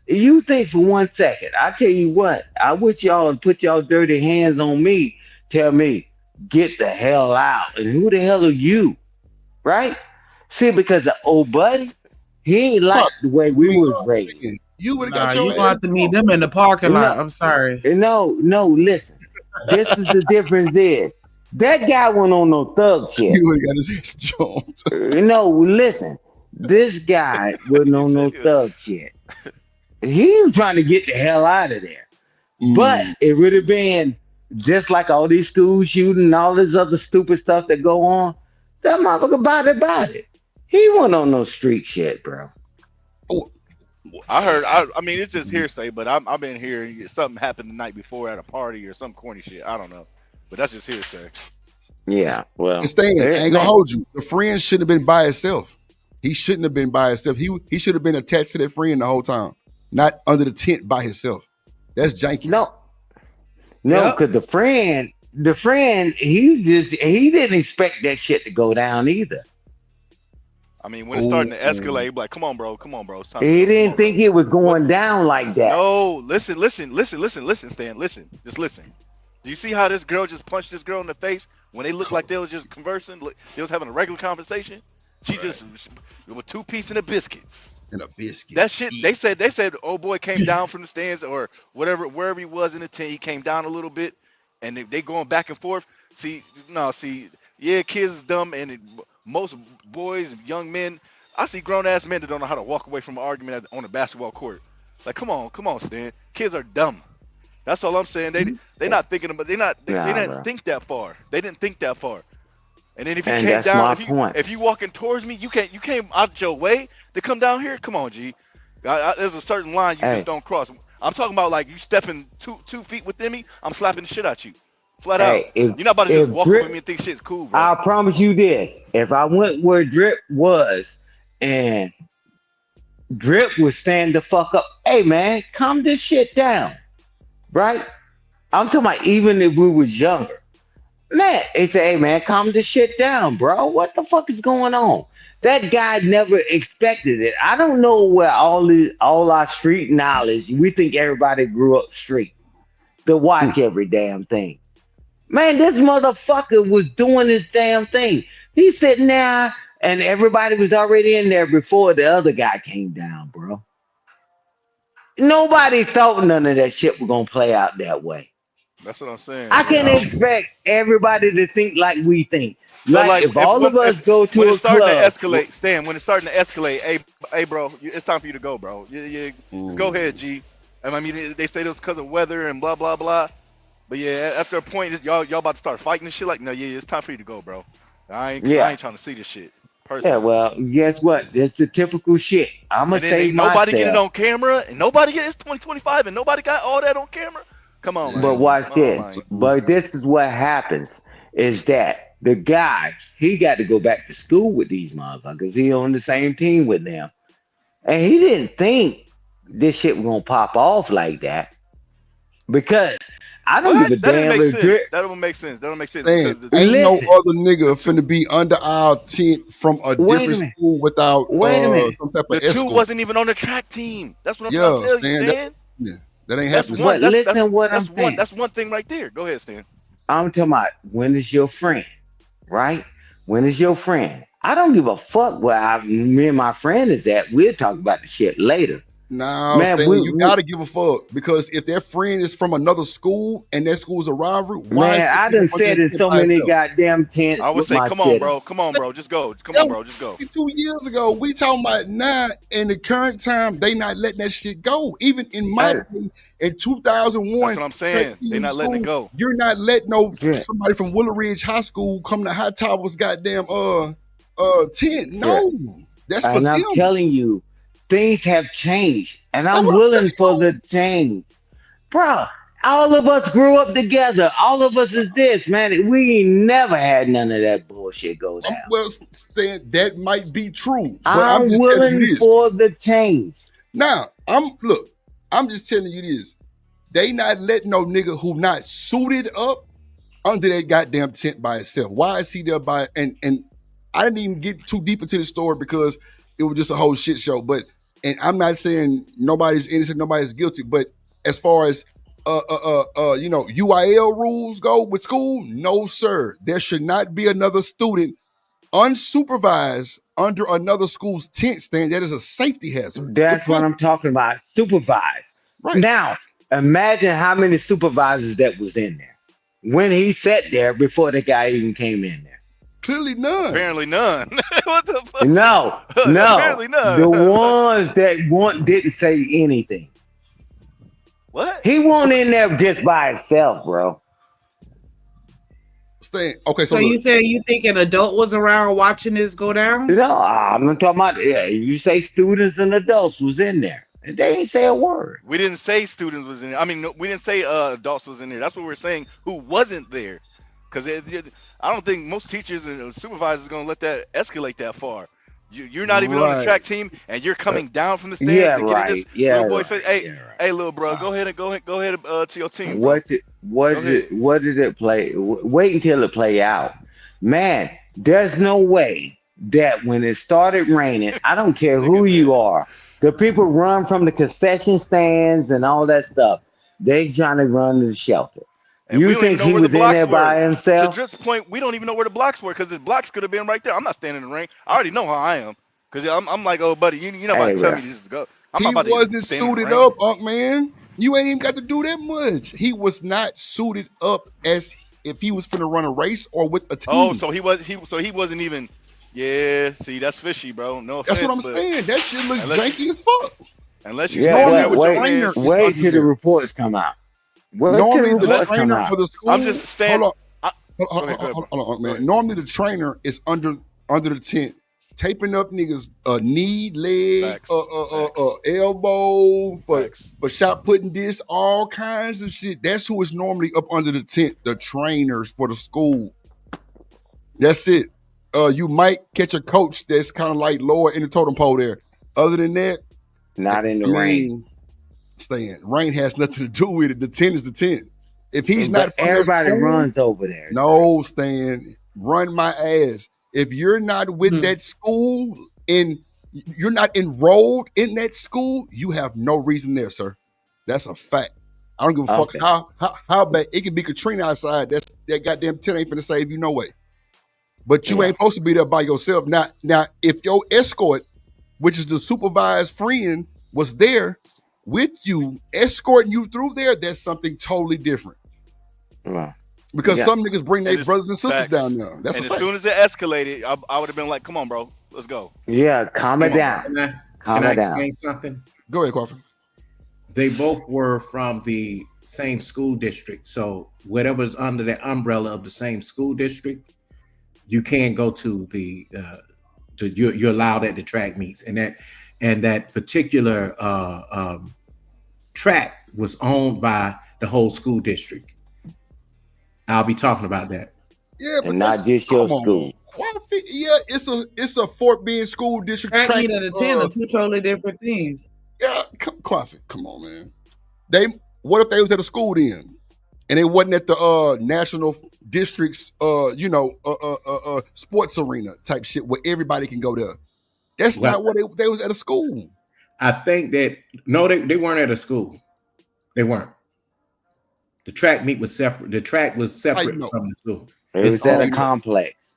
[SPEAKER 10] You think for 1 second, I tell you what, I wish y'all would put y'all dirty hands on me, tell me, get the hell out. And who the hell are you? Right? See, because the old buddy, He ain't like the way we was raised.
[SPEAKER 2] You would have
[SPEAKER 13] Nah,
[SPEAKER 2] got
[SPEAKER 13] you
[SPEAKER 2] your
[SPEAKER 13] gonna
[SPEAKER 2] ass
[SPEAKER 13] have to meet them in the parking lot. I'm sorry.
[SPEAKER 10] No, listen. This is the difference is that guy went on no thug shit.
[SPEAKER 2] You would have got his ass jumped.
[SPEAKER 10] No, listen. This guy wasn't on no thug shit. He was trying to get the hell out of there. But it would have been just like all these school shootings and all this other stupid stuff that go on. That motherfucker about it. He wasn't on no street shit, bro.
[SPEAKER 18] I heard. I mean, it's just hearsay, but I've been hearing something happened the night before at a party or some corny shit. I don't know, but that's just hearsay.
[SPEAKER 10] Yeah, well,
[SPEAKER 2] And Stan, I ain't gonna hold you. The friend shouldn't have been by himself. He shouldn't have been by himself. He should have been attached to that friend the whole time, not under the tent by himself. That's janky.
[SPEAKER 10] No, because the friend, he didn't expect that shit to go down either.
[SPEAKER 18] I mean, when it's starting to escalate, he be like, come on, bro. It's time
[SPEAKER 10] He didn't think it was going down like that.
[SPEAKER 18] No, listen, Stan, listen. Just listen. Do you see how this girl just punched this girl in the face when they looked like they was just conversing? They was having a regular conversation. She just with 2 pieces and a biscuit.
[SPEAKER 2] And a biscuit.
[SPEAKER 18] That shit. They said, old boy came down from the stands or wherever he was in the tent. He came down a little bit, and they going back and forth. Yeah, kids is dumb, and most boys, young men. I see grown ass men that don't know how to walk away from an argument on a basketball court. Like, come on, Stan. Kids are dumb. That's all I'm saying. They not thinking about. They didn't think that far. They didn't think that far. And then if you came down, if you walking towards me, you came out your way to come down here. Come on, G. There's a certain line you just don't cross. I'm talking about like you stepping 2 feet within me. I'm slapping the shit out you, flat out. You're not about to just walk with me and think shit's cool, bro.
[SPEAKER 10] I promise you this: if I went where Drip was and Drip would stand the fuck up, hey man, calm this shit down, right? I'm talking about even if we was younger. Man, they say, hey man, calm this shit down, bro. What the fuck is going on? That guy never expected it. I don't know where all our street knowledge, we think everybody grew up street to watch every damn thing. Man, this motherfucker was doing this damn thing. He's sitting there and everybody was already in there before the other guy came down, bro. Nobody thought none of that shit was gonna play out that way.
[SPEAKER 18] That's what I'm saying.
[SPEAKER 10] I can't expect everybody to think like we think. Like if all of us go to
[SPEAKER 18] when
[SPEAKER 10] a
[SPEAKER 18] it's starting
[SPEAKER 10] club,
[SPEAKER 18] to escalate, Stan. When it's starting to escalate, hey, bro, it's time for you to go, bro. Just go ahead, G. I mean, they say it was because of weather and blah blah blah. But yeah, after a point, y'all about to start fighting and shit. Like, no, it's time for you to go, bro. I ain't trying to see this shit. Personally.
[SPEAKER 10] Yeah, well, guess what? That's the typical shit. I'm gonna say
[SPEAKER 18] nobody get it on camera, and nobody get it's 2025, and nobody got all that on camera. Come on, man.
[SPEAKER 10] But watch this. But this is what happens: is that the guy he got to go back to school with these motherfuckers. He on the same team with them, and he didn't think this shit was gonna pop off like that because. I don't give a damn.
[SPEAKER 18] That don't make sense.
[SPEAKER 2] Ain't no other nigga finna be under our tent from a different school without some type of escort.
[SPEAKER 18] 2 wasn't even on the track team. That's what I'm trying to tell you, Stan.
[SPEAKER 2] That ain't happening.
[SPEAKER 10] But listen, what I'm saying.
[SPEAKER 18] That's one thing right there. Go ahead, Stan.
[SPEAKER 10] I'm talking about when is your friend, right? When is your friend? I don't give a fuck where me and my friend is at. We'll talk about the shit later.
[SPEAKER 2] No, man, Stan, you gotta give a fuck because if that friend is from another school and that school's a rivalry, why?
[SPEAKER 10] Man, I done said in so many goddamn tents.
[SPEAKER 18] I would say, come on, bro, just go. Come on, bro, just go.
[SPEAKER 2] 2 years ago, we talking about now in the current time, they not letting that shit go. Even in my day, in 2001,
[SPEAKER 18] that's what I'm saying. They not letting it go.
[SPEAKER 2] You're not letting somebody from Willow Ridge High School come to High Towers goddamn tent. No, that's for them.
[SPEAKER 10] And I'm telling you. Things have changed, and I'm willing for the change. Bro, all of us grew up together. All of us is this, man. We ain't never had none of that bullshit go down.
[SPEAKER 2] Well, Stan, that might be true. But
[SPEAKER 10] I'm
[SPEAKER 2] just
[SPEAKER 10] willing for the change.
[SPEAKER 2] Now, I'm just telling you this. They not letting no nigga who not suited up under that goddamn tent by itself. Why is he there by and I didn't even get too deep into the story because it was just a whole shit show. And I'm not saying nobody's innocent, nobody's guilty, but as far as UIL rules go with school, no sir. There should not be another student unsupervised under another school's tent stand, that is a safety hazard.
[SPEAKER 10] That's what I'm talking about. Supervised.
[SPEAKER 2] Right.
[SPEAKER 10] Now, imagine how many supervisors that was in there when he sat there before the guy even came in there.
[SPEAKER 2] Clearly none.
[SPEAKER 18] Apparently none. What the fuck?
[SPEAKER 10] No.
[SPEAKER 18] Apparently none.
[SPEAKER 10] The ones that didn't say anything.
[SPEAKER 18] What?
[SPEAKER 10] He wasn't in there just by himself, bro.
[SPEAKER 2] Okay,
[SPEAKER 13] so you said you think an adult was around watching this go down?
[SPEAKER 10] No, I'm not talking about. Yeah, you say students and adults was in there, and they ain't say a word.
[SPEAKER 18] We didn't say students was in there. I mean, no, we didn't say adults was in there. That's what we're saying. Who wasn't there? Because I don't think most teachers and supervisors are gonna let that escalate that far. You're not even on the track team, and you're coming down from the stands to get in this little boy face. Hey, little bro, go ahead to your team.
[SPEAKER 10] What did it play? Wait until it play out, man. There's no way that when it started raining, I don't care who you are, the people run from the concession stands and all that stuff. They trying to run to the shelter.
[SPEAKER 18] And
[SPEAKER 10] you think he was in there by himself?
[SPEAKER 18] To Drip's point, we don't even know where the blocks were because the blocks could have been right there. I'm not standing in the rain. I already know how I am because I'm like, oh, buddy, you're not about to tell me this to go.
[SPEAKER 2] He wasn't suited up, Unc, man. You ain't even got to do that much. He was not suited up as if he was finna run a race or with a team.
[SPEAKER 18] Oh, so he wasn't even. Yeah, see, that's fishy, bro. No offense.
[SPEAKER 2] That's what I'm saying. That shit look janky as fuck.
[SPEAKER 18] Unless you
[SPEAKER 10] wait till the reports come out.
[SPEAKER 2] Normally the trainer for the school.
[SPEAKER 18] I'm just staying.
[SPEAKER 2] Hold on, man. Normally the trainer is under the tent, taping up niggas knee, leg, elbow for shot putting this, all kinds of shit. That's who is normally up under the tent. The trainers for the school. That's it. You might catch a coach that's kind of like lower in the totem pole there. Other than that,
[SPEAKER 10] not in the rain.
[SPEAKER 2] Stan, rain has nothing to do with it. The 10 is the 10. If he's not from
[SPEAKER 10] everybody
[SPEAKER 2] school,
[SPEAKER 10] runs over there.
[SPEAKER 2] No, Stan, run my ass. If you're not with that school and you're not enrolled in that school, you have no reason there, sir. That's a fact. I don't give a fuck how bad it can be Katrina outside. That goddamn 10 ain't finna save you no way. But you ain't supposed to be there by yourself. Now, if your escort, which is the supervised friend, was there with you, escorting you through there, that's something totally different.
[SPEAKER 10] Wow.
[SPEAKER 2] Because some niggas bring their brothers and sisters down there. That's
[SPEAKER 18] as soon as it escalated, I would have been like, come on, bro, let's go.
[SPEAKER 10] Yeah, calm it down.
[SPEAKER 16] Can I explain something?
[SPEAKER 2] Go ahead, Crawford.
[SPEAKER 16] They both were from the same school district. So whatever's under the umbrella of the same school district, you can go to you're allowed at the track meets. And that particular track was owned by the whole school district. I'll be talking about that.
[SPEAKER 2] Yeah, but
[SPEAKER 10] and not just your school.
[SPEAKER 2] Yeah, it's a Fort Bend school district
[SPEAKER 13] track
[SPEAKER 2] track.
[SPEAKER 13] And a 10 are two totally different things.
[SPEAKER 2] Yeah, come on, man. What if they was at a school then, and it wasn't at the national district's sports arena type shit where everybody can go there? That's not what they was at a school.
[SPEAKER 16] I think that they weren't at a school. They weren't. The track meet was separate. The track was separate from the school.
[SPEAKER 10] It was at a complex.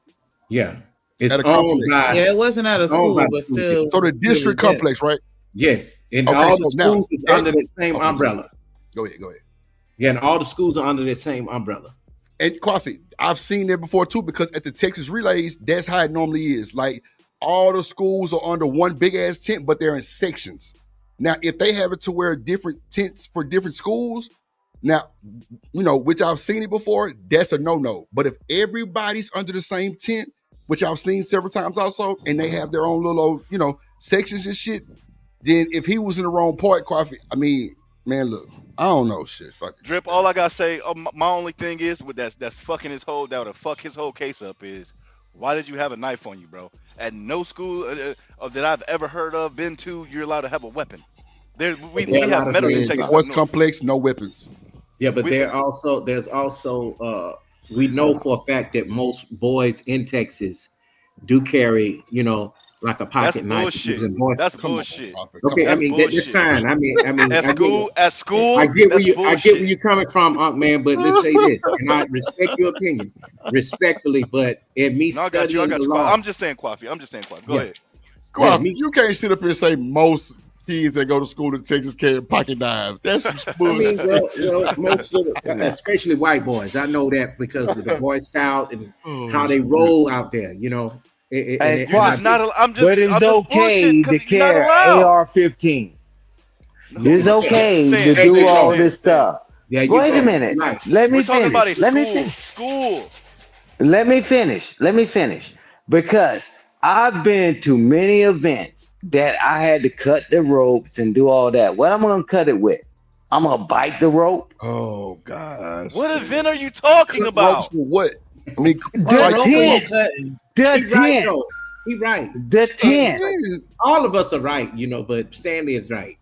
[SPEAKER 16] Yeah. It's owned by.
[SPEAKER 13] Yeah, it wasn't at a school, but still.
[SPEAKER 2] So the district complex, right?
[SPEAKER 16] Yes. And all the schools is under the same umbrella.
[SPEAKER 2] Go ahead.
[SPEAKER 16] Yeah, and all the schools are under the same umbrella.
[SPEAKER 2] And Coffee, I've seen that before too, because at the Texas Relays, that's how it normally is. Like all the schools are under one big ass tent, but they're in sections. Now, if they have it to where different tents for different schools, now, which I've seen it before, that's a no-no. But if everybody's under the same tent, which I've seen several times also, and they have their own little, sections and shit, then if he was in the wrong part, Coffee, I mean, man, look, I don't know shit. Fuck it.
[SPEAKER 18] Drip, all I gotta say, my only thing is that's fucking his whole, that would fuck his whole case up is, why did you have a knife on you, bro? At no school that I've ever heard of, been to, you're allowed to have a weapon. We have metal detectors.
[SPEAKER 2] Sports complex, no weapons.
[SPEAKER 16] Yeah, but there's also we know for a fact that most boys in Texas do carry, like a
[SPEAKER 18] That's
[SPEAKER 16] pocket knife
[SPEAKER 18] bullshit.
[SPEAKER 16] using Boy
[SPEAKER 18] That's
[SPEAKER 16] Come on.
[SPEAKER 18] bullshit.
[SPEAKER 16] Okay, I
[SPEAKER 18] That's
[SPEAKER 16] mean that's
[SPEAKER 18] bullshit.
[SPEAKER 16] fine. I mean,
[SPEAKER 18] At
[SPEAKER 16] I get
[SPEAKER 18] school,
[SPEAKER 16] I get where
[SPEAKER 18] that's
[SPEAKER 16] you I get where
[SPEAKER 18] bullshit.
[SPEAKER 16] you're coming from, Unc man. But let's say this, and I respect your opinion respectfully. But in me
[SPEAKER 18] No, I got you.
[SPEAKER 16] studying the
[SPEAKER 18] Quaffy.
[SPEAKER 16] law,
[SPEAKER 18] I'm just saying, Quaffy. Go
[SPEAKER 16] yeah,
[SPEAKER 18] ahead.
[SPEAKER 16] yeah,
[SPEAKER 2] Quaff,
[SPEAKER 16] me.
[SPEAKER 2] you can't sit up here and say most kids that go to school in Texas carry pocket knives. That's some
[SPEAKER 16] I mean,
[SPEAKER 2] bullshit.
[SPEAKER 16] well, most of the, especially white boys, I know that because of the Boy Scout and how they roll out there. You know,
[SPEAKER 10] Hey,
[SPEAKER 18] You just not.
[SPEAKER 10] but it's
[SPEAKER 18] I'm just bullshit
[SPEAKER 10] okay to
[SPEAKER 18] because you're not
[SPEAKER 10] carry
[SPEAKER 18] allowed.
[SPEAKER 10] AR-15. It's
[SPEAKER 18] No,
[SPEAKER 10] okay to
[SPEAKER 18] Stan,
[SPEAKER 10] do all
[SPEAKER 18] Stan,
[SPEAKER 10] this stuff.
[SPEAKER 16] There you
[SPEAKER 10] Wait
[SPEAKER 16] go.
[SPEAKER 10] a minute.
[SPEAKER 16] Right.
[SPEAKER 10] Let
[SPEAKER 18] We're
[SPEAKER 10] me
[SPEAKER 18] talking about
[SPEAKER 10] finish.
[SPEAKER 18] a
[SPEAKER 10] Let me
[SPEAKER 18] school.
[SPEAKER 10] finish.
[SPEAKER 18] School.
[SPEAKER 10] Let me finish. Let me finish. Because I've been to many events that I had to cut the ropes and do all that. What I'm gonna cut it with? I'm gonna bite the rope.
[SPEAKER 2] Oh gosh.
[SPEAKER 18] What event are you talking
[SPEAKER 2] Cut ropes
[SPEAKER 18] about?
[SPEAKER 2] for what? I mean,
[SPEAKER 10] The tent. The
[SPEAKER 16] He right
[SPEAKER 10] tent.
[SPEAKER 16] though. He right.
[SPEAKER 10] The tent.
[SPEAKER 16] All of us are right, you know, but Stanley is right.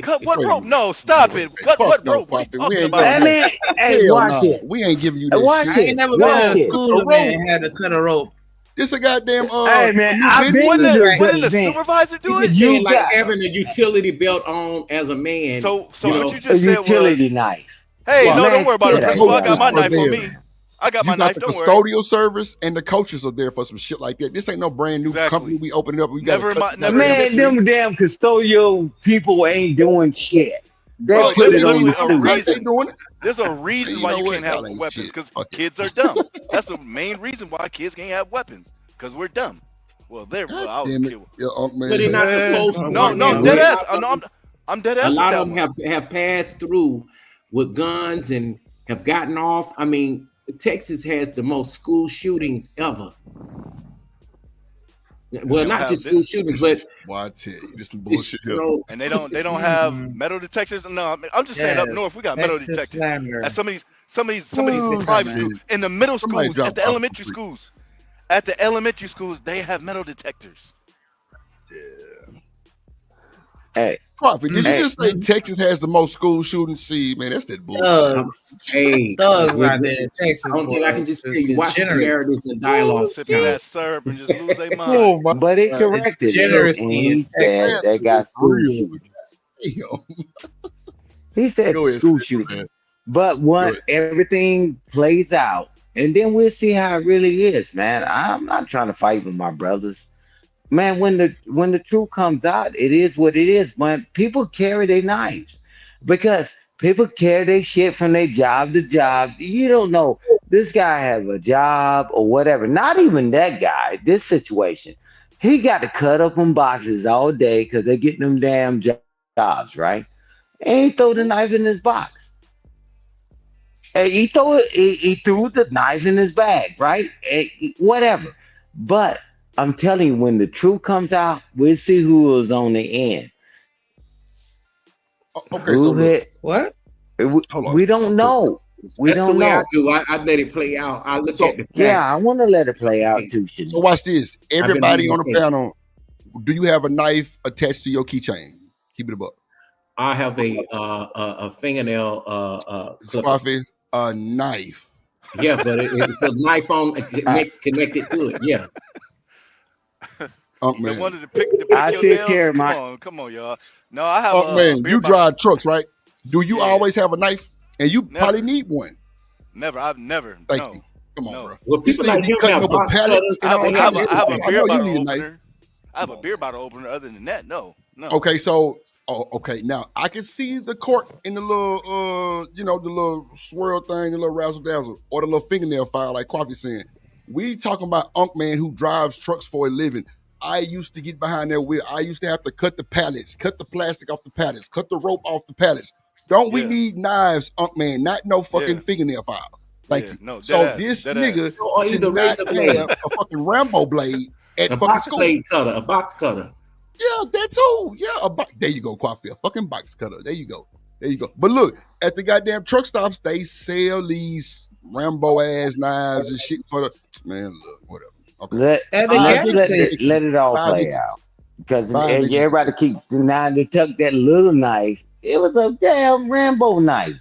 [SPEAKER 18] Cut what rope? No, stop it. Cut
[SPEAKER 2] Fuck
[SPEAKER 18] what
[SPEAKER 2] no,
[SPEAKER 18] rope? What are you
[SPEAKER 2] Poppy. We
[SPEAKER 18] talking
[SPEAKER 2] ain't
[SPEAKER 18] about?
[SPEAKER 2] doing that.
[SPEAKER 10] Hey,
[SPEAKER 2] Hell
[SPEAKER 10] watch
[SPEAKER 2] no.
[SPEAKER 10] it.
[SPEAKER 2] We ain't giving you that
[SPEAKER 10] Watch
[SPEAKER 2] shit.
[SPEAKER 13] I ain't
[SPEAKER 10] it.
[SPEAKER 13] never been in
[SPEAKER 10] Watch
[SPEAKER 13] a
[SPEAKER 10] it.
[SPEAKER 13] school event and had to cut a rope.
[SPEAKER 2] This a goddamn
[SPEAKER 10] Hey man,
[SPEAKER 2] new
[SPEAKER 10] I've been
[SPEAKER 2] business.
[SPEAKER 10] to the
[SPEAKER 18] Wouldn't the
[SPEAKER 10] event.
[SPEAKER 18] supervisor do
[SPEAKER 16] He
[SPEAKER 18] it?
[SPEAKER 16] just saying
[SPEAKER 10] You
[SPEAKER 16] like
[SPEAKER 10] got
[SPEAKER 16] having a utility belt on as a man.
[SPEAKER 18] So
[SPEAKER 16] you
[SPEAKER 18] what
[SPEAKER 16] know,
[SPEAKER 18] you
[SPEAKER 10] a
[SPEAKER 18] just said
[SPEAKER 10] utility
[SPEAKER 18] was,
[SPEAKER 10] knife.
[SPEAKER 18] hey, no, don't
[SPEAKER 10] Man,
[SPEAKER 18] worry about it,
[SPEAKER 10] get
[SPEAKER 2] The
[SPEAKER 10] out
[SPEAKER 18] principal. I
[SPEAKER 10] of
[SPEAKER 18] got
[SPEAKER 2] coaches
[SPEAKER 18] my
[SPEAKER 10] here.
[SPEAKER 2] are
[SPEAKER 18] knife on
[SPEAKER 2] there.
[SPEAKER 18] me. I got
[SPEAKER 2] You
[SPEAKER 18] my
[SPEAKER 2] got
[SPEAKER 18] knife.
[SPEAKER 2] the
[SPEAKER 18] Don't worry.
[SPEAKER 2] custodial service and the coaches are there for some shit like that. This ain't no brand new company
[SPEAKER 18] Exactly.
[SPEAKER 2] we opening up. We got
[SPEAKER 18] Never
[SPEAKER 2] to
[SPEAKER 18] in
[SPEAKER 2] cut.
[SPEAKER 18] never in
[SPEAKER 10] Man,
[SPEAKER 18] history.
[SPEAKER 10] them damn custodial people ain't doing shit. They
[SPEAKER 18] Bro,
[SPEAKER 10] put
[SPEAKER 18] there's
[SPEAKER 10] it on
[SPEAKER 18] literally
[SPEAKER 10] the
[SPEAKER 18] a
[SPEAKER 10] student.
[SPEAKER 2] Right, they
[SPEAKER 18] reason.
[SPEAKER 2] doing it.
[SPEAKER 18] There's a
[SPEAKER 2] And
[SPEAKER 18] reason
[SPEAKER 2] you
[SPEAKER 18] why
[SPEAKER 2] know
[SPEAKER 18] you
[SPEAKER 2] what?
[SPEAKER 18] can't have
[SPEAKER 2] Y'all ain't
[SPEAKER 18] weapons
[SPEAKER 2] shit.
[SPEAKER 18] because
[SPEAKER 2] Fuck it.
[SPEAKER 18] kids are dumb. That's the main reason why kids can't have weapons because we're dumb. Well,
[SPEAKER 2] God
[SPEAKER 18] I was
[SPEAKER 2] damn it.
[SPEAKER 18] kid.
[SPEAKER 2] Yeah, man.
[SPEAKER 16] but they're not supposed to.
[SPEAKER 18] No,
[SPEAKER 16] Unc
[SPEAKER 18] no, I'm
[SPEAKER 16] man.
[SPEAKER 18] dead
[SPEAKER 10] We,
[SPEAKER 18] ass. No, I'm dead
[SPEAKER 16] A
[SPEAKER 18] ass with
[SPEAKER 16] lot
[SPEAKER 18] that
[SPEAKER 16] of them
[SPEAKER 18] one.
[SPEAKER 16] have passed through with guns and have gotten off. I mean, Texas has the most school shootings ever.
[SPEAKER 18] And
[SPEAKER 16] Well,
[SPEAKER 18] they don't
[SPEAKER 16] not
[SPEAKER 18] have
[SPEAKER 16] just school shootings, but
[SPEAKER 2] Boy, I tell you, this some
[SPEAKER 16] it's,
[SPEAKER 2] bullshit
[SPEAKER 16] you
[SPEAKER 2] here.
[SPEAKER 16] know,
[SPEAKER 18] and they don't have metal detectors. No, I'm just saying up north
[SPEAKER 13] Yes,
[SPEAKER 18] we got metal
[SPEAKER 13] Texas
[SPEAKER 18] detectors.
[SPEAKER 13] slander.
[SPEAKER 18] At some of these
[SPEAKER 2] Oh
[SPEAKER 18] private
[SPEAKER 2] shit.
[SPEAKER 18] schools, in the middle
[SPEAKER 2] Somebody
[SPEAKER 18] schools, at
[SPEAKER 2] drop
[SPEAKER 18] the
[SPEAKER 2] Coffee for
[SPEAKER 18] elementary
[SPEAKER 2] free.
[SPEAKER 18] schools, at the elementary schools, they have metal detectors.
[SPEAKER 10] hey,
[SPEAKER 2] Coffee, did you
[SPEAKER 10] hey,
[SPEAKER 2] just say Texas has the most school shootings? See, man, that's that bullshit.
[SPEAKER 13] Thugs.
[SPEAKER 16] hey,
[SPEAKER 13] Thugs out there in Texas,
[SPEAKER 16] I don't think I
[SPEAKER 13] boy.
[SPEAKER 16] can just tell
[SPEAKER 13] Just
[SPEAKER 16] you watch the
[SPEAKER 13] degenerate.
[SPEAKER 16] narratives and dialogue
[SPEAKER 18] Sipping
[SPEAKER 16] count.
[SPEAKER 18] that syrup and just lose their mind.
[SPEAKER 2] Oh my
[SPEAKER 10] but he
[SPEAKER 13] The
[SPEAKER 10] corrected it, and
[SPEAKER 13] degeneracy in
[SPEAKER 10] he said
[SPEAKER 13] Texas.
[SPEAKER 10] they got school
[SPEAKER 2] real.
[SPEAKER 10] shooting.
[SPEAKER 2] Damn.
[SPEAKER 10] He said
[SPEAKER 2] Go ahead,
[SPEAKER 10] school
[SPEAKER 2] Steve,
[SPEAKER 10] shooting.
[SPEAKER 2] man.
[SPEAKER 10] But
[SPEAKER 2] Go
[SPEAKER 10] when
[SPEAKER 2] ahead.
[SPEAKER 10] everything plays out, and then we'll see how it really is, man. I'm not trying to fight with my brothers. Man, when the truth comes out, it is what it is. When people carry their knives, because people carry their shit from their job to job. You don't know this guy have a job or whatever. Not even that guy. This situation, he got to cut up in boxes all day because they're getting them damn jobs, right? And he throw the knife in his box. And he threw the knife in his bag, right? Whatever. But I'm telling you, when the truth comes out, we'll see who was on the end.
[SPEAKER 2] Okay, so
[SPEAKER 10] Who
[SPEAKER 2] look,
[SPEAKER 10] hit?
[SPEAKER 13] What?
[SPEAKER 2] hold on.
[SPEAKER 10] We don't know. We
[SPEAKER 16] That's the
[SPEAKER 10] don't
[SPEAKER 16] way I
[SPEAKER 10] know.
[SPEAKER 16] do. I let it play out. I look
[SPEAKER 2] So
[SPEAKER 16] at the
[SPEAKER 10] Yeah, I
[SPEAKER 16] facts.
[SPEAKER 10] want to let it play out
[SPEAKER 16] Okay.
[SPEAKER 10] too,
[SPEAKER 2] so
[SPEAKER 10] Shanique.
[SPEAKER 2] watch this.
[SPEAKER 16] I've been
[SPEAKER 2] Everybody
[SPEAKER 16] reading
[SPEAKER 2] on
[SPEAKER 16] the
[SPEAKER 2] the
[SPEAKER 16] case.
[SPEAKER 2] panel, do you have a knife attached to your keychain? Keep it above.
[SPEAKER 16] I have a fingernail clipper.
[SPEAKER 2] Coffee, a knife.
[SPEAKER 16] Yeah, but it's a knife on connected to it. Yeah.
[SPEAKER 2] Unk
[SPEAKER 18] They
[SPEAKER 2] man.
[SPEAKER 18] wanted to pick
[SPEAKER 10] I
[SPEAKER 18] your
[SPEAKER 10] still
[SPEAKER 18] nails.
[SPEAKER 10] carry my.
[SPEAKER 18] Come on, y'all. No, I have
[SPEAKER 2] Unk
[SPEAKER 18] a
[SPEAKER 2] man,
[SPEAKER 18] beer
[SPEAKER 2] you
[SPEAKER 18] bottle.
[SPEAKER 2] drive trucks, right? Do you
[SPEAKER 18] Yeah,
[SPEAKER 2] always have a knife? And you probably
[SPEAKER 18] never,
[SPEAKER 2] need one.
[SPEAKER 18] never. I've never.
[SPEAKER 2] Thank
[SPEAKER 18] No,
[SPEAKER 2] you. Come on,
[SPEAKER 18] no.
[SPEAKER 2] bro.
[SPEAKER 16] Well,
[SPEAKER 2] This
[SPEAKER 16] people
[SPEAKER 2] nigga
[SPEAKER 16] like
[SPEAKER 2] be
[SPEAKER 16] him
[SPEAKER 2] cutting
[SPEAKER 16] have
[SPEAKER 2] open
[SPEAKER 16] box
[SPEAKER 2] pallets
[SPEAKER 16] cutters.
[SPEAKER 2] and all
[SPEAKER 18] I
[SPEAKER 2] kind
[SPEAKER 18] have
[SPEAKER 2] of
[SPEAKER 18] a
[SPEAKER 2] shit.
[SPEAKER 18] I have
[SPEAKER 2] Like
[SPEAKER 18] a
[SPEAKER 2] that. I
[SPEAKER 18] beer
[SPEAKER 2] know you
[SPEAKER 18] bottle
[SPEAKER 2] need a knife.
[SPEAKER 18] opener. I have a beer bottle opener. Other than that, no.
[SPEAKER 2] Okay, so okay, now I can see the cork in the little the little swirl thing, the little razzle dazzle, or the little fingernail file, like Coffee saying. We talking about Unk man who drives trucks for a living. I used to get behind that wheel. I used to have to cut the pallets, cut the plastic off the pallets, cut the rope off the pallets. Don't we
[SPEAKER 18] Yeah,
[SPEAKER 2] need knives, Unk man? Not no fucking
[SPEAKER 18] yeah,
[SPEAKER 2] fingernail file. Thank
[SPEAKER 18] yeah.
[SPEAKER 2] you.
[SPEAKER 18] No,
[SPEAKER 2] So this
[SPEAKER 18] dead
[SPEAKER 2] nigga
[SPEAKER 18] ass.
[SPEAKER 16] Or
[SPEAKER 2] should
[SPEAKER 16] either
[SPEAKER 2] not
[SPEAKER 16] razor
[SPEAKER 2] have
[SPEAKER 16] blade,
[SPEAKER 2] a fucking Rambo blade at
[SPEAKER 16] a
[SPEAKER 2] fucking
[SPEAKER 16] box
[SPEAKER 2] school.
[SPEAKER 16] blade cutter, a box cutter.
[SPEAKER 2] Yeah, that too. Yeah, there you go, Coffee. A fucking box cutter. There you go. There you go. But look, at the goddamn truck stops, they sell these Rambo ass knives and shit for the man. Look, whatever. Okay,
[SPEAKER 13] At the
[SPEAKER 2] five
[SPEAKER 13] gas
[SPEAKER 2] inches.
[SPEAKER 10] Let it all
[SPEAKER 2] Five
[SPEAKER 10] play
[SPEAKER 2] inches.
[SPEAKER 10] out. Because
[SPEAKER 2] 5 inches to
[SPEAKER 10] everybody
[SPEAKER 2] Texas.
[SPEAKER 10] keeps denying to tuck that little knife. It was a damn Rambo knife.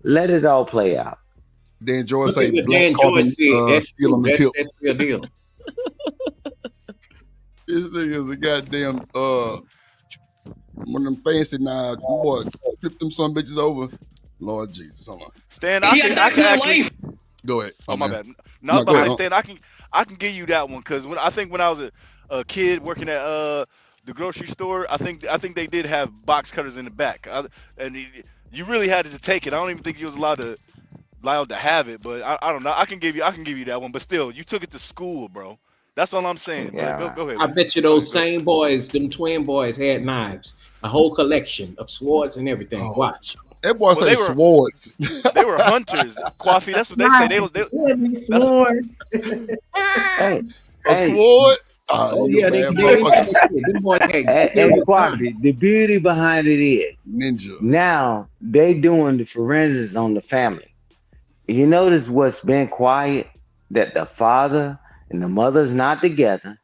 [SPEAKER 10] Let it all play out.
[SPEAKER 2] Dan George
[SPEAKER 16] Look
[SPEAKER 2] say
[SPEAKER 16] at what
[SPEAKER 2] black
[SPEAKER 16] Dan
[SPEAKER 2] carbon
[SPEAKER 16] George said. That's
[SPEAKER 2] steel
[SPEAKER 16] true.
[SPEAKER 2] on the
[SPEAKER 16] That's
[SPEAKER 2] tip.
[SPEAKER 16] real deal.
[SPEAKER 2] This nigga's a goddamn one of them fancy now. Boy, flip them some bitches over. Lord Jesus, hold on.
[SPEAKER 18] Stan, I can actually
[SPEAKER 2] go ahead.
[SPEAKER 18] Oh my bad. No,
[SPEAKER 2] No,
[SPEAKER 18] I was
[SPEAKER 2] go
[SPEAKER 18] about to
[SPEAKER 2] ahead.
[SPEAKER 18] say, Stan, I can give you that one because I think when I was a kid working at the grocery store, I think they did have box cutters in the back, you really had to take it. I don't even think you was allowed to have it, but I don't know. I can give you that one, but still, you took it to school, bro. That's all I'm saying.
[SPEAKER 10] Yeah.
[SPEAKER 18] But go ahead.
[SPEAKER 16] I bet you those same boys, them twin boys, had knives, a whole collection of swords and everything. Watch.
[SPEAKER 2] That boy say swords.
[SPEAKER 18] They were hunters. Coffee. That's what they say. They
[SPEAKER 9] swords.
[SPEAKER 10] Hey,
[SPEAKER 2] a sword.
[SPEAKER 16] Oh yeah, they them boys
[SPEAKER 10] and Quaffy, the beauty behind it is
[SPEAKER 2] ninja.
[SPEAKER 10] Now they doing the forensics on the family. You notice what's been quiet? That the father and the mother's not together,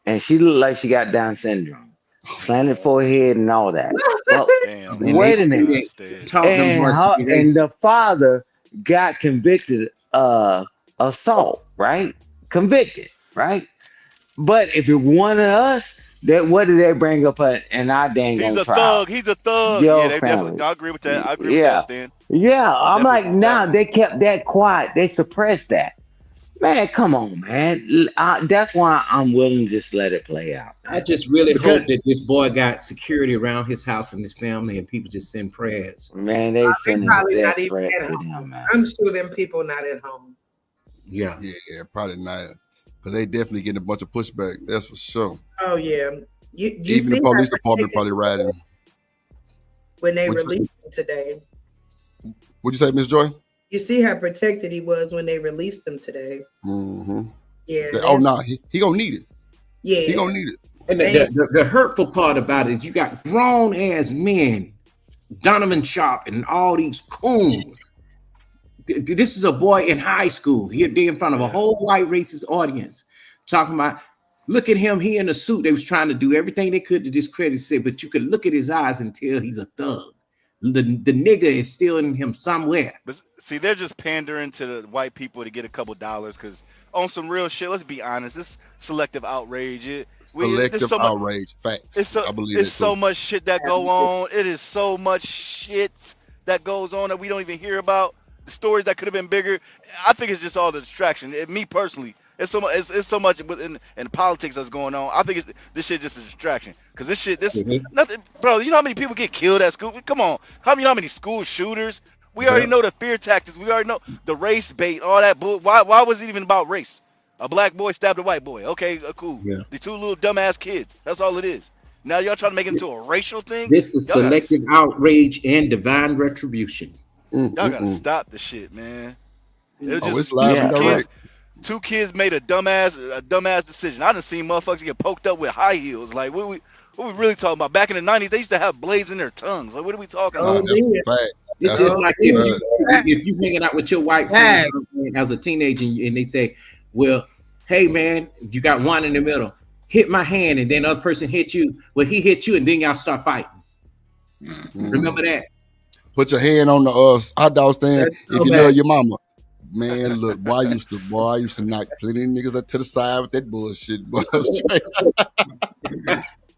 [SPEAKER 10] and she looked like she got Down syndrome, slanted forehead and all that. Well, wait a minute. And the father got convicted of assault, right? Convicted, right? But if it one of us, what did they bring up in our dang
[SPEAKER 18] He's a
[SPEAKER 10] trial?
[SPEAKER 18] thug. He's a thug.
[SPEAKER 10] Your
[SPEAKER 18] Yeah, they
[SPEAKER 10] family.
[SPEAKER 18] definitely. I agree with that. I agree with that, Stan.
[SPEAKER 10] Yeah, I'm like, now they kept that quiet. They suppressed that. Man, come on, man. That's why I'm willing to just let it play out.
[SPEAKER 16] I just really hope that this boy got security around his house and his family, and people just send prayers.
[SPEAKER 10] Man, they sending
[SPEAKER 9] probably not
[SPEAKER 10] death
[SPEAKER 9] even
[SPEAKER 10] threats
[SPEAKER 9] at
[SPEAKER 10] to
[SPEAKER 9] home.
[SPEAKER 10] them, man.
[SPEAKER 9] I'm sure them people not at home.
[SPEAKER 16] Yeah,
[SPEAKER 2] probably not. Because they definitely getting a bunch of pushback. That's for sure.
[SPEAKER 9] Oh yeah, you
[SPEAKER 2] Even
[SPEAKER 9] see
[SPEAKER 2] the police
[SPEAKER 9] how
[SPEAKER 2] department probably riding.
[SPEAKER 9] when they
[SPEAKER 2] What's
[SPEAKER 9] released him today.
[SPEAKER 2] What'd you say, Miss Joy?
[SPEAKER 9] You see how protected he was when they released him today.
[SPEAKER 2] Mm-hmm.
[SPEAKER 9] Yeah.
[SPEAKER 2] Oh no, he gonna need it.
[SPEAKER 9] Yeah.
[SPEAKER 2] He gonna need it.
[SPEAKER 16] And the hurtful part about it is you got grown ass men, Donovan Sharp and all these coons. This is a boy in high school. They're in front of a whole white racist audience talking about, look at him, he in a suit. They was trying to do everything they could to discredit it, but you could look at his eyes and tell he's a thug. The nigga is still in him somewhere.
[SPEAKER 18] But see, they're just pandering to the white people to get a couple dollars because on some real shit, let's be honest, this selective outrage.
[SPEAKER 2] Selective outrage. Facts. I believe
[SPEAKER 18] it's
[SPEAKER 2] it
[SPEAKER 18] so
[SPEAKER 2] too.
[SPEAKER 18] much shit that go on. It is so much shit that goes on that we don't even hear about. The stories that could have been bigger. I think it's just all the distraction. Me personally, it's so much in politics that's going on. I think this shit just a distraction. Cause this nothing, bro. You know how many people get killed at school? Come on, how many school shooters? We already know the fear tactics. We already know the race bait, all that bull. Why was it even about race? A black boy stabbed a white boy. Okay, cool. Yeah. The two little dumbass kids. That's all it is. Now y'all trying to make it into a racial thing.
[SPEAKER 16] This is selective outrage and divine retribution.
[SPEAKER 18] Y'all gotta stop the shit, man. It was
[SPEAKER 2] it's live and direct.
[SPEAKER 18] Two kids made a dumbass decision. I done seen motherfuckers get poked up with high heels. Like what we really talking about? Back in the 90s, they used to have blades in their tongues. Like what are we talking about?
[SPEAKER 2] That's a fact.
[SPEAKER 16] It's just like if you hanging out with your white friend as a teenager and they say, well, hey man, you got one in the middle, hit my hand, and then the other person hit you. Well, he hit you, and then y'all start fighting. Remember that?
[SPEAKER 2] Put your hand on the hot dog stand if you love your mama. Man, look, boy, I used to knock plenty of niggas up to the side with that bullshit. Boy.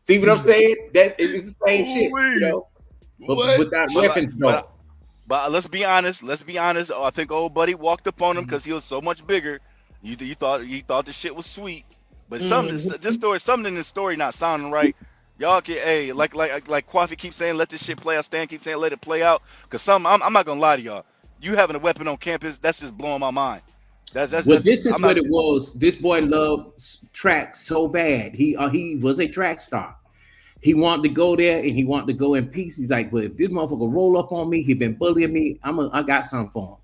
[SPEAKER 16] See what I'm saying? That it's the same shit, you know. But without weapons, though.
[SPEAKER 18] But let's be honest. I think old buddy walked up on him because he was so much bigger. You thought the shit was sweet, but something in this story not sounding right. Y'all can, like Quaffy keeps saying, let this shit play out. Stan keeps saying, let it play out. Cause I'm not gonna lie to y'all. You having a weapon on campus, that's just blowing my mind. This is
[SPEAKER 16] what it was. This boy loved track so bad. He was a track star. He wanted to go there and he wanted to go in peace. He's like, well, if this motherfucker roll up on me, he been bullying me. I got something for him.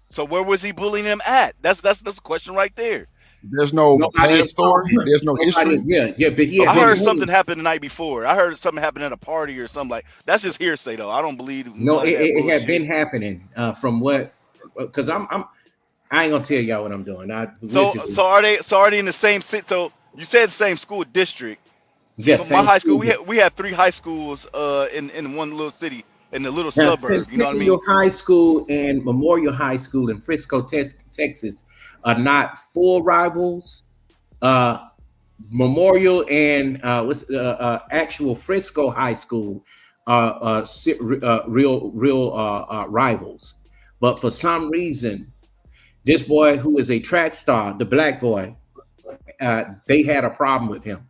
[SPEAKER 18] So where was he bullying him at? That's the question right there.
[SPEAKER 2] There's no past story. There's no history.
[SPEAKER 16] Yeah, but
[SPEAKER 18] I heard something happened the night before. I heard something happened at a party or something like. That's just hearsay though. I don't believe.
[SPEAKER 16] No, it had been happening from what? Because I ain't gonna tell y'all what I'm doing.
[SPEAKER 18] So are they in the same city? So you said the same school district.
[SPEAKER 16] Yes,
[SPEAKER 18] my high school. We had 3 high schools in one little city in the little suburb. You know what I mean?
[SPEAKER 16] Centennial High School and Memorial High School in Frisco, Texas, are not full rivals, Memorial and what's actual Frisco High School real rivals. But for some reason, this boy who is a track star, the black boy, they had a problem with him.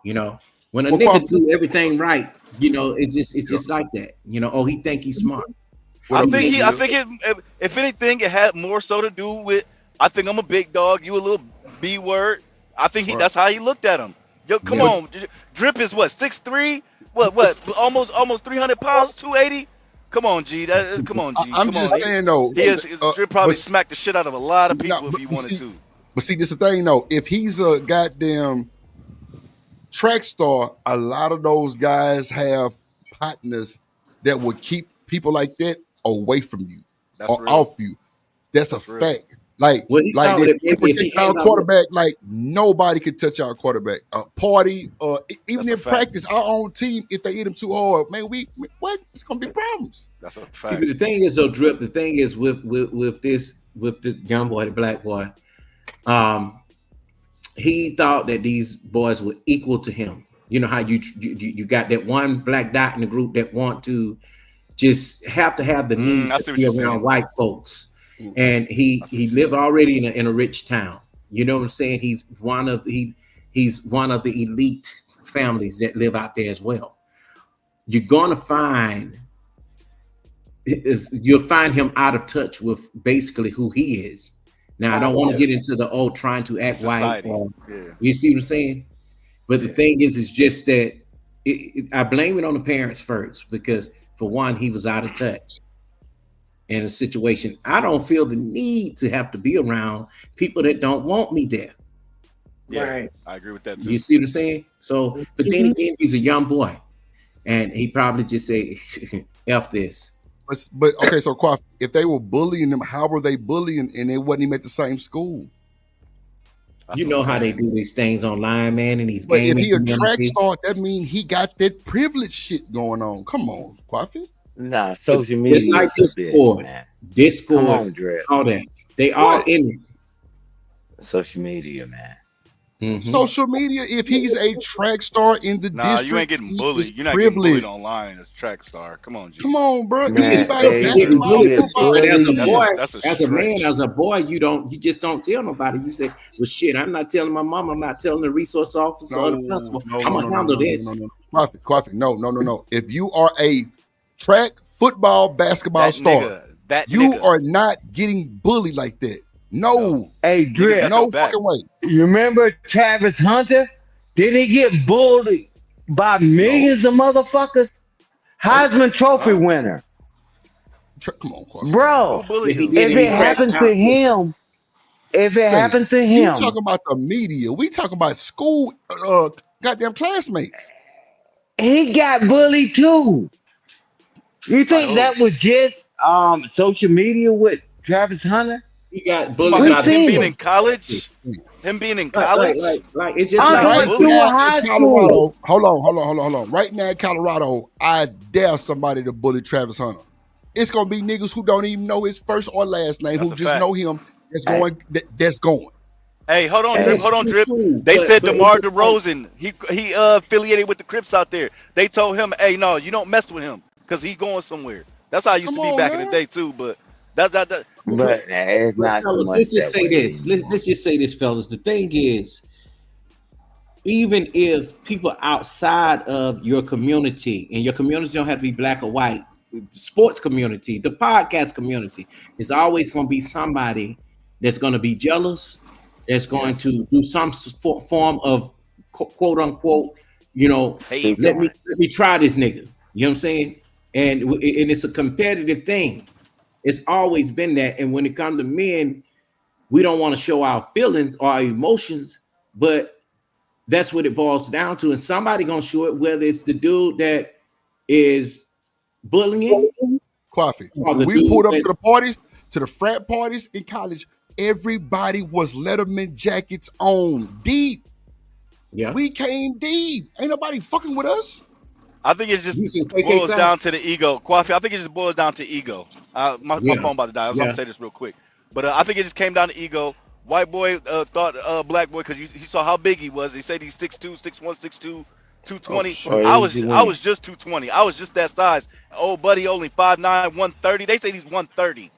[SPEAKER 16] You know, when a nigga do everything right, you know, it's just like that. You know, oh, he think he's smart.
[SPEAKER 18] I think if anything, it had more so to do with. I think I'm a big dog. You a little B word. I think that's how he looked at him. Yo, come on, Drip is what 6'3", what almost 300 pounds, 280. Come on, G. Come on, G.
[SPEAKER 2] I'm just saying though.
[SPEAKER 18] Drip probably smacked the shit out of a lot of people if he wanted to.
[SPEAKER 2] But see, this is the thing though. If he's a goddamn track star, a lot of those guys have partners that would keep people like that away from you or off you. That's a fact. Like if our quarterback, like nobody could touch our quarterback. Party, even in practice, our own team, if they hit him too hard, man, it's gonna be problems.
[SPEAKER 18] That's a fact.
[SPEAKER 16] See, but the thing is though, Drip. The thing is with this young boy, the black boy, he thought that these boys were equal to him. You know how you got that one black dot in the group that want to just have the need to be around white folks. And he lived already in a rich town. You know what I'm saying? He's one of the elite families that live out there as well. You'll find him out of touch with basically who he is. Now I don't want to get into the trying to act white. You see what I'm saying? But the thing is just that I blame it on the parents first, because for one, he was out of touch in a situation. I don't feel the need to have to be around people that don't want me there.
[SPEAKER 18] Yeah, right. I agree with that too.
[SPEAKER 16] You see what I'm saying? So, but then again, he's a young boy, and he probably just say, "F this."
[SPEAKER 2] But okay, so Quaff, if they were bullying him, how were they bullying and they wasn't even at the same school?
[SPEAKER 16] You know how they do these things online, man, and these
[SPEAKER 2] games. But if he a
[SPEAKER 16] communities.
[SPEAKER 2] track star, that means he got that privilege shit going on. Come on, Quaffy.
[SPEAKER 10] Nah, social media.
[SPEAKER 16] It's like Discord,
[SPEAKER 10] Come on, Drip.
[SPEAKER 16] all that. They all in it.
[SPEAKER 10] Social media, man.
[SPEAKER 16] Mm-hmm.
[SPEAKER 2] Social media. If he's a track star in the district,
[SPEAKER 18] you ain't getting bullied. You're not getting bullied online as track star. Come on, G.
[SPEAKER 2] Come on, bro.
[SPEAKER 16] Man, as a boy, you just don't tell nobody. You say, "Well, shit, I'm not telling my mom. I'm not telling the resource officer or the principal. I'm gonna handle this."
[SPEAKER 2] Quaffy, no. If you are a track, football, basketball star, you are not getting bullied like that. No.
[SPEAKER 10] Hey, Drip.
[SPEAKER 2] No fucking way.
[SPEAKER 10] You remember Travis Hunter? Did he get bullied by millions of motherfuckers? Heisman Trophy winner.
[SPEAKER 2] Come on, Quaffy.
[SPEAKER 10] Bro, if it happens to him,
[SPEAKER 2] you talking about the media. We talking about school, goddamn classmates.
[SPEAKER 10] He got bullied too. You think that was just social media with Travis Hunter?
[SPEAKER 16] He got bullied
[SPEAKER 18] about him being in college. Him being in college.
[SPEAKER 16] Like it's just
[SPEAKER 10] like high school.
[SPEAKER 2] Hold on. Right now in Colorado, I dare somebody to bully Travis Hunter. It's gonna be niggas who don't even know his first or last name, who just know him. That's going.
[SPEAKER 18] Hey, hold on, Drip. They said DeMar DeRozan, he affiliated with the Crips out there. They told him, hey, no, you don't mess with him because he's going somewhere. That's how it used to be back in the day too. But that.
[SPEAKER 10] But it's not so much.
[SPEAKER 16] Let's just say this. Let's just say this, fellas. The thing is, even if people outside of your community, and your community don't have to be black or white, the sports community, the podcast community, is always going to be somebody that's going to be jealous, that's going to do some form of quote unquote, let me try this nigga. You know what I'm saying? And it's a competitive thing. It's always been that. And when it comes to men, we don't want to show our feelings or our emotions, but that's what it boils down to. And somebody gonna show it, whether it's the dude that is bullying.
[SPEAKER 2] Coffee. When we pulled up to the parties, to the frat parties in college, everybody was Letterman jackets on deep.
[SPEAKER 16] Yeah.
[SPEAKER 2] We came deep. Ain't nobody fucking with us.
[SPEAKER 18] I think it just boils down to the ego. Coffee, I think it just boils down to ego. My phone about to die. I'm going to say this real quick. But I think it just came down to ego. White boy thought black boy because he saw how big he was. He said he's 6'2", 6'1", 6'2",
[SPEAKER 2] Oh
[SPEAKER 18] 220.
[SPEAKER 2] shit.
[SPEAKER 10] Or
[SPEAKER 18] I
[SPEAKER 10] easy
[SPEAKER 18] was
[SPEAKER 10] win.
[SPEAKER 18] just 220. I was just that size. Old buddy only 5'9", 130. They say he's 130.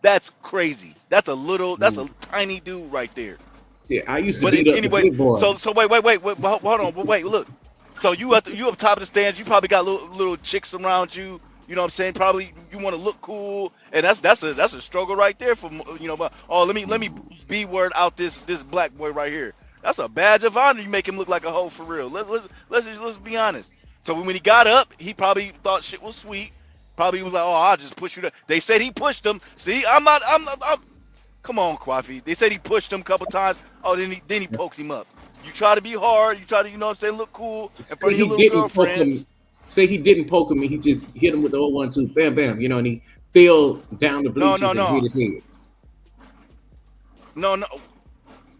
[SPEAKER 18] That's crazy. That's a tiny dude right there.
[SPEAKER 16] See, I used to
[SPEAKER 18] But
[SPEAKER 16] beat up the
[SPEAKER 18] anyways,
[SPEAKER 16] big boy.
[SPEAKER 18] so wait, hold on, wait, look. So you up top of the stands. You probably got little chicks around you. You know what I'm saying? Probably you want to look cool, and that's a struggle right there for But let me B word out this black boy right here. That's a badge of honor. You make him look like a hoe for real. Let's be honest. So when he got up, he probably thought shit was sweet. Probably was like, oh, I'll just push you. They said he pushed him. See, I'm not. Come on, Kwafi. They said he pushed him a couple times. Oh, then he poked him up. You try to be hard. You try to, look cool in front of your little girlfriends.
[SPEAKER 16] Say he didn't poke him. He just hit him with the 0-1-2. Bam, bam. And he fell down the bleachers and hit his head.
[SPEAKER 18] No.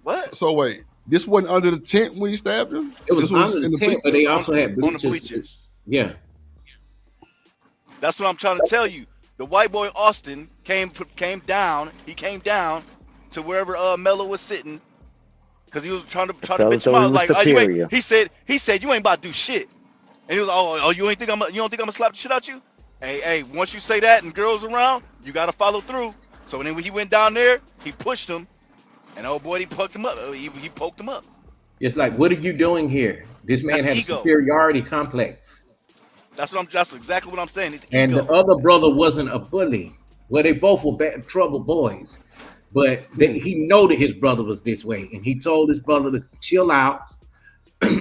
[SPEAKER 18] What?
[SPEAKER 2] So wait, this wasn't under the tent when he stabbed him?
[SPEAKER 16] It was under the tent, but they also had bleachers.
[SPEAKER 18] On the bleachers.
[SPEAKER 16] Yeah.
[SPEAKER 18] That's what I'm trying to tell you. The white boy Austin came down. He came down to wherever Mello was sitting, because he was trying to bitch him out. Like, he said you ain't about to do shit. And he was, you don't think I'm gonna slap the shit out you? Hey, once you say that and girls around, you gotta follow through. So then when he went down there, he pushed him, and old boy he poked him up. He poked him up.
[SPEAKER 16] It's like, what are you doing here? This man had a superiority complex.
[SPEAKER 18] That's exactly what I'm saying. It's
[SPEAKER 16] and
[SPEAKER 18] ego.
[SPEAKER 16] The other brother wasn't a bully. Well, they both were bad trouble boys, but he know that his brother was this way, and he told his brother to chill out,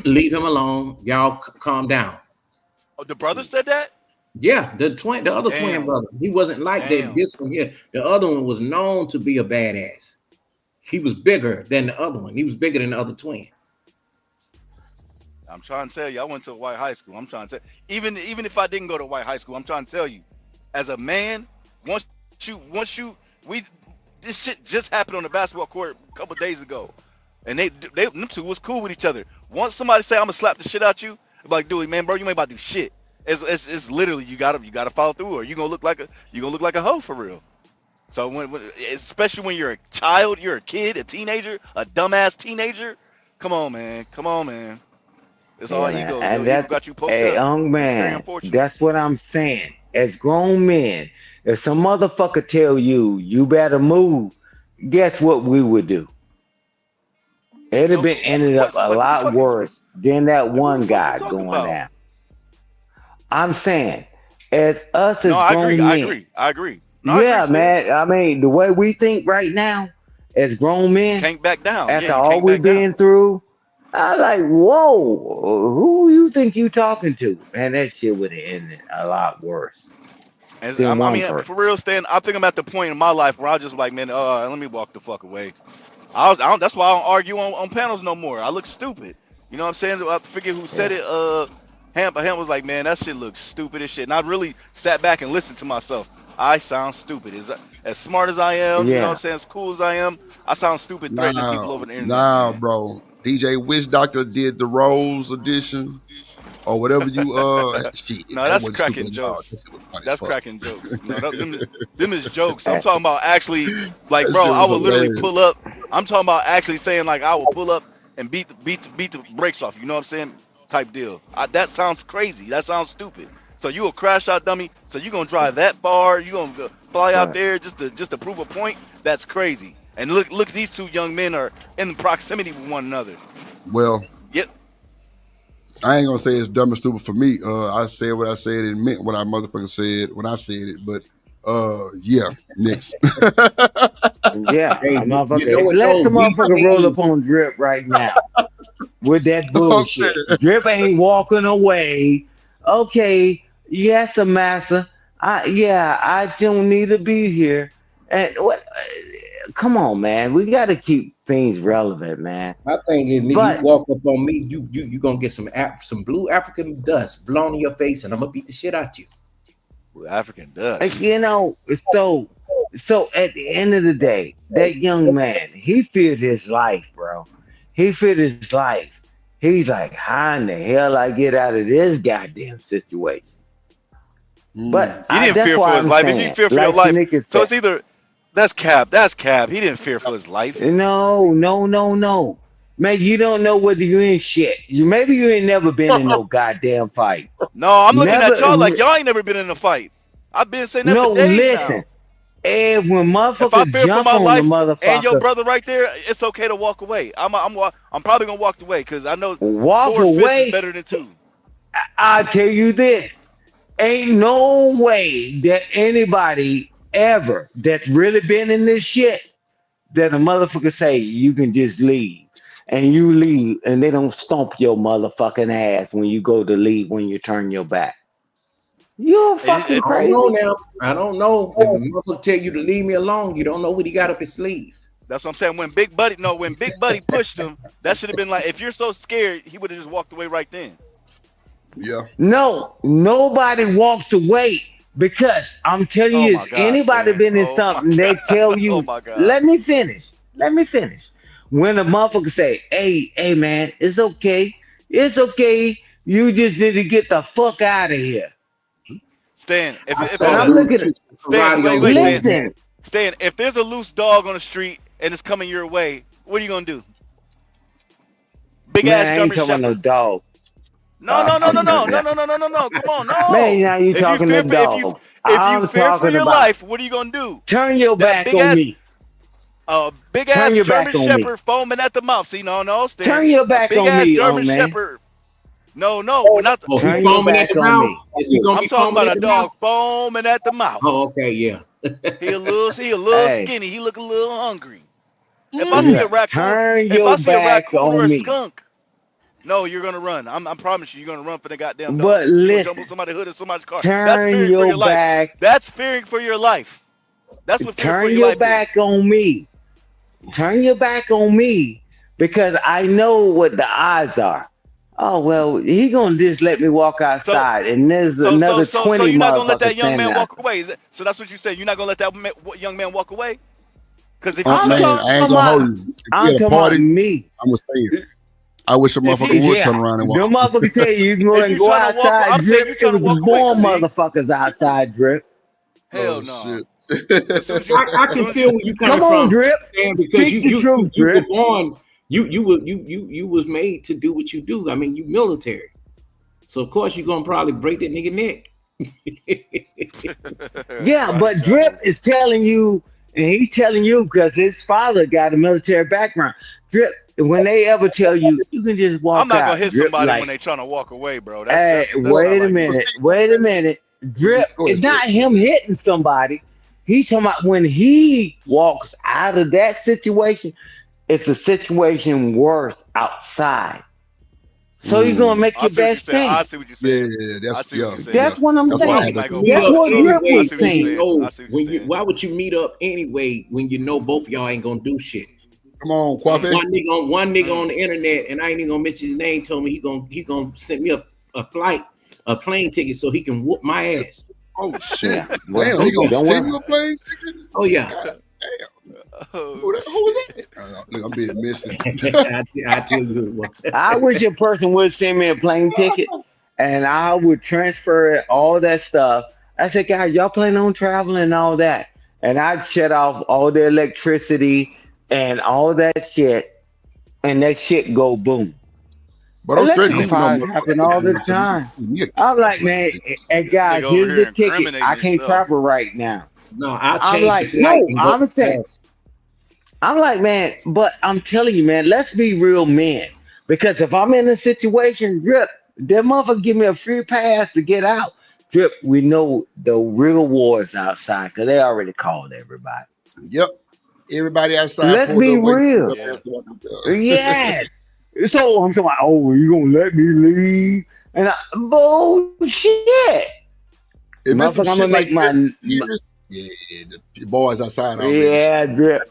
[SPEAKER 16] leave him alone. Y'all calm down.
[SPEAKER 18] Oh, the brother said that?
[SPEAKER 16] Yeah, the other twin brother. He wasn't like that. This one here, the other one was known to be a badass. He was bigger than the other one. He was bigger than the other twin.
[SPEAKER 18] I'm trying to tell you, I went to a white high school. I'm trying to tell even if I didn't go to white high school, I'm trying to tell you, as a man, this shit just happened on the basketball court a couple days ago, and them two was cool with each other. Once somebody say I'm gonna slap the shit out you, I'm like, dude, man, bro, you ain't about to do shit. It's literally you gotta follow through, or you gonna look like a hoe for real. So when especially when you're a child, you're a kid, a teenager, a dumbass teenager. Come on, man. It's all ego.
[SPEAKER 10] And
[SPEAKER 18] Ego got you poked up.
[SPEAKER 10] Young man, that's what I'm saying. As grown men, if some motherfucker tell you better move, guess what we would do? It'd have ended up a lot worse than that one guy going down. I'm saying, as us as grown men.
[SPEAKER 18] I agree.
[SPEAKER 10] Man. I mean, the way we think right now, as grown men,
[SPEAKER 18] can't back down.
[SPEAKER 10] After all we've been through, I like, whoa, who you think you talking to? Man, that shit would have ended a lot worse.
[SPEAKER 18] For real, Stan, I think I'm at the point in my life where I just like, man, let me walk the fuck away. That's why I don't argue on panels no more. I look stupid. You know what I'm saying? I forget who said it. Ham was like, man, that shit looks stupid as shit. And I really sat back and listened to myself. I sound stupid. As smart as I am, you know what I'm saying? As cool as I am, I sound stupid threatening people over the internet.
[SPEAKER 2] Nah, bro. DJ Wish Doctor did the Rose edition or whatever you shit.
[SPEAKER 18] No, that's cracking jokes. That's cracking jokes. No, them is jokes. I'm talking about actually, like, bro, I would literally pull up. I'm talking about actually saying like I will pull up and beat the brakes off. You know what I'm saying? Type deal. That sounds crazy. That sounds stupid. So you a crash out dummy. So you gonna drive that far? You gonna fly out there just to prove a point? That's crazy. And look, these two young men are in proximity with one another.
[SPEAKER 2] Well,
[SPEAKER 18] yep.
[SPEAKER 2] I ain't gonna say it's dumb and stupid for me. I said what I said and meant what I motherfucker said when I said it. But yeah, next.
[SPEAKER 10] Yeah, let some motherfucker roll up on Drip right now with that bullshit. Drip ain't walking away. Okay, yes, massa. I don't need to be here. And what? Come on, man. We got to keep things relevant, man.
[SPEAKER 16] My thing is, nigga, you walk up on me, you gonna get some blue African dust blown in your face, and I'm gonna beat the shit out you.
[SPEAKER 18] Blue African dust.
[SPEAKER 10] You know, so at the end of the day, that young man, he feared his life, bro. He feared his life. He's like, how in the hell I get out of this goddamn situation? But
[SPEAKER 18] he didn't fear for his life. If you fear for your life, so it's either That's cap. That's cap. He didn't fear for his life.
[SPEAKER 10] No, no, no, no. Man, you don't know whether you're in shit. Maybe you ain't never been in no goddamn fight.
[SPEAKER 18] No, I'm looking at y'all like
[SPEAKER 10] Never.
[SPEAKER 18] y'all ain't never been in a fight. I've been saying that for
[SPEAKER 10] No,
[SPEAKER 18] days
[SPEAKER 10] listen.
[SPEAKER 18] now.
[SPEAKER 10] And when
[SPEAKER 18] If I
[SPEAKER 10] motherfuckers
[SPEAKER 18] fear for
[SPEAKER 10] jump
[SPEAKER 18] my
[SPEAKER 10] on the
[SPEAKER 18] life and your
[SPEAKER 10] motherfucker,
[SPEAKER 18] brother right there, it's okay to walk away. I'm probably gonna walk away because I know
[SPEAKER 10] walk
[SPEAKER 18] 4 fists is
[SPEAKER 10] away.
[SPEAKER 18] better than 2.
[SPEAKER 10] I tell you this. Ain't no way that anybody ever that's really been in this shit that a motherfucker say you can just leave. And you leave and they don't stomp your motherfucking ass when you go to leave when you turn your back. You're fucking
[SPEAKER 16] I don't know
[SPEAKER 10] crazy.
[SPEAKER 16] now. I don't know. If a motherfucker tell you to leave me alone, you don't know what he got up his sleeves.
[SPEAKER 18] That's what I'm saying. When Big Buddy pushed him, that should have been like, if you're so scared, he would have just walked away right then.
[SPEAKER 2] Yeah.
[SPEAKER 10] No, nobody walks away because I'm telling
[SPEAKER 18] Oh
[SPEAKER 10] you,
[SPEAKER 18] my
[SPEAKER 10] if
[SPEAKER 18] God,
[SPEAKER 10] anybody
[SPEAKER 18] Stan.
[SPEAKER 10] been in
[SPEAKER 18] Oh my
[SPEAKER 10] something, they
[SPEAKER 18] God.
[SPEAKER 10] tell
[SPEAKER 18] Oh
[SPEAKER 10] you,
[SPEAKER 18] my God.
[SPEAKER 10] let me finish. Let me finish. When a motherfucker say, hey man, it's okay. It's okay. You just need to get the fuck out of here.
[SPEAKER 18] Stan, if
[SPEAKER 16] I
[SPEAKER 18] hold
[SPEAKER 10] And
[SPEAKER 16] saw
[SPEAKER 18] up.
[SPEAKER 10] I'm
[SPEAKER 16] dude
[SPEAKER 10] looking at
[SPEAKER 16] shoot
[SPEAKER 18] Stan,
[SPEAKER 16] karate
[SPEAKER 18] wait,
[SPEAKER 16] on the
[SPEAKER 18] wait, Stan.
[SPEAKER 16] dude's head.
[SPEAKER 10] listen,
[SPEAKER 18] Stan, if there's a loose dog on the street and it's coming your way, what are you gonna do? Big
[SPEAKER 10] man,
[SPEAKER 18] ass
[SPEAKER 10] I ain't
[SPEAKER 18] German
[SPEAKER 10] talking about no
[SPEAKER 18] Shepherd.
[SPEAKER 10] dog.
[SPEAKER 18] No, no, no, no, no, no, no, no, no, no, no. Come on,
[SPEAKER 10] Man,
[SPEAKER 18] no.
[SPEAKER 10] now you
[SPEAKER 18] If you
[SPEAKER 10] talking to
[SPEAKER 18] fear for
[SPEAKER 10] dogs.
[SPEAKER 18] if you
[SPEAKER 10] I'm
[SPEAKER 18] fear for
[SPEAKER 10] talking
[SPEAKER 18] your
[SPEAKER 10] about
[SPEAKER 18] life, what are you gonna do?
[SPEAKER 10] turn your
[SPEAKER 18] That
[SPEAKER 10] back on me.
[SPEAKER 18] big
[SPEAKER 10] Turn
[SPEAKER 18] ass
[SPEAKER 10] your
[SPEAKER 18] German
[SPEAKER 10] back on me.
[SPEAKER 18] Shepherd foaming at the mouth. See, no, Stan.
[SPEAKER 10] Turn your
[SPEAKER 18] A
[SPEAKER 10] back
[SPEAKER 18] big
[SPEAKER 10] on
[SPEAKER 18] ass
[SPEAKER 10] me,
[SPEAKER 18] German
[SPEAKER 10] man.
[SPEAKER 18] Shepherd. No, we're not.
[SPEAKER 16] Oh, he
[SPEAKER 10] Turn your
[SPEAKER 16] foaming at
[SPEAKER 10] back
[SPEAKER 16] the
[SPEAKER 10] on
[SPEAKER 16] mouth?
[SPEAKER 10] me.
[SPEAKER 16] Is he gonna
[SPEAKER 18] I'm
[SPEAKER 16] be
[SPEAKER 18] talking
[SPEAKER 16] foaming
[SPEAKER 18] about
[SPEAKER 16] at
[SPEAKER 18] a
[SPEAKER 16] the mouth?
[SPEAKER 18] dog foaming at the mouth.
[SPEAKER 16] Oh, okay, yeah.
[SPEAKER 18] He a little
[SPEAKER 10] Hey,
[SPEAKER 18] skinny. He look a little hungry.
[SPEAKER 10] yeah. Turn
[SPEAKER 18] If I
[SPEAKER 10] your
[SPEAKER 18] see a
[SPEAKER 10] back
[SPEAKER 18] raccoon or
[SPEAKER 10] on
[SPEAKER 18] a
[SPEAKER 10] me.
[SPEAKER 18] skunk, no, you're gonna run. I promise you, you're gonna run for the goddamn dog.
[SPEAKER 10] But
[SPEAKER 18] You're gonna jump on
[SPEAKER 10] listen,
[SPEAKER 18] somebody's hood or somebody's car. That's
[SPEAKER 10] turn
[SPEAKER 18] fearing for
[SPEAKER 10] your
[SPEAKER 18] your life.
[SPEAKER 10] back.
[SPEAKER 18] That's fearing for your life. That's what fearing for
[SPEAKER 10] Turn
[SPEAKER 18] your
[SPEAKER 10] your
[SPEAKER 18] life
[SPEAKER 10] back
[SPEAKER 18] is.
[SPEAKER 10] on me. Turn your back on me because I know what the odds are. Oh well, he gonna just let me walk
[SPEAKER 18] So,
[SPEAKER 10] outside, and there's
[SPEAKER 18] so
[SPEAKER 10] another
[SPEAKER 18] you're
[SPEAKER 10] 20
[SPEAKER 18] not gonna let
[SPEAKER 10] motherfuckers
[SPEAKER 18] that young
[SPEAKER 10] standing
[SPEAKER 18] man
[SPEAKER 10] out
[SPEAKER 18] walk
[SPEAKER 10] there.
[SPEAKER 18] away? So that's what you said. You're not gonna let that young man walk away? Because if he
[SPEAKER 10] I'm
[SPEAKER 18] touch
[SPEAKER 2] Man,
[SPEAKER 18] you,
[SPEAKER 2] I ain't
[SPEAKER 10] talking
[SPEAKER 2] gonna hold
[SPEAKER 10] about,
[SPEAKER 2] you. If we
[SPEAKER 10] I'm
[SPEAKER 2] at a
[SPEAKER 10] talking about
[SPEAKER 2] party,
[SPEAKER 10] me.
[SPEAKER 2] I'm gonna stay it. I wish a
[SPEAKER 18] if
[SPEAKER 2] motherfucker
[SPEAKER 18] he,
[SPEAKER 2] would turn
[SPEAKER 10] Yeah,
[SPEAKER 2] around and walk.
[SPEAKER 10] them motherfuckers tell you you can go
[SPEAKER 18] if
[SPEAKER 10] and
[SPEAKER 18] you
[SPEAKER 10] go
[SPEAKER 18] trying to walk,
[SPEAKER 10] outside,
[SPEAKER 18] I'm saying
[SPEAKER 10] drip.
[SPEAKER 18] if you
[SPEAKER 10] It
[SPEAKER 18] trying to
[SPEAKER 10] was the
[SPEAKER 18] walk away.
[SPEAKER 10] born
[SPEAKER 18] See,
[SPEAKER 10] motherfuckers outside, drip.
[SPEAKER 2] Oh
[SPEAKER 18] hell no.
[SPEAKER 2] shit.
[SPEAKER 18] As soon as you,
[SPEAKER 16] I
[SPEAKER 18] as
[SPEAKER 16] can
[SPEAKER 18] soon as
[SPEAKER 16] feel
[SPEAKER 18] you,
[SPEAKER 16] where you coming
[SPEAKER 10] Come on,
[SPEAKER 16] from,
[SPEAKER 10] drip.
[SPEAKER 16] Stan, because
[SPEAKER 10] Speak the truth,
[SPEAKER 16] you were
[SPEAKER 10] drip.
[SPEAKER 16] born, you was made to do what you do. I mean, you military. So of course you're gonna probably break that nigga neck.
[SPEAKER 10] Yeah,
[SPEAKER 18] body
[SPEAKER 10] but
[SPEAKER 18] shot.
[SPEAKER 10] Drip is telling you, and he's telling you because his father got a military background. Drip, when they ever tell you, you can just
[SPEAKER 18] I'm
[SPEAKER 10] walk
[SPEAKER 18] not gonna
[SPEAKER 10] out.
[SPEAKER 18] hit
[SPEAKER 10] Drip,
[SPEAKER 18] somebody when
[SPEAKER 10] like,
[SPEAKER 18] they trying to walk away, bro.
[SPEAKER 10] hey,
[SPEAKER 18] That's not
[SPEAKER 10] wait a
[SPEAKER 18] like me.
[SPEAKER 10] minute, wait a minute. Drip,
[SPEAKER 2] Go ahead,
[SPEAKER 10] it's
[SPEAKER 2] Steve.
[SPEAKER 10] not him hitting somebody. He's talking about when he walks out of that situation, it's a situation worse outside. So you're gonna make
[SPEAKER 18] I
[SPEAKER 10] your
[SPEAKER 18] see what you're
[SPEAKER 10] best
[SPEAKER 18] saying. I
[SPEAKER 10] stand.
[SPEAKER 18] see what you're
[SPEAKER 2] Yeah,
[SPEAKER 18] saying. I see what
[SPEAKER 2] yeah,
[SPEAKER 18] you're saying.
[SPEAKER 2] yeah.
[SPEAKER 10] That's what I'm
[SPEAKER 2] That's why I
[SPEAKER 16] Why
[SPEAKER 2] had
[SPEAKER 10] saying.
[SPEAKER 16] would
[SPEAKER 2] to.
[SPEAKER 16] you
[SPEAKER 18] Michael,
[SPEAKER 16] meet
[SPEAKER 10] That's
[SPEAKER 16] up
[SPEAKER 10] what Drip
[SPEAKER 18] I
[SPEAKER 16] anyway
[SPEAKER 10] was
[SPEAKER 18] see what
[SPEAKER 16] when
[SPEAKER 18] you're
[SPEAKER 16] you
[SPEAKER 10] saying.
[SPEAKER 18] saying. I
[SPEAKER 16] know
[SPEAKER 18] see what you're saying.
[SPEAKER 16] why would you meet up anyway when you know both of y'all ain't gonna do shit?
[SPEAKER 2] Come on, Quafe.
[SPEAKER 16] One nigga on
[SPEAKER 18] Mm.
[SPEAKER 16] the internet, and I ain't even gonna mention his name, told me he gonna send me a plane ticket so he can whoop my ass.
[SPEAKER 2] Oh shit.
[SPEAKER 10] Yeah. Well,
[SPEAKER 2] Damn,
[SPEAKER 16] Oh
[SPEAKER 2] he gonna
[SPEAKER 16] yeah.
[SPEAKER 10] don't
[SPEAKER 2] send
[SPEAKER 10] worry.
[SPEAKER 2] you a plane ticket?
[SPEAKER 16] Oh yeah.
[SPEAKER 2] God damn.
[SPEAKER 18] Oh
[SPEAKER 2] Who was
[SPEAKER 18] shit.
[SPEAKER 2] it? Look, I'm being missing.
[SPEAKER 16] I tell you what.
[SPEAKER 10] I wish a person would send me a plane ticket and I would transfer it, all that stuff. I said, guys, y'all plan on traveling and all that. And I'd shut off all the electricity and all that shit, and that shit go boom.
[SPEAKER 2] But don't threaten
[SPEAKER 10] Electrical
[SPEAKER 2] me with no
[SPEAKER 10] fires happen
[SPEAKER 2] motherfucking
[SPEAKER 10] all the
[SPEAKER 2] ticket until you
[SPEAKER 10] time.
[SPEAKER 2] send me
[SPEAKER 10] I'm
[SPEAKER 2] a
[SPEAKER 10] like,
[SPEAKER 2] plane
[SPEAKER 10] man,
[SPEAKER 2] ticket.
[SPEAKER 10] hey
[SPEAKER 18] This nigga
[SPEAKER 10] guys,
[SPEAKER 18] over
[SPEAKER 10] here's the
[SPEAKER 18] here
[SPEAKER 10] ticket.
[SPEAKER 18] incriminating
[SPEAKER 10] I can't
[SPEAKER 18] himself.
[SPEAKER 10] travel right now.
[SPEAKER 16] No, I'll
[SPEAKER 10] I'm
[SPEAKER 16] change the
[SPEAKER 10] like,
[SPEAKER 16] flight
[SPEAKER 10] no,
[SPEAKER 16] and go
[SPEAKER 10] I'm
[SPEAKER 16] somewhere
[SPEAKER 10] saying,
[SPEAKER 16] else.
[SPEAKER 10] I'm like, man, but I'm telling you, man, let's be real men. Because if I'm in a situation, Drip, that motherfucker give me a free pass to get out. Drip, we know the real war is outside because they already called everybody.
[SPEAKER 2] Yep. Everybody outside
[SPEAKER 10] Let's
[SPEAKER 2] pulled
[SPEAKER 10] be
[SPEAKER 2] up waiting for
[SPEAKER 10] real.
[SPEAKER 2] your
[SPEAKER 18] Yeah.
[SPEAKER 2] ass to walk up there.
[SPEAKER 10] Yes. So I'm talking about, oh, you gonna let me leave? And bullshit.
[SPEAKER 2] If it's some
[SPEAKER 10] Motherfucker, I'm
[SPEAKER 2] shit
[SPEAKER 10] gonna
[SPEAKER 2] like
[SPEAKER 10] make
[SPEAKER 2] that,
[SPEAKER 10] my,
[SPEAKER 2] serious, yeah, the boys outside already.
[SPEAKER 10] yeah, Drip.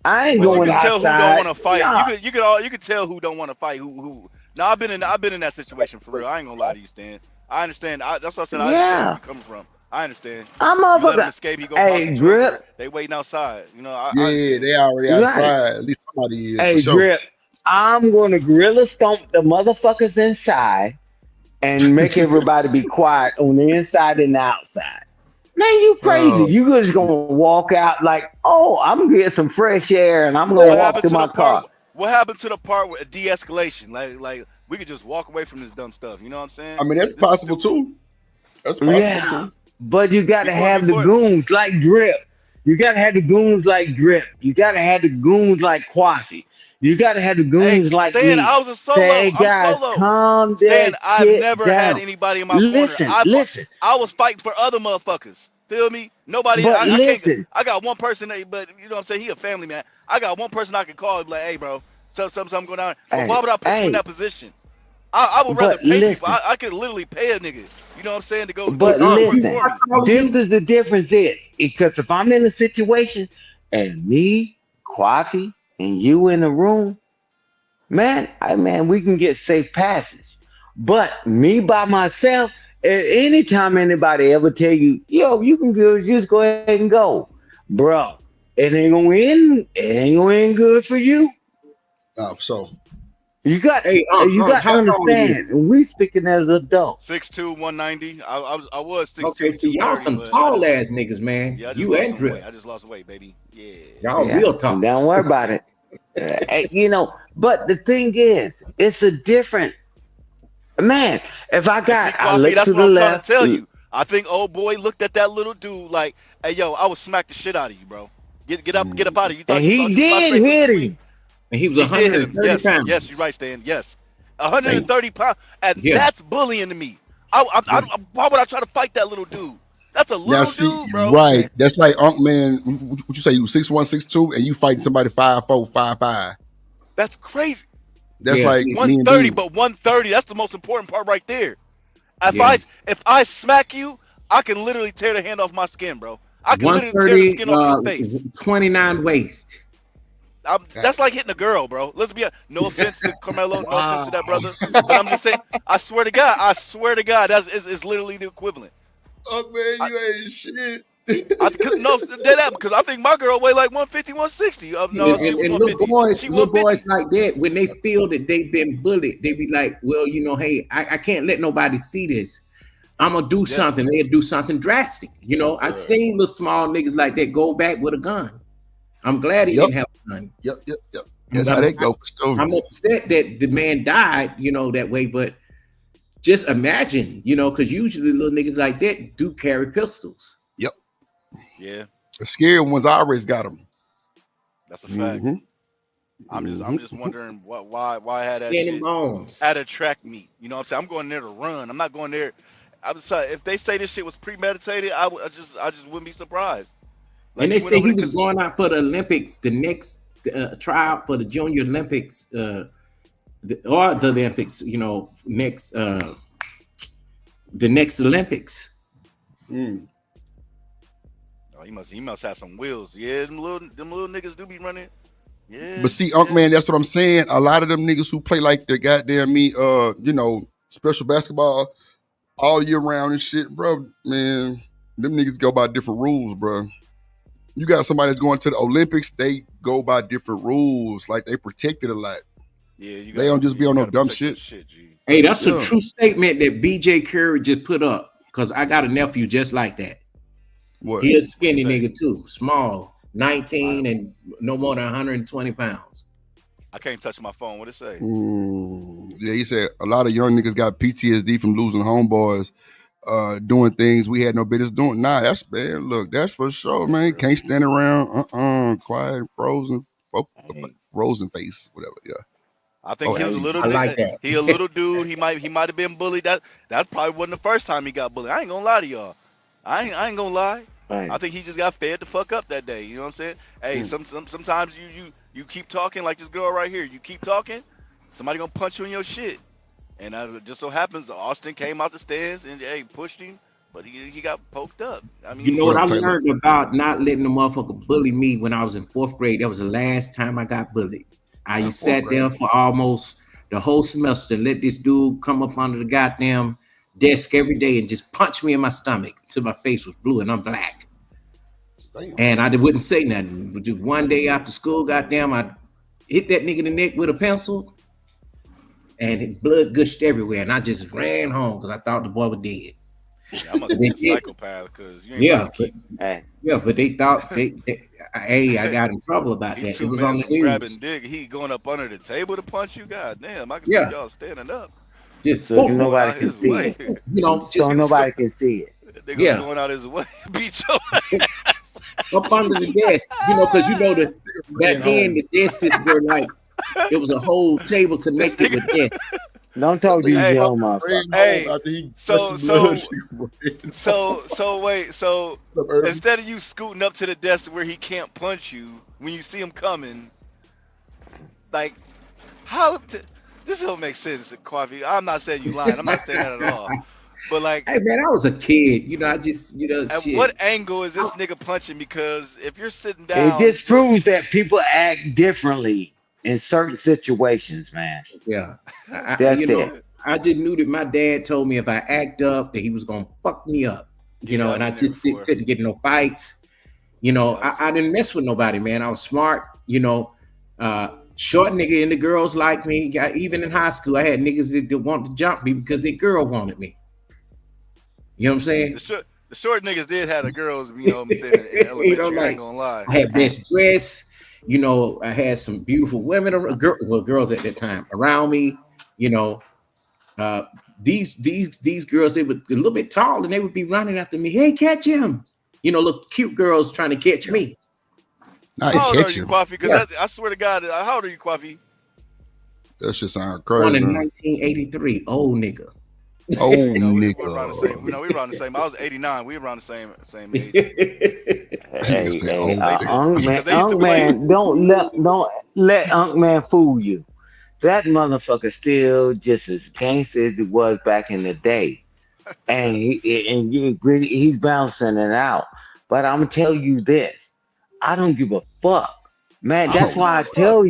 [SPEAKER 10] I ain't
[SPEAKER 18] But you
[SPEAKER 10] going
[SPEAKER 18] can tell who don't
[SPEAKER 10] outside.
[SPEAKER 18] want to fight.
[SPEAKER 10] Nah.
[SPEAKER 18] You could tell who don't want to fight. Who. No, I've been in that situation for real. I ain't gonna lie to you, Stan. I understand. That's what I said. I understand where
[SPEAKER 10] Yeah.
[SPEAKER 18] you coming from. I understand.
[SPEAKER 10] I'm
[SPEAKER 18] You let him
[SPEAKER 10] motherfucker.
[SPEAKER 18] escape. He go probably
[SPEAKER 10] Hey,
[SPEAKER 18] choke or
[SPEAKER 10] Drip.
[SPEAKER 18] they waiting outside. I
[SPEAKER 2] Yeah,
[SPEAKER 18] understand.
[SPEAKER 2] they already
[SPEAKER 10] Right.
[SPEAKER 2] outside. At least somebody is for
[SPEAKER 10] Hey,
[SPEAKER 2] sure.
[SPEAKER 10] Drip. I'm gonna gorilla stomp the motherfuckers inside and make everybody be quiet on the inside and the outside. Man, you crazy. You just gonna walk out like, oh, I'm gonna get some fresh air and I'm gonna
[SPEAKER 18] What
[SPEAKER 10] walk
[SPEAKER 18] happened
[SPEAKER 10] to
[SPEAKER 18] to the
[SPEAKER 10] my
[SPEAKER 18] part?
[SPEAKER 10] car.
[SPEAKER 18] What happened to the part with de-escalation? Like we could just walk away from this dumb stuff. You know what I'm saying?
[SPEAKER 2] I mean, that's
[SPEAKER 18] This is
[SPEAKER 2] possible
[SPEAKER 18] stupid.
[SPEAKER 2] too. That's possible
[SPEAKER 10] Yeah.
[SPEAKER 2] too.
[SPEAKER 10] But you gotta have the
[SPEAKER 18] Before
[SPEAKER 10] goons like Drip. You gotta have the goons like Drip. You gotta have the goons like Quasi. You gotta have the
[SPEAKER 18] hey,
[SPEAKER 10] goons like
[SPEAKER 18] Stan,
[SPEAKER 10] me.
[SPEAKER 18] I was a
[SPEAKER 10] Say,
[SPEAKER 18] solo. I'm
[SPEAKER 10] guys,
[SPEAKER 18] solo.
[SPEAKER 10] calm
[SPEAKER 18] Stan,
[SPEAKER 10] that
[SPEAKER 18] I've
[SPEAKER 10] shit
[SPEAKER 18] never had
[SPEAKER 10] down.
[SPEAKER 18] anybody in my corner.
[SPEAKER 10] Listen, listen.
[SPEAKER 18] I was fighting for other motherfuckers. Feel me? Nobody.
[SPEAKER 10] But
[SPEAKER 18] I can't.
[SPEAKER 10] listen,
[SPEAKER 18] I got one person. But you know what I'm saying? He a family man. I got one person I can call and be like, hey, bro, something going on. But why
[SPEAKER 10] hey,
[SPEAKER 18] would I put you in
[SPEAKER 10] hey,
[SPEAKER 18] that position? I would rather
[SPEAKER 10] but
[SPEAKER 18] pay people.
[SPEAKER 10] listen.
[SPEAKER 18] I could literally pay a nigga. You know what I'm saying? To go
[SPEAKER 10] But
[SPEAKER 18] do work
[SPEAKER 10] listen,
[SPEAKER 18] for me.
[SPEAKER 10] this is the difference is because if I'm in a situation and me, Coffee, and you in the room, man, we can get safe passage. But me by myself, anytime anybody ever tell you, yo, you can go, just go ahead and go, bro. It ain't gonna end good for you.
[SPEAKER 2] So
[SPEAKER 10] You got
[SPEAKER 16] Hey,
[SPEAKER 10] you got to
[SPEAKER 16] how tall are you?
[SPEAKER 10] understand, and we speaking as adults.
[SPEAKER 18] 6'2", 190. I was 6'2",
[SPEAKER 16] Okay, see, y'all
[SPEAKER 18] 230,
[SPEAKER 16] some
[SPEAKER 18] but
[SPEAKER 16] tall ass niggas, man.
[SPEAKER 18] yeah, I just
[SPEAKER 16] You
[SPEAKER 18] lost
[SPEAKER 16] and
[SPEAKER 18] some weight.
[SPEAKER 16] Drip.
[SPEAKER 18] I just lost weight, baby. Yeah.
[SPEAKER 16] Y'all
[SPEAKER 10] Yeah,
[SPEAKER 16] real tall.
[SPEAKER 10] don't worry about it. But the thing is, it's a different man. If
[SPEAKER 18] And see,
[SPEAKER 10] I
[SPEAKER 18] Coffee,
[SPEAKER 10] look
[SPEAKER 18] that's
[SPEAKER 10] to
[SPEAKER 18] what
[SPEAKER 10] the
[SPEAKER 18] I'm trying to
[SPEAKER 10] left.
[SPEAKER 18] tell you. I think old boy looked at that little dude like, hey, yo, I would smack the shit out of you, bro. Get up out of here. You
[SPEAKER 10] And
[SPEAKER 18] thought
[SPEAKER 10] he
[SPEAKER 18] you fly
[SPEAKER 10] did
[SPEAKER 18] straight from the
[SPEAKER 10] hit
[SPEAKER 18] swing?
[SPEAKER 10] him.
[SPEAKER 16] And he was
[SPEAKER 18] He did hit him.
[SPEAKER 16] 130
[SPEAKER 18] Yes,
[SPEAKER 16] pounds.
[SPEAKER 18] yes, you're right, Stan. Yes,
[SPEAKER 10] Hey,
[SPEAKER 18] 130 pounds, and
[SPEAKER 16] Yeah.
[SPEAKER 18] that's bullying to me. Why would I try to fight that little dude? That's a
[SPEAKER 2] now,
[SPEAKER 18] little
[SPEAKER 2] see,
[SPEAKER 18] dude, bro.
[SPEAKER 2] right? That's like Unc Man. What you say? You 6'1", 6'2", and you fighting somebody 5'4", 5'5".
[SPEAKER 18] That's crazy.
[SPEAKER 2] That's
[SPEAKER 16] Yeah.
[SPEAKER 2] like me and
[SPEAKER 18] 130,
[SPEAKER 2] Beans.
[SPEAKER 18] but 130. That's the most important part right there.
[SPEAKER 16] Yeah.
[SPEAKER 18] If I smack you, I can literally tear the hand off my skin, bro. I can literally tear the
[SPEAKER 16] 130,
[SPEAKER 18] skin off your face.
[SPEAKER 16] 29 waist.
[SPEAKER 18] That's like hitting a girl, bro. Let's be honest. No offense to Carmelo, no offense to that brother, but I'm just saying. I swear to God, that's it's literally the equivalent.
[SPEAKER 2] Unc Man, you ain't shit.
[SPEAKER 18] No, dead because I think my girl weigh like 150, 160. No, she was
[SPEAKER 16] And
[SPEAKER 18] 150. She
[SPEAKER 16] little
[SPEAKER 18] 150.
[SPEAKER 16] boys like that, when they feel that they've been bullied, they be like, well, hey, I can't let nobody see this. I'm gonna do something. They'll do something drastic. I seen little small niggas like that go back with a gun. I'm glad he didn't have a gun.
[SPEAKER 2] Yep. That's how that go for sure.
[SPEAKER 16] I'm upset that the man died, that way, but just imagine, because usually little niggas like that do carry pistols.
[SPEAKER 2] Yep.
[SPEAKER 18] Yeah,
[SPEAKER 2] The scary ones I always got them.
[SPEAKER 18] that's a fact.
[SPEAKER 2] Mm-hmm.
[SPEAKER 18] I'm just wondering why I had that
[SPEAKER 16] Skin and
[SPEAKER 18] shit
[SPEAKER 16] bones.
[SPEAKER 18] at a track meet. You know what I'm saying? I'm going there to run. I'm not going there. I'm sorry, if they say this shit was premeditated, I just wouldn't be surprised. Like,
[SPEAKER 16] And they
[SPEAKER 18] you went
[SPEAKER 16] say
[SPEAKER 18] over
[SPEAKER 16] he
[SPEAKER 18] there
[SPEAKER 16] was going out for the Olympics, the next tryout for the Junior Olympics, or the Olympics, next the next Olympics.
[SPEAKER 18] Oh, he must have some wheels. Yeah, them little niggas do be running. Yeah.
[SPEAKER 2] But see, Unc Man, that's what I'm saying. A lot of them niggas who play like the goddamn special basketball all year round and shit, bro, man, them niggas go by different rules, bro. You got somebody that's going to the Olympics, they go by different rules. Like, they protected a lot.
[SPEAKER 18] Yeah,
[SPEAKER 2] they don't just be on no dumb shit.
[SPEAKER 16] Hey, that's a true statement that BJ Curry just put up, because I got a nephew just like that.
[SPEAKER 2] What?
[SPEAKER 16] He a skinny nigga too, small, 19 and no more than 120 pounds.
[SPEAKER 18] I can't touch my phone. What it say?
[SPEAKER 2] Yeah, he said a lot of young niggas got PTSD from losing homeboys, doing things we had no business doing. Nah, that's bad. Look, that's for sure, man. Can't stand around, quiet, frozen face, whatever. Yeah.
[SPEAKER 18] I think he was a little.
[SPEAKER 16] I like that.
[SPEAKER 18] He a little dude. He might have been bullied. That probably wasn't the first time he got bullied. I ain't gonna lie to y'all. I ain't gonna lie.
[SPEAKER 10] Right.
[SPEAKER 18] I think he just got fed the fuck up that day. You know what I'm saying? Hey, sometimes you keep talking like this girl right here. You keep talking, somebody gonna punch you in your shit. And it just so happens Austin came out the stands and pushed him, but he got poked up. I mean,
[SPEAKER 16] You know what I learned about not letting the motherfucker bully me when I was in 4th grade? That was the last time I got bullied. I sat there for almost the whole semester, let this dude come up under the goddamn desk every day and just punch me in my stomach till my face was blue and I'm black. Damn. And I wouldn't say nothing. But just one day after school, goddamn, I hit that nigga in the neck with a pencil and blood gushed everywhere. And I just ran home because I thought the boy was dead.
[SPEAKER 18] Yeah, I must
[SPEAKER 16] But
[SPEAKER 18] be
[SPEAKER 16] they
[SPEAKER 18] a
[SPEAKER 16] did.
[SPEAKER 18] psychopath because you ain't
[SPEAKER 16] Yeah,
[SPEAKER 18] about to keep.
[SPEAKER 16] but they thought hey, I got in trouble about
[SPEAKER 18] He
[SPEAKER 16] that. It
[SPEAKER 18] 2
[SPEAKER 16] was on
[SPEAKER 18] minutes
[SPEAKER 16] the
[SPEAKER 18] from grabbing
[SPEAKER 16] news.
[SPEAKER 18] dick. He going up under the table to punch you. God damn, I can see
[SPEAKER 16] Yeah,
[SPEAKER 18] y'all standing up.
[SPEAKER 16] just
[SPEAKER 10] So
[SPEAKER 18] Nigga
[SPEAKER 16] boom,
[SPEAKER 18] going
[SPEAKER 10] nobody
[SPEAKER 18] out
[SPEAKER 10] can
[SPEAKER 18] his
[SPEAKER 10] see
[SPEAKER 18] way.
[SPEAKER 10] it.
[SPEAKER 16] you know,
[SPEAKER 10] So
[SPEAKER 16] just
[SPEAKER 18] Nigga was go,
[SPEAKER 10] nobody can see it.
[SPEAKER 18] nigga was
[SPEAKER 16] yeah,
[SPEAKER 18] going out his way. Beat your ass.
[SPEAKER 16] up under the desk. Because you know that back
[SPEAKER 12] Ran
[SPEAKER 16] then
[SPEAKER 12] home.
[SPEAKER 16] the desks were like it was a whole table
[SPEAKER 18] This
[SPEAKER 16] connected
[SPEAKER 18] nigga.
[SPEAKER 16] with desk.
[SPEAKER 10] Don't
[SPEAKER 12] That
[SPEAKER 10] talk to
[SPEAKER 12] nigga
[SPEAKER 10] these
[SPEAKER 18] Hey,
[SPEAKER 10] young
[SPEAKER 12] fucking
[SPEAKER 10] motherfuckers.
[SPEAKER 12] ran home
[SPEAKER 18] hey.
[SPEAKER 12] after he brushed
[SPEAKER 18] So
[SPEAKER 12] the blood.
[SPEAKER 18] so
[SPEAKER 12] She ran home.
[SPEAKER 18] so wait. So
[SPEAKER 12] What's up, Irvin?
[SPEAKER 18] instead of you scooting up to the desk where he can't punch you when you see him coming, like how? This don't make sense, Quavi. I'm not saying you lying. I'm not saying that at all. But like,
[SPEAKER 16] Hey man, I was a kid. You know, I just
[SPEAKER 18] at what
[SPEAKER 16] shit.
[SPEAKER 18] angle is this nigga punching? Because if you're sitting
[SPEAKER 10] It
[SPEAKER 18] down,
[SPEAKER 10] just proves that people act differently in certain situations, man.
[SPEAKER 16] Yeah,
[SPEAKER 10] That's it.
[SPEAKER 16] I just knew that my dad told me if I act up that he was gonna fuck me up.
[SPEAKER 18] yeah, I've
[SPEAKER 16] And I
[SPEAKER 18] been there
[SPEAKER 16] just
[SPEAKER 18] before.
[SPEAKER 16] couldn't get in no fights.
[SPEAKER 18] Yeah,
[SPEAKER 16] I didn't mess with nobody, man. I was smart. Short nigga and the girls like me. Even in high school, I had niggas that want to jump me because their girl wanted me. You know what I'm saying?
[SPEAKER 18] the short niggas did have the girls, you know what I'm saying, in elementary. I ain't
[SPEAKER 16] Like
[SPEAKER 18] gonna lie.
[SPEAKER 16] I had best dress. I had some beautiful women, girls at that time around me. You know, uh, these girls, they were a little bit tall and they would be running after me. Hey, catch him! Look, cute girls trying to catch me.
[SPEAKER 2] Not
[SPEAKER 18] How old are
[SPEAKER 2] catch
[SPEAKER 18] you,
[SPEAKER 2] him.
[SPEAKER 18] Quafi? Because
[SPEAKER 16] Yeah.
[SPEAKER 18] I swear to God, how old are you, Quafi?
[SPEAKER 2] That shit sound
[SPEAKER 16] Born
[SPEAKER 2] crazy.
[SPEAKER 16] in
[SPEAKER 2] Man.
[SPEAKER 16] 1983. Old nigga.
[SPEAKER 2] Oh,
[SPEAKER 18] No, we're around the same.
[SPEAKER 2] nigga.
[SPEAKER 18] We around the same. I was 89. We around the same age.
[SPEAKER 2] That nigga
[SPEAKER 10] Hey,
[SPEAKER 2] said
[SPEAKER 10] hey,
[SPEAKER 2] old nigga.
[SPEAKER 10] Unc Man,
[SPEAKER 18] Because they used to play.
[SPEAKER 10] don't let Unc Man fool you. That motherfucker still just as gangster as he was back in the day, and he's balancing it out. But I'm gonna tell you this: I don't give a fuck, man.
[SPEAKER 18] I'm
[SPEAKER 10] That's
[SPEAKER 18] cool
[SPEAKER 10] why I
[SPEAKER 18] as fuck.
[SPEAKER 10] tell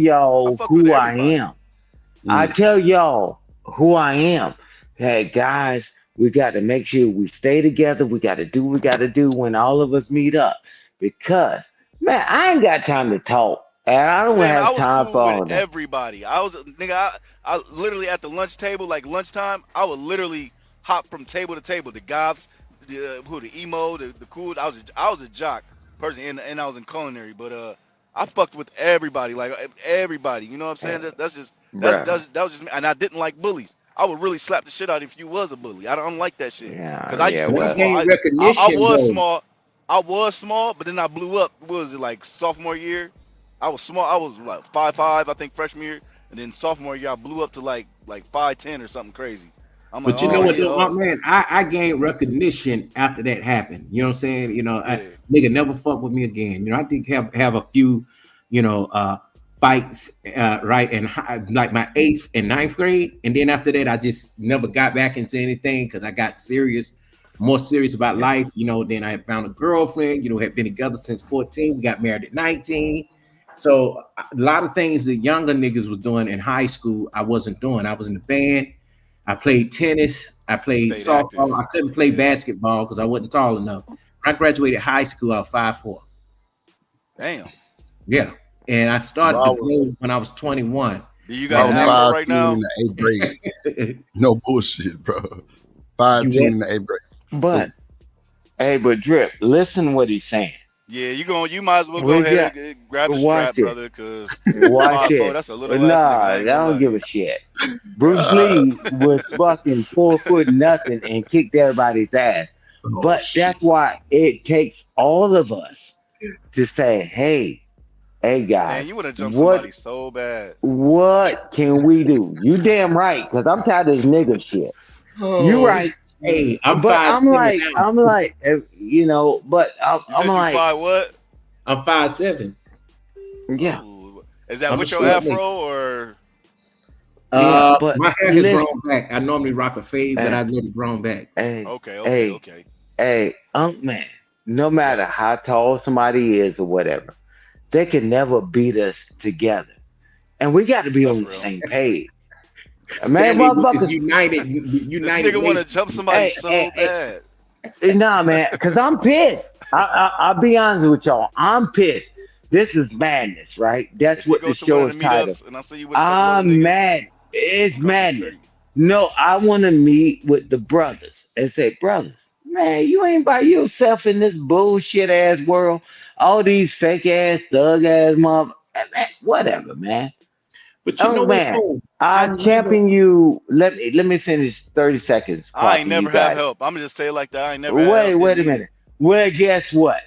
[SPEAKER 18] I
[SPEAKER 10] y'all
[SPEAKER 18] fuck with
[SPEAKER 10] who I
[SPEAKER 18] everybody.
[SPEAKER 10] am. I tell y'all who I am. Hey guys, we got to make sure we stay together. We got to do what we got to do when all of us meet up. Because man, I ain't got time to talk, and I don't
[SPEAKER 18] Stan, I
[SPEAKER 10] have
[SPEAKER 18] was
[SPEAKER 10] time
[SPEAKER 18] cool
[SPEAKER 10] for
[SPEAKER 18] with
[SPEAKER 10] all that.
[SPEAKER 18] everybody. I was nigga. I literally at the lunch table, like lunchtime, I would literally hop from table to table. The goths, the emo, the cool. I was a jock person, and I was in culinary. But I fucked with everybody, like everybody. You know what I'm saying? That's just
[SPEAKER 10] Bruh.
[SPEAKER 18] that was just me. And I didn't like bullies. I would really slap the shit out if you was a bully. I don't like that shit. Cause
[SPEAKER 10] Yeah,
[SPEAKER 18] I used
[SPEAKER 10] yeah,
[SPEAKER 18] to be
[SPEAKER 16] I
[SPEAKER 10] well,
[SPEAKER 18] small.
[SPEAKER 16] gained
[SPEAKER 18] I
[SPEAKER 16] recognition
[SPEAKER 18] was
[SPEAKER 16] though.
[SPEAKER 18] small. I was small, but then I blew up. What was it, like sophomore year? I was small. I was like 5'5", I think freshman year, and then sophomore year I blew up to like 5'10" or something crazy. I'm like,
[SPEAKER 16] But you know
[SPEAKER 18] oh
[SPEAKER 16] what,
[SPEAKER 18] yeah,
[SPEAKER 16] though,
[SPEAKER 18] oh
[SPEAKER 16] man, I gained recognition after that happened. You know what I'm saying?
[SPEAKER 18] yeah.
[SPEAKER 16] Nigga never fuck with me again. I think have a few, fights, right, in like my 8th and 9th grade, and then after that, I just never got back into anything because I got more serious about life. Then I had found a girlfriend. Had been together since 14. We got married at 19. So a lot of things that younger niggas was doing in high school, I wasn't doing. I was in the band. I played tennis. I played
[SPEAKER 18] Stayed active.
[SPEAKER 16] softball. I couldn't play
[SPEAKER 18] Yeah.
[SPEAKER 16] basketball because I wasn't tall enough. When I graduated high school, I was 5'4".
[SPEAKER 18] Damn.
[SPEAKER 16] Yeah. And I started
[SPEAKER 2] Bro,
[SPEAKER 16] to play when I was 21.
[SPEAKER 18] Do you
[SPEAKER 2] I
[SPEAKER 18] got an
[SPEAKER 2] was
[SPEAKER 18] afro
[SPEAKER 2] 5'10"
[SPEAKER 18] right
[SPEAKER 2] in
[SPEAKER 18] now?
[SPEAKER 2] the 8th grade. No bullshit, bro.
[SPEAKER 16] You
[SPEAKER 2] 5'10"
[SPEAKER 16] what?
[SPEAKER 2] in the 8th grade.
[SPEAKER 10] but hey, but Drip, listen to what he's saying.
[SPEAKER 18] Yeah, you might as well go
[SPEAKER 10] We
[SPEAKER 18] ahead
[SPEAKER 10] got
[SPEAKER 18] and grab the
[SPEAKER 10] watch
[SPEAKER 18] strap,
[SPEAKER 10] this.
[SPEAKER 18] brother, cause
[SPEAKER 10] Watch
[SPEAKER 18] 5'4",
[SPEAKER 10] this.
[SPEAKER 18] that's a little ass nigga.
[SPEAKER 10] Nah,
[SPEAKER 18] I
[SPEAKER 10] I
[SPEAKER 18] ain't gonna
[SPEAKER 10] don't
[SPEAKER 18] lie to
[SPEAKER 10] give a
[SPEAKER 18] you.
[SPEAKER 10] shit. Bruce Lee was fucking 4 foot nothing and kicked everybody's ass.
[SPEAKER 16] Oh
[SPEAKER 10] But
[SPEAKER 16] shit.
[SPEAKER 10] that's why it takes all of us to say, hey
[SPEAKER 18] Stan,
[SPEAKER 10] guys,
[SPEAKER 18] you wanna jump somebody
[SPEAKER 10] what
[SPEAKER 18] so bad.
[SPEAKER 10] what can we do? You damn right, because I'm tired of this nigga shit. You
[SPEAKER 2] Oh,
[SPEAKER 10] right.
[SPEAKER 16] Hey, I'm
[SPEAKER 10] But
[SPEAKER 16] 5'7" now.
[SPEAKER 10] but
[SPEAKER 18] You
[SPEAKER 10] I'm
[SPEAKER 18] said you
[SPEAKER 10] like,
[SPEAKER 18] 5 what?
[SPEAKER 16] I'm 5'7".
[SPEAKER 10] yeah,
[SPEAKER 18] Oh, is that
[SPEAKER 16] I'm a
[SPEAKER 18] with your
[SPEAKER 16] short nigga.
[SPEAKER 18] afro or?
[SPEAKER 10] yeah, but
[SPEAKER 16] My hair has
[SPEAKER 10] listen,
[SPEAKER 16] grown back. I normally rock a fade, but
[SPEAKER 10] hey,
[SPEAKER 16] I let it grown back.
[SPEAKER 10] hey,
[SPEAKER 18] Okay, okay,
[SPEAKER 10] hey,
[SPEAKER 18] okay.
[SPEAKER 10] hey, Unc Man, no matter
[SPEAKER 18] What?
[SPEAKER 10] how tall somebody is or whatever, they can never beat us together. And we got to be
[SPEAKER 18] That's
[SPEAKER 10] on the
[SPEAKER 18] real.
[SPEAKER 10] same page. Man,
[SPEAKER 16] Stanley is
[SPEAKER 10] motherfuckers,
[SPEAKER 18] This
[SPEAKER 16] united
[SPEAKER 18] nigga wanna
[SPEAKER 16] nation.
[SPEAKER 18] jump somebody
[SPEAKER 10] hey,
[SPEAKER 18] so bad.
[SPEAKER 10] nah, man, because I'm pissed. I'll be honest with y'all. I'm pissed. This is madness, right? That's
[SPEAKER 18] If you
[SPEAKER 10] what
[SPEAKER 18] go
[SPEAKER 10] the
[SPEAKER 18] to one
[SPEAKER 10] show
[SPEAKER 18] of
[SPEAKER 10] is
[SPEAKER 18] the
[SPEAKER 10] titled.
[SPEAKER 18] meetups and I see you with a couple other
[SPEAKER 10] I'm
[SPEAKER 18] niggas,
[SPEAKER 10] mad. It's
[SPEAKER 18] come to the
[SPEAKER 10] madness.
[SPEAKER 18] street.
[SPEAKER 10] No, I want to meet with the brothers and say, brothers. Man, you ain't by yourself in this bullshit ass world. All these fake ass, thug ass mother. Whatever, man.
[SPEAKER 16] But you
[SPEAKER 10] Oh
[SPEAKER 16] know what
[SPEAKER 10] man,
[SPEAKER 16] though? I
[SPEAKER 10] I
[SPEAKER 16] never.
[SPEAKER 10] champion you. Let me finish 30 seconds,
[SPEAKER 18] I ain't
[SPEAKER 10] Coffee. You
[SPEAKER 18] never have
[SPEAKER 10] got it.
[SPEAKER 18] help. I'm gonna just say it like that. I ain't never had
[SPEAKER 10] Wait,
[SPEAKER 18] help. Didn't
[SPEAKER 10] wait a
[SPEAKER 18] need it.
[SPEAKER 10] minute. Well, guess what?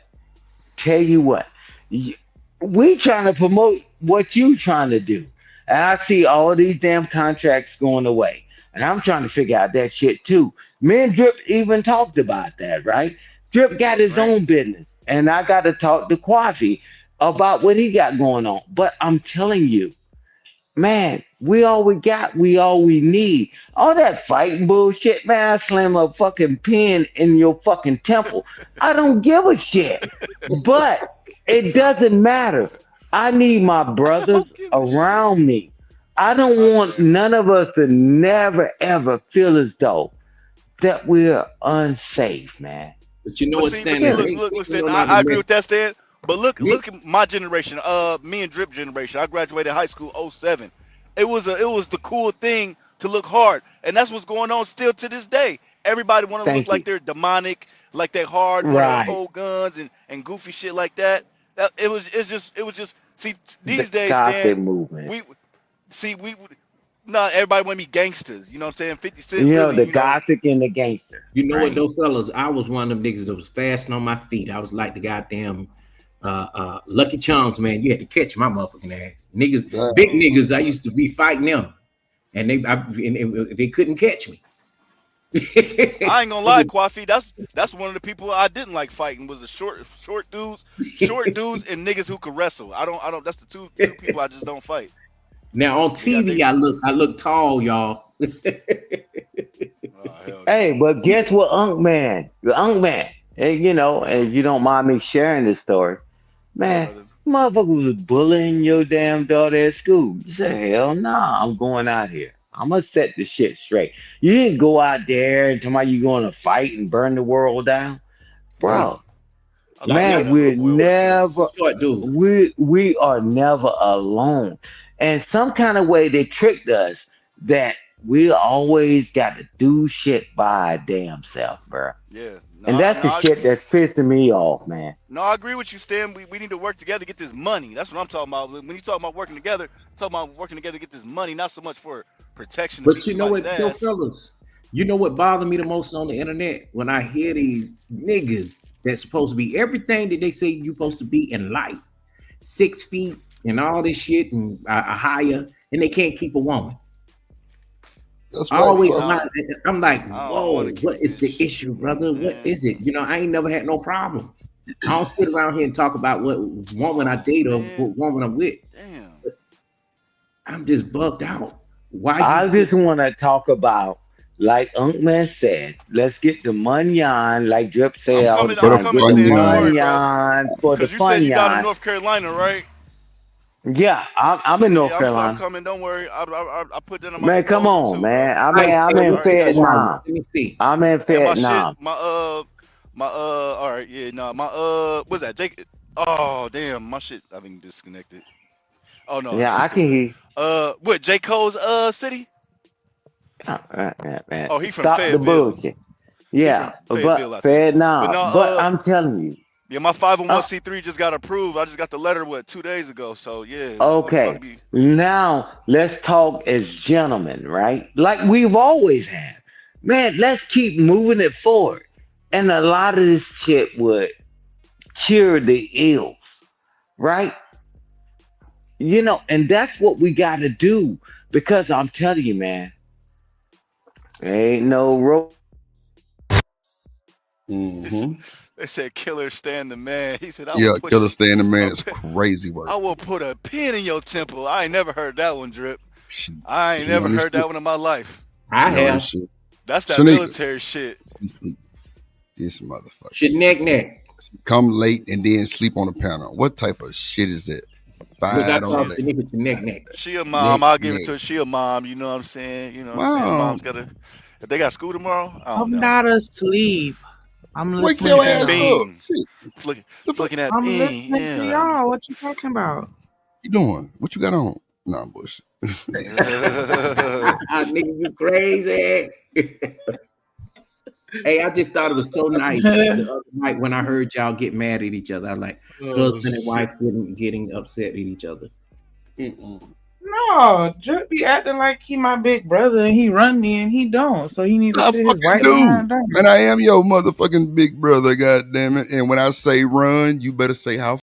[SPEAKER 10] Tell you what, y- we trying to promote what you trying to do. And I see all these damn contracts going away. And I'm trying to figure out that shit too. Me and Drip even talked about that, right? Drip got his own
[SPEAKER 18] Grants.
[SPEAKER 10] business. And I got to talk to Quaffy about what he got going on. But I'm telling you, man, we all we got, we all we need. All that fighting bullshit, man, I slam a fucking pin in your fucking temple. I don't give a shit. But it doesn't matter. I need my brothers around me. I don't want none of us to never ever feel as though that we're unsafe, man.
[SPEAKER 16] But you know
[SPEAKER 18] But
[SPEAKER 16] what,
[SPEAKER 18] see,
[SPEAKER 16] Stan? The
[SPEAKER 18] look,
[SPEAKER 16] great
[SPEAKER 18] look,
[SPEAKER 16] thing,
[SPEAKER 18] look, Stan.
[SPEAKER 16] not to
[SPEAKER 18] I agree with
[SPEAKER 16] miss.
[SPEAKER 18] that, Stan. But look,
[SPEAKER 16] Yeah,
[SPEAKER 18] look at my generation. Me and Drip generation. I graduated high school '07. It was the cool thing to look hard, and that's what's going on still to this day. Everybody want to look
[SPEAKER 10] Thank
[SPEAKER 18] like
[SPEAKER 10] you.
[SPEAKER 18] they're demonic, like they hard, want to
[SPEAKER 10] Right.
[SPEAKER 18] hold guns and goofy shit like that. It was just see
[SPEAKER 10] The
[SPEAKER 18] these days,
[SPEAKER 10] Gothic
[SPEAKER 18] Stan.
[SPEAKER 10] movement.
[SPEAKER 18] We see we not everybody want to be gangsters. You know what I'm saying? 50 Cent
[SPEAKER 10] You know,
[SPEAKER 18] really,
[SPEAKER 10] the Gothic and the gangster.
[SPEAKER 16] you know what
[SPEAKER 10] Right.
[SPEAKER 16] though, fellas? I was one of them niggas that was fasting on my feet. I was like the goddamn Lucky Charms, man. You had to catch my motherfucking ass. Niggas, big
[SPEAKER 2] Damn.
[SPEAKER 16] niggas, I used to be fighting them. And they couldn't catch me.
[SPEAKER 18] I ain't gonna lie, Kwafi. That's one of the people I didn't like fighting was the short dudes, and niggas who could wrestle. I don't. That's the two people I just don't fight.
[SPEAKER 16] Now on
[SPEAKER 18] They got
[SPEAKER 16] TV,
[SPEAKER 18] they.
[SPEAKER 16] I look tall, y'all.
[SPEAKER 18] Oh hell
[SPEAKER 10] Hey,
[SPEAKER 18] no.
[SPEAKER 10] but guess what, Unk Man, and and you don't mind me sharing this story,
[SPEAKER 18] Yeah,
[SPEAKER 10] man.
[SPEAKER 18] brother.
[SPEAKER 10] Motherfuckers was bullying your damn daughter at school. You say, hell nah, I'm going out here. I'm gonna set the shit straight. You didn't go out there and tell me you going to fight and burn the world down,
[SPEAKER 2] Damn.
[SPEAKER 10] bro.
[SPEAKER 18] I thought
[SPEAKER 16] Like
[SPEAKER 18] we
[SPEAKER 10] Man,
[SPEAKER 18] had a
[SPEAKER 10] we're
[SPEAKER 18] little boy with
[SPEAKER 10] never,
[SPEAKER 18] killers.
[SPEAKER 16] short dude.
[SPEAKER 10] we are never alone. And some kind of way they tricked us that we always got to do shit by our damn self, bro.
[SPEAKER 18] Yeah.
[SPEAKER 10] And that's the shit that's pissing me off, man.
[SPEAKER 18] No, I agree with you, Stan. We need to work together to get this money. That's what I'm talking about. When you talk about working together, I'm talking about working together to get this money, not so much for protection to
[SPEAKER 16] But
[SPEAKER 18] beat
[SPEAKER 16] you know
[SPEAKER 18] somebody's
[SPEAKER 16] what, though,
[SPEAKER 18] ass.
[SPEAKER 16] fellas? You know what bothered me the most on the internet? When I hear these niggas that's supposed to be everything that they say you're supposed to be in life, 6 feet and all this shit and higher, and they can't keep a woman.
[SPEAKER 2] That's
[SPEAKER 16] I
[SPEAKER 2] right,
[SPEAKER 16] always,
[SPEAKER 2] Kwafi.
[SPEAKER 16] I'm like,
[SPEAKER 18] I don't
[SPEAKER 16] whoa,
[SPEAKER 18] want to
[SPEAKER 16] what
[SPEAKER 18] keep
[SPEAKER 16] is
[SPEAKER 18] this
[SPEAKER 16] the
[SPEAKER 18] shit,
[SPEAKER 16] issue, brother? What
[SPEAKER 18] man.
[SPEAKER 16] is it? You know, I ain't never had no problem. I don't sit around here and talk about what woman I date or
[SPEAKER 18] Man,
[SPEAKER 16] what woman I'm with.
[SPEAKER 18] damn.
[SPEAKER 16] I'm just bugged out. Why
[SPEAKER 10] I
[SPEAKER 16] you
[SPEAKER 10] just
[SPEAKER 16] put
[SPEAKER 10] want to talk about, like Unk Man said, let's get the money on, like Drip say all the
[SPEAKER 2] For the
[SPEAKER 18] I'm
[SPEAKER 10] time,
[SPEAKER 18] coming,
[SPEAKER 10] get the
[SPEAKER 18] Stan. Don't worry,
[SPEAKER 2] fun,
[SPEAKER 10] money
[SPEAKER 18] bro.
[SPEAKER 10] on for the
[SPEAKER 18] Cause you said you
[SPEAKER 10] fun
[SPEAKER 18] down in
[SPEAKER 10] on.
[SPEAKER 18] North Carolina, right?
[SPEAKER 10] Yeah, I'm in North
[SPEAKER 18] Yeah, I'm
[SPEAKER 10] Carolina.
[SPEAKER 18] coming. Don't worry. I put that on my
[SPEAKER 10] Man, come
[SPEAKER 18] proposal
[SPEAKER 10] on,
[SPEAKER 18] too, bro.
[SPEAKER 10] man.
[SPEAKER 16] all right,
[SPEAKER 10] I'm
[SPEAKER 16] Stan,
[SPEAKER 10] in
[SPEAKER 18] All
[SPEAKER 16] what's
[SPEAKER 18] right.
[SPEAKER 16] your requirement?
[SPEAKER 10] Vietnam.
[SPEAKER 16] Let me see.
[SPEAKER 10] I'm in
[SPEAKER 18] And my shit,
[SPEAKER 10] Vietnam.
[SPEAKER 18] all right, yeah, no, what's that, Jake? Oh, damn, my shit, I've been disconnected. Oh no,
[SPEAKER 10] Yeah, I can hear you.
[SPEAKER 18] what, J Cole's city?
[SPEAKER 10] Man.
[SPEAKER 18] Oh, he from
[SPEAKER 10] Stop the
[SPEAKER 18] Fayetteville.
[SPEAKER 10] bullshit.
[SPEAKER 18] He
[SPEAKER 10] Yeah,
[SPEAKER 18] from Fayetteville,
[SPEAKER 10] but
[SPEAKER 18] I think. But no,
[SPEAKER 10] Vietnam. But I'm telling you,
[SPEAKER 18] yeah, my
[SPEAKER 10] uh,
[SPEAKER 18] 501c3 just got approved. I just got the letter 2 days ago. So yeah, it's about to
[SPEAKER 10] okay.
[SPEAKER 18] be.
[SPEAKER 10] Now let's talk as gentlemen, right? Like we've always had. Man, let's keep moving it forward. And a lot of this shit would cure the ills, right? And that's what we got to do because I'm telling you, man, ain't no road.
[SPEAKER 2] Mm-hmm.
[SPEAKER 18] They said killer Stan the man. He said I will
[SPEAKER 2] Yeah,
[SPEAKER 18] push
[SPEAKER 2] Killer Stay in the Man
[SPEAKER 18] a
[SPEAKER 2] is
[SPEAKER 18] pin.
[SPEAKER 2] crazy work.
[SPEAKER 18] I will put a pin in your temple. I ain't never heard that one, Drip.
[SPEAKER 2] She,
[SPEAKER 18] I ain't
[SPEAKER 2] he
[SPEAKER 18] never
[SPEAKER 2] on this
[SPEAKER 18] heard
[SPEAKER 2] shit.
[SPEAKER 18] that one in my life.
[SPEAKER 16] I
[SPEAKER 2] She on
[SPEAKER 16] have
[SPEAKER 2] this shit.
[SPEAKER 18] That's that
[SPEAKER 2] Shanika,
[SPEAKER 18] military shit.
[SPEAKER 2] she sleep. This motherfucker.
[SPEAKER 16] shit neck.
[SPEAKER 2] Come late and then sleep on the panel. What type of shit is it?
[SPEAKER 16] Look, I
[SPEAKER 2] Five on
[SPEAKER 16] call
[SPEAKER 2] the
[SPEAKER 16] Shanika the neck.
[SPEAKER 18] She a
[SPEAKER 2] neck,
[SPEAKER 18] mom. I'll give it
[SPEAKER 2] neck.
[SPEAKER 18] to her. She a mom. You know what I'm saying? You know what I'm saying?
[SPEAKER 2] Wow.
[SPEAKER 18] Mom's gotta. If they got school tomorrow, I don't
[SPEAKER 13] I'm
[SPEAKER 18] know.
[SPEAKER 13] not asleep. I'm
[SPEAKER 2] Wake
[SPEAKER 13] listening
[SPEAKER 2] your
[SPEAKER 13] to
[SPEAKER 2] ass
[SPEAKER 13] y'all.
[SPEAKER 2] up.
[SPEAKER 18] Bing.
[SPEAKER 2] Shit. The fuck
[SPEAKER 18] Flicking that
[SPEAKER 13] I'm
[SPEAKER 18] bing.
[SPEAKER 13] listening to
[SPEAKER 18] Yeah.
[SPEAKER 13] y'all. What you talking about?
[SPEAKER 2] you doing? What you got on? Nah, bush.
[SPEAKER 16] Nigga, you crazy. Hey, I just thought it was so nice the other night when I heard y'all get mad at each other. I like
[SPEAKER 2] Oh,
[SPEAKER 16] husband and
[SPEAKER 2] shit.
[SPEAKER 16] wife getting upset at each other.
[SPEAKER 13] No, Drip be acting like he my big brother and he run me and he don't. So he need to
[SPEAKER 2] I
[SPEAKER 13] sit his
[SPEAKER 2] fucking
[SPEAKER 13] white
[SPEAKER 2] do.
[SPEAKER 13] behind down.
[SPEAKER 2] And I am your motherfucking big brother, goddamn it. And when I say run, you better say how.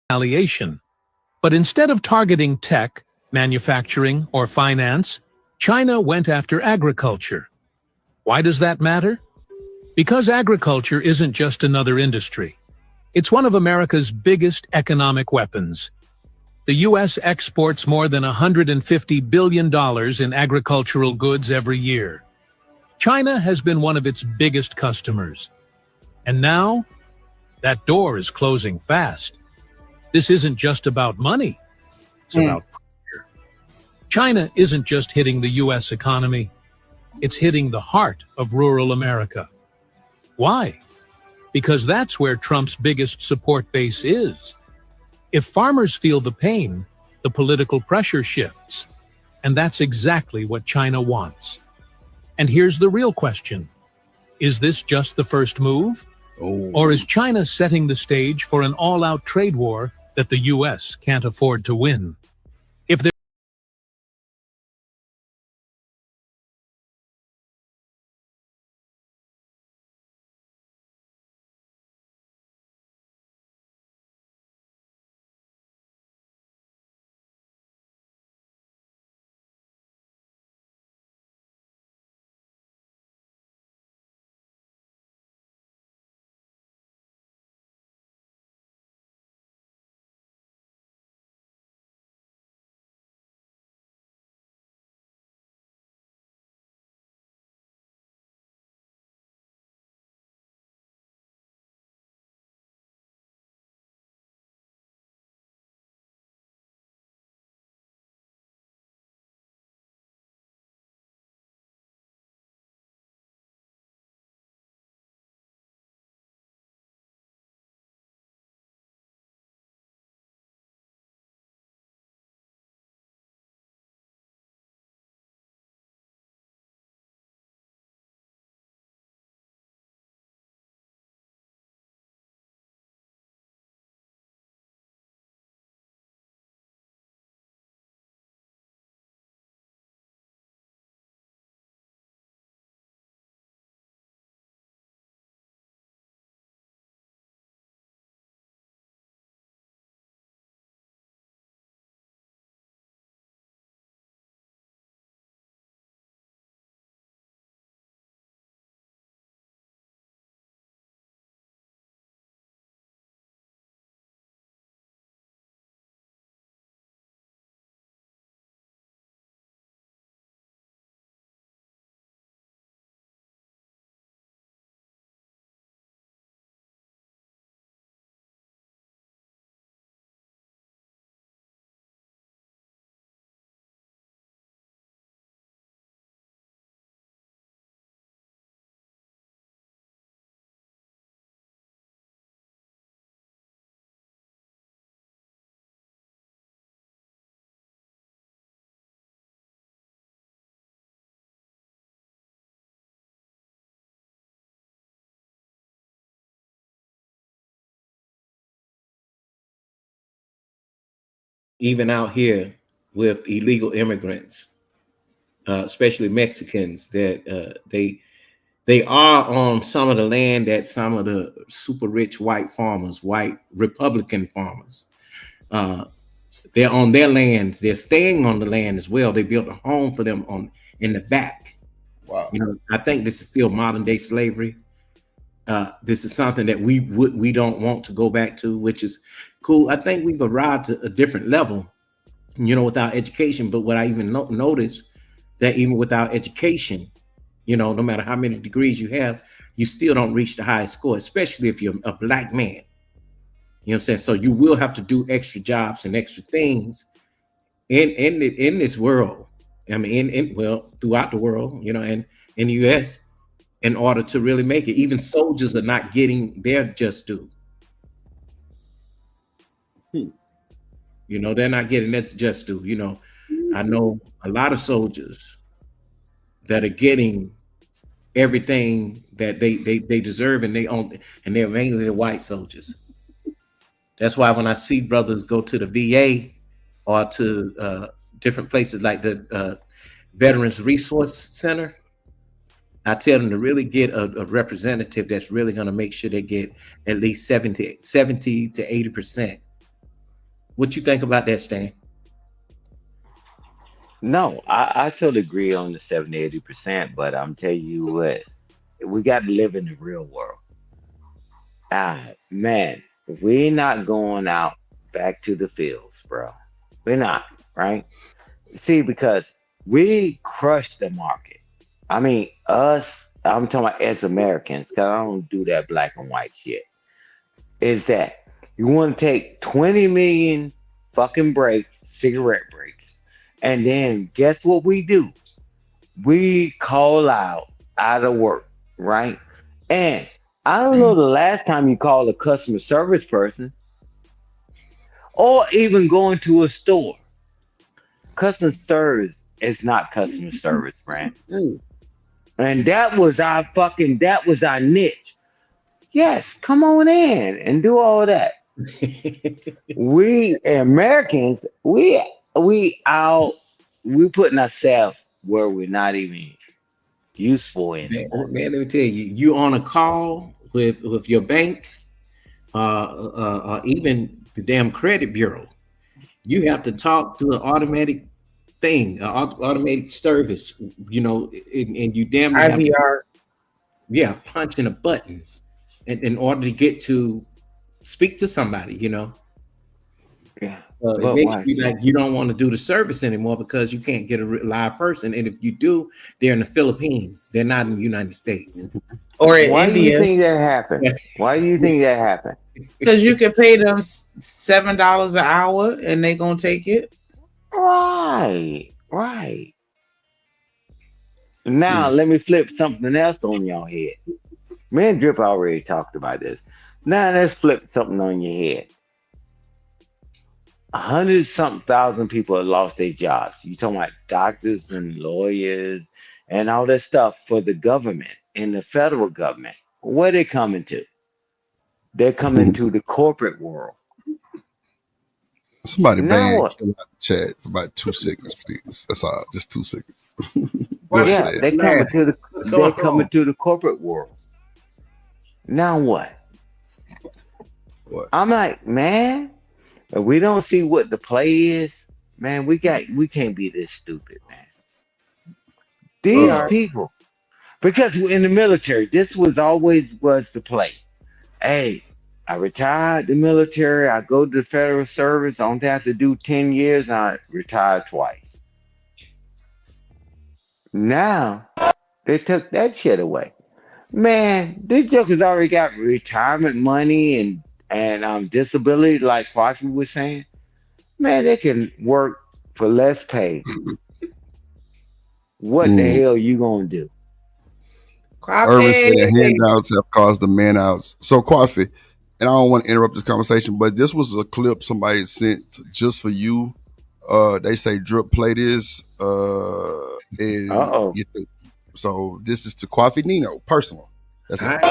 [SPEAKER 19] Retaliation. But instead of targeting tech, manufacturing, or finance, China went after agriculture. Why does that matter? Because agriculture isn't just another industry. It's one of America's biggest economic weapons. The U.S. exports more than $150 billion in agricultural goods every year. China has been one of its biggest customers. And now, that door is closing fast. This isn't just about money. It's about pressure. China isn't just hitting the U.S. economy. It's hitting the heart of rural America. Why? Because that's where Trump's biggest support base is. If farmers feel the pain, the political pressure shifts. And that's exactly what China wants. And here's the real question. Is this just the first move? Or is China setting the stage for an all-out trade war that the U.S. can't afford to win? If there
[SPEAKER 16] even out here with illegal immigrants, especially Mexicans, that they are on some of the land that some of the super rich white farmers, white Republican farmers, they're on their lands. They're staying on the land as well. They built a home for them in the back.
[SPEAKER 2] Wow.
[SPEAKER 16] You know, I think this is still modern day slavery. This is something that we don't want to go back to, which is cool. I think we've arrived to a different level, you know, without education. But what I even noticed that even without education, you know, no matter how many degrees you have, you still don't reach the highest score, especially if you're a black man. You know what I'm saying? So you will have to do extra jobs and extra things in this world. I mean, throughout the world, you know, and in the U.S. in order to really make it. Even soldiers are not getting their just due. You know, they're not getting their just due. You know, I know a lot of soldiers that are getting everything that they deserve, and they own, and they're mainly the white soldiers. That's why when I see brothers go to the VA or to different places like the Veterans Resource Center, I tell them to really get a representative that's really going to make sure they get at least 70 to 80%. What you think about that, Stan?
[SPEAKER 10] No, I totally agree on the 70-80%, but I'm telling you what, we got to live in the real world. Man, we're not going out back to the fields, bro. We're not, right? See, because we crushed the market. I mean, I'm talking about as Americans, because I don't do that black and white shit. Is that you want to take 20 million fucking breaks, cigarette breaks, and then guess what we do? We call out of work, right? And I don't know the last time you called a customer service person or even going to a store. Customer service is not customer service, friend. And that was our niche. Yes, come on in and do all that. We Americans, we putting ourselves where we're not even useful anymore.
[SPEAKER 16] Man, let me tell you, you on a call with your bank, even the damn credit bureau. You have to talk to an automatic thing, automated service, you know, and you damn near
[SPEAKER 13] IVR.
[SPEAKER 16] Punching a button in order to get to speak to somebody, you know.
[SPEAKER 10] Yeah.
[SPEAKER 16] It makes you like you don't want to do the service anymore because you can't get a live person, and if you do, they're in the Philippines. They're not in the United States
[SPEAKER 13] or in
[SPEAKER 10] Why
[SPEAKER 13] India.
[SPEAKER 10] do you think that happened? Why do you think that happened?
[SPEAKER 13] Because you can pay them $7 an hour and they gonna take it.
[SPEAKER 10] Right. Now let me flip something else on your head. Me and Drip already talked about this. Now let's flip something on your head. 100-something thousand people have lost their jobs. You talking about doctors and lawyers and all that stuff for the government and the federal government. Where they coming to? They're coming to the corporate world.
[SPEAKER 2] Somebody
[SPEAKER 10] Now
[SPEAKER 2] bang
[SPEAKER 10] what?
[SPEAKER 2] the chat for about 2 seconds, please. That's all. Just 2 seconds.
[SPEAKER 10] Yeah, they coming to the corporate world. Now what? I'm like, man, if we don't see what the play is, man, we can't be this stupid, man. These people, because in the military, this was always the play. Hey, I retired the military, I go to the federal service, I don't have to do 10 years, and I retired twice. Now, they took that shit away. Man, these jokers already got retirement money and disability, like Quafi was saying. Man, they can work for less pay. What the hell you gonna do?
[SPEAKER 2] Irvin said that handouts have caused the man outs. So Quafi, and I don't want to interrupt this conversation, but this was a clip somebody sent just for you. They say Drip play this. And so this is to Quafi Nino, personal. That's it.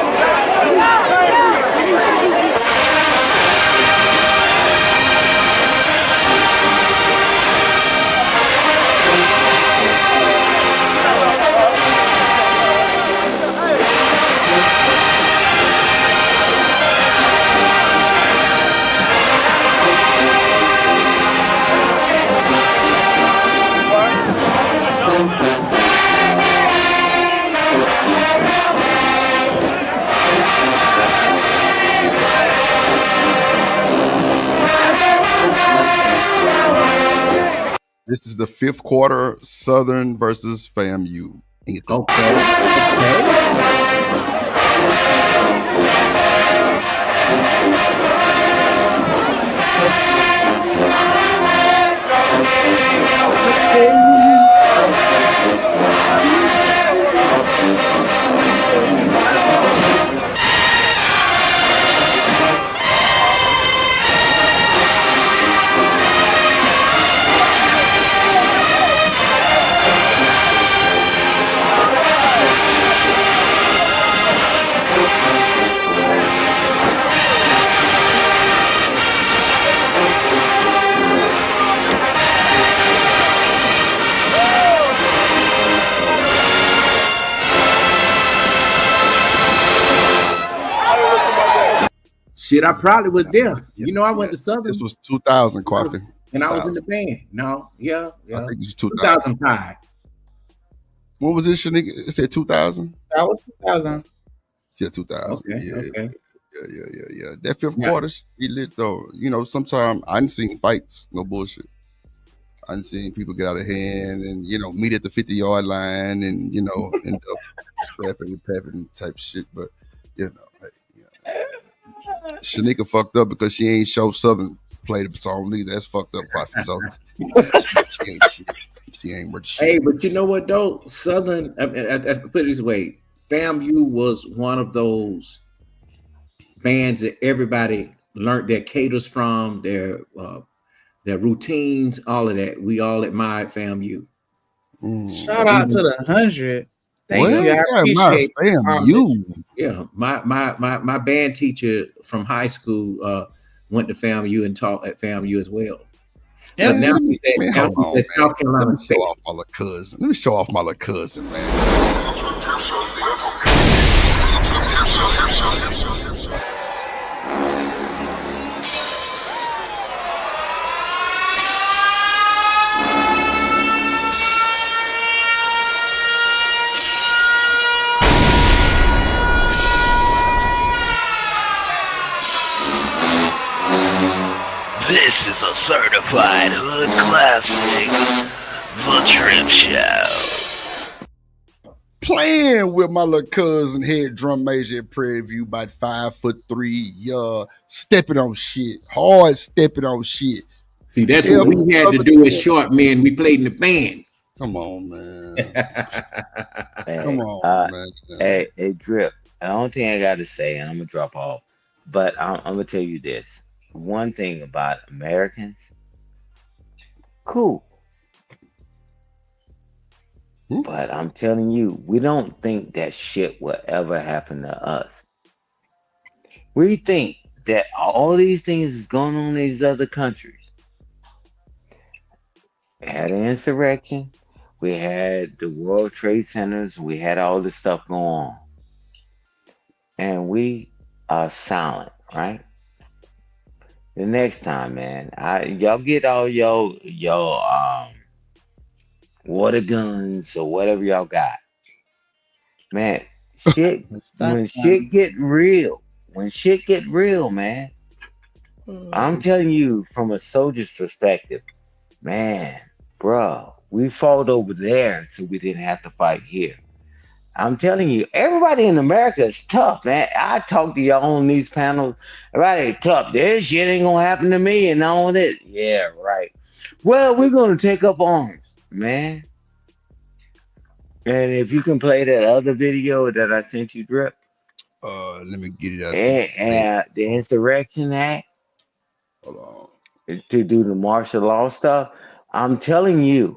[SPEAKER 2] This is the fifth quarter, Southern versus FAMU.
[SPEAKER 16] Shit, I probably was there. You know, I went to Southern.
[SPEAKER 2] This was 2000, Coffee.
[SPEAKER 16] And I was in the band. No, yeah.
[SPEAKER 2] I think it was
[SPEAKER 16] 2005.
[SPEAKER 2] What was this, Shanika? It said 2000?
[SPEAKER 13] That was 2000.
[SPEAKER 2] Yeah, 2000.
[SPEAKER 16] Okay,
[SPEAKER 2] yeah,
[SPEAKER 16] okay.
[SPEAKER 2] Yeah. That fifth quarter's be lit though. You know, sometimes I didn't seen fights, no bullshit. I didn't seen people get out of hand and, you know, meet at the 50-yard line and, you know, end up scrapping and papping type shit. But, you know, Shanika fucked up because she ain't show Southern play the song either. That's fucked up, Coffee. So she ain't shit. She ain't worth shit.
[SPEAKER 16] Hey, but you know what though? Southern, I put it this way, FAMU was one of those bands that everybody learned their cadence from, their routines, all of that. We all admired FAMU.
[SPEAKER 13] Shout out to the 100. Thank you. I appreciate
[SPEAKER 2] FAMU.
[SPEAKER 16] Yeah, my band teacher from high school went to FAMU and taught at FAMU as well.
[SPEAKER 2] Yeah,
[SPEAKER 16] But now he's at,
[SPEAKER 2] man, hold on, man.
[SPEAKER 16] South Carolina
[SPEAKER 2] Let me show
[SPEAKER 16] State.
[SPEAKER 2] off my little cousin. Let me show off my little cousin, man.
[SPEAKER 20] This is a certified hood classic, The Drip Show.
[SPEAKER 2] Playing with my little cousin, head drum major at Prairie View, about 5'3", stepping on shit, hard stepping on shit.
[SPEAKER 16] See, that's what we had to do as short men. We played in the band.
[SPEAKER 2] Come on, man.
[SPEAKER 10] Hey,
[SPEAKER 2] Come on, man.
[SPEAKER 10] Hey, Drip. The only thing I got to say, and I'm gonna drop off, but I'm gonna tell you this. One thing about Americans, cool. But I'm telling you, we don't think that shit will ever happen to us. We think that all these things is going on in these other countries. We had an insurrection. We had the World Trade Centers. We had all this stuff going on. And we are silent, right? The next time, man, y'all get all your water guns or whatever y'all got. Man, shit, when shit get real, man, I'm telling you from a soldier's perspective, man, bro, we fought over there so we didn't have to fight here. I'm telling you, everybody in America is tough, man. I talk to y'all on these panels. Everybody tough. This shit ain't gonna happen to me and all this. Yeah, right. Well, we're gonna take up arms, man. And if you can play that other video that I sent you, Drip.
[SPEAKER 2] Let me get it out.
[SPEAKER 10] And the Insurrection Act.
[SPEAKER 2] Hold
[SPEAKER 10] on. To do the martial law stuff. I'm telling you.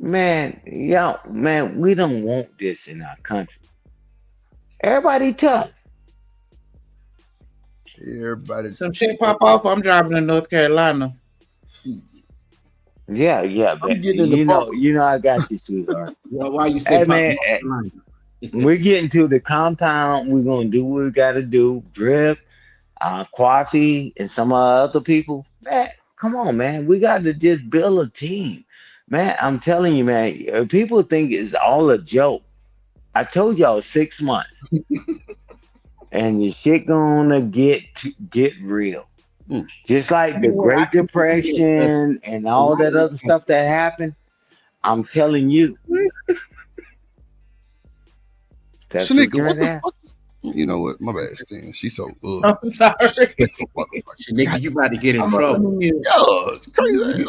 [SPEAKER 10] Man, we don't want this in our country. Everybody tough.
[SPEAKER 2] Everybody.
[SPEAKER 13] Some shit pop off. I'm driving to North Carolina.
[SPEAKER 10] Yeah, but you know, I got you, sweetheart.
[SPEAKER 16] Well, why you say
[SPEAKER 10] man, we're getting to the compound. We're gonna do what we gotta do. Drip, Quasi, and some other people. Man, come on, man. We got to just build a team. Man, I'm telling you, man, people think it's all a joke. I told y'all 6 months. And your shit gonna get real. Just like the Great Depression and all that other stuff that happened, I'm telling you, that's what's
[SPEAKER 2] Shanika, what
[SPEAKER 10] gonna
[SPEAKER 2] the
[SPEAKER 10] happen.
[SPEAKER 2] fuck? You know what? My bad, Stan. She's so
[SPEAKER 16] I'm sorry. Nigga, you about to get in trouble.
[SPEAKER 2] Yeah, it's crazy.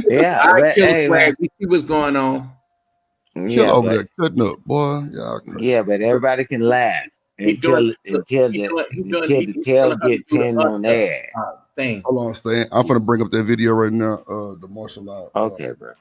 [SPEAKER 10] Yeah,
[SPEAKER 16] All right,
[SPEAKER 10] but,
[SPEAKER 16] Killer
[SPEAKER 10] hey,
[SPEAKER 16] Swag,
[SPEAKER 10] man.
[SPEAKER 16] we see what's going on.
[SPEAKER 2] Kill
[SPEAKER 10] Yeah,
[SPEAKER 2] over
[SPEAKER 10] but
[SPEAKER 2] there cutting up, boy. Y'all crazy.
[SPEAKER 10] yeah, but everybody can laugh
[SPEAKER 16] He doing
[SPEAKER 10] until
[SPEAKER 16] he
[SPEAKER 10] the
[SPEAKER 16] doing
[SPEAKER 10] tail
[SPEAKER 16] how to
[SPEAKER 10] get
[SPEAKER 16] do the
[SPEAKER 10] pinned on their ass.
[SPEAKER 16] thing.
[SPEAKER 2] Hold on, Stan. I'm gonna bring up that video right now. The martial law.
[SPEAKER 10] Okay, bro.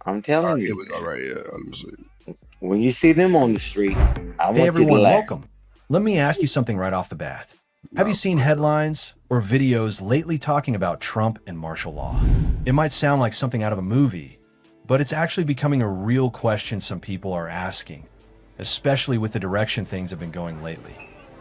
[SPEAKER 10] I'm
[SPEAKER 2] All
[SPEAKER 10] telling
[SPEAKER 2] right, here
[SPEAKER 10] you,
[SPEAKER 2] we go. Right, yeah. Let me see.
[SPEAKER 10] when you see them on the street, I want
[SPEAKER 21] Hey
[SPEAKER 10] you to
[SPEAKER 21] everyone,
[SPEAKER 10] laugh.
[SPEAKER 21] welcome. Let me ask you something right off the bat. Have you seen headlines or videos lately talking about Trump and martial law? It might sound like something out of a movie, but it's actually becoming a real question some people are asking, especially with the direction things have been going lately.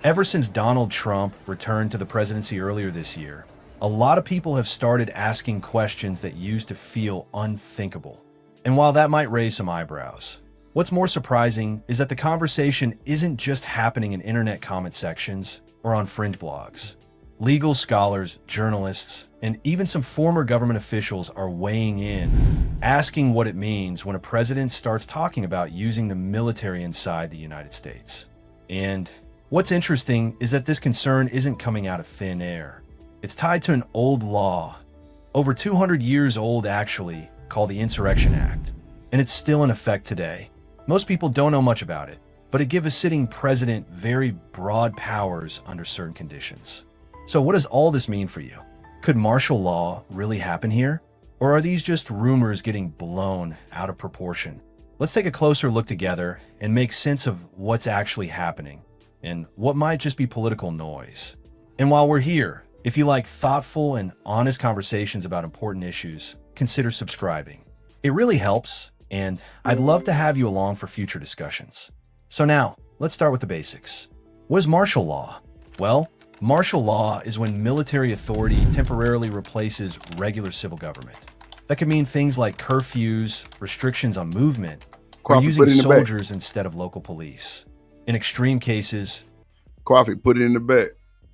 [SPEAKER 21] Ever since Donald Trump returned to the presidency earlier this year, a lot of people have started asking questions that used to feel unthinkable. And while that might raise some eyebrows, what's more surprising is that the conversation isn't just happening in internet comment sections or on fringe blogs. Legal scholars, journalists, and even some former government officials are weighing in, asking what it means when a president starts talking about using the military inside the United States. And what's interesting is that this concern isn't coming out of thin air. It's tied to an old law, over 200 years old actually, called the Insurrection Act, and it's still in effect today. Most people don't know much about it, but it gives a sitting president very broad powers under certain conditions. So what does all this mean for you? Could martial law really happen here? Or are these just rumors getting blown out of proportion? Let's take a closer look together and make sense of what's actually happening and what might just be political noise. And while we're here, if you like thoughtful and honest conversations about important issues, consider subscribing. It really helps, and I'd love to have you along for future discussions. So now, let's start with the basics. What is martial law? Well, martial law is when military authority temporarily replaces regular civil government. That could mean things like curfews, restrictions on movement, or
[SPEAKER 2] Coffee,
[SPEAKER 21] using
[SPEAKER 2] put it in the bag.
[SPEAKER 21] soldiers instead of local police. In extreme cases,
[SPEAKER 2] Coffee, put it in the bag.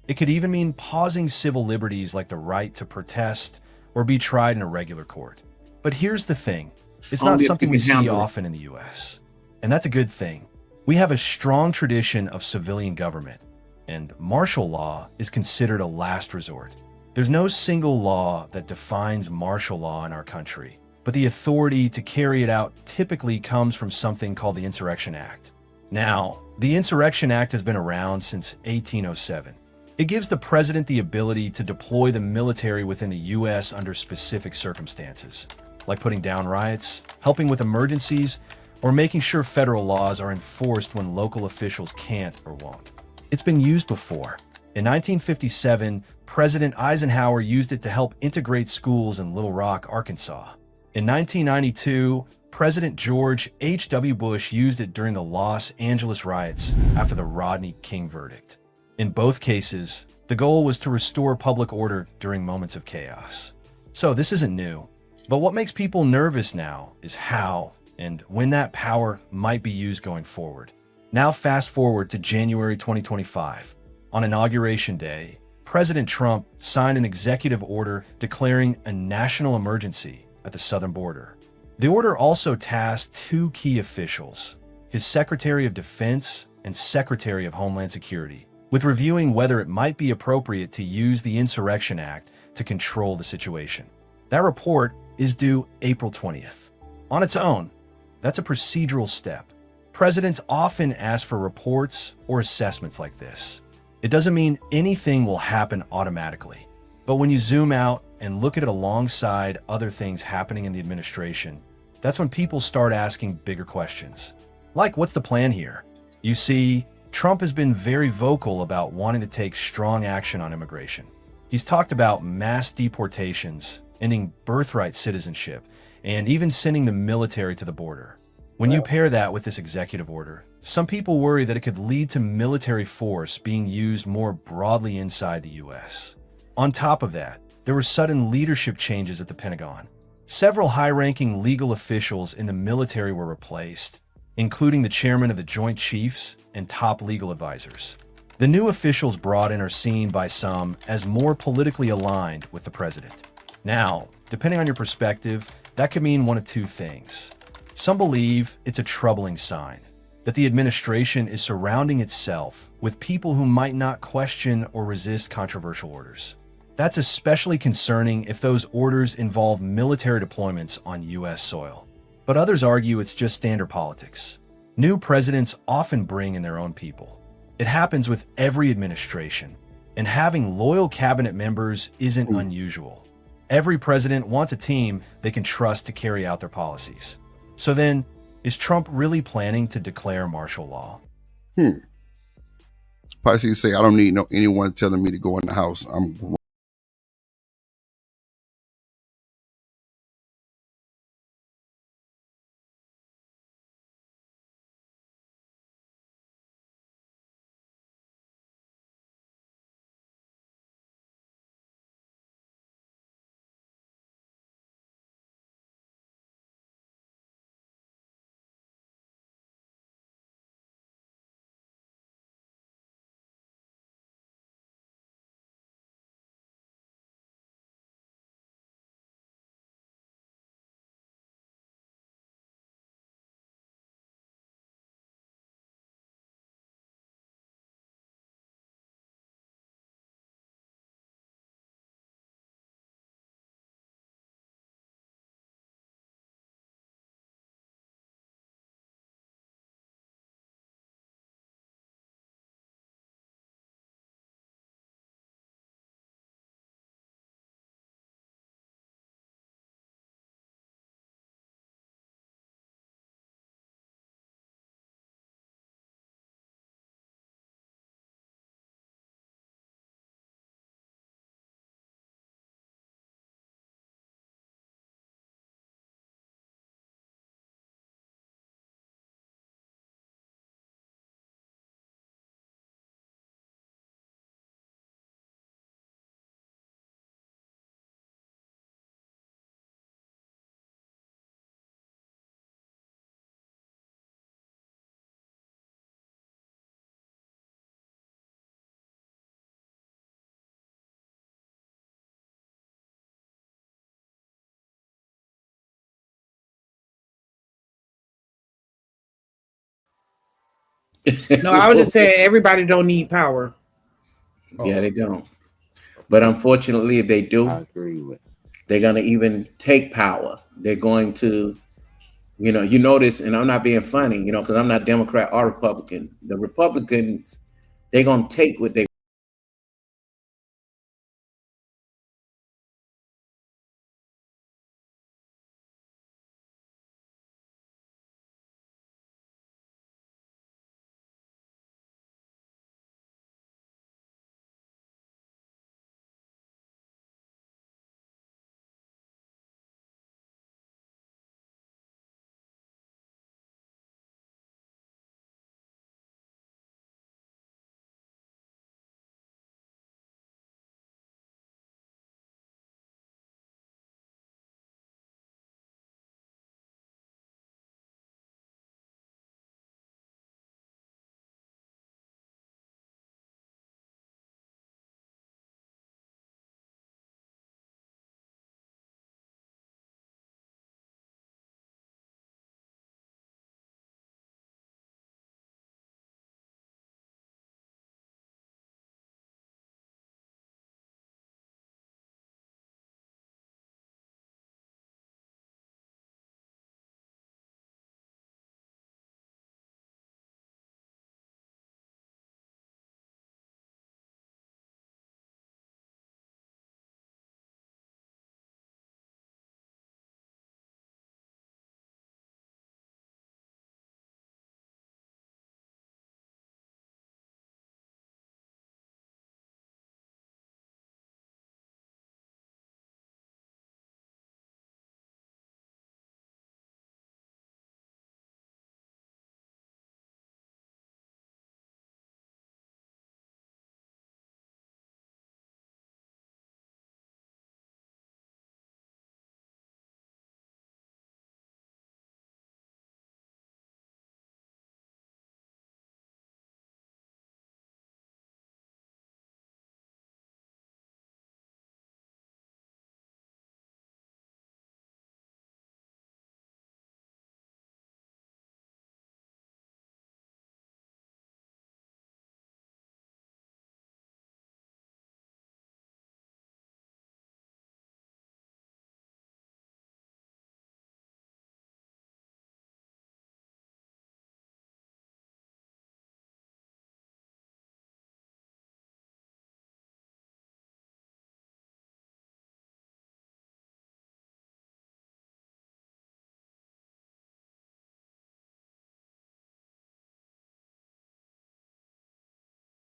[SPEAKER 21] it could even mean pausing civil liberties like the right to protest or be tried in a regular court. But here's the thing. It's not
[SPEAKER 16] Only if
[SPEAKER 21] something
[SPEAKER 16] you
[SPEAKER 21] we
[SPEAKER 16] can
[SPEAKER 21] see
[SPEAKER 16] handle it.
[SPEAKER 21] often in the US. And that's a good thing. We have a strong tradition of civilian government, and martial law is considered a last resort. There's no single law that defines martial law in our country, but the authority to carry it out typically comes from something called the Insurrection Act. Now, the Insurrection Act has been around since 1807. It gives the president the ability to deploy the military within the U.S. under specific circumstances, like putting down riots, helping with emergencies, or making sure federal laws are enforced when local officials can't or won't. It's been used before. In 1957, President Eisenhower used it to help integrate schools in Little Rock, Arkansas. In 1992, President George H.W. Bush used it during the Los Angeles riots after the Rodney King verdict. In both cases, the goal was to restore public order during moments of chaos. So this isn't new. But what makes people nervous now is how and when that power might be used going forward. Now fast forward to January 2025. On Inauguration Day, President Trump signed an executive order declaring a national emergency at the southern border. The order also tasked two key officials, his Secretary of Defense and Secretary of Homeland Security, with reviewing whether it might be appropriate to use the Insurrection Act to control the situation. That report is due April 20th. On its own, that's a procedural step. Presidents often ask for reports or assessments like this. It doesn't mean anything will happen automatically, but when you zoom out and look at it alongside other things happening in the administration, that's when people start asking bigger questions. Like, what's the plan here? You see, Trump has been very vocal about wanting to take strong action on immigration. He's talked about mass deportations, ending birthright citizenship, and even sending the military to the border. When you pair that with this executive order, some people worry that it could lead to military force being used more broadly inside the US. On top of that, there were sudden leadership changes at the Pentagon. Several high-ranking legal officials in the military were replaced, including the chairman of the Joint Chiefs and top legal advisors. The new officials brought in are seen by some as more politically aligned with the president. Now, depending on your perspective, that could mean one of two things. Some believe it's a troubling sign that the administration is surrounding itself with people who might not question or resist controversial orders. That's especially concerning if those orders involve military deployments on U.S. soil. But others argue it's just standard politics. New presidents often bring in their own people. It happens with every administration, and having loyal cabinet members isn't unusual. Every president wants a team they can trust to carry out their policies. So then, is Trump really planning to declare martial law?
[SPEAKER 2] Probably say, I don't need anyone telling me to go in the house.
[SPEAKER 13] No, I was just saying everybody don't need power.
[SPEAKER 16] Yeah, they don't. But unfortunately, if they do,
[SPEAKER 10] I agree with.
[SPEAKER 16] they're going to even take power. They're going to, you notice, and I'm not being funny, because I'm not Democrat or Republican. The Republicans, they're going to take what they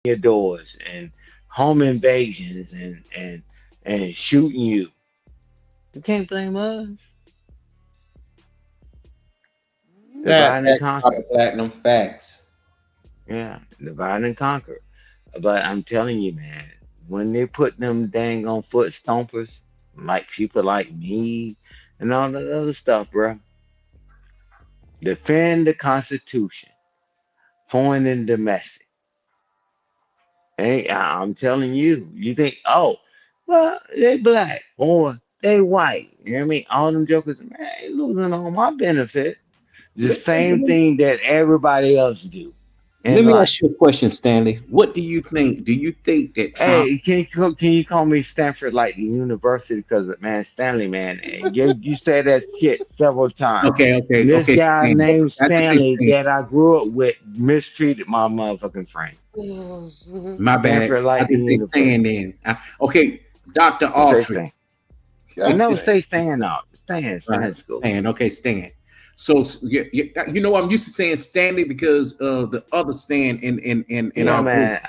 [SPEAKER 10] your doors and home invasions and shooting you. You can't blame us. Divide and
[SPEAKER 16] Facts,
[SPEAKER 10] conquer.
[SPEAKER 16] Papa Platinum. Facts.
[SPEAKER 10] Yeah, divide and conquer. But I'm telling you, man, when they put them dang on foot stompers, like people like me and all that other stuff, bro, defend the Constitution, foreign and domestic. Hey, I'm telling you, you think, oh, well, they black or they white. You know what I mean? All them jokers, man, they losing on my benefit. The same thing that everybody else do
[SPEAKER 16] Let
[SPEAKER 10] in
[SPEAKER 16] me
[SPEAKER 10] life.
[SPEAKER 16] ask you a question, Stanley. What do you think? Do you think that Trump?
[SPEAKER 10] Hey, can you call me Stanford like the university? Because man, Stanley, man, you said that shit several times. This
[SPEAKER 16] Okay,
[SPEAKER 10] guy
[SPEAKER 16] Stan.
[SPEAKER 10] named
[SPEAKER 16] I can say
[SPEAKER 10] Stanley
[SPEAKER 16] Stan.
[SPEAKER 10] that I grew up with mistreated my motherfucking friend.
[SPEAKER 16] My bad.
[SPEAKER 10] Stanford
[SPEAKER 16] I
[SPEAKER 10] like the
[SPEAKER 16] can say
[SPEAKER 10] university.
[SPEAKER 16] Stan then. Okay, Dr.
[SPEAKER 10] Say
[SPEAKER 16] Aldrich.
[SPEAKER 10] Stan. No, say Stan out. Stan school.
[SPEAKER 16] Stan. Okay, Stan. So you know I'm used to saying Stanley because of the other Stan in
[SPEAKER 10] Yeah,
[SPEAKER 16] our group.
[SPEAKER 10] man.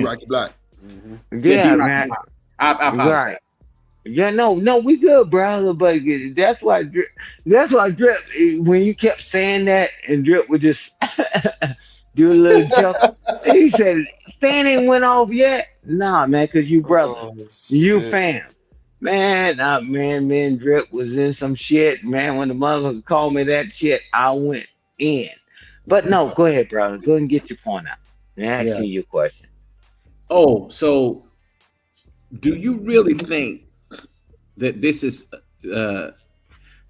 [SPEAKER 2] Rocky Black.
[SPEAKER 16] Yeah,
[SPEAKER 10] Yeah,
[SPEAKER 16] D-Rock.
[SPEAKER 10] man.
[SPEAKER 16] I apologize.
[SPEAKER 10] Right. Yeah, no, we good, brother. But that's why Drip. When you kept saying that, and Drip would just do a little joke. He said, "Stan ain't went off yet." Nah, man, cause you brothers,
[SPEAKER 2] Oh
[SPEAKER 10] you
[SPEAKER 2] shit.
[SPEAKER 10] fam, man. Man, me and Drip was in some shit, man. When the mother called me that shit, I went in. But no, go ahead, brother. Go ahead and get your point out. And ask
[SPEAKER 16] Yeah.
[SPEAKER 10] me your question.
[SPEAKER 16] Oh, so do you really think that this is uh,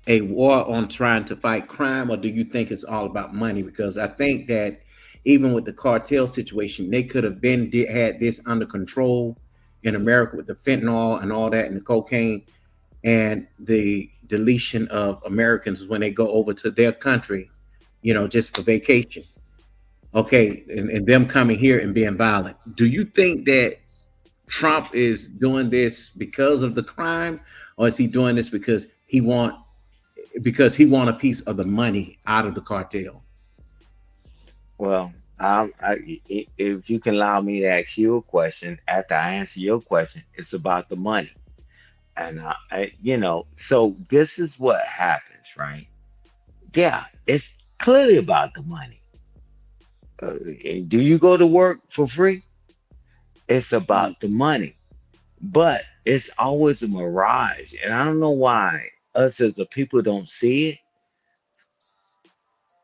[SPEAKER 16] a war on trying to fight crime, or do you think it's all about money? Because I think that even with the cartel situation, they could have had this under control in America with the fentanyl and all that and the cocaine and the deletion of Americans when they go over to their country, just for vacation. Okay, and them coming here and being violent. Do you think that Trump is doing this because of the crime, or is he doing this because he want a piece of the money out of the cartel?
[SPEAKER 10] Well, if you can allow me to ask you a question after I answer your question, it's about the money. And so this is what happens, right? Yeah, it's clearly about the money. Do you go to work for free? It's about the money, but it's always a mirage, and I don't know why us as a people don't see it.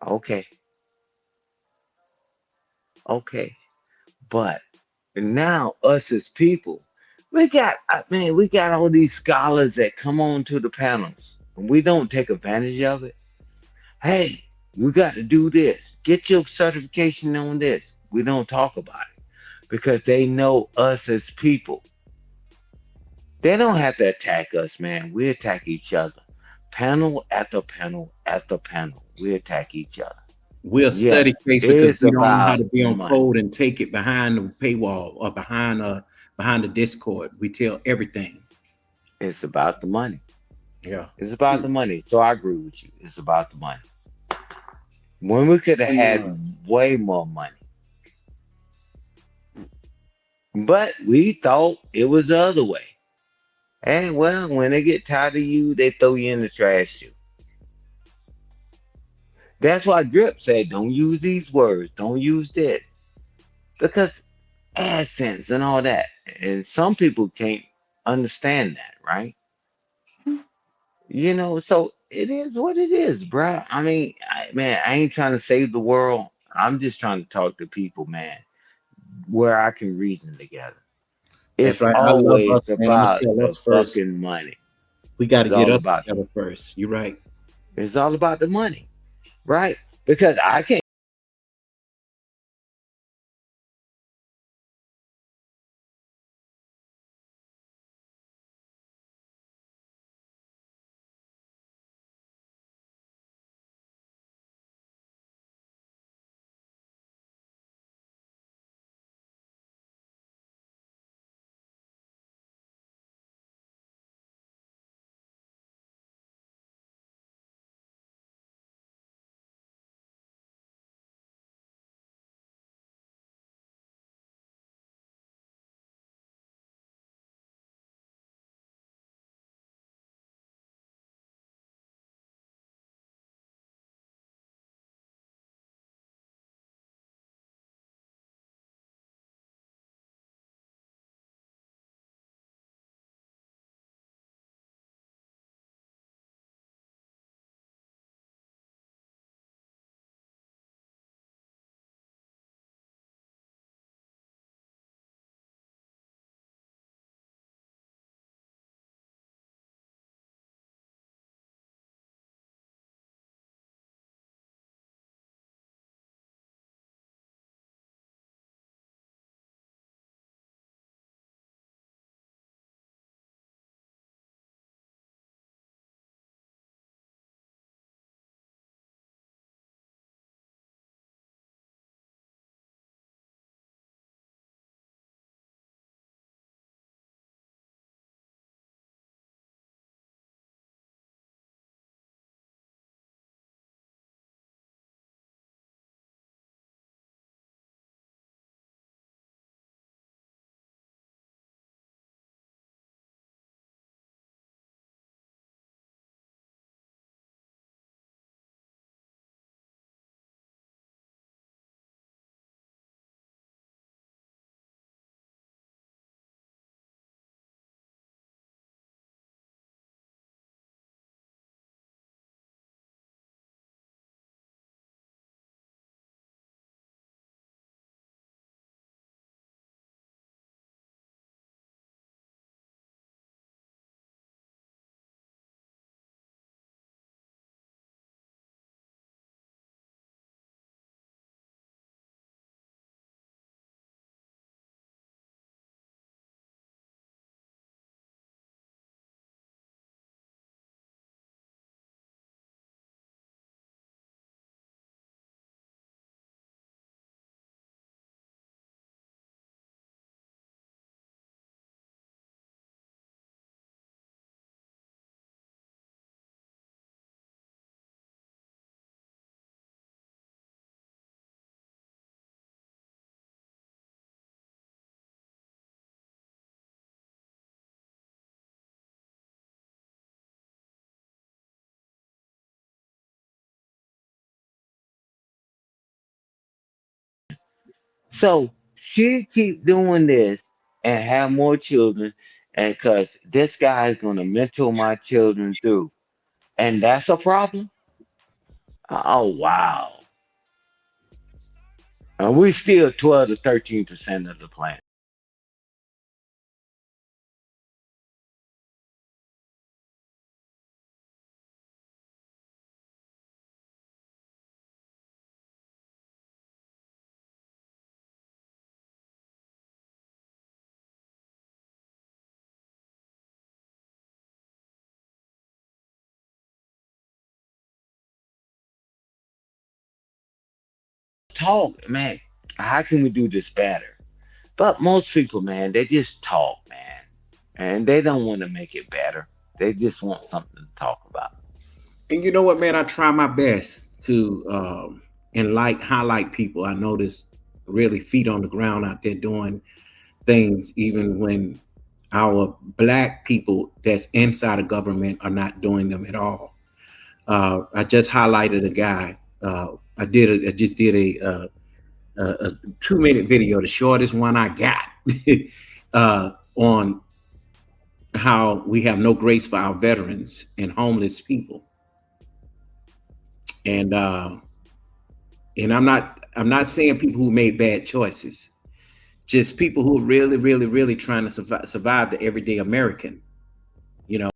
[SPEAKER 10] Okay, okay, but now us as people, we got all these scholars that come on to the panels, and we don't take advantage of it. Hey, we got to do this. Get your certification on this. We don't talk about it because they know us as people. They don't have to attack us, man. We attack each other. Panel after panel after panel, we attack each other.
[SPEAKER 16] We'll study
[SPEAKER 10] Yes,
[SPEAKER 16] case because
[SPEAKER 10] it's
[SPEAKER 16] we don't know how
[SPEAKER 10] about
[SPEAKER 16] to be
[SPEAKER 10] the
[SPEAKER 16] on
[SPEAKER 10] money.
[SPEAKER 16] code and take it behind the paywall or behind the Discord. We tell everything.
[SPEAKER 10] It's about the money.
[SPEAKER 16] Yeah.
[SPEAKER 10] It's about the money. So I agree with you. It's about the money. When we could have had way more money. But we thought it was the other way. And well, when they get tired of you, they throw you in the trash too. That's why Drip said, don't use these words, don't use this. Because AdSense and all that. And some people can't understand that, right? So it is what it is, bruh. I mean, man, I ain't trying to save the world. I'm just trying to talk to people, man, where I can reason together.
[SPEAKER 16] That's
[SPEAKER 10] It's
[SPEAKER 16] right. I love us,
[SPEAKER 10] always
[SPEAKER 16] man. I'm gonna
[SPEAKER 10] about
[SPEAKER 16] tell
[SPEAKER 10] the
[SPEAKER 16] us first.
[SPEAKER 10] fucking money.
[SPEAKER 16] We got to
[SPEAKER 10] It's
[SPEAKER 16] get
[SPEAKER 10] all
[SPEAKER 16] us
[SPEAKER 10] about
[SPEAKER 16] together first. You're right.
[SPEAKER 10] it's all about the money, right? Because I can't So she keep doing this and have more children, and because this guy is gonna mentor my children through, and that's a problem. Oh wow, and we still 12 to 13% of the planet. Talk, man. How can we do this better? But most people, man, they just talk, man, and they don't want to make it better. They just want something to talk about.
[SPEAKER 16] And you know what, man? I try my best to highlight people. I notice really feet on the ground out there doing things, even when our black people that's inside of government are not doing them at all. I just highlighted a guy. I just did a 2 minute video, the shortest one I got, on how we have no grace for our veterans and homeless people. And I'm not saying people who made bad choices, just people who are really, really, really trying to survive the everyday American. You know,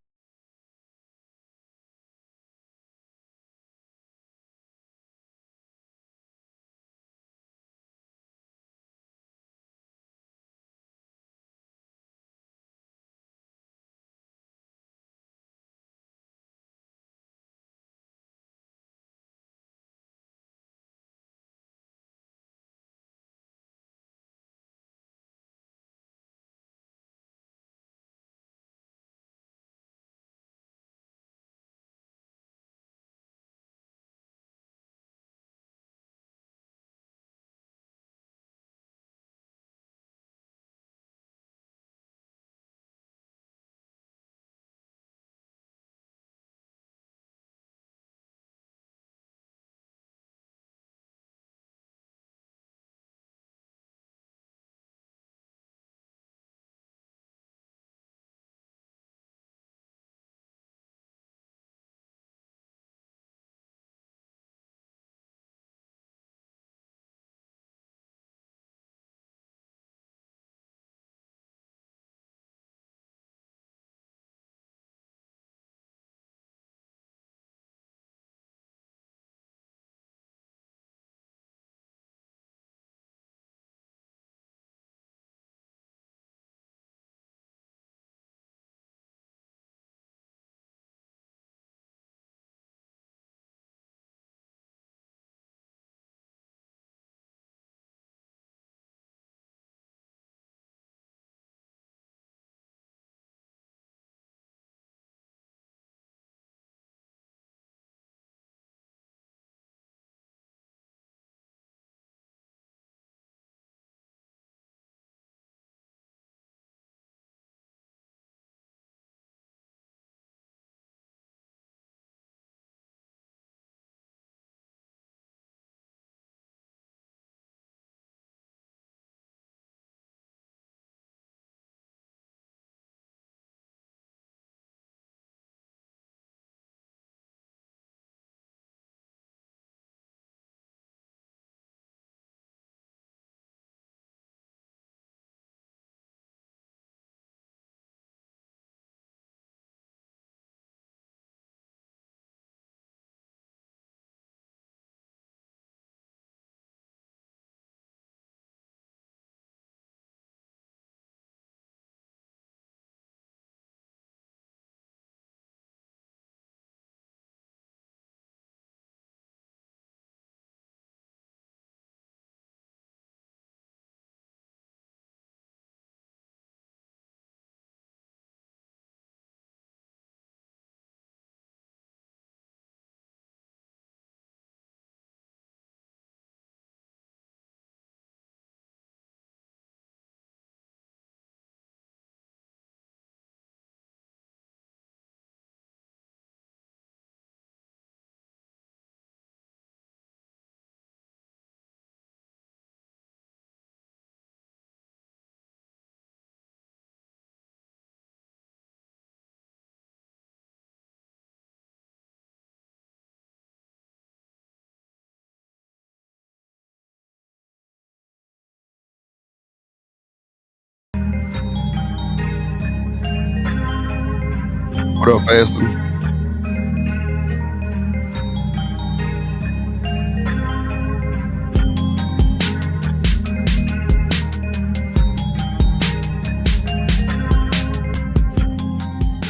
[SPEAKER 2] What up, Aston?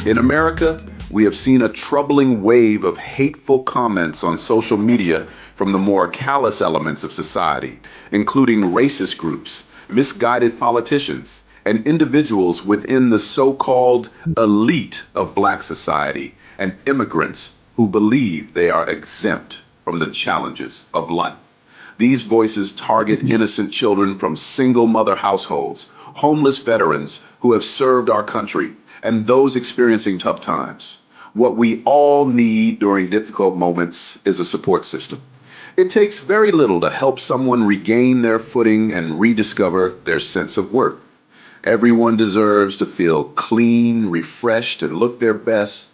[SPEAKER 3] In America, we have seen a troubling wave of hateful comments on social media from the more callous elements of society, including racist groups, misguided politicians, and individuals within the so-called elite of Black society, and immigrants who believe they are exempt from the challenges of life. These voices target innocent children from single mother households, homeless veterans who have served our country, and those experiencing tough times. What we all need during difficult moments is a support system. It takes very little to help someone regain their footing and rediscover their sense of worth. Everyone deserves to feel clean, refreshed, and look their best,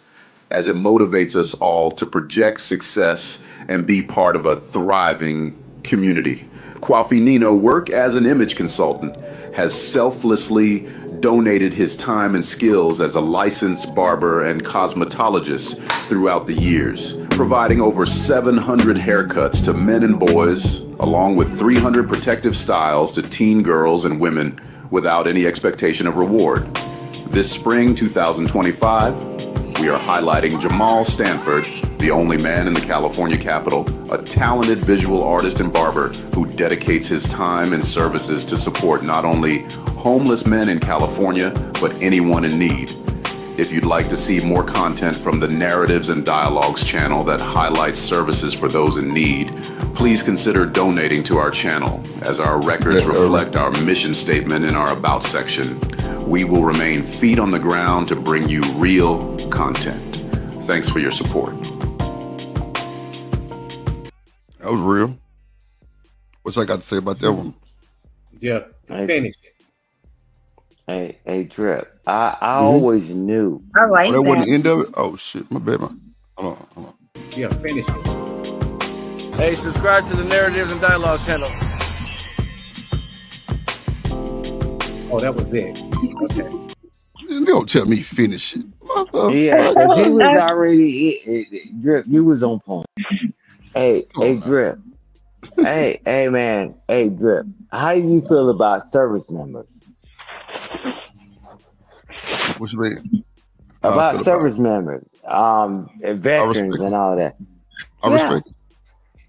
[SPEAKER 3] as it motivates us all to project success and be part of a thriving community. Kwafi Nino, work as an image consultant, has selflessly donated his time and skills as a licensed barber and cosmetologist throughout the years, providing over 700 haircuts to men and boys, along with 300 protective styles to teen girls and women without any expectation of reward. This spring 2025, we are highlighting Jamal Stanford, the only man in the California capital, a talented visual artist and barber who dedicates his time and services to support not only homeless men in California, but anyone in need. If you'd like to see more content from the Narratives and Dialogues channel that highlights services for those in need, please consider donating to our channel, as our records reflect our mission statement in our About section. We will remain feet on the ground to bring you real content. Thanks for your support.
[SPEAKER 2] That was real. What's I got to say about that one?
[SPEAKER 16] Yeah, finish.
[SPEAKER 10] Hey, Drip. I always knew.
[SPEAKER 14] I like
[SPEAKER 2] that. Wasn't
[SPEAKER 14] that.
[SPEAKER 2] the end of it? Oh shit, my bad, man. Hold on.
[SPEAKER 16] Yeah, finish it.
[SPEAKER 22] Hey, subscribe to the Narratives and Dialogue channel.
[SPEAKER 16] Oh, that was it. Okay.
[SPEAKER 2] Don't tell me finish it.
[SPEAKER 10] Yeah, because he was already Drip. You was on point. Hey, Drip. Hey, man. Hey, Drip. How do you feel about service members?
[SPEAKER 2] What you mean?
[SPEAKER 10] About service members, veterans and all that.
[SPEAKER 2] I respect it.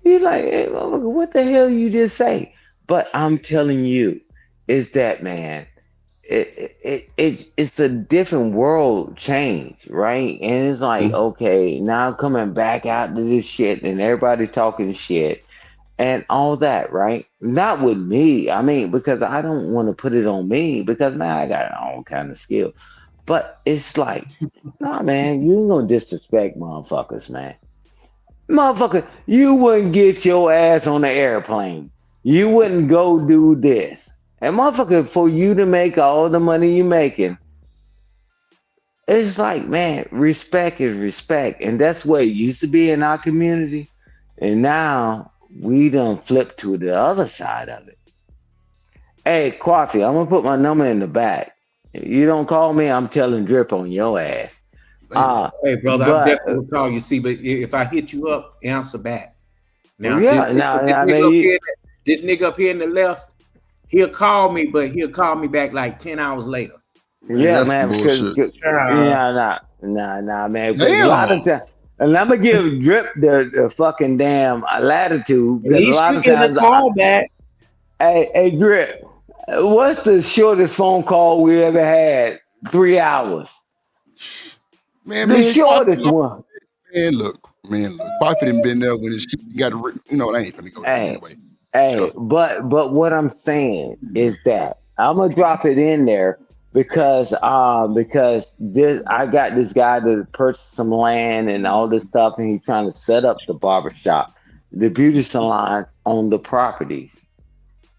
[SPEAKER 10] You're like, hey, what the hell you just say? But I'm telling you, is that, man, it's a different world change, right? And it's like, okay, now I'm coming back out to this shit and everybody talking shit and all that, right? Not with me. I mean, because I don't want to put it on me because, man, I got all kind of skill. But it's like, nah, man, you ain't gonna disrespect motherfuckers, man. Motherfucker, you wouldn't get your ass on the airplane. You wouldn't go do this. And motherfucker, for you to make all the money you're making, it's like, man, respect is respect. And that's what it used to be in our community. And now we done flipped to the other side of it. Hey, Kwafi, I'm gonna put my number in the back. You don't call me, I'm telling Drip on your ass.
[SPEAKER 16] Hey, brother, I definitely will call you. See, but if I hit you up, answer back. Now, this nigga up here in the left, he'll call me, but he'll call me back like 10 hours later.
[SPEAKER 10] Yeah, man. Because, nah, man. A lot of times, and I'm gonna give Drip the fucking damn latitude.
[SPEAKER 16] At least you get a call back.
[SPEAKER 10] Hey, Drip. What's the shortest phone call we ever had? 3 hours.
[SPEAKER 2] Man,
[SPEAKER 10] shortest one.
[SPEAKER 2] Look. Kwafi didn't been there when his shit got, I ain't finna go there anyway.
[SPEAKER 10] Hey, but what I'm saying is that I'm gonna drop it in there because this, I got this guy to purchase some land and all this stuff, and he's trying to set up the barbershop, the beauty salons on the properties.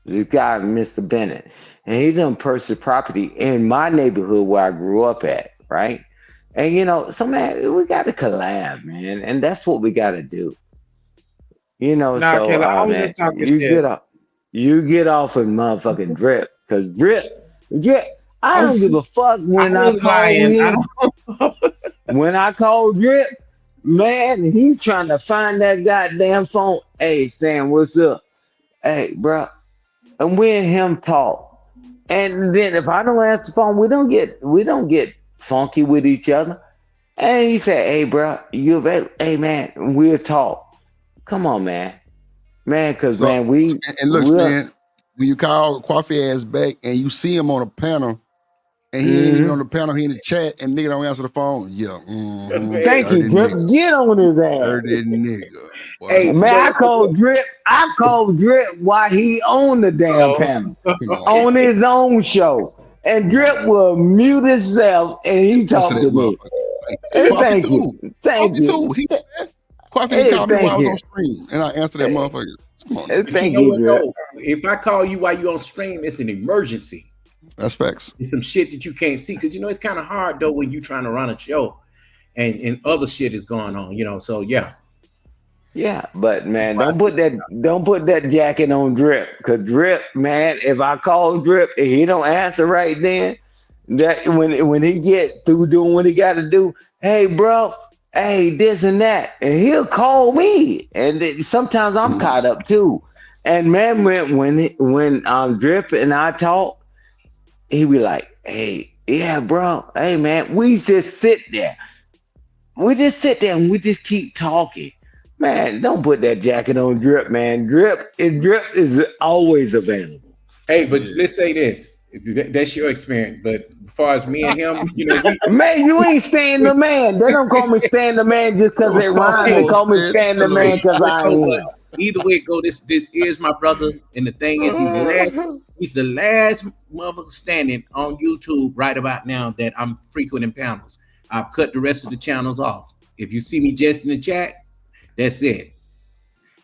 [SPEAKER 10] This guy, Mr. Bennett, and he's gonna purchase property in my neighborhood where I grew up at, right? And so man, we got to collab, man, and that's what we got to do.
[SPEAKER 16] Nah,
[SPEAKER 10] so
[SPEAKER 16] Kayla, I was
[SPEAKER 10] man,
[SPEAKER 16] just talking
[SPEAKER 10] you
[SPEAKER 16] shit.
[SPEAKER 10] get off of motherfucking Drip, because Drip, I don't give a fuck when I call him. when I call Drip, man, he's trying to find that goddamn phone. Hey, Stan, what's up? Hey, bro. And we and him talk. And then if I don't answer the phone, we don't get funky with each other. And he said, "Hey, bro, you available? Hey, man, we'll talk." Come on, man, because
[SPEAKER 2] So,
[SPEAKER 10] man, we
[SPEAKER 2] and look,
[SPEAKER 10] we're
[SPEAKER 2] Stan, when you call Coffee ass back and you see him on a panel and he ain't even on the panel, he in the chat and nigga don't answer the phone. Yeah.
[SPEAKER 10] thank you,
[SPEAKER 2] Dirty
[SPEAKER 10] Drip.
[SPEAKER 2] nigga.
[SPEAKER 10] Get on his ass.
[SPEAKER 2] Dirty nigga. Boy.
[SPEAKER 8] Hey,
[SPEAKER 10] Man, I called Drip while he on the damn panel, on his own show. And Drip will mute himself and he
[SPEAKER 2] Answer
[SPEAKER 10] talked
[SPEAKER 2] that
[SPEAKER 10] to me.
[SPEAKER 2] motherfucker.
[SPEAKER 10] Hey,
[SPEAKER 2] Coffee
[SPEAKER 10] thank
[SPEAKER 2] too.
[SPEAKER 10] you. Thank
[SPEAKER 2] Coffee
[SPEAKER 10] you.
[SPEAKER 2] too. Coffee
[SPEAKER 10] Hey,
[SPEAKER 2] didn't call me while
[SPEAKER 10] thank
[SPEAKER 2] I was
[SPEAKER 10] you.
[SPEAKER 2] on stream and I answered that motherfucker. Come on.
[SPEAKER 10] Hey,
[SPEAKER 16] But you
[SPEAKER 10] thank
[SPEAKER 16] know
[SPEAKER 10] you,
[SPEAKER 16] what
[SPEAKER 10] Drip.
[SPEAKER 16] though? If I call you while you on stream, it's an emergency.
[SPEAKER 2] That's facts.
[SPEAKER 16] It's some shit that you can't see because it's kind of hard though when you trying to run a show and other shit is going on, so yeah.
[SPEAKER 10] Yeah, but man, don't put that jacket on Drip, cause Drip, man, if I call Drip and he don't answer right then, that when he get through doing what he got to do, hey bro, hey this and that, and he'll call me, and sometimes I'm caught up too, and man, when Drip and I talk, he be like, hey yeah bro, hey man, we just sit there and we just keep talking. Man, don't put that jacket on Drip, man. Drip is always available.
[SPEAKER 16] Hey, but let's say this. That's your experience. But as far as me and him,
[SPEAKER 10] man, you ain't Stan the Man. They don't call me Stan the Man just because it rhymes. They call me Stan the Man because I am.
[SPEAKER 16] Either way it go, this is my brother, and the thing is, he's the last motherfucker standing on YouTube right about now that I'm frequenting panels. I've cut the rest of the channels off. If you see me just in the chat, that's it.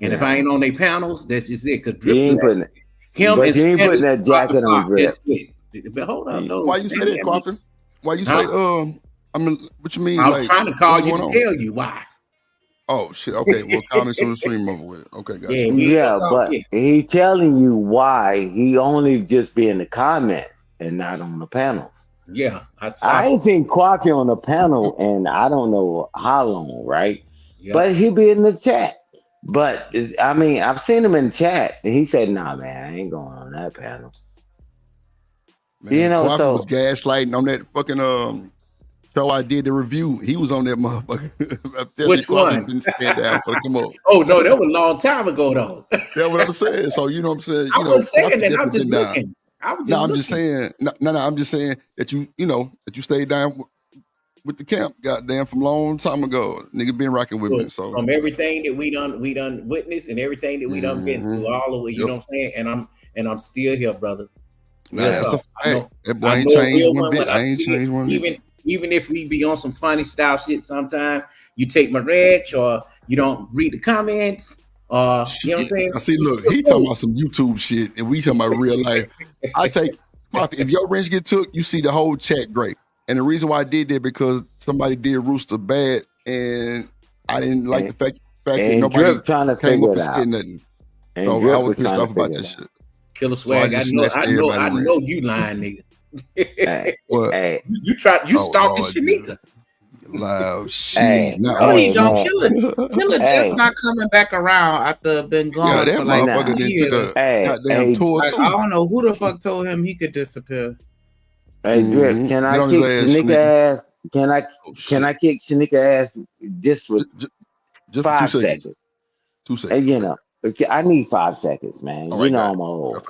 [SPEAKER 16] And if I ain't on their panels, that's just it. Cause Drip
[SPEAKER 10] you ain't putting that jacket on Drip.
[SPEAKER 16] That's it. But hold on, though.
[SPEAKER 2] Why you say that, Coffin? Why you say I mean, what you mean?
[SPEAKER 16] I'm
[SPEAKER 2] like,
[SPEAKER 16] trying to call you to tell you why.
[SPEAKER 2] Oh shit. Okay, well, comments on the stream over with. Okay, guys.
[SPEAKER 10] Yeah, but he telling you why he only just be in the comments and not on the panels.
[SPEAKER 16] Yeah,
[SPEAKER 10] I ain't seen Quacky on the panel and I don't know how long, right? Yeah. But he be in the chat. But I mean, I've seen him in chats and he said, "Nah, man, I ain't going on that panel."
[SPEAKER 2] Man, Quacky was gaslighting on that fucking show I did the review. He was on that motherfucker.
[SPEAKER 16] Which one?
[SPEAKER 2] Didn't stand down for come on.
[SPEAKER 16] Oh no, that was a long time ago though.
[SPEAKER 2] That's what I'm saying. So you know what I'm saying.
[SPEAKER 16] I wasn't saying that. I'm just looking.
[SPEAKER 2] I'm just saying. No. I'm just saying that you stayed down with the camp, goddamn, from a long time ago. Nigga been rocking with me. So
[SPEAKER 16] from everything that we done witnessed and everything that we done been through, all of it, you know what I'm saying? And I'm still here, brother.
[SPEAKER 2] Nah, that's a fact. That boy ain't changed one bit. I ain't changed one bit.
[SPEAKER 16] Even if we be on some funny style shit, sometimes you take my reg or you don't read the comments. You know what I'm saying?
[SPEAKER 2] I see, look, he talking about some YouTube shit and we talking about real life. I take, if your wrench get took, you see the whole chat great. And the reason why I did that because somebody did Rooster bad and I didn't like the fact that nobody came up and said nothing. So I was pissed off about that shit.
[SPEAKER 16] Killer Swag, I know you lying, nigga. You stalking Shanika.
[SPEAKER 2] Loud shit.
[SPEAKER 13] No, he don't. Killer just not coming back around after been gone for like years.
[SPEAKER 2] Goddamn tour too.
[SPEAKER 13] I don't know who the fuck told him he could disappear.
[SPEAKER 10] Hey, Drip, can I kick Shanika ass? Can I kick Shanika ass just with 5 seconds?
[SPEAKER 2] 2 seconds.
[SPEAKER 10] And, you know, I need 5 seconds, man. You know I'm old.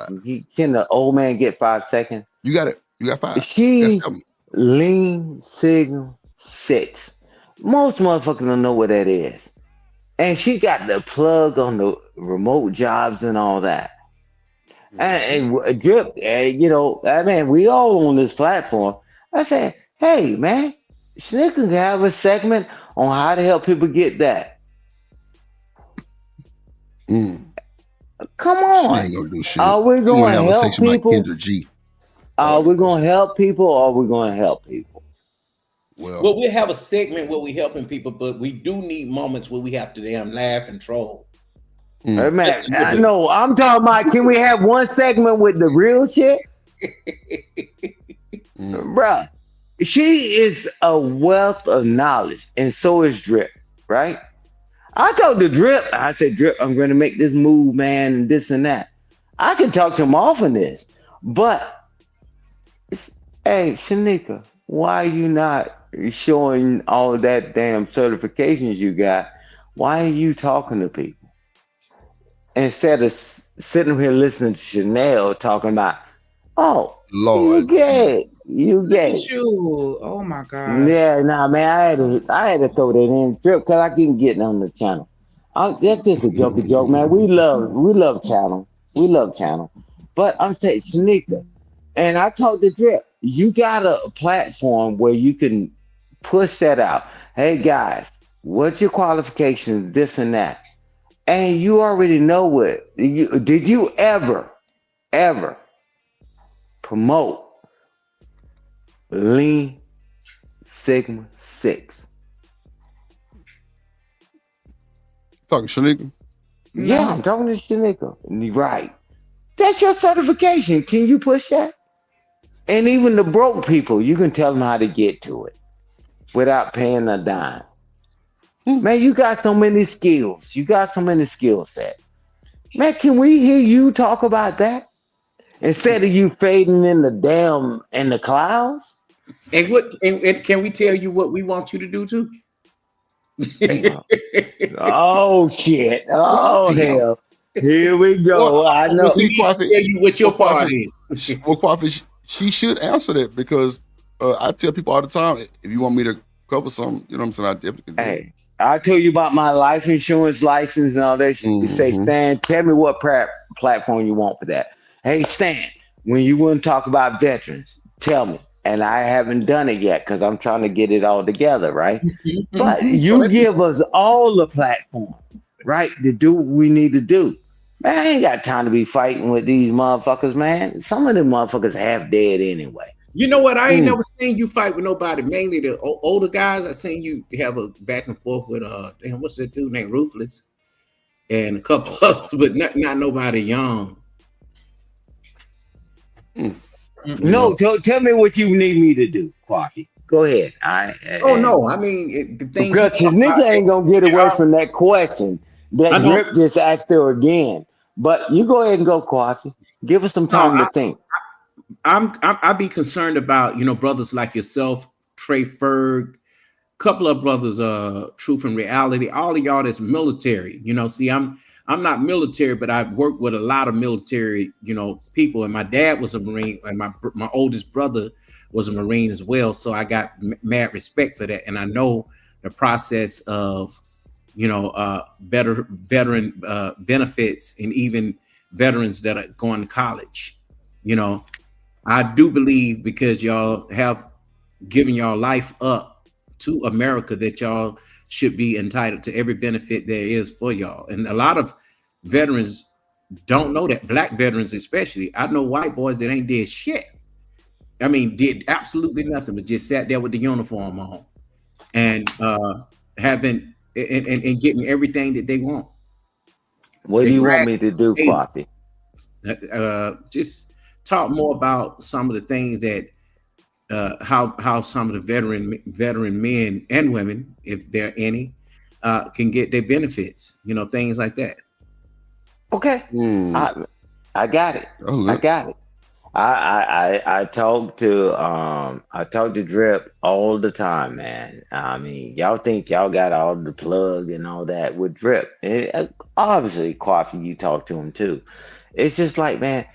[SPEAKER 10] Can the old man get 5 seconds?
[SPEAKER 2] You got it. You got 5.
[SPEAKER 10] She's Lean Signal 6. Most motherfuckers don't know what that is. And she got the plug on the remote jobs and all that. And Drip, you know, I mean, we all on this platform. I said, hey, man, Snicker can have a segment on how to help people get that. Come on.
[SPEAKER 2] She ain't gonna do shit.
[SPEAKER 10] Are we going to help people?
[SPEAKER 2] Like Kendra G.
[SPEAKER 10] Are we going to help people or are we going to help people?
[SPEAKER 16] Well, we have a segment where we helping people, but we do need moments where we have to damn laugh and troll.
[SPEAKER 10] Hey, man, I know. I'm talking about, can we have one segment with the real shit? Bruh, she is a wealth of knowledge, and so is Drip, right? I told the Drip, I said, Drip, I'm going to make this move, man, and this and that. I can talk to him off on this, but hey, Shanika, why are you not showing all of that damn certifications you got? Why are you talking to people instead of sitting here listening to Chanel talking about, oh,
[SPEAKER 2] Lord,
[SPEAKER 10] you
[SPEAKER 13] Look
[SPEAKER 10] gay.
[SPEAKER 13] at you. Oh my gosh.
[SPEAKER 10] Yeah, nah, man, I had to throw that in Drip because I keep getting on the channel. That's just a joke, man. We love channel, but I'm saying Shanika, and I told the Drip, you got a platform where you can push that out. Hey guys, what's your qualifications? This and that, and you already know what. Did you ever promote Lean Sigma 6?
[SPEAKER 2] Talking Shanika?
[SPEAKER 10] Yeah, I'm talking to Shanika. Right. That's your certification. Can you push that? And even the broke people, you can tell them how to get to it without paying a dime. Man, you got so many skills. You got so many skill sets. Man, can we hear you talk about that? Instead of you fading in the clouds?
[SPEAKER 16] And what and can we tell you what we want you to do too?
[SPEAKER 10] Oh shit. Oh hell. Here we go. I know.
[SPEAKER 2] See, Quaffy,
[SPEAKER 16] tell you what your part
[SPEAKER 2] is. Well, Quaffy, she should answer that because I tell people all the time, if you want me to cover something, you know what I'm saying, I definitely can do it.
[SPEAKER 10] Hey, I tell you about my life insurance license and all that shit. You say, Stan, tell me what platform you want for that. Hey, Stan, when you want to talk about veterans, tell me. And I haven't done it yet because I'm trying to get it all together, right? But you give us all the platform, right, to do what we need to do. Man, I ain't got time to be fighting with these motherfuckers, man. Some of them motherfuckers half dead anyway.
[SPEAKER 16] You know what? I ain't never seen you fight with nobody. Mainly the older guys. I seen you have a back and forth with damn, what's that dude named Ruthless, and a couple others, but not nobody young.
[SPEAKER 10] No, tell me what you need me to do, Quaffy. Go ahead.
[SPEAKER 16] No, I mean the thing.
[SPEAKER 10] Because nigga ain't gonna get away from that question that Drip just asked her again. But you go ahead and go, Quaffy. Give us some time to think.
[SPEAKER 16] I'd be concerned about brothers like yourself, Trey Ferg, couple of brothers, Truth and Reality, all of y'all that's military. See, I'm not military, but I've worked with a lot of military, people. And my dad was a Marine, and my oldest brother was a Marine as well. So I got mad respect for that, and I know the process of, better veteran benefits, and even veterans that are going to college. I do believe because y'all have given y'all life up to America that y'all should be entitled to every benefit there is for y'all. And a lot of veterans don't know that, black veterans especially. I know white boys that ain't did shit. I mean, did absolutely nothing, but just sat there with the uniform on and having and getting everything that they want.
[SPEAKER 10] What do you want me to do, Quaffy?
[SPEAKER 16] Just talk more about some of the things that how some of the veteran men and women, if there are any, can get their benefits, things like that.
[SPEAKER 10] Okay. I got it. I got it. I talk to Drip all the time, man. I mean, y'all think y'all got all the plug and all that with Drip. Obviously, Quaffy, you talk to him too. It's just like, man,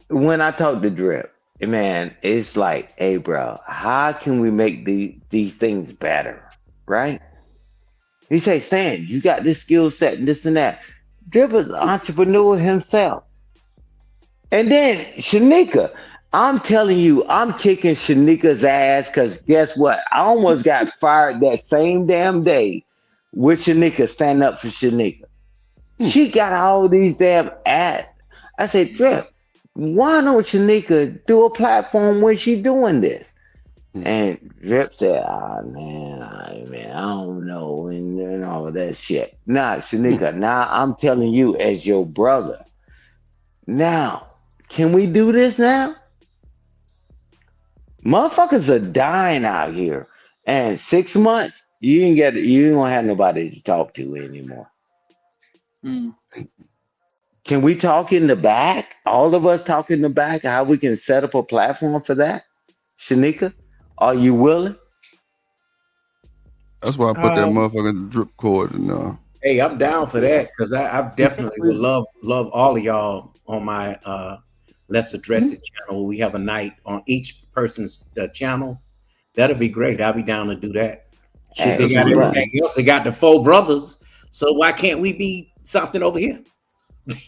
[SPEAKER 10] when I talk to Drip, man, it's like, hey, bro, how can we make these things better, right? He say, Stan, you got this skill set and this and that. Drip is an entrepreneur himself. And then Shanika, I'm telling you, I'm kicking Shanika's ass because guess what? I almost got fired that same damn day with Shanika, stand up for Shanika. She got all these damn ads. I said, Drip, why don't Shanika do a platform when she doing this? And Drip said, man, I don't know, and all that shit. Nah, Shanika, now I'm telling you as your brother. Now, can we do this now? Motherfuckers are dying out here, and 6 months you ain't gonna have nobody to talk to anymore.
[SPEAKER 13] Mm.
[SPEAKER 10] Can we talk in the back? All of us talk in the back. How we can set up a platform for that? Shanika, are you willing?
[SPEAKER 2] That's why I put that motherfucking drip cord in there.
[SPEAKER 16] Hey, I'm down for that because I definitely would love all of y'all on my Let's Address It channel. We have a night on each person's channel. That'll be great. I'll be down to do that. Shit, they got everything else. They got the 4 brothers. So why can't we be something over here?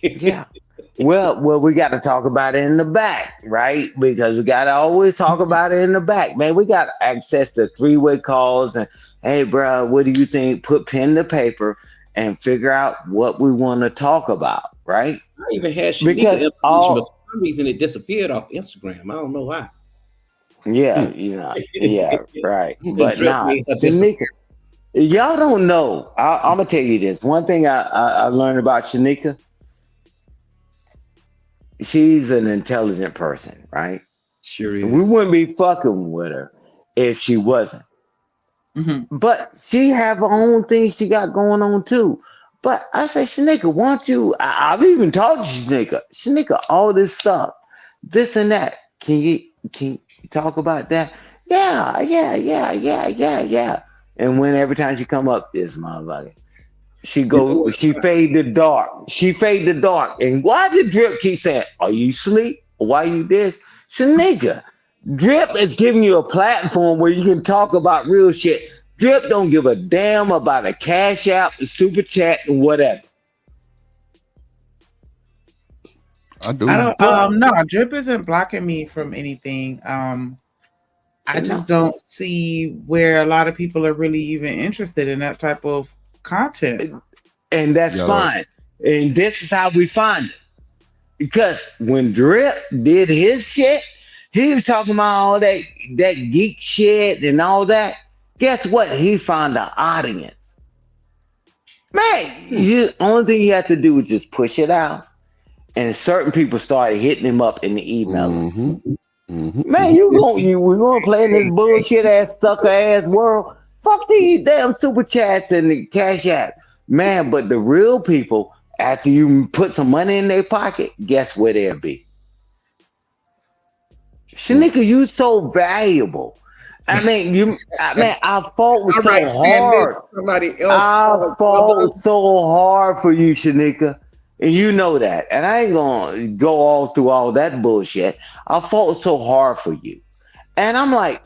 [SPEAKER 10] Yeah. Well, we got to talk about it in the back, right? Because we got to always talk about it in the back, man. We got access to 3-way calls and, hey, bro, what do you think? Put pen to paper and figure out what we want to talk about, right?
[SPEAKER 16] I even had Shanika information, but for some reason it disappeared off Instagram. I don't know why.
[SPEAKER 10] Yeah, yeah, right. But now, Shanika, y'all don't know. I'm gonna tell you this. One thing I learned about Shanika. She's an intelligent person, right?
[SPEAKER 16] Sure is.
[SPEAKER 10] We wouldn't be fucking with her if she wasn't.
[SPEAKER 13] Mm-hmm.
[SPEAKER 10] But she have her own things she got going on too. But I say, Shanika, why don't you? I've even talked to Shanika, all this stuff, this and that. Can you talk about that? Yeah. And when every time she come up, this motherfucker, she fade the dark. And why did Drip keep saying, are you asleep? Why you this? Shanika, Drip is giving you a platform where you can talk about real shit. Drip don't give a damn about a cash app, a super chat, and whatever.
[SPEAKER 2] I do.
[SPEAKER 13] No, Drip isn't blocking me from anything. I just don't see where a lot of people are really even interested in that type of content.
[SPEAKER 10] And that's fine. And this is how we find it. Because when Drip did his shit, he was talking about all that geek shit and all that. Guess what? He found an audience. Man, the only thing you have to do is just push it out. And certain people started hitting him up in the email. Man, we're gonna play in this bullshit ass sucker ass world. Fuck these damn super chats and the cash app. Man, but the real people, after you put some money in their pocket, guess where they'll be? Shanika, you so valuable. I fought so hard. I fought so hard for you, Shanika. And you know that. And I ain't gonna go all through all that bullshit. I fought so hard for you. And I'm like,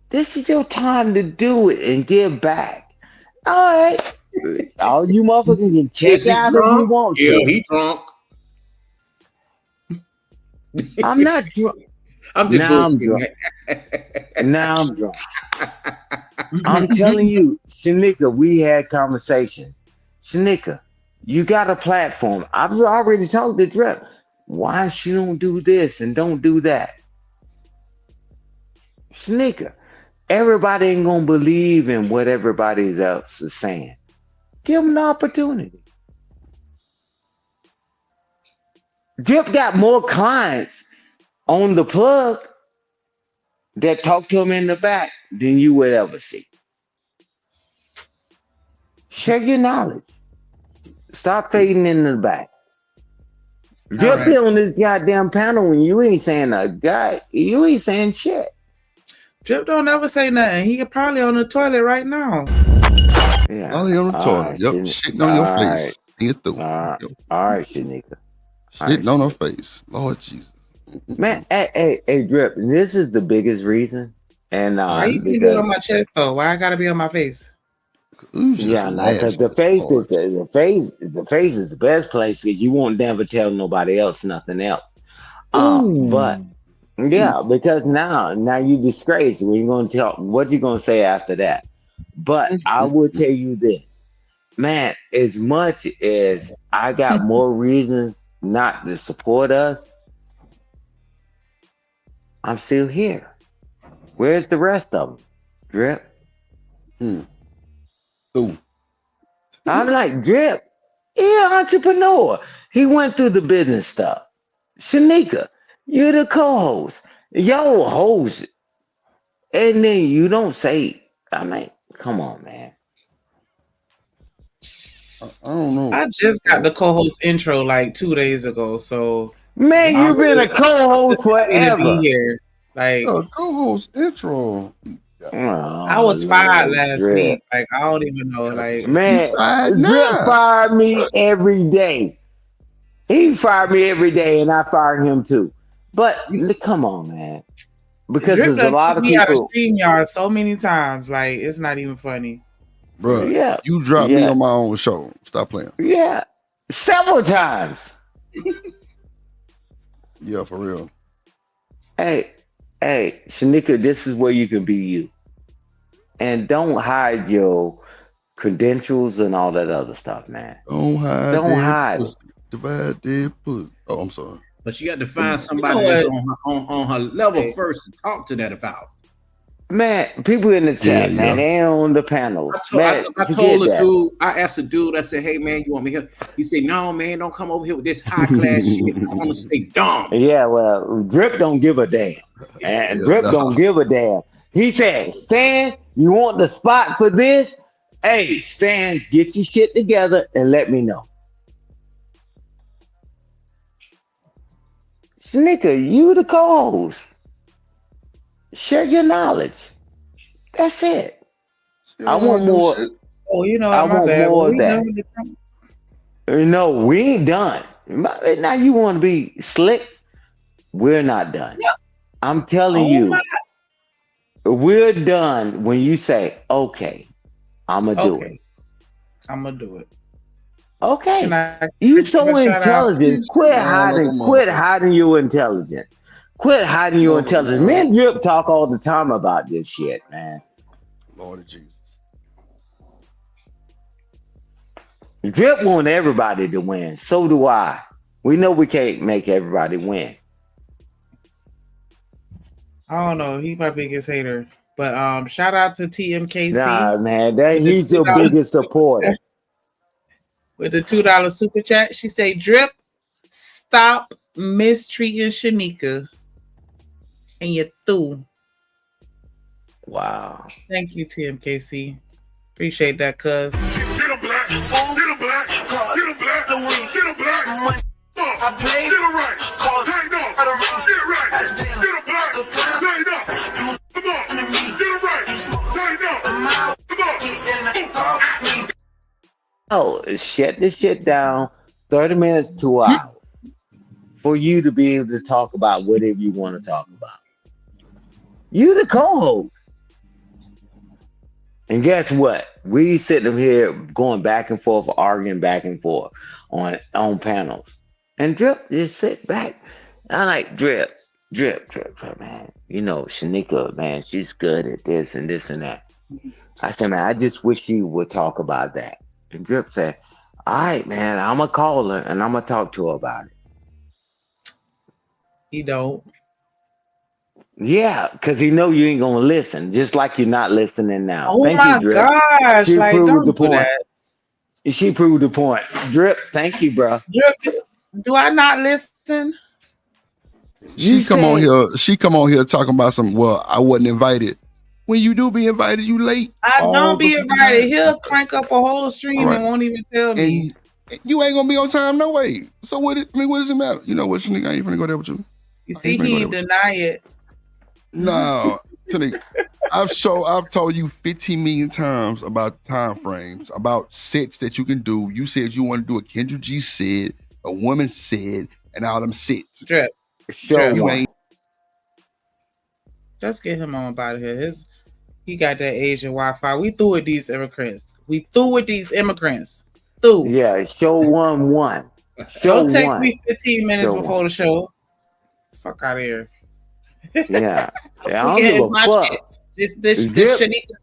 [SPEAKER 10] this is your time to do it and give back. All right. All you motherfuckers can check out if you want to.
[SPEAKER 16] Yeah, he drunk.
[SPEAKER 10] I'm not drunk.
[SPEAKER 16] I'm just
[SPEAKER 10] now I'm drunk. Now I'm drunk. I'm telling you, Shanika, we had conversation. Shanika, you got a platform. I've already talked to Drip. Why she don't do this and don't do that? Shanika, everybody ain't gonna believe in what everybody else is saying. Give them an opportunity. Drip got more clients on the plug that talk to him in the back than you would ever see. Share your knowledge. Stop fading in the back. Drip be on this goddamn panel when you ain't saying you ain't saying shit.
[SPEAKER 13] Drip don't ever say nothing. He probably on the toilet right now.
[SPEAKER 10] Yeah.
[SPEAKER 2] Probably on the toilet. Yep. Shitting on your face. Get through.
[SPEAKER 10] All right, Shanika.
[SPEAKER 2] Shitting on her face. Lord Jesus.
[SPEAKER 10] Man, hey, Drip, this is the biggest reason. And
[SPEAKER 13] why you keep it on my chest though? Why I gotta be on my face?
[SPEAKER 10] Yeah, because the face is the best place because you won't never tell nobody else nothing else. But yeah, because now you disgrace. We're gonna tell what you gonna say after that. But I will tell you this, man, as much as I got more reasons not to support us, I'm still here. Where's the rest of them? Drip? I'm like, Drip, yeah, entrepreneur. He went through the business stuff. Shanika, you're the co-host. Y'all host And then you don't say, I mean, come on, man.
[SPEAKER 2] I don't know.
[SPEAKER 13] I just got the co-host intro like 2 days ago, so
[SPEAKER 10] Man,
[SPEAKER 13] I'm
[SPEAKER 10] you've been a
[SPEAKER 13] just
[SPEAKER 10] co-host
[SPEAKER 13] happy to be
[SPEAKER 10] forever.
[SPEAKER 13] here. Like
[SPEAKER 2] co-host intro.
[SPEAKER 13] I was fired last week. Like I don't even know. Like
[SPEAKER 10] Man,
[SPEAKER 2] fired
[SPEAKER 10] Drip
[SPEAKER 2] now.
[SPEAKER 10] fired me every day. He fired me every day, and I fired him too. But come on, man. Because
[SPEAKER 13] Drip
[SPEAKER 10] there's a
[SPEAKER 13] done
[SPEAKER 10] lot
[SPEAKER 13] kicked
[SPEAKER 10] of
[SPEAKER 13] me out of
[SPEAKER 10] people.
[SPEAKER 13] StreamYard so many times. Like it's not even funny.
[SPEAKER 2] Bruh,
[SPEAKER 10] Yeah.
[SPEAKER 2] you dropped me
[SPEAKER 10] Yeah.
[SPEAKER 2] on my own show. Stop playing.
[SPEAKER 10] Yeah. Several times.
[SPEAKER 2] Yeah, for real.
[SPEAKER 10] Hey, Shanika, this is where you can be you. And don't hide your credentials and all that other stuff, man.
[SPEAKER 2] Don't hide
[SPEAKER 10] Don't
[SPEAKER 2] that
[SPEAKER 10] hide
[SPEAKER 2] pussy. Divide that pussy. Oh, I'm sorry.
[SPEAKER 16] But you got to find somebody that's on her level first to talk to that about.
[SPEAKER 10] Man, people in the chat, man, they on the panel.
[SPEAKER 16] I told the dude, I asked the dude, I said, hey, man, you want me here? He said, no, man, don't come over here with this high class shit. I want to stay dumb.
[SPEAKER 10] Yeah, well, Drip don't give a damn. And Drip don't give a damn. He said, Stan, you want the spot for this? Hey, Stan, get your shit together and let me know. Snicker, you the co-host. Share your knowledge. That's it. I want more.
[SPEAKER 13] Oh, you know,
[SPEAKER 10] I want more of that.
[SPEAKER 13] that.
[SPEAKER 10] No, we ain't done. Now you want to be slick? We're not done. I'm telling you, we're done when you say, "Okay, I'm gonna do it."
[SPEAKER 13] I'm gonna do it.
[SPEAKER 10] Okay, you so intelligent. Quit hiding your intelligence. Quit hiding your intelligence. Me and Drip talk all the time about this shit, man.
[SPEAKER 2] Lord Jesus.
[SPEAKER 10] Drip want everybody to win. So do I. We know we can't make everybody win.
[SPEAKER 13] I don't know. He's my biggest hater. But shout out to TMKC.
[SPEAKER 10] Nah, man, he's your biggest supporter.
[SPEAKER 13] With the $2 super chat, she say, Drip, stop mistreating Shanika. And you're through.
[SPEAKER 10] Wow.
[SPEAKER 13] Thank you, TMKC. Appreciate that, cuz.
[SPEAKER 1] Get a black, get a black, get a black, get a black. I played it right. Take off. Get right. Get a black. Take off. Come on. Get it right. Take off. Come on.
[SPEAKER 10] Oh, shut this shit down. 30 minutes to an hour for you to be able to talk about whatever you want to talk about. You the co-host. And guess what? We sitting here going back and forth, arguing back and forth on panels. And Drip just sit back. I like Drip, man. You know, Shanika, man, she's good at this and this and that. I said, man, I just wish you would talk about that. And Drip said, all right, man, I'm going to call her and I'm going to talk to her about it.
[SPEAKER 13] He don't.
[SPEAKER 10] Yeah, because he know you ain't going to listen, just like you're not listening now.
[SPEAKER 13] Oh,
[SPEAKER 10] thank
[SPEAKER 13] my
[SPEAKER 10] you, Drip.
[SPEAKER 13] gosh.
[SPEAKER 10] She
[SPEAKER 13] like,
[SPEAKER 10] proved
[SPEAKER 13] don't
[SPEAKER 10] the
[SPEAKER 13] do
[SPEAKER 10] point.
[SPEAKER 13] that.
[SPEAKER 10] She proved the point. Drip, thank you, bro.
[SPEAKER 13] Drip, do I not listen?
[SPEAKER 2] She come on here talking about some, well, I wasn't invited. When you do be invited, you late.
[SPEAKER 13] I don't be invited. He'll crank up a whole stream and won't even tell me.
[SPEAKER 2] And you ain't gonna be on time no way. So what does it matter? You know what, Shanika, I ain't finna go there with you.
[SPEAKER 13] You see, he deny it.
[SPEAKER 2] No, Shanika, I've told you 15 million times about time frames, about sets that you can do. You said you want to do a Kendra G set, a woman set, and all them sets.
[SPEAKER 13] Drip.
[SPEAKER 10] You
[SPEAKER 2] ain't.
[SPEAKER 13] Let's get him on out of here. He got that Asian Wi-Fi. We through with these immigrants. Through.
[SPEAKER 10] Yeah, show 1-1.
[SPEAKER 13] Don't text me 15 minutes before the show. Fuck out of here.
[SPEAKER 10] Yeah. I don't give a fuck.
[SPEAKER 13] This Shanika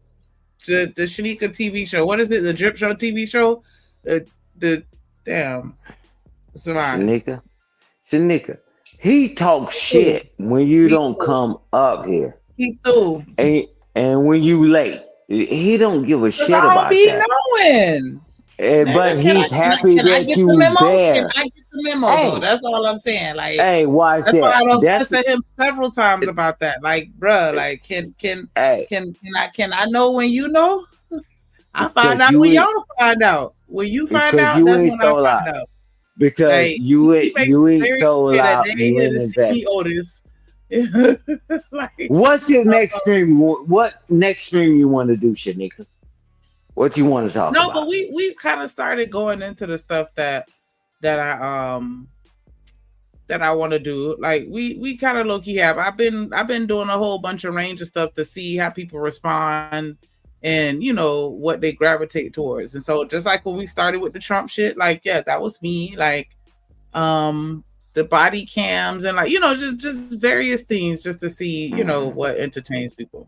[SPEAKER 13] TV show. What is it? The Drip Show TV show? The damn.
[SPEAKER 10] Shanika. He talks shit when you don't come up here.
[SPEAKER 13] He threw.
[SPEAKER 10] And when you late. He don't give a shit
[SPEAKER 13] I don't
[SPEAKER 10] about
[SPEAKER 13] be
[SPEAKER 10] that.
[SPEAKER 13] knowing.
[SPEAKER 10] But he's happy
[SPEAKER 13] can I
[SPEAKER 10] that
[SPEAKER 13] get the
[SPEAKER 10] you
[SPEAKER 13] memo? Can
[SPEAKER 10] there.
[SPEAKER 13] I get the memo though?
[SPEAKER 10] Hey,
[SPEAKER 13] That's all I'm saying. Like,
[SPEAKER 10] hey, watch
[SPEAKER 13] that's why I
[SPEAKER 10] that.
[SPEAKER 13] don't
[SPEAKER 10] That's
[SPEAKER 13] pester him several times about that. Like, bruh, like,
[SPEAKER 10] hey,
[SPEAKER 13] can I know when you know? I find
[SPEAKER 10] because
[SPEAKER 13] out
[SPEAKER 10] you
[SPEAKER 13] when
[SPEAKER 10] ain't
[SPEAKER 13] y'all find out. When you find
[SPEAKER 10] because
[SPEAKER 13] out,
[SPEAKER 10] you
[SPEAKER 13] that's
[SPEAKER 10] ain't
[SPEAKER 13] when I
[SPEAKER 10] sold out.
[SPEAKER 13] find out.
[SPEAKER 10] Because
[SPEAKER 13] Like,
[SPEAKER 10] you
[SPEAKER 13] he
[SPEAKER 10] ain't
[SPEAKER 13] makes
[SPEAKER 10] you
[SPEAKER 13] it
[SPEAKER 10] ain't
[SPEAKER 13] very
[SPEAKER 10] sold
[SPEAKER 13] clear that
[SPEAKER 10] out.
[SPEAKER 13] they ain't
[SPEAKER 10] You
[SPEAKER 13] here
[SPEAKER 10] ain't
[SPEAKER 13] to see me,
[SPEAKER 10] invested.
[SPEAKER 13] Otis. Like,
[SPEAKER 10] What's your next stream? What next stream you want to do, Shanika? What you want to talk
[SPEAKER 13] no,
[SPEAKER 10] about?
[SPEAKER 13] but we kind of started going into the stuff that I want to do. Like we kind of low key have. I've been doing a whole bunch of range of stuff to see how people respond and what they gravitate towards. And so just like when we started with the Trump shit, like yeah, that was me. Like the body cams and like just various things just to see what entertains people.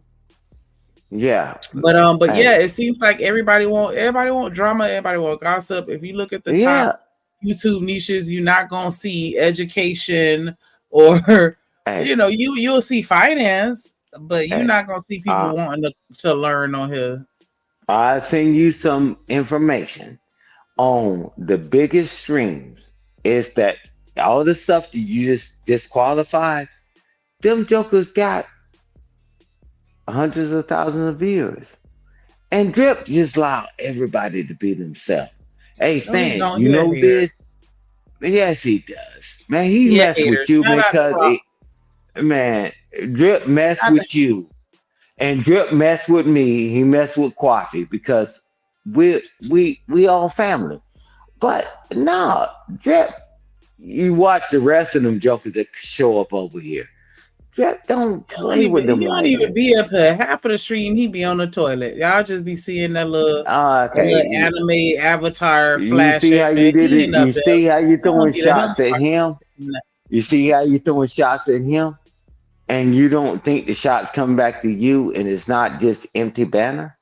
[SPEAKER 10] Yeah.
[SPEAKER 13] But yeah,
[SPEAKER 10] Hey.
[SPEAKER 13] it seems like everybody want drama, everybody want gossip. If you look at the
[SPEAKER 10] Yeah.
[SPEAKER 13] top YouTube niches, you're not gonna see education or
[SPEAKER 10] Hey.
[SPEAKER 13] you'll see finance, but you're
[SPEAKER 10] Hey.
[SPEAKER 13] not gonna see people wanting to learn on here.
[SPEAKER 10] I'll send you some information on the biggest streams. Is that all the stuff that you just disqualified? Them jokers got hundreds of thousands of viewers. And Drip just allowed everybody to be themselves. Hey,
[SPEAKER 13] No, he
[SPEAKER 10] Stan,
[SPEAKER 13] don't.
[SPEAKER 10] you
[SPEAKER 13] He a
[SPEAKER 10] know
[SPEAKER 13] hater.
[SPEAKER 10] this? Yes, he does. Man, he
[SPEAKER 13] He a
[SPEAKER 10] mess
[SPEAKER 13] hater.
[SPEAKER 10] with you
[SPEAKER 13] Shout out to
[SPEAKER 10] because
[SPEAKER 13] Rob.
[SPEAKER 10] man, Drip mess with you. And Drip mess with me. He mess with Coffee because we all family. But no, Drip, you watch the rest of them jokers that show up over here. Drip don't play with them
[SPEAKER 13] He don't
[SPEAKER 10] like
[SPEAKER 13] even
[SPEAKER 10] that.
[SPEAKER 13] be up here. Half of the stream, he be on the toilet. Y'all just be seeing that little
[SPEAKER 10] Okay.
[SPEAKER 13] anime avatar
[SPEAKER 10] You see
[SPEAKER 13] flashing.
[SPEAKER 10] how you
[SPEAKER 13] Man,
[SPEAKER 10] did
[SPEAKER 13] he
[SPEAKER 10] it?
[SPEAKER 13] ain't
[SPEAKER 10] You
[SPEAKER 13] up there.
[SPEAKER 10] see how you
[SPEAKER 13] I don't
[SPEAKER 10] throwing
[SPEAKER 13] need to hear him
[SPEAKER 10] shots at
[SPEAKER 13] talk.
[SPEAKER 10] him? You see how you throwing shots at him? And you don't think the shots come back to you and it's not just empty banner?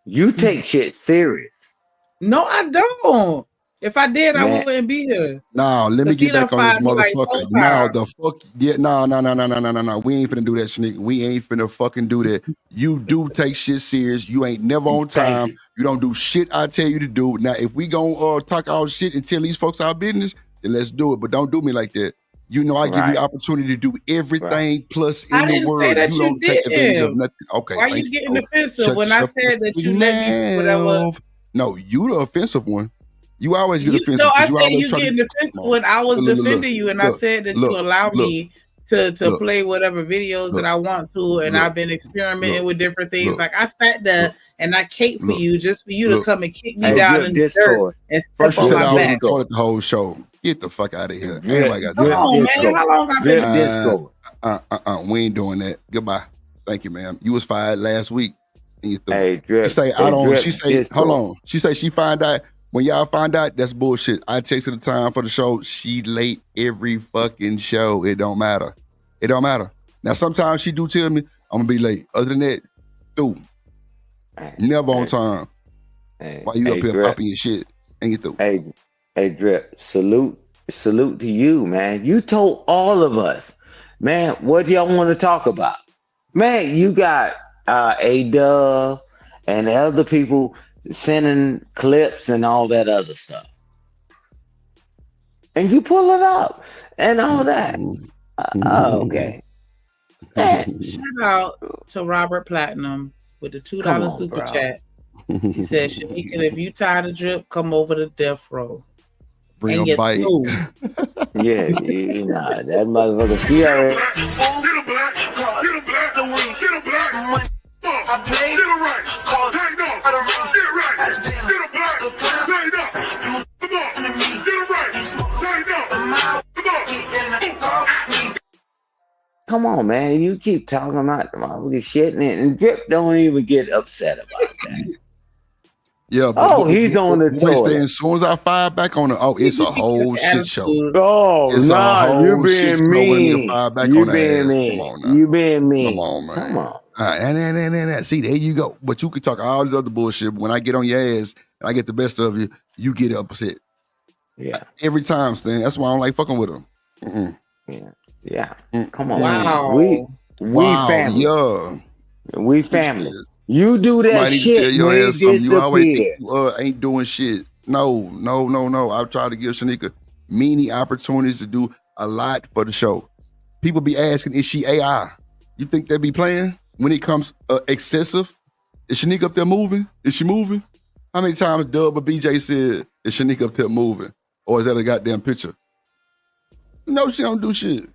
[SPEAKER 10] You take shit serious.
[SPEAKER 13] No, I don't. If I did, I
[SPEAKER 10] Man.
[SPEAKER 13] wouldn't be here.
[SPEAKER 2] Now, let me
[SPEAKER 13] Cause he
[SPEAKER 2] get
[SPEAKER 13] done
[SPEAKER 2] back on this
[SPEAKER 13] fired me like
[SPEAKER 2] motherfucker.
[SPEAKER 13] 4
[SPEAKER 2] Now,
[SPEAKER 13] times.
[SPEAKER 2] the fuck, yeah, no. We ain't finna do that, Sneak. We ain't finna fucking do that. You do take shit serious. You ain't never on time. You don't do shit I tell you to do. Now, if we gon' talk our shit and tell these folks our business, then let's do it. But don't do me like that. You know I give you the opportunity to do everything plus
[SPEAKER 13] I
[SPEAKER 2] in the
[SPEAKER 13] didn't say
[SPEAKER 2] world.
[SPEAKER 13] that
[SPEAKER 2] You
[SPEAKER 13] you
[SPEAKER 2] don't take advantage of
[SPEAKER 13] didn't.
[SPEAKER 2] nothing. Okay,
[SPEAKER 13] Why
[SPEAKER 2] thank
[SPEAKER 13] you
[SPEAKER 2] you.
[SPEAKER 13] getting
[SPEAKER 2] Oh,
[SPEAKER 13] offensive when I said that you let me do whatever?
[SPEAKER 2] mouth. No, you the offensive one. You always get offensive
[SPEAKER 13] I
[SPEAKER 2] because you
[SPEAKER 13] said
[SPEAKER 2] always
[SPEAKER 13] you
[SPEAKER 2] try to
[SPEAKER 13] getting defensive
[SPEAKER 2] come on.
[SPEAKER 13] when I was
[SPEAKER 2] Look,
[SPEAKER 13] defending you, and I said that you allow me to play whatever videos that I want to, and I've been experimenting with different things. Like I sat there and I cape for you just for you to come and kick me down in the dirt and step
[SPEAKER 2] First you
[SPEAKER 13] on
[SPEAKER 2] said
[SPEAKER 13] my
[SPEAKER 2] I was
[SPEAKER 13] back.
[SPEAKER 2] on the toilet the whole show. Get the fuck out of here. Anybody got
[SPEAKER 13] Come
[SPEAKER 2] time?
[SPEAKER 13] on, man. How long I been?
[SPEAKER 2] We ain't doing that. Goodbye. Thank you, ma'am. You was fired last week. And you threw.
[SPEAKER 10] Hey, Drip.
[SPEAKER 2] She say
[SPEAKER 10] Hey,
[SPEAKER 2] I don't.
[SPEAKER 10] Drip
[SPEAKER 2] She say
[SPEAKER 10] Disco.
[SPEAKER 2] hold on. She say she find out when y'all find out. That's bullshit. I texted the time for the show. She late every fucking show. It don't matter. It don't matter. Now sometimes she do tell me I'm gonna be late. Other than that, through. Never on time. Why you up here
[SPEAKER 10] Drip.
[SPEAKER 2] popping your shit and you through?
[SPEAKER 10] Hey, Drip. Salute to you, man. You told all of us, man. What y'all want to talk about, man? You got A-Dub and other people sending clips and all that other stuff, and you pull it up and all that. Okay.
[SPEAKER 13] Shout out to Robert Platinum with the $2 super chat. He said, Shanika, if you tired of Drip, come over to Death Row.
[SPEAKER 2] Bring
[SPEAKER 13] and
[SPEAKER 2] a bike.
[SPEAKER 10] Yeah, that motherfucker. She already.
[SPEAKER 1] I play get it right. Cause take no. Get it right. Get it black. Take no. Come on. Get it right. Take no.
[SPEAKER 10] Come on, man. You keep talking about the motherfucking shit, and Drip don't even get upset about that.
[SPEAKER 2] Yeah, but
[SPEAKER 10] he's on the toilet.
[SPEAKER 2] As soon as I fire back on it, it's a whole shit show.
[SPEAKER 10] Oh,
[SPEAKER 2] it's a whole
[SPEAKER 10] you
[SPEAKER 2] shit
[SPEAKER 10] being
[SPEAKER 2] show when
[SPEAKER 10] mean.
[SPEAKER 2] you fire back
[SPEAKER 10] You
[SPEAKER 2] on the
[SPEAKER 10] being
[SPEAKER 2] ass.
[SPEAKER 10] mean.
[SPEAKER 2] Come on now.
[SPEAKER 10] You being mean.
[SPEAKER 2] Come on, man.
[SPEAKER 10] Come on.
[SPEAKER 2] All right, and see, there you go. But you can talk all this other bullshit. But when I get on your ass and I get the best of you, you get upset.
[SPEAKER 10] Yeah.
[SPEAKER 2] Every time, Stan. That's why I don't like fucking with him.
[SPEAKER 10] Yeah. Come on.
[SPEAKER 13] Wow.
[SPEAKER 10] We family.
[SPEAKER 2] Yeah.
[SPEAKER 10] We family. You do that
[SPEAKER 2] Somebody need to tell
[SPEAKER 10] shit,
[SPEAKER 2] your
[SPEAKER 10] we
[SPEAKER 2] ass something. You always think
[SPEAKER 10] disappear.
[SPEAKER 2] you ain't doing shit. No. I've tried to give Shanika many opportunities to do a lot for the show. People be asking, is she AI? You think they be playing when it comes excessive? Is Shanika up there moving? Is she moving? How many times Dub or BJ said, is Shanika up there moving? Or is that a goddamn picture? No, she don't do shit.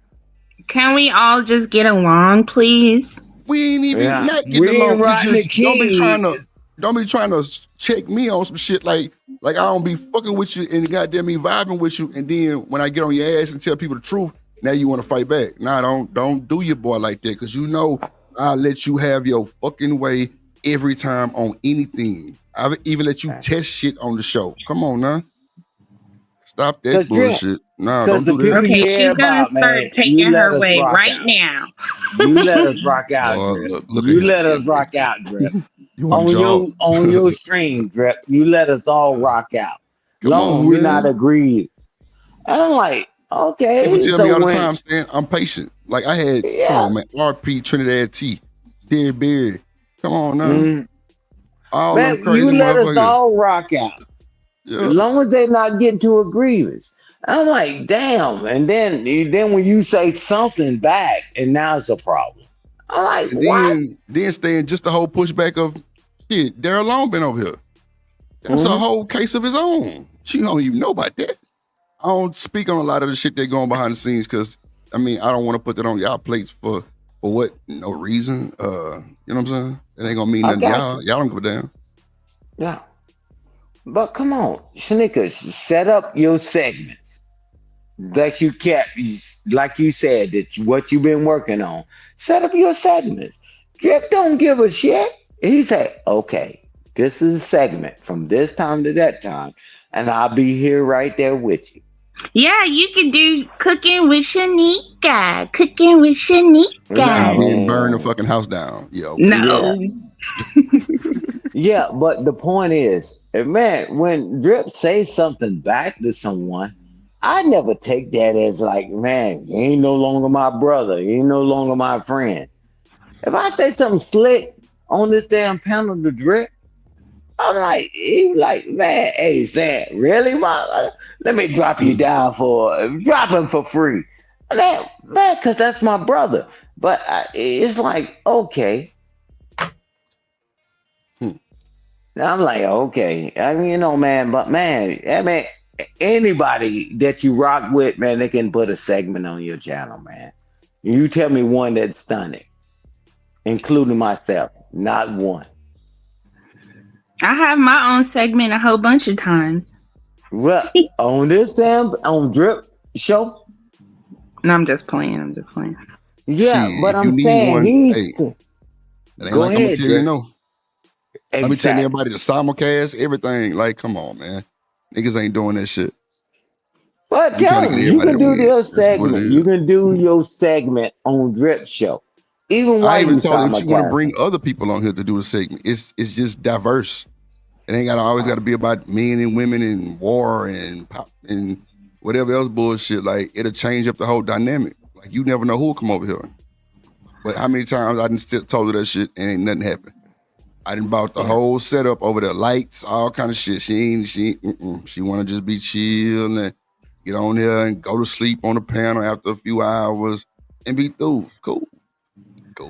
[SPEAKER 14] Can we all just get along, please?
[SPEAKER 2] We ain't even not getting
[SPEAKER 10] We ain't
[SPEAKER 2] along. It's
[SPEAKER 10] riding the
[SPEAKER 2] just don't be
[SPEAKER 10] key.
[SPEAKER 2] trying to check me on some shit like I don't be fucking with you and goddamn me vibing with you, and then when I get on your ass and tell people the truth, now you want to fight back. Nah, don't do your boy like that, because you know I'll let you have your fucking way every time on anything. I've even let you test shit on the show. Come on now. Stop that bullshit. Nah, don't do that.
[SPEAKER 14] Okay, she's gonna start taking her way right
[SPEAKER 10] out.
[SPEAKER 14] now.
[SPEAKER 10] You let us rock out,
[SPEAKER 2] Boy,
[SPEAKER 10] Drip.
[SPEAKER 2] look
[SPEAKER 10] You
[SPEAKER 2] at him.
[SPEAKER 10] let us rock out, Drip.
[SPEAKER 2] You want to jog.
[SPEAKER 10] On your stream, Drip. You let us all rock out.
[SPEAKER 2] Come
[SPEAKER 10] Long
[SPEAKER 2] on,
[SPEAKER 10] as we're
[SPEAKER 2] man.
[SPEAKER 10] not agreed. And I'm like, okay.
[SPEAKER 2] People tell
[SPEAKER 10] so
[SPEAKER 2] me all the
[SPEAKER 10] when-
[SPEAKER 2] time, Stan, I'm patient. Like I had, come on, man, RP, Trinidad T, Terry Beard. Come on now. All them
[SPEAKER 10] Man,
[SPEAKER 2] crazy
[SPEAKER 10] you let us
[SPEAKER 2] motherfuckers.
[SPEAKER 10] all rock out.
[SPEAKER 2] Yeah.
[SPEAKER 10] As long as they're not getting to a grievance. I'm like, damn. And then when you say something back, and now it's a problem. I'm like,
[SPEAKER 2] And
[SPEAKER 10] what?
[SPEAKER 2] then Stan, just the whole pushback of shit, Daryl Long been over here. That's a whole case of his own. She don't even know about that. I don't speak on a lot of the shit that going behind the scenes because I mean I don't want to put that on y'all plates for what? No reason. You know what I'm saying? It ain't gonna mean nothing to y'all. Y'all don't give a damn.
[SPEAKER 10] Yeah. But come on, Shanika, set up your segments that you kept, like you said, what you've been working on. Set up your segments. Drip don't give a shit. He said, okay, this is a segment from this time to that time, and I'll be here right there with you.
[SPEAKER 14] Yeah, you can do cooking with Shanika. Cooking with Shanika.
[SPEAKER 2] And then burn the fucking house down. Yeah. Okay.
[SPEAKER 14] No.
[SPEAKER 10] Yeah, but the point is, man, when Drip says something back to someone, I never take that as like, man, you ain't no longer my brother. You ain't no longer my friend. If I say something slick on this damn panel to Drip, I'm like, man, hey, Sam, really, man? Let me drop you down drop him for free. Man, because that's my brother. But it's like, okay. I'm like, okay. I mean, man, but man, I mean, anybody that you rock with, man, they can put a segment on your channel, man. You tell me one that's stunning, including myself, not one.
[SPEAKER 14] I have my own segment a whole bunch of times.
[SPEAKER 10] Well, on this on Drip show?
[SPEAKER 14] No, I'm just playing.
[SPEAKER 10] Yeah,
[SPEAKER 2] Shit,
[SPEAKER 10] but
[SPEAKER 2] if
[SPEAKER 10] I'm
[SPEAKER 2] you need
[SPEAKER 10] saying
[SPEAKER 2] one,
[SPEAKER 10] he's.
[SPEAKER 2] hey, that ain't
[SPEAKER 10] Go
[SPEAKER 2] like I'm gonna
[SPEAKER 10] ahead,
[SPEAKER 2] tell you
[SPEAKER 10] Drip.
[SPEAKER 2] no. I be telling everybody to simulcast everything. Like, come on, man. Niggas ain't doing that shit.
[SPEAKER 10] Well,
[SPEAKER 2] I'm trying
[SPEAKER 10] tell
[SPEAKER 2] to
[SPEAKER 10] them
[SPEAKER 2] get
[SPEAKER 10] you
[SPEAKER 2] everybody
[SPEAKER 10] can
[SPEAKER 2] to
[SPEAKER 10] do
[SPEAKER 2] win.
[SPEAKER 10] your
[SPEAKER 2] That's what it
[SPEAKER 10] segment.
[SPEAKER 2] is.
[SPEAKER 10] You can do your segment on Drip show, even while
[SPEAKER 2] I even
[SPEAKER 10] you
[SPEAKER 2] told her if she want to
[SPEAKER 10] simulcast.
[SPEAKER 2] bring other people on here to do the segment, it's just diverse. It ain't always got to be about men and women and war and pop and whatever else bullshit. Like it'll change up the whole dynamic. Like you never know who'll come over here. But how many times I done still told her that shit and ain't nothing happened. I done bought the whole setup over there, lights, all kind of shit. She want to just be chill and get on there and go to sleep on the panel after a few hours and be through. Cool.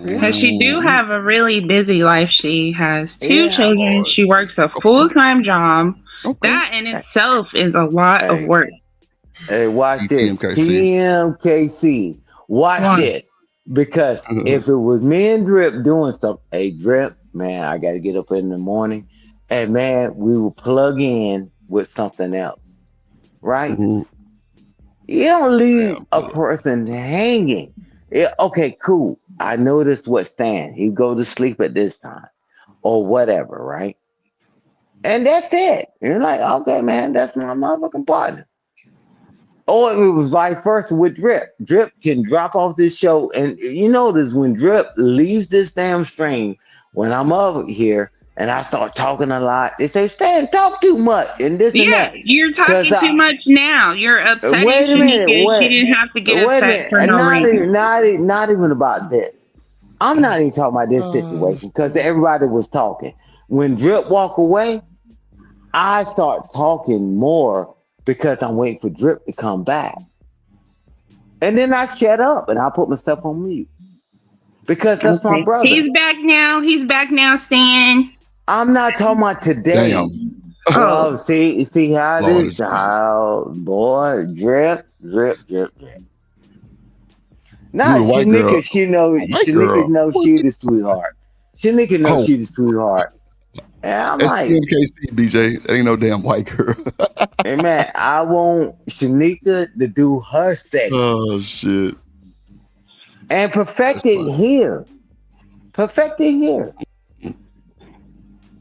[SPEAKER 14] Because she do have a really busy life. She has two
[SPEAKER 10] Yeah,
[SPEAKER 14] children. She works a full-time job.
[SPEAKER 2] Okay.
[SPEAKER 14] That in itself is a lot of work.
[SPEAKER 10] Hey, watch this.
[SPEAKER 2] TMKC.
[SPEAKER 10] TMKC. Watch
[SPEAKER 14] Why?
[SPEAKER 10] this. Because if it was me and Drip doing something, hey, Drip, man, I got to get up in the morning. And, man, we will plug in with something else. Right? You don't leave a person hanging. Yeah, okay, cool. I noticed what Stan. He go to sleep at this time or whatever, right? And that's it. You're like, okay, man, that's my motherfucking partner. Or it was vice versa with Drip. Drip can drop off this show, and you notice when Drip leaves this damn stream, when I'm over here and I start talking a lot, they say, Stan, talk too much and this and
[SPEAKER 14] Yeah,
[SPEAKER 10] that.
[SPEAKER 14] you're talking too much now. You're upsetting
[SPEAKER 10] Wait a minute.
[SPEAKER 14] Shanika. She didn't have to get
[SPEAKER 10] Wait a
[SPEAKER 14] upset
[SPEAKER 10] minute.
[SPEAKER 14] for no reason.
[SPEAKER 10] Not even about this. I'm not even talking about this situation because everybody was talking. When Drip walk away, I start talking more because I'm waiting for Drip to come back. And then I shut up and I put myself on mute because that's my
[SPEAKER 14] Okay.
[SPEAKER 10] brother.
[SPEAKER 14] He's back now. He's back now, Stan.
[SPEAKER 10] I'm not talking about today.
[SPEAKER 2] Damn.
[SPEAKER 14] Oh,
[SPEAKER 10] See how it
[SPEAKER 2] Lord
[SPEAKER 10] is.
[SPEAKER 2] Jesus.
[SPEAKER 10] How boy, drip, drip, drip, drip.
[SPEAKER 2] You
[SPEAKER 10] Not
[SPEAKER 2] a white girl. A white
[SPEAKER 10] Shanika
[SPEAKER 2] girl.
[SPEAKER 10] knows
[SPEAKER 2] What?
[SPEAKER 10] she the sweetheart. Shanika knows
[SPEAKER 2] Oh,
[SPEAKER 10] she the sweetheart. And I'm
[SPEAKER 2] that's
[SPEAKER 10] like,
[SPEAKER 2] TMKC, BJ. That ain't no damn white girl.
[SPEAKER 10] hey man, I want Shanika to do her segment
[SPEAKER 2] Oh shit.
[SPEAKER 10] and
[SPEAKER 2] That's
[SPEAKER 10] perfect it
[SPEAKER 2] funny.
[SPEAKER 10] here. Perfect it here.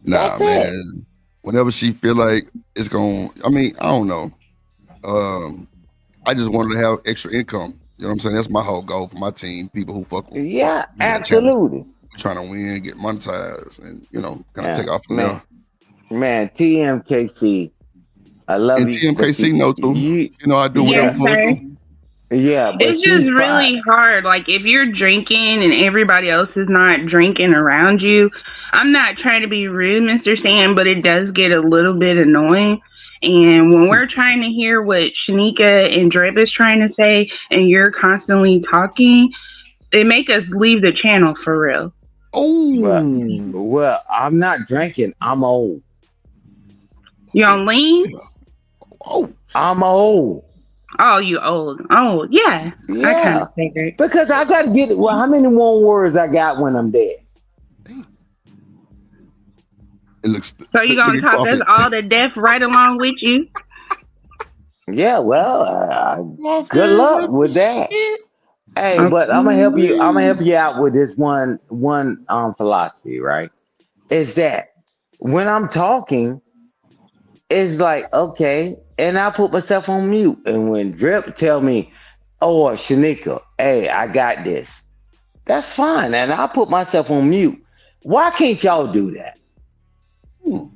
[SPEAKER 2] Nah,
[SPEAKER 10] That's it.
[SPEAKER 2] man. Whenever she feel like it's going, I mean, I don't know. I just wanted to have extra income. You know what I'm saying? That's my whole goal for my team. People who fuck with
[SPEAKER 10] Yeah,
[SPEAKER 2] my channel,
[SPEAKER 10] absolutely.
[SPEAKER 2] trying to win, get monetized, and kind of
[SPEAKER 10] Yeah,
[SPEAKER 2] take off from
[SPEAKER 10] man.
[SPEAKER 2] there.
[SPEAKER 10] Man, TMKC, I love
[SPEAKER 2] And
[SPEAKER 10] you, but
[SPEAKER 2] TMKC know too. I do what I'm
[SPEAKER 14] yes,
[SPEAKER 10] yeah,
[SPEAKER 2] supposed
[SPEAKER 14] sir.
[SPEAKER 2] to.
[SPEAKER 10] yeah, but
[SPEAKER 14] It's
[SPEAKER 10] she's
[SPEAKER 14] just
[SPEAKER 10] fine.
[SPEAKER 14] really hard. Like if you're drinking and everybody else is not drinking around you, I'm not trying to be rude, Mr. Stan, but it does get a little bit annoying. And when we're trying to hear what Shanika and Drip is trying to say, and you're constantly talking, it make us leave the channel for real.
[SPEAKER 10] Well,
[SPEAKER 2] Oh,
[SPEAKER 10] well, I'm not drinking. I'm old.
[SPEAKER 14] You on lean?
[SPEAKER 2] oh,
[SPEAKER 10] I'm old.
[SPEAKER 14] Oh, you old. Oh, yeah. I kind
[SPEAKER 10] Yeah,
[SPEAKER 14] of figured.
[SPEAKER 10] because I got to get. Well, how many more words I got when I'm dead?
[SPEAKER 2] it looks.
[SPEAKER 14] So you
[SPEAKER 2] Look
[SPEAKER 14] gonna
[SPEAKER 2] at
[SPEAKER 14] talk us
[SPEAKER 2] Crawford.
[SPEAKER 14] all to death right along with you?
[SPEAKER 10] Yeah, well, good
[SPEAKER 2] Crawford
[SPEAKER 10] luck
[SPEAKER 2] with the
[SPEAKER 10] with that.
[SPEAKER 2] shit.
[SPEAKER 10] Hey, but I'm gonna help you. I'm gonna help
[SPEAKER 2] Ooh-wee.
[SPEAKER 10] you out with this one philosophy, right? Is that when I'm talking, it's like okay, and I put myself on mute, and when Drip tell me, "Oh, Shanika, hey, I got this," that's fine, and I put myself on mute. Why can't y'all do that?
[SPEAKER 2] Hmm.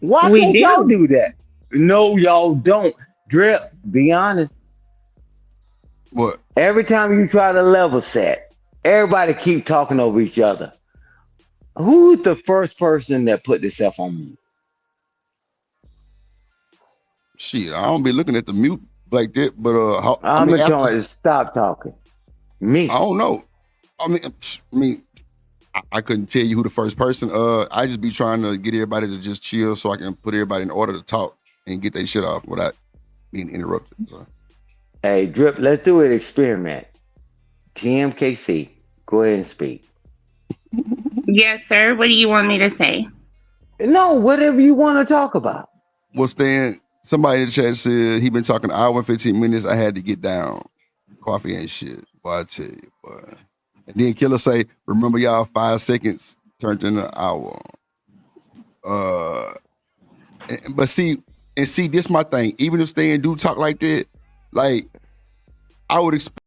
[SPEAKER 10] Why
[SPEAKER 14] We
[SPEAKER 10] can't y'all
[SPEAKER 14] do.
[SPEAKER 10] do that? No, y'all don't. Drip, be honest.
[SPEAKER 2] What?
[SPEAKER 10] Every time you try to level set, everybody keep talking over each other. Who's the first person that put themselves on mute?
[SPEAKER 2] Shit, I don't be looking at the mute like that. But I
[SPEAKER 10] I'm
[SPEAKER 2] mean,
[SPEAKER 10] gonna
[SPEAKER 2] after
[SPEAKER 10] tell you to stop talking.
[SPEAKER 2] I
[SPEAKER 10] Me.
[SPEAKER 2] don't know. I couldn't tell you who the first person. I just be trying to get everybody to just chill so I can put everybody in order to talk and get their shit off without being interrupted. So.
[SPEAKER 10] Hey, Drip, let's do an experiment. TMKC, go ahead and speak.
[SPEAKER 14] Yes, sir. What do you want me to say?
[SPEAKER 10] No, whatever you want to talk about.
[SPEAKER 2] Well, Stan, somebody in the chat said he been talking an hour and 15 minutes. I had to get down. Coffee ain't shit. Boy, I tell you, boy. And then Killer say, remember y'all 5 seconds turned into an hour. But see, this my thing. Even if Stan do talk like that, like I would expect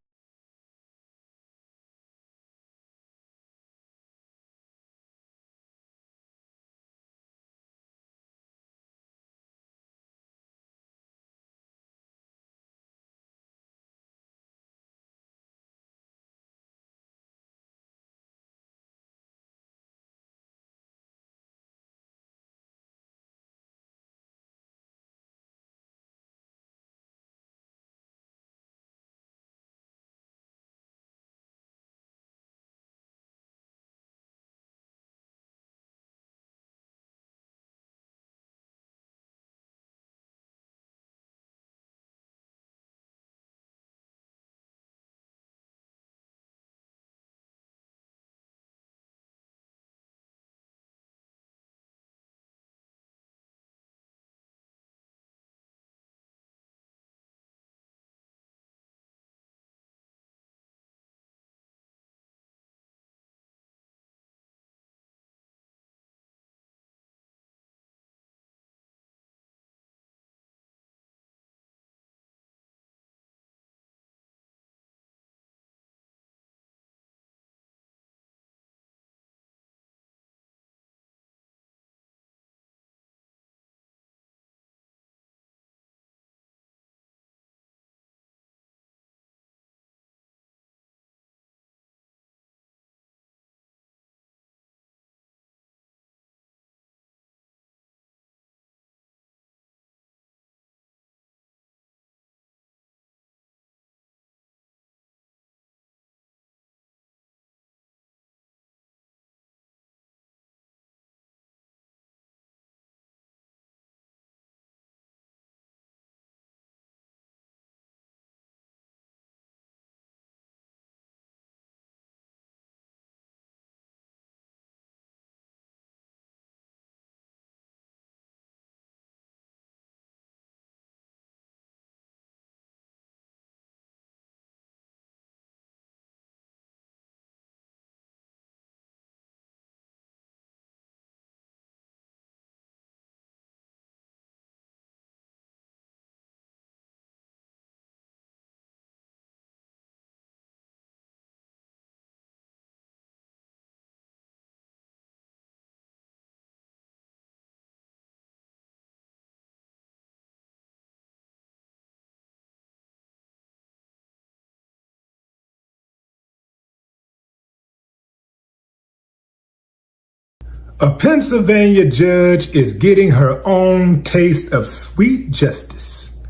[SPEAKER 4] A Pennsylvania judge is getting her own taste of sweet justice.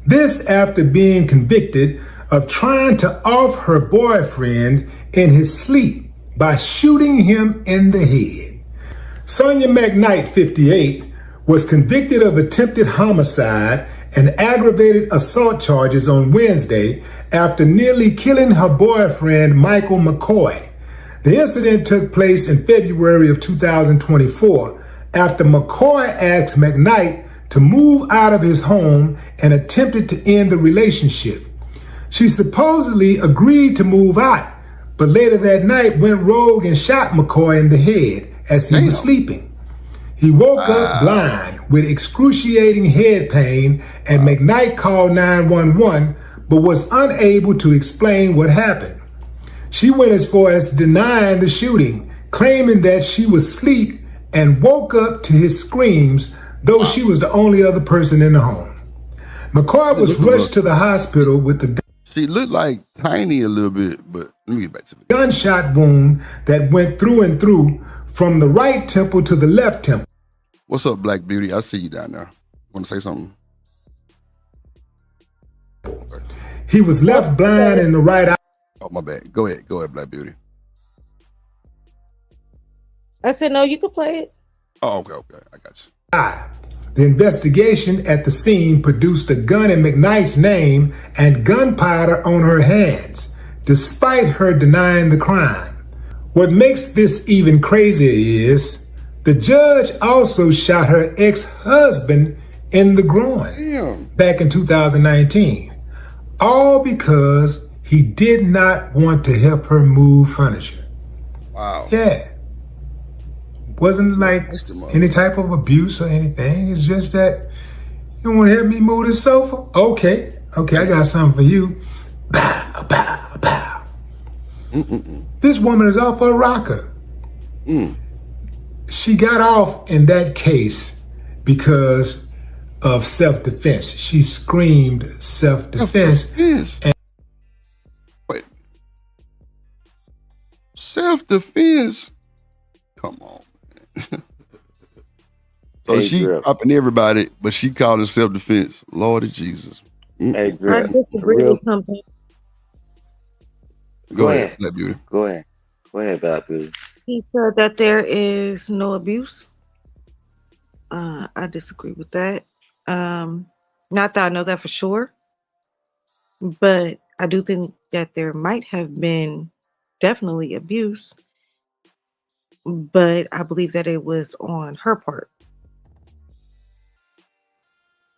[SPEAKER 4] This after being convicted of trying to off her boyfriend in his sleep by shooting him in the head. Sonia McKnight, 58, was convicted of attempted homicide and aggravated assault charges on Wednesday after nearly killing her boyfriend, Michael McCoy. The incident took place in February of 2024 after McCoy asked McKnight to move out of his home and attempted to end the relationship. She supposedly agreed to move out, but later that night went rogue and shot McCoy in the head as he was sleeping. He woke up blind with excruciating head pain, and McKnight called 911 but was unable to explain what happened. She went as far as denying the shooting, claiming that she was asleep and woke up to his screams, though she was the only other person in the home. McCoy was rushed to the hospital with the
[SPEAKER 2] She looked like tiny a little bit, but let me get back to it.
[SPEAKER 4] Gunshot wound that went through and through from the right temple to the left temple.
[SPEAKER 2] What's up, Black Beauty? I see you down there. Want to say something?
[SPEAKER 4] He was left blind in the right eye.
[SPEAKER 2] Oh, my bad. Go ahead, Black Beauty.
[SPEAKER 9] I said, no, you can play it.
[SPEAKER 2] Oh, okay. I got you.
[SPEAKER 4] The investigation at the scene produced a gun in McKnight's name and gunpowder on her hands, despite her denying the crime. What makes this even crazier is the judge also shot her ex-husband in the groin back in 2019, all because he did not want to help her move furniture.
[SPEAKER 2] Wow.
[SPEAKER 4] Yeah. Wasn't like any type of abuse or anything. It's just that you want to help me move this sofa? Okay, I got something for you. Pow, pow, pow. This woman is off her rocker. She got off in that case because of self-defense. She screamed self-defense. And
[SPEAKER 2] wait. Self-defense? Come on. So
[SPEAKER 10] Hey,
[SPEAKER 2] she
[SPEAKER 10] Drip.
[SPEAKER 2] upping everybody, but she called it self-defense. Lord of Jesus.
[SPEAKER 10] Hey,
[SPEAKER 9] I
[SPEAKER 10] Drip.
[SPEAKER 9] disagree with something.
[SPEAKER 2] Go ahead, Black Beauty.
[SPEAKER 10] Go ahead, Black Beauty.
[SPEAKER 9] He said that there is no abuse. I disagree with that. Not that I know that for sure, but I do think that there might have been definitely abuse, but I believe that it was on her part.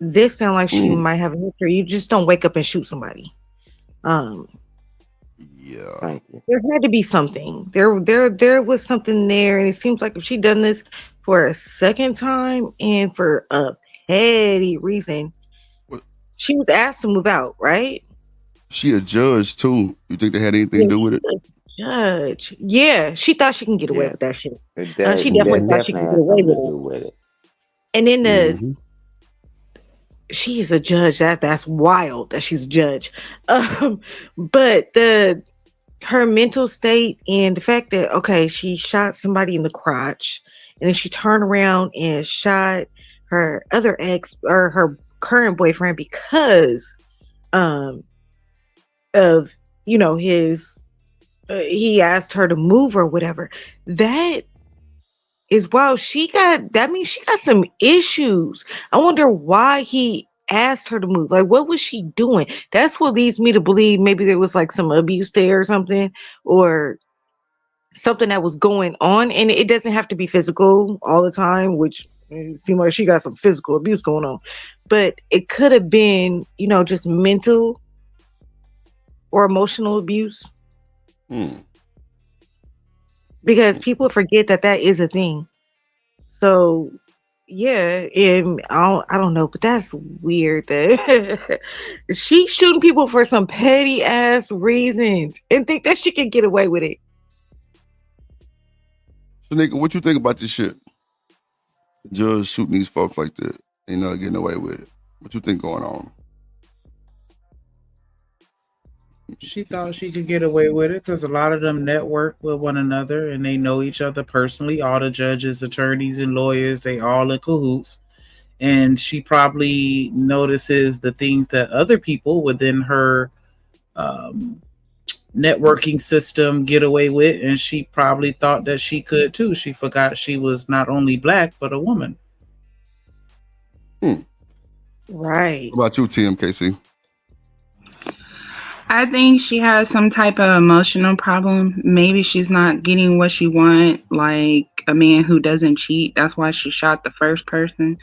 [SPEAKER 9] This sounds like she might have a history. You just don't wake up and shoot somebody.
[SPEAKER 2] Yeah.
[SPEAKER 9] There had to be something. There was something there, and it seems like if she done this for a second time and for a petty reason, she was asked to move out, right?
[SPEAKER 2] She a judge too. You think they had anything to do with it?
[SPEAKER 9] Judge. Yeah, she thought she can get away with that shit. She
[SPEAKER 10] That
[SPEAKER 9] definitely thought she
[SPEAKER 10] definitely
[SPEAKER 9] could
[SPEAKER 10] has
[SPEAKER 9] get away
[SPEAKER 10] something
[SPEAKER 9] with
[SPEAKER 10] to
[SPEAKER 9] it.
[SPEAKER 10] do with it.
[SPEAKER 9] And then she is a judge. That's wild that she's a judge. But her mental state and the fact that she shot somebody in the crotch, and then she turned around and shot her other ex or her current boyfriend because of his he asked her to move or whatever. That is wow. That means she got some issues. I wonder why he asked her to move. Like, what was she doing? That's what leads me to believe maybe there was like some abuse there or something, or something that was going on. And it doesn't have to be physical all the time, which it seemed like she got some physical abuse going on, but it could have been, just mental or emotional abuse. Because people forget that is a thing. So yeah, I don't know, but that's weird that she's shooting people for some petty ass reasons and think that she can get away with it.
[SPEAKER 2] So, nigga, what you think about this shit? Judge shooting these folks like that, ain't not getting away with it. What you think going on?
[SPEAKER 13] She thought she could get away with it because a lot of them network with one another and they know each other personally. All the judges, attorneys, and lawyers, they all in cahoots. And she probably notices the things that other people within her networking system get away with, and she probably thought that she could too. She forgot she was not only black but a woman.
[SPEAKER 5] Right.
[SPEAKER 2] What about you, TMKC?
[SPEAKER 14] I think she has some type of emotional problem. Maybe she's not getting what she wants, like a man who doesn't cheat. That's why she shot the first person.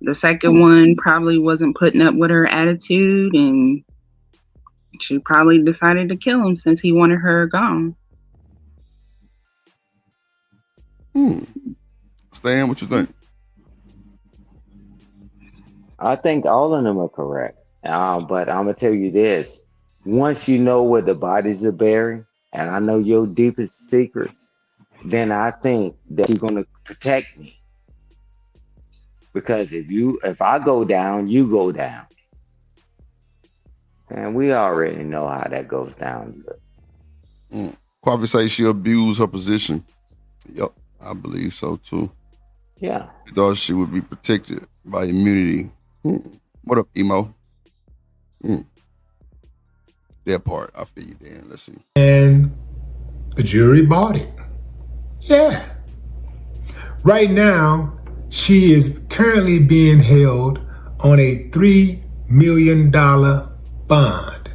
[SPEAKER 14] The second one probably wasn't putting up with her attitude, and she probably decided to kill him since he wanted her gone.
[SPEAKER 2] Stan, what you think?
[SPEAKER 10] I think all of them are correct. But I'm gonna tell you this: once you know what the bodies are bearing, and I know your deepest secrets, then I think that you're gonna protect me. Because if I go down, you go down, and we already know how that goes down.
[SPEAKER 2] Quavi say she abused her position. Yep, I believe so too.
[SPEAKER 10] Yeah.
[SPEAKER 2] She thought she would be protected by immunity. What up, emo? That part, I feel you, Dan. Let's see.
[SPEAKER 4] And the jury bought it. Yeah. Right now, she is currently being held on a $3 million bond,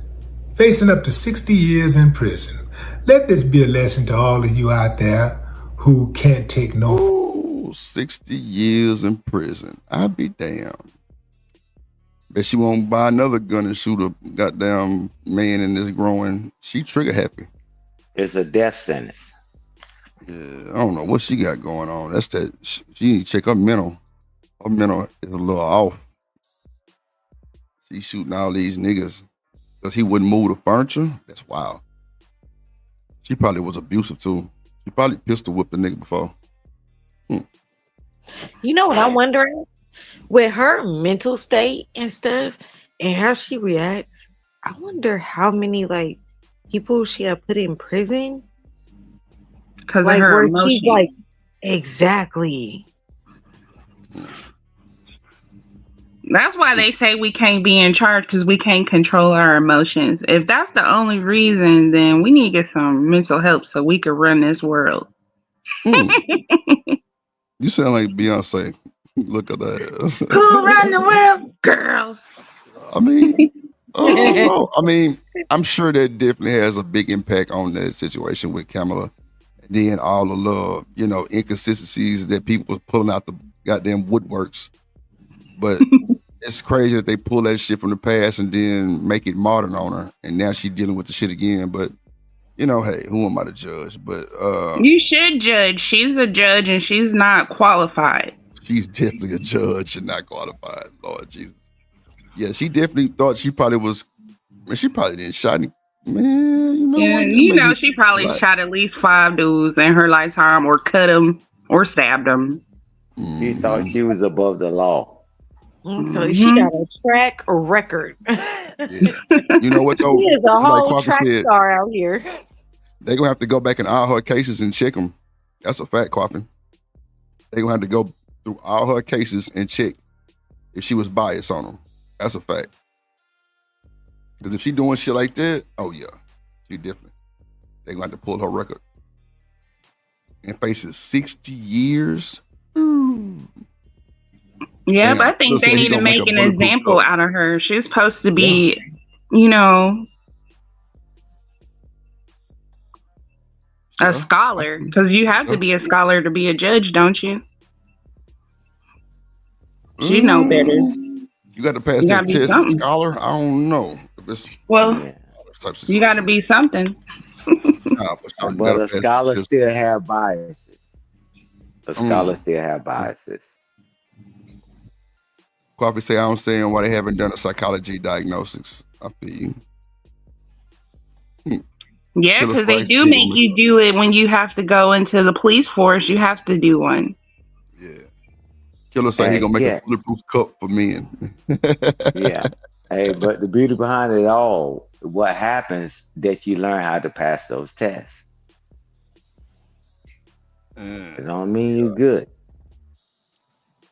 [SPEAKER 4] facing up to 60 years in prison. Let this be a lesson to all of you out there who can't take no.
[SPEAKER 2] 60 years in prison. I'd be damned. Bet she won't buy another gun and shoot a goddamn man in this growing. She trigger happy.
[SPEAKER 10] It's a death sentence.
[SPEAKER 2] Yeah, I don't know what she got going on. That's that. She need to check her mental. Her mental is a little off. She shooting all these niggas because he wouldn't move the furniture. That's wild. She probably was abusive too. She probably pistol whipped the nigga before.
[SPEAKER 5] You know what I'm wondering? With her mental state and stuff and how she reacts, I wonder how many like people she had put in prison
[SPEAKER 14] because
[SPEAKER 5] like,
[SPEAKER 14] of her
[SPEAKER 5] where
[SPEAKER 14] emotions.
[SPEAKER 5] she's like, exactly.
[SPEAKER 14] That's why they say we can't be in charge because we can't control our emotions. If that's the only reason, then we need to get some mental help so we can run this world.
[SPEAKER 2] You sound like Beyonce. Look at that.
[SPEAKER 14] Who run the world? Girls.
[SPEAKER 2] I mean, I don't know. I mean, I'm sure that definitely has a big impact on that situation with Kamala. And then all the little, inconsistencies that people was pulling out the goddamn woodworks. But it's crazy that they pull that shit from the past and then make it modern on her. And now she's dealing with the shit again. But, hey, who am I to judge? But
[SPEAKER 14] you should judge. She's a judge and she's not qualified.
[SPEAKER 2] She's definitely a judge and not qualified. Lord Jesus. Yeah, she definitely thought she probably was. Man, she probably didn't shot any. Man, what?
[SPEAKER 14] She probably shot at least 5 dudes in her lifetime or cut them or stabbed them.
[SPEAKER 10] She thought she was above the law.
[SPEAKER 5] So she got a track record.
[SPEAKER 2] You know what though?
[SPEAKER 5] She is a whole
[SPEAKER 2] Quafi
[SPEAKER 5] track
[SPEAKER 2] said,
[SPEAKER 5] star out here.
[SPEAKER 2] They're gonna have to go back in all her cases and check them. That's a fact, Quafi. They're gonna have to go through all her cases and check if she was biased on them. That's a fact. Because if she doing shit like that, oh yeah, she definitely. They're gonna have to pull her record. And faces 60 years.
[SPEAKER 14] Yeah,
[SPEAKER 2] Damn.
[SPEAKER 14] but I think they need to make an example out of her. She's supposed to be, a scholar. Because you have to be a scholar to be a judge, don't you? She know better.
[SPEAKER 2] You got to pass that test, scholar. I don't know.
[SPEAKER 14] You got to be something.
[SPEAKER 10] But a scholar still have biases. A scholar still have biases.
[SPEAKER 2] Quafi say, I don't understand why they haven't done a psychology diagnosis. I feel you.
[SPEAKER 14] Yeah, because they do make you do it when you have to go into the police force. You have to do one.
[SPEAKER 2] Yeah. Killer say he gonna make a bulletproof cup for men.
[SPEAKER 10] Yeah. Hey, but the beauty behind it all, what happens that you learn how to pass those tests. It don't mean you're good.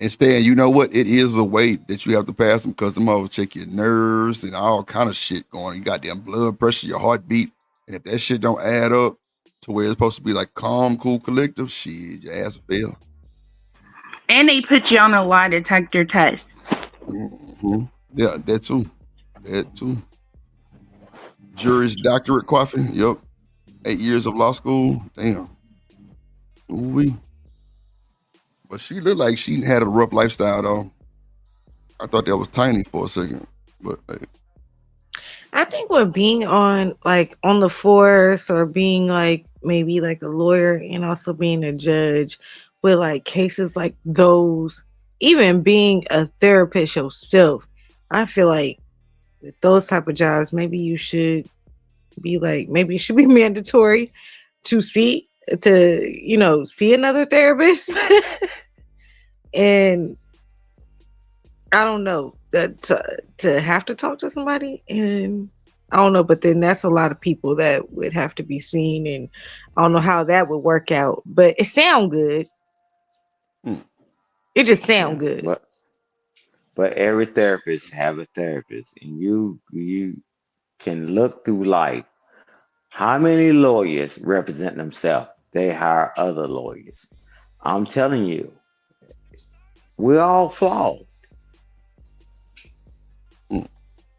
[SPEAKER 2] Instead, you know what? It is a way that you have to pass them because them always check your nerves and all kind of shit going. You got damn blood pressure, your heartbeat. And if that shit don't add up to where it's supposed to be like calm, cool, collective, shit, your ass will fail.
[SPEAKER 14] And they put you on a lie detector test.
[SPEAKER 2] Mm-hmm. Yeah, that too. That too. Juris Doctorate coffee. Yep. 8 years of law school. Damn. Ooh-wee. But she looked like she had a rough lifestyle, though. I thought that was tiny for a second. But hey.
[SPEAKER 5] I think with being on the force or being like maybe like a lawyer and also being a judge with like cases like those, even being a therapist yourself, I feel like with those type of jobs, maybe it should be mandatory to see another therapist. And I don't know, that to have to talk to somebody, and I don't know, but then that's a lot of people that would have to be seen, and I don't know how that would work out, but it sound good. It just sound good.
[SPEAKER 10] But every therapist have a therapist, and you can look through life. How many lawyers represent themselves? They hire other lawyers. I'm telling you, we're all flawed.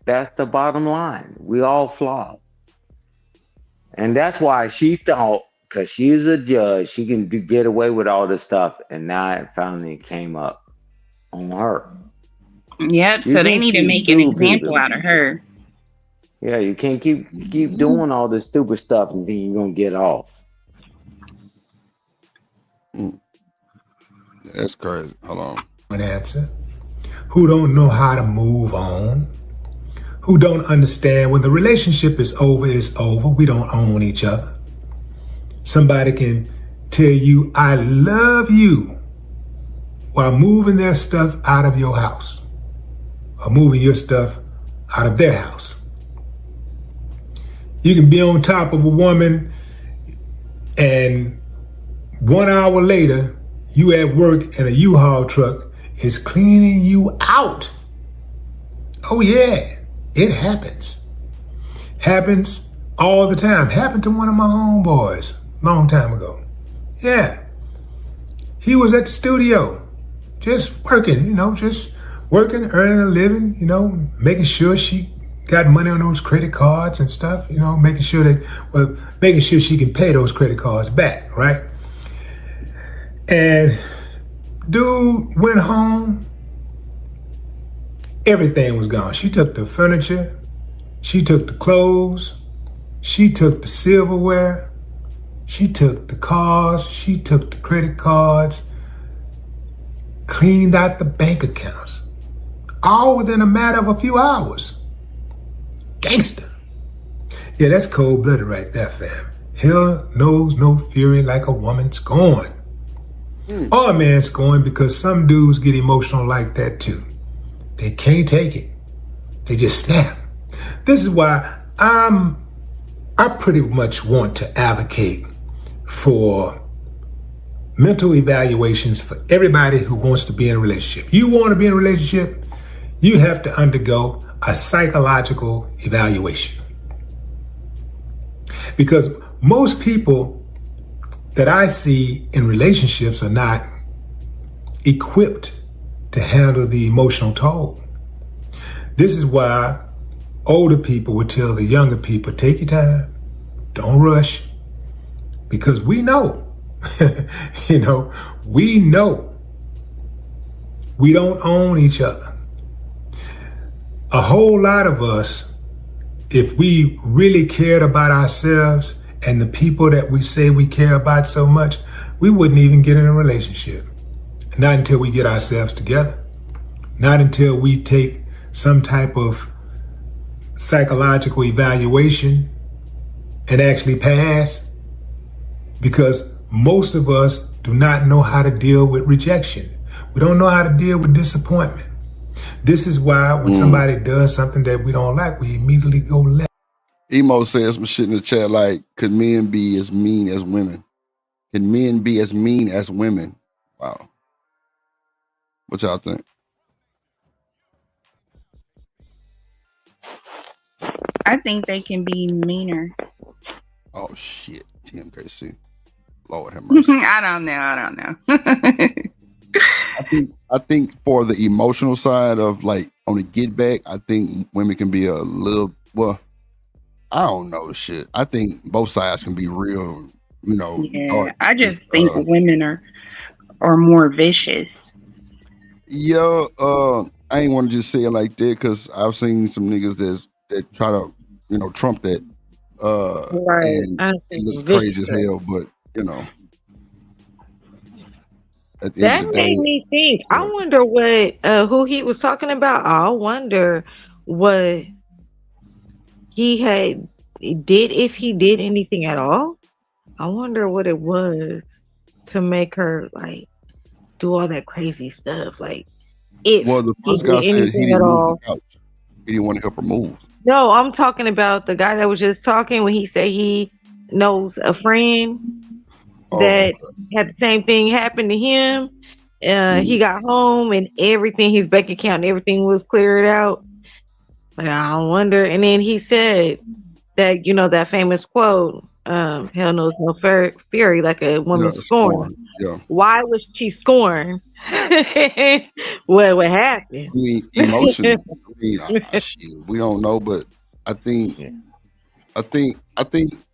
[SPEAKER 10] That's the bottom line. We all flawed. And that's why she thought, because she's a judge, she can get away with all this stuff. And now it finally came up on her.
[SPEAKER 14] Yep, so they need to make an example out of her.
[SPEAKER 10] Yeah, you can't keep doing all this stupid stuff and then you're going to get off.
[SPEAKER 2] That's crazy. Hold on.
[SPEAKER 4] An answer. Who don't know how to move on. Who don't understand when the relationship is over, it's over. We don't own each other. Somebody can tell you, I love you, while moving their stuff out of your house or moving your stuff out of their house. You can be on top of a woman and 1 hour later, you at work and a U-Haul truck is cleaning you out. Oh yeah, it happens. Happens all the time. Happened to one of my homeboys long time ago. Yeah. He was at the studio, just working, earning a living, making sure she got money on those credit cards and stuff, making sure she can pay those credit cards back, right? And dude went home, everything was gone. She took the furniture, she took the clothes, she took the silverware, she took the cars, she took the credit cards, cleaned out the bank accounts, all within a matter of a few hours. Gangster. Yeah, that's cold-blooded right there, fam. Hell knows no fury like a woman scorned. Or a man scorned, because some dudes get emotional like that too. They can't take it. They just snap. This is why I pretty much want to advocate for mental evaluations for everybody who wants to be in a relationship. You want to be in a relationship, you have to undergo a psychological evaluation. Because most people that I see in relationships are not equipped to handle the emotional toll. This is why older people would tell the younger people, take your time, don't rush, because we know, we know we don't own each other. A whole lot of us, if we really cared about ourselves and the people that we say we care about so much, we wouldn't even get in a relationship. Not until we get ourselves together. Not until we take some type of psychological evaluation and actually pass. Because most of us do not know how to deal with rejection. We don't know how to deal with disappointment. This is why when somebody does something that we don't like, we immediately go left.
[SPEAKER 2] Emo says some shit in the chat like, could men be as mean as women? Can men be as mean as women? Wow. What y'all think?
[SPEAKER 14] I think they can be meaner.
[SPEAKER 2] Oh shit. TMKC. Lord have mercy.
[SPEAKER 14] I don't know.
[SPEAKER 2] I think for the emotional side of like on the get back, I think women can be a little I don't know shit. I think both sides can be real,
[SPEAKER 14] Yeah,
[SPEAKER 2] dark.
[SPEAKER 14] I just think women are more vicious.
[SPEAKER 2] Yeah, I ain't want to just say it like that because I've seen some niggas that try to, trump that,
[SPEAKER 5] Right.
[SPEAKER 2] and it looks crazy as hell. But at the end
[SPEAKER 5] That
[SPEAKER 2] of the
[SPEAKER 5] made
[SPEAKER 2] day,
[SPEAKER 5] me think. I wonder what who he was talking about. I wonder what he did, if he did anything at all. I wonder what it was to make her like do all that crazy stuff. Like if
[SPEAKER 2] the
[SPEAKER 5] he
[SPEAKER 2] first guy
[SPEAKER 5] did
[SPEAKER 2] said he
[SPEAKER 5] anything at
[SPEAKER 2] didn't move the
[SPEAKER 5] all.
[SPEAKER 2] couch. He didn't want to help her move.
[SPEAKER 5] No, I'm talking about the guy that was just talking when he said he knows a friend that had the same thing happen to him. He got home and everything, his bank account and everything was cleared out. Like, I wonder. And then he said that, that famous quote, hell knows no fury like a woman scorned.
[SPEAKER 2] Yeah.
[SPEAKER 5] Why was she scorned? What happened?
[SPEAKER 2] I mean, emotion. Shit, we don't know, but I think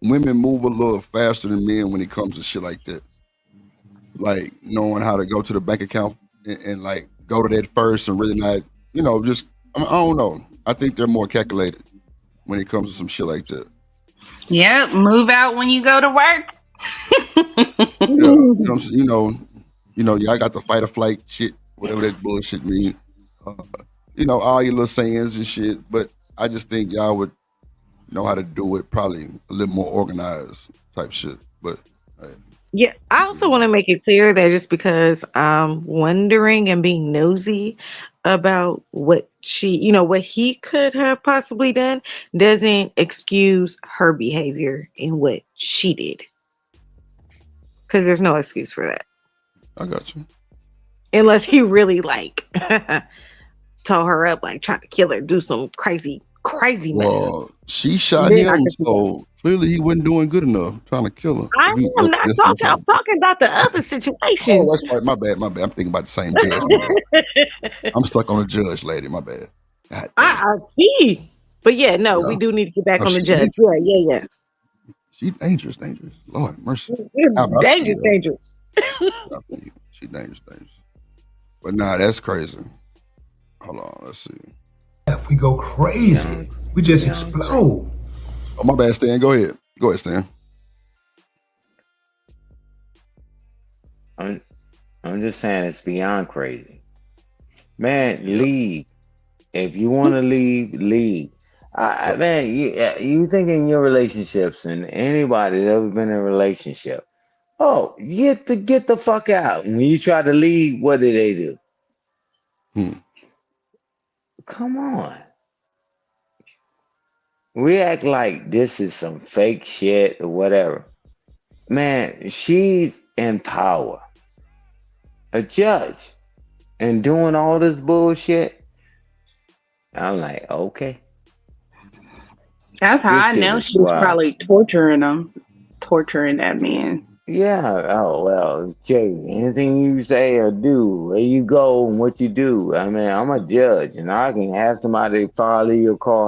[SPEAKER 2] women move a little faster than men when it comes to shit like that. Like knowing how to go to the bank account and like go to that first and really not, just I don't know. I think they're more calculated when it comes to some shit like that.
[SPEAKER 14] Yep, move out when you go to work.
[SPEAKER 2] I got the fight or flight shit, whatever that bullshit mean. All your little sayings and shit. But I just think y'all would know how to do it probably a little more organized type shit. But
[SPEAKER 5] Yeah, I also want to make it clear that just because I'm wondering and being nosy about what what he could have possibly done doesn't excuse her behavior in what she did. Because there's no excuse for that.
[SPEAKER 2] I got you.
[SPEAKER 5] Unless he really like tore her up, like trying to kill her, do some crazy mess.
[SPEAKER 2] Well, she shot
[SPEAKER 5] Then I
[SPEAKER 2] him,
[SPEAKER 5] could see that.
[SPEAKER 2] so clearly he wasn't doing good enough trying to kill her.
[SPEAKER 5] I am not talking. I'm talking about the other situation.
[SPEAKER 2] Oh, that's right. My bad. I'm thinking about the same judge. My bad. I'm stuck on the judge, lady. My bad.
[SPEAKER 5] I see. But yeah, no, we do need to get back on the judge. Yeah.
[SPEAKER 2] She dangerous. Lord mercy.
[SPEAKER 5] Dangerous.
[SPEAKER 2] She dangerous. But nah, that's crazy. Hold on, let's see.
[SPEAKER 4] We go crazy. We just explode.
[SPEAKER 2] Oh, my bad, Stan. Go ahead, Stan.
[SPEAKER 10] I'm just saying it's beyond crazy. Man, leave. If you want to leave, leave. Man, you think in your relationships and anybody that ever been in a relationship, get the fuck out. When you try to leave, what do they do? Come on. We act like this is some fake shit or whatever. Man, she's in power. A judge. And doing all this bullshit. I'm like, okay.
[SPEAKER 14] That's how
[SPEAKER 10] This
[SPEAKER 14] I
[SPEAKER 10] shit
[SPEAKER 14] know
[SPEAKER 10] is
[SPEAKER 14] she's
[SPEAKER 10] wild.
[SPEAKER 14] probably torturing that man.
[SPEAKER 10] Yeah. Oh well, Jay. Anything you say or do, where you go and what you do. I mean, I'm a judge, and I can have somebody follow your car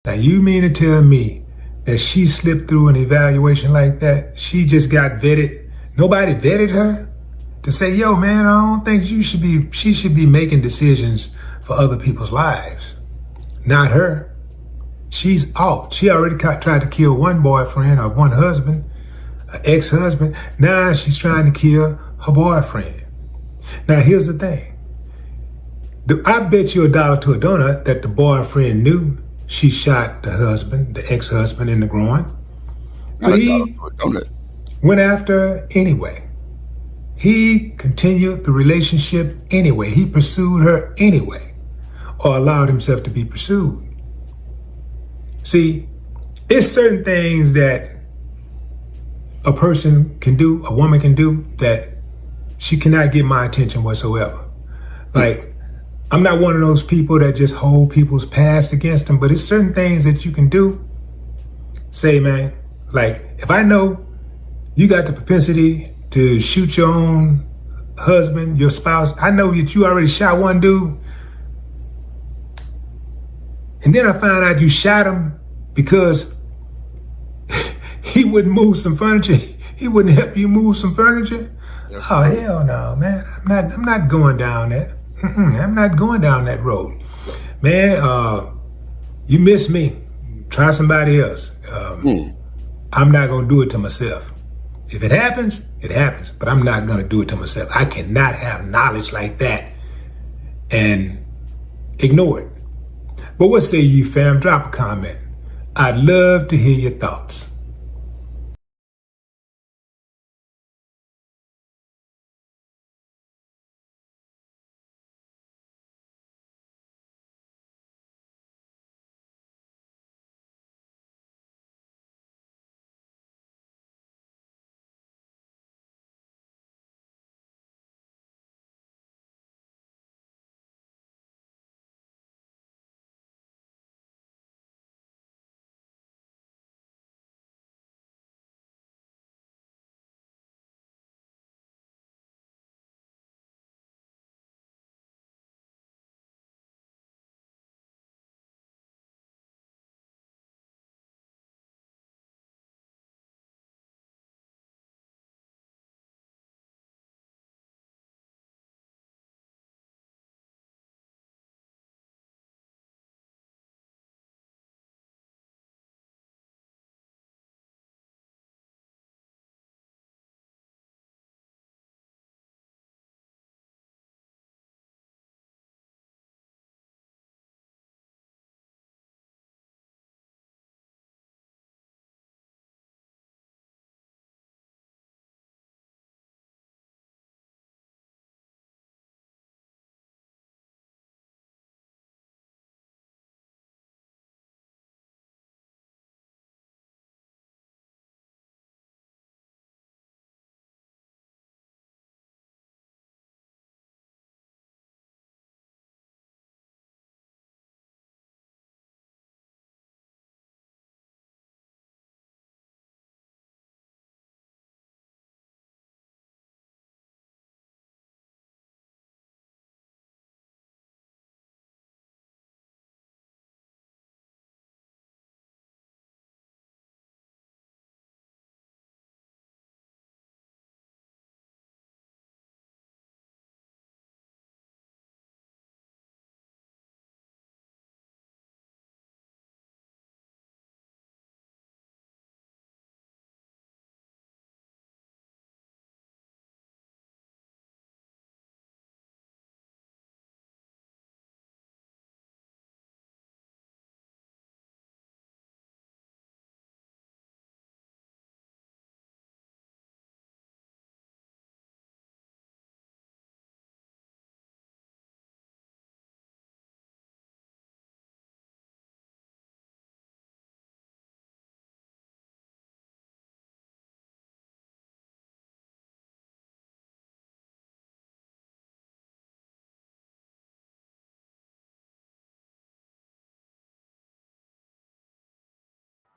[SPEAKER 4] Now you mean to tell me that she slipped through an evaluation like that? She just got vetted. Nobody vetted her to say, yo, man, I don't think she should be making decisions for other people's lives. Not her. She's out. She already tried to kill one boyfriend or one husband, an ex-husband. Now she's trying to kill her boyfriend. Now here's the thing. I bet you $1 to a donut that the boyfriend knew she shot the husband, the ex-husband, in the groin. But he went after her anyway. He continued the relationship anyway. He pursued her anyway, or allowed himself to be pursued. See, it's certain things that a person can do, a woman can do, that she cannot get my attention whatsoever. Like, I'm not one of those people that just hold people's past against them, but it's certain things that you can do. Say, man, like, if I know you got the propensity to shoot your own husband, your spouse, I know that you already shot one dude, and then I find out you shot him because he wouldn't move some furniture. He wouldn't help you move some furniture. Oh, hell no, man. I'm not going down that. I'm not going down that road. Man, you miss me. Try somebody else. I'm not going to do it to myself. If it happens, it happens. But I'm not going to do it to myself. I cannot have knowledge like that and ignore it. But what say you, fam? Drop a comment. I'd love to hear your thoughts.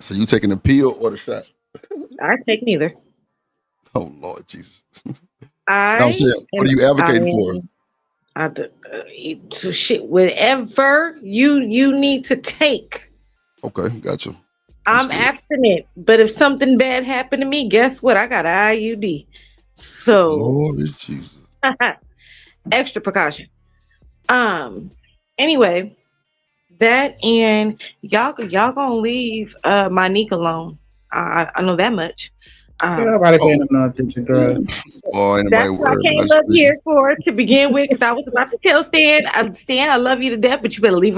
[SPEAKER 2] So you taking the pill or the shot?
[SPEAKER 5] I take neither.
[SPEAKER 2] Oh Lord Jesus. I'm saying, what are you advocating for?
[SPEAKER 5] So shit, whatever you need to take
[SPEAKER 2] Okay, gotcha.
[SPEAKER 5] I'm abstinent, but if something bad happened to me, guess what? I got an IUD. So
[SPEAKER 2] Lord Jesus.
[SPEAKER 5] extra precaution. Anyway, that and y'all gonna leave Monique alone. I know that much.
[SPEAKER 13] Ain't nobody paying no attention, girl.
[SPEAKER 2] Boy, ain't
[SPEAKER 5] That's
[SPEAKER 2] nobody
[SPEAKER 5] what I
[SPEAKER 2] worried
[SPEAKER 5] came
[SPEAKER 2] about
[SPEAKER 5] up
[SPEAKER 2] it.
[SPEAKER 5] here for to begin with, because I was about to tell Stan, I love you to death, but you better leave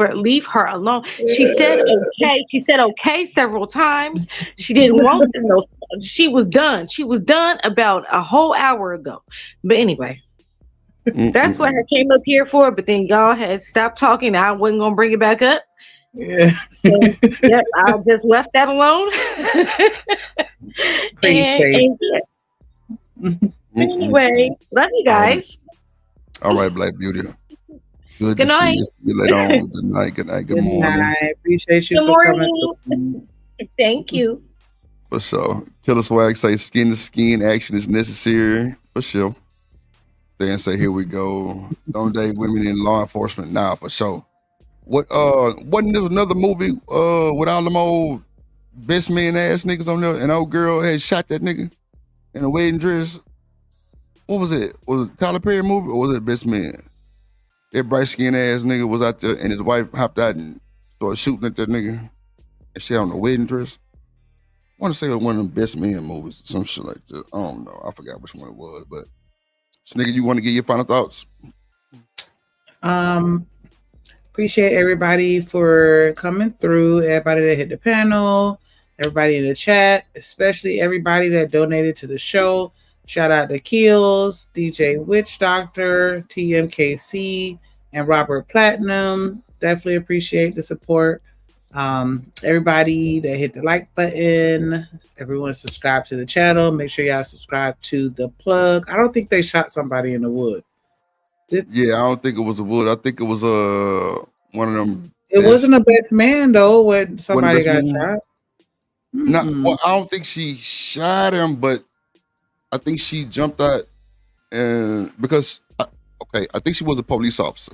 [SPEAKER 5] her alone. She said okay. She said okay several times. She didn't want to know. She was done. She was done about a whole hour ago. But anyway, that's what I came up here for. But then y'all had stopped talking. I wasn't gonna bring it back up.
[SPEAKER 13] Yeah.
[SPEAKER 5] So yep, I just left that alone. and yeah. Anyway, love you guys.
[SPEAKER 2] All right, Black Beauty. Good
[SPEAKER 5] Good
[SPEAKER 2] to see
[SPEAKER 5] night.
[SPEAKER 2] you later on. Good night. Good night. Good
[SPEAKER 13] Good
[SPEAKER 2] morning.
[SPEAKER 13] night. Appreciate you
[SPEAKER 5] Good
[SPEAKER 13] for coming
[SPEAKER 5] morning.
[SPEAKER 13] through.
[SPEAKER 5] Thank you.
[SPEAKER 2] For sure. Killer Swag say skin to skin action is necessary. For sure. Then say here we go. Don't date women in law enforcement now. For sure. What wasn't there another movie with all them old best man ass niggas on there, and old girl had shot that nigga in a wedding dress? What was it? Was it Tyler Perry movie or was it Best Man? That bright skinned ass nigga was out there and his wife hopped out and started shooting at that nigga, and she had on a wedding dress. I want to say it was one of them Best Man movies, some shit like that. I don't know. I forgot which one it was, but so nigga, you want to get your final thoughts?
[SPEAKER 13] Appreciate everybody for coming through, everybody that hit the panel, everybody in the chat, especially everybody that donated to the show. Shout out to Keels, DJ Witch Doctor, TMKC, and Robert Platinum. Definitely appreciate the support. Everybody that hit the like button, everyone subscribe to the channel. Make sure y'all subscribe to the plug. I don't think they shot somebody in the wood.
[SPEAKER 2] Yeah, I don't think it was a wood. I think it was one of them.
[SPEAKER 13] It wasn't a best man though when somebody
[SPEAKER 2] Best
[SPEAKER 13] got
[SPEAKER 2] Man?
[SPEAKER 13] shot.
[SPEAKER 2] Not well, I don't think she shot him, but I think she jumped out and because I think she was a police officer.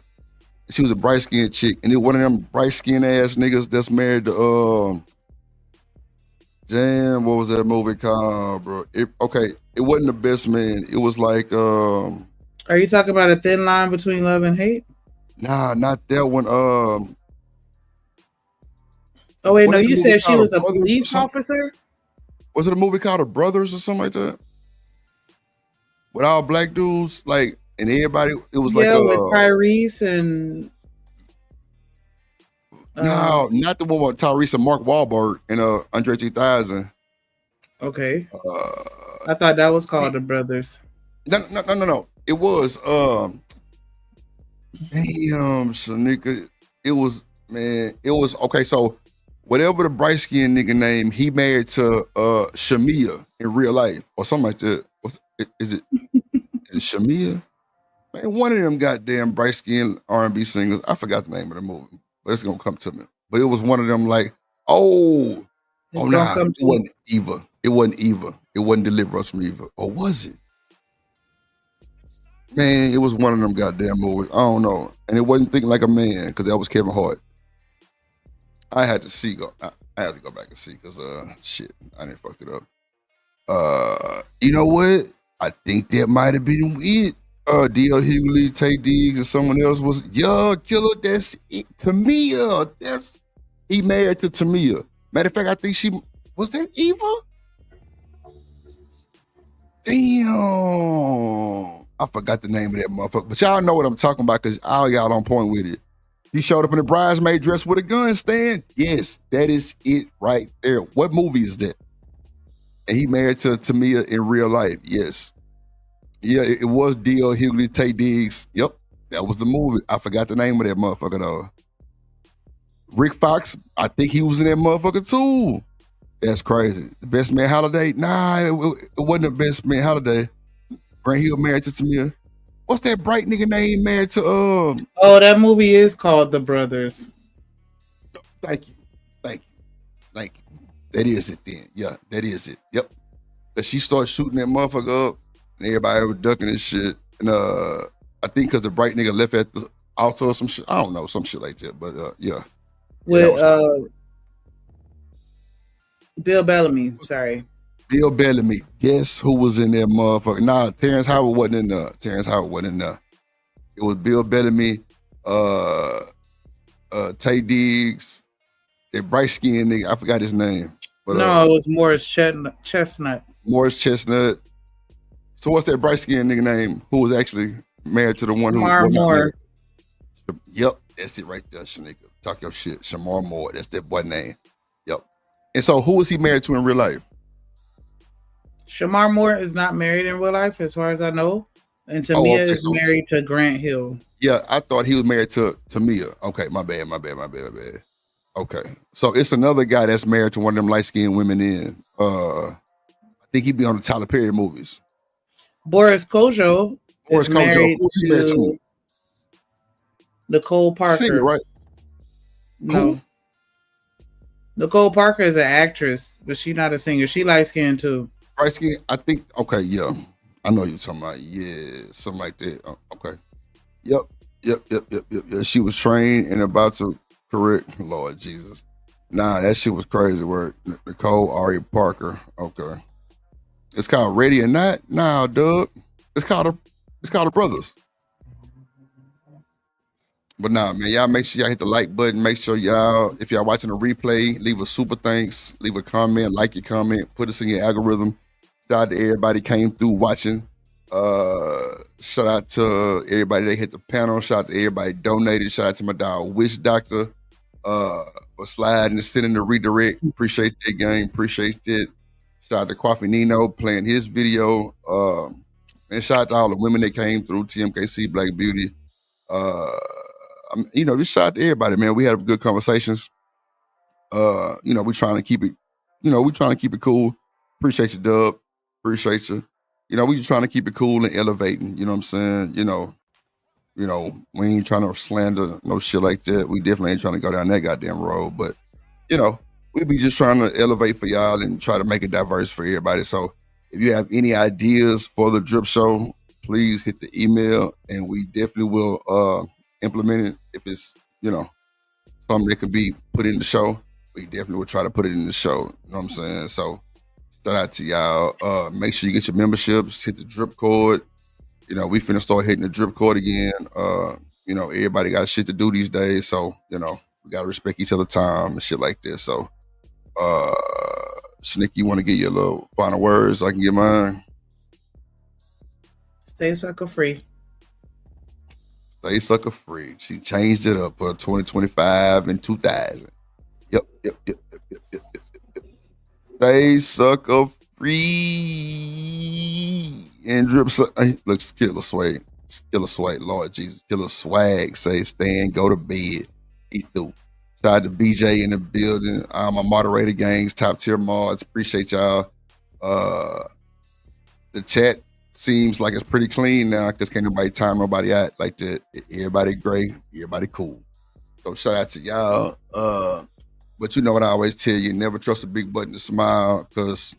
[SPEAKER 2] She was a bright skinned chick, and it one of them bright skinned ass niggas that's married to damn, what was that movie called, bro? It wasn't The Best Man. It was like
[SPEAKER 13] Are you talking about A Thin Line Between Love and Hate?
[SPEAKER 2] nah, not that one.
[SPEAKER 13] Oh wait, no, you said she was a police officer?
[SPEAKER 2] Was it a movie called The Brothers or something like that? With all black dudes, like, and everybody, it was like
[SPEAKER 13] with Tyrese and
[SPEAKER 2] no, not the one with Tyrese and Mark Wahlberg and Andre 3000.
[SPEAKER 13] Okay. I thought that was called The Brothers.
[SPEAKER 2] No. It was damn, Shanika. It was okay. So whatever the bright skinned nigga name, he married to Shamia in real life or something like that. Is it Shamia? Man, one of them goddamn bright skinned R&B singers. I forgot the name of the movie, but it's gonna come to me. But it was one of them like, it wasn't Eva. It wasn't Eva. It wasn't Deliver Us from Eva. Or was it? Man, it was one of them goddamn movies. I don't know. And it wasn't Thinking Like a Man, because that was Kevin Hart. I had to I had to go back and see because shit, I didn't fucked it up. You know what? I think that might have been it. D.L. Hughley, Tay Diggs, and someone else was Killer. That's it. Tamia. He married to Tamia. Matter of fact, I think was that Eva? Damn. I forgot the name of that motherfucker. But y'all know what I'm talking about because all y'all on point with it. He showed up in a bridesmaid dress with a gun stand. Yes, that is it right there. What movie is that? And he married to Tamia in real life. Yes. Yeah, it was D.L. Hughley, Tay Diggs. Yep, that was the movie. I forgot the name of that motherfucker though. Rick Fox, I think he was in that motherfucker too. That's crazy. The Best Man Holiday? Nah, it wasn't the Best Man Holiday. Grant Hill married to Tamia. What's that bright nigga name married to
[SPEAKER 13] Oh, that movie is called The Brothers.
[SPEAKER 2] Thank you. That is it then. Yeah, that is it. Yep. That she started shooting that motherfucker up and everybody was ducking and shit. And I think because the bright nigga left at the altar or some shit. I don't know, some shit like that. But yeah.
[SPEAKER 13] With Bill Bellamy. Sorry.
[SPEAKER 2] Bill Bellamy. Guess who was in there, motherfucker? Nah, Terrence Howard wasn't in there. Terrence Howard wasn't in there. It was Bill Bellamy, Tay Diggs, that bright skinned nigga. I forgot his name. But,
[SPEAKER 13] no, it was Morris Chestnut.
[SPEAKER 2] Morris Chestnut. So what's that bright skinned nigga name who was actually married to the one
[SPEAKER 13] Shamar Moore.
[SPEAKER 2] Yep, that's it right there, Shanika. Talk your shit. Shamar Moore. That's that boy name. Yep. And so who was he married to in real life?
[SPEAKER 13] Shamar Moore is not married in real life, as far as I know. And Tamia is married to Grant Hill.
[SPEAKER 2] Yeah, I thought he was married to Tamia. Okay, my bad. Okay. So it's another guy that's married to one of them light-skinned women in. I think he'd be on the Tyler Perry movies.
[SPEAKER 13] Boris Kojo.
[SPEAKER 2] Boris Kojo. Who's he married to?
[SPEAKER 13] Nicole Parker.
[SPEAKER 2] Singer, right?
[SPEAKER 13] No.
[SPEAKER 2] Who?
[SPEAKER 13] Nicole Parker is an actress, but she's not a singer. She light-skinned too.
[SPEAKER 2] Light-skinned? I think, okay, yeah. I know you're talking about, something like that. Okay. Yep. She was trained and about to correct. Lord Jesus. Nah, that shit was crazy work. Nicole Ari Parker. Okay. It's called Ready or Not? Nah, Doug. It's called the Brothers. But nah, man, y'all make sure y'all hit the like button. Make sure y'all, if y'all watching the replay, leave a super thanks, leave a comment, like your comment, put us in your algorithm. Shout out to everybody came through watching. Shout out to everybody that hit the panel. Shout out to everybody donated. Shout out to my dog Wish Doctor for sliding and sending the redirect. Appreciate that game. Appreciate it. Shout out to Coffee Nino playing his video. And shout out to all the women that came through, TMKC, Black Beauty. Just shout out to everybody, man. We had good conversations. We trying to keep it, we trying to keep it cool. Appreciate you, Dub. Appreciate you. We just trying to keep it cool and elevating. You know what I'm saying? We ain't trying to slander no shit like that. We definitely ain't trying to go down that goddamn road. But, we be just trying to elevate for y'all and try to make it diverse for everybody. So if you have any ideas for the Drip Show, please hit the email and we definitely will implement it. If it's, something that can be put in the show, we definitely will try to put it in the show. You know what I'm saying? So shout out to y'all. Make sure you get your memberships, hit the drip cord. We finna start hitting the drip cord again. Everybody got shit to do these days. So, we gotta respect each other's time and shit like this. So Snick, you wanna get your little final words so I can get mine?
[SPEAKER 13] Stay sucker free.
[SPEAKER 2] Stay sucker free. She changed it up for 2025 and 2000. Yep. Stay sucker free. And Drip looks Killer Swag. Lord Jesus. Killer Swag say stand, go to bed. He through. Shout out to BJ in the building. My moderator gangs, top tier mods. Appreciate y'all. The chat seems like it's pretty clean now because can't nobody time nobody out like that. Everybody great, everybody cool. So shout out to y'all. But you know what I always tell you, never trust a big button to smile because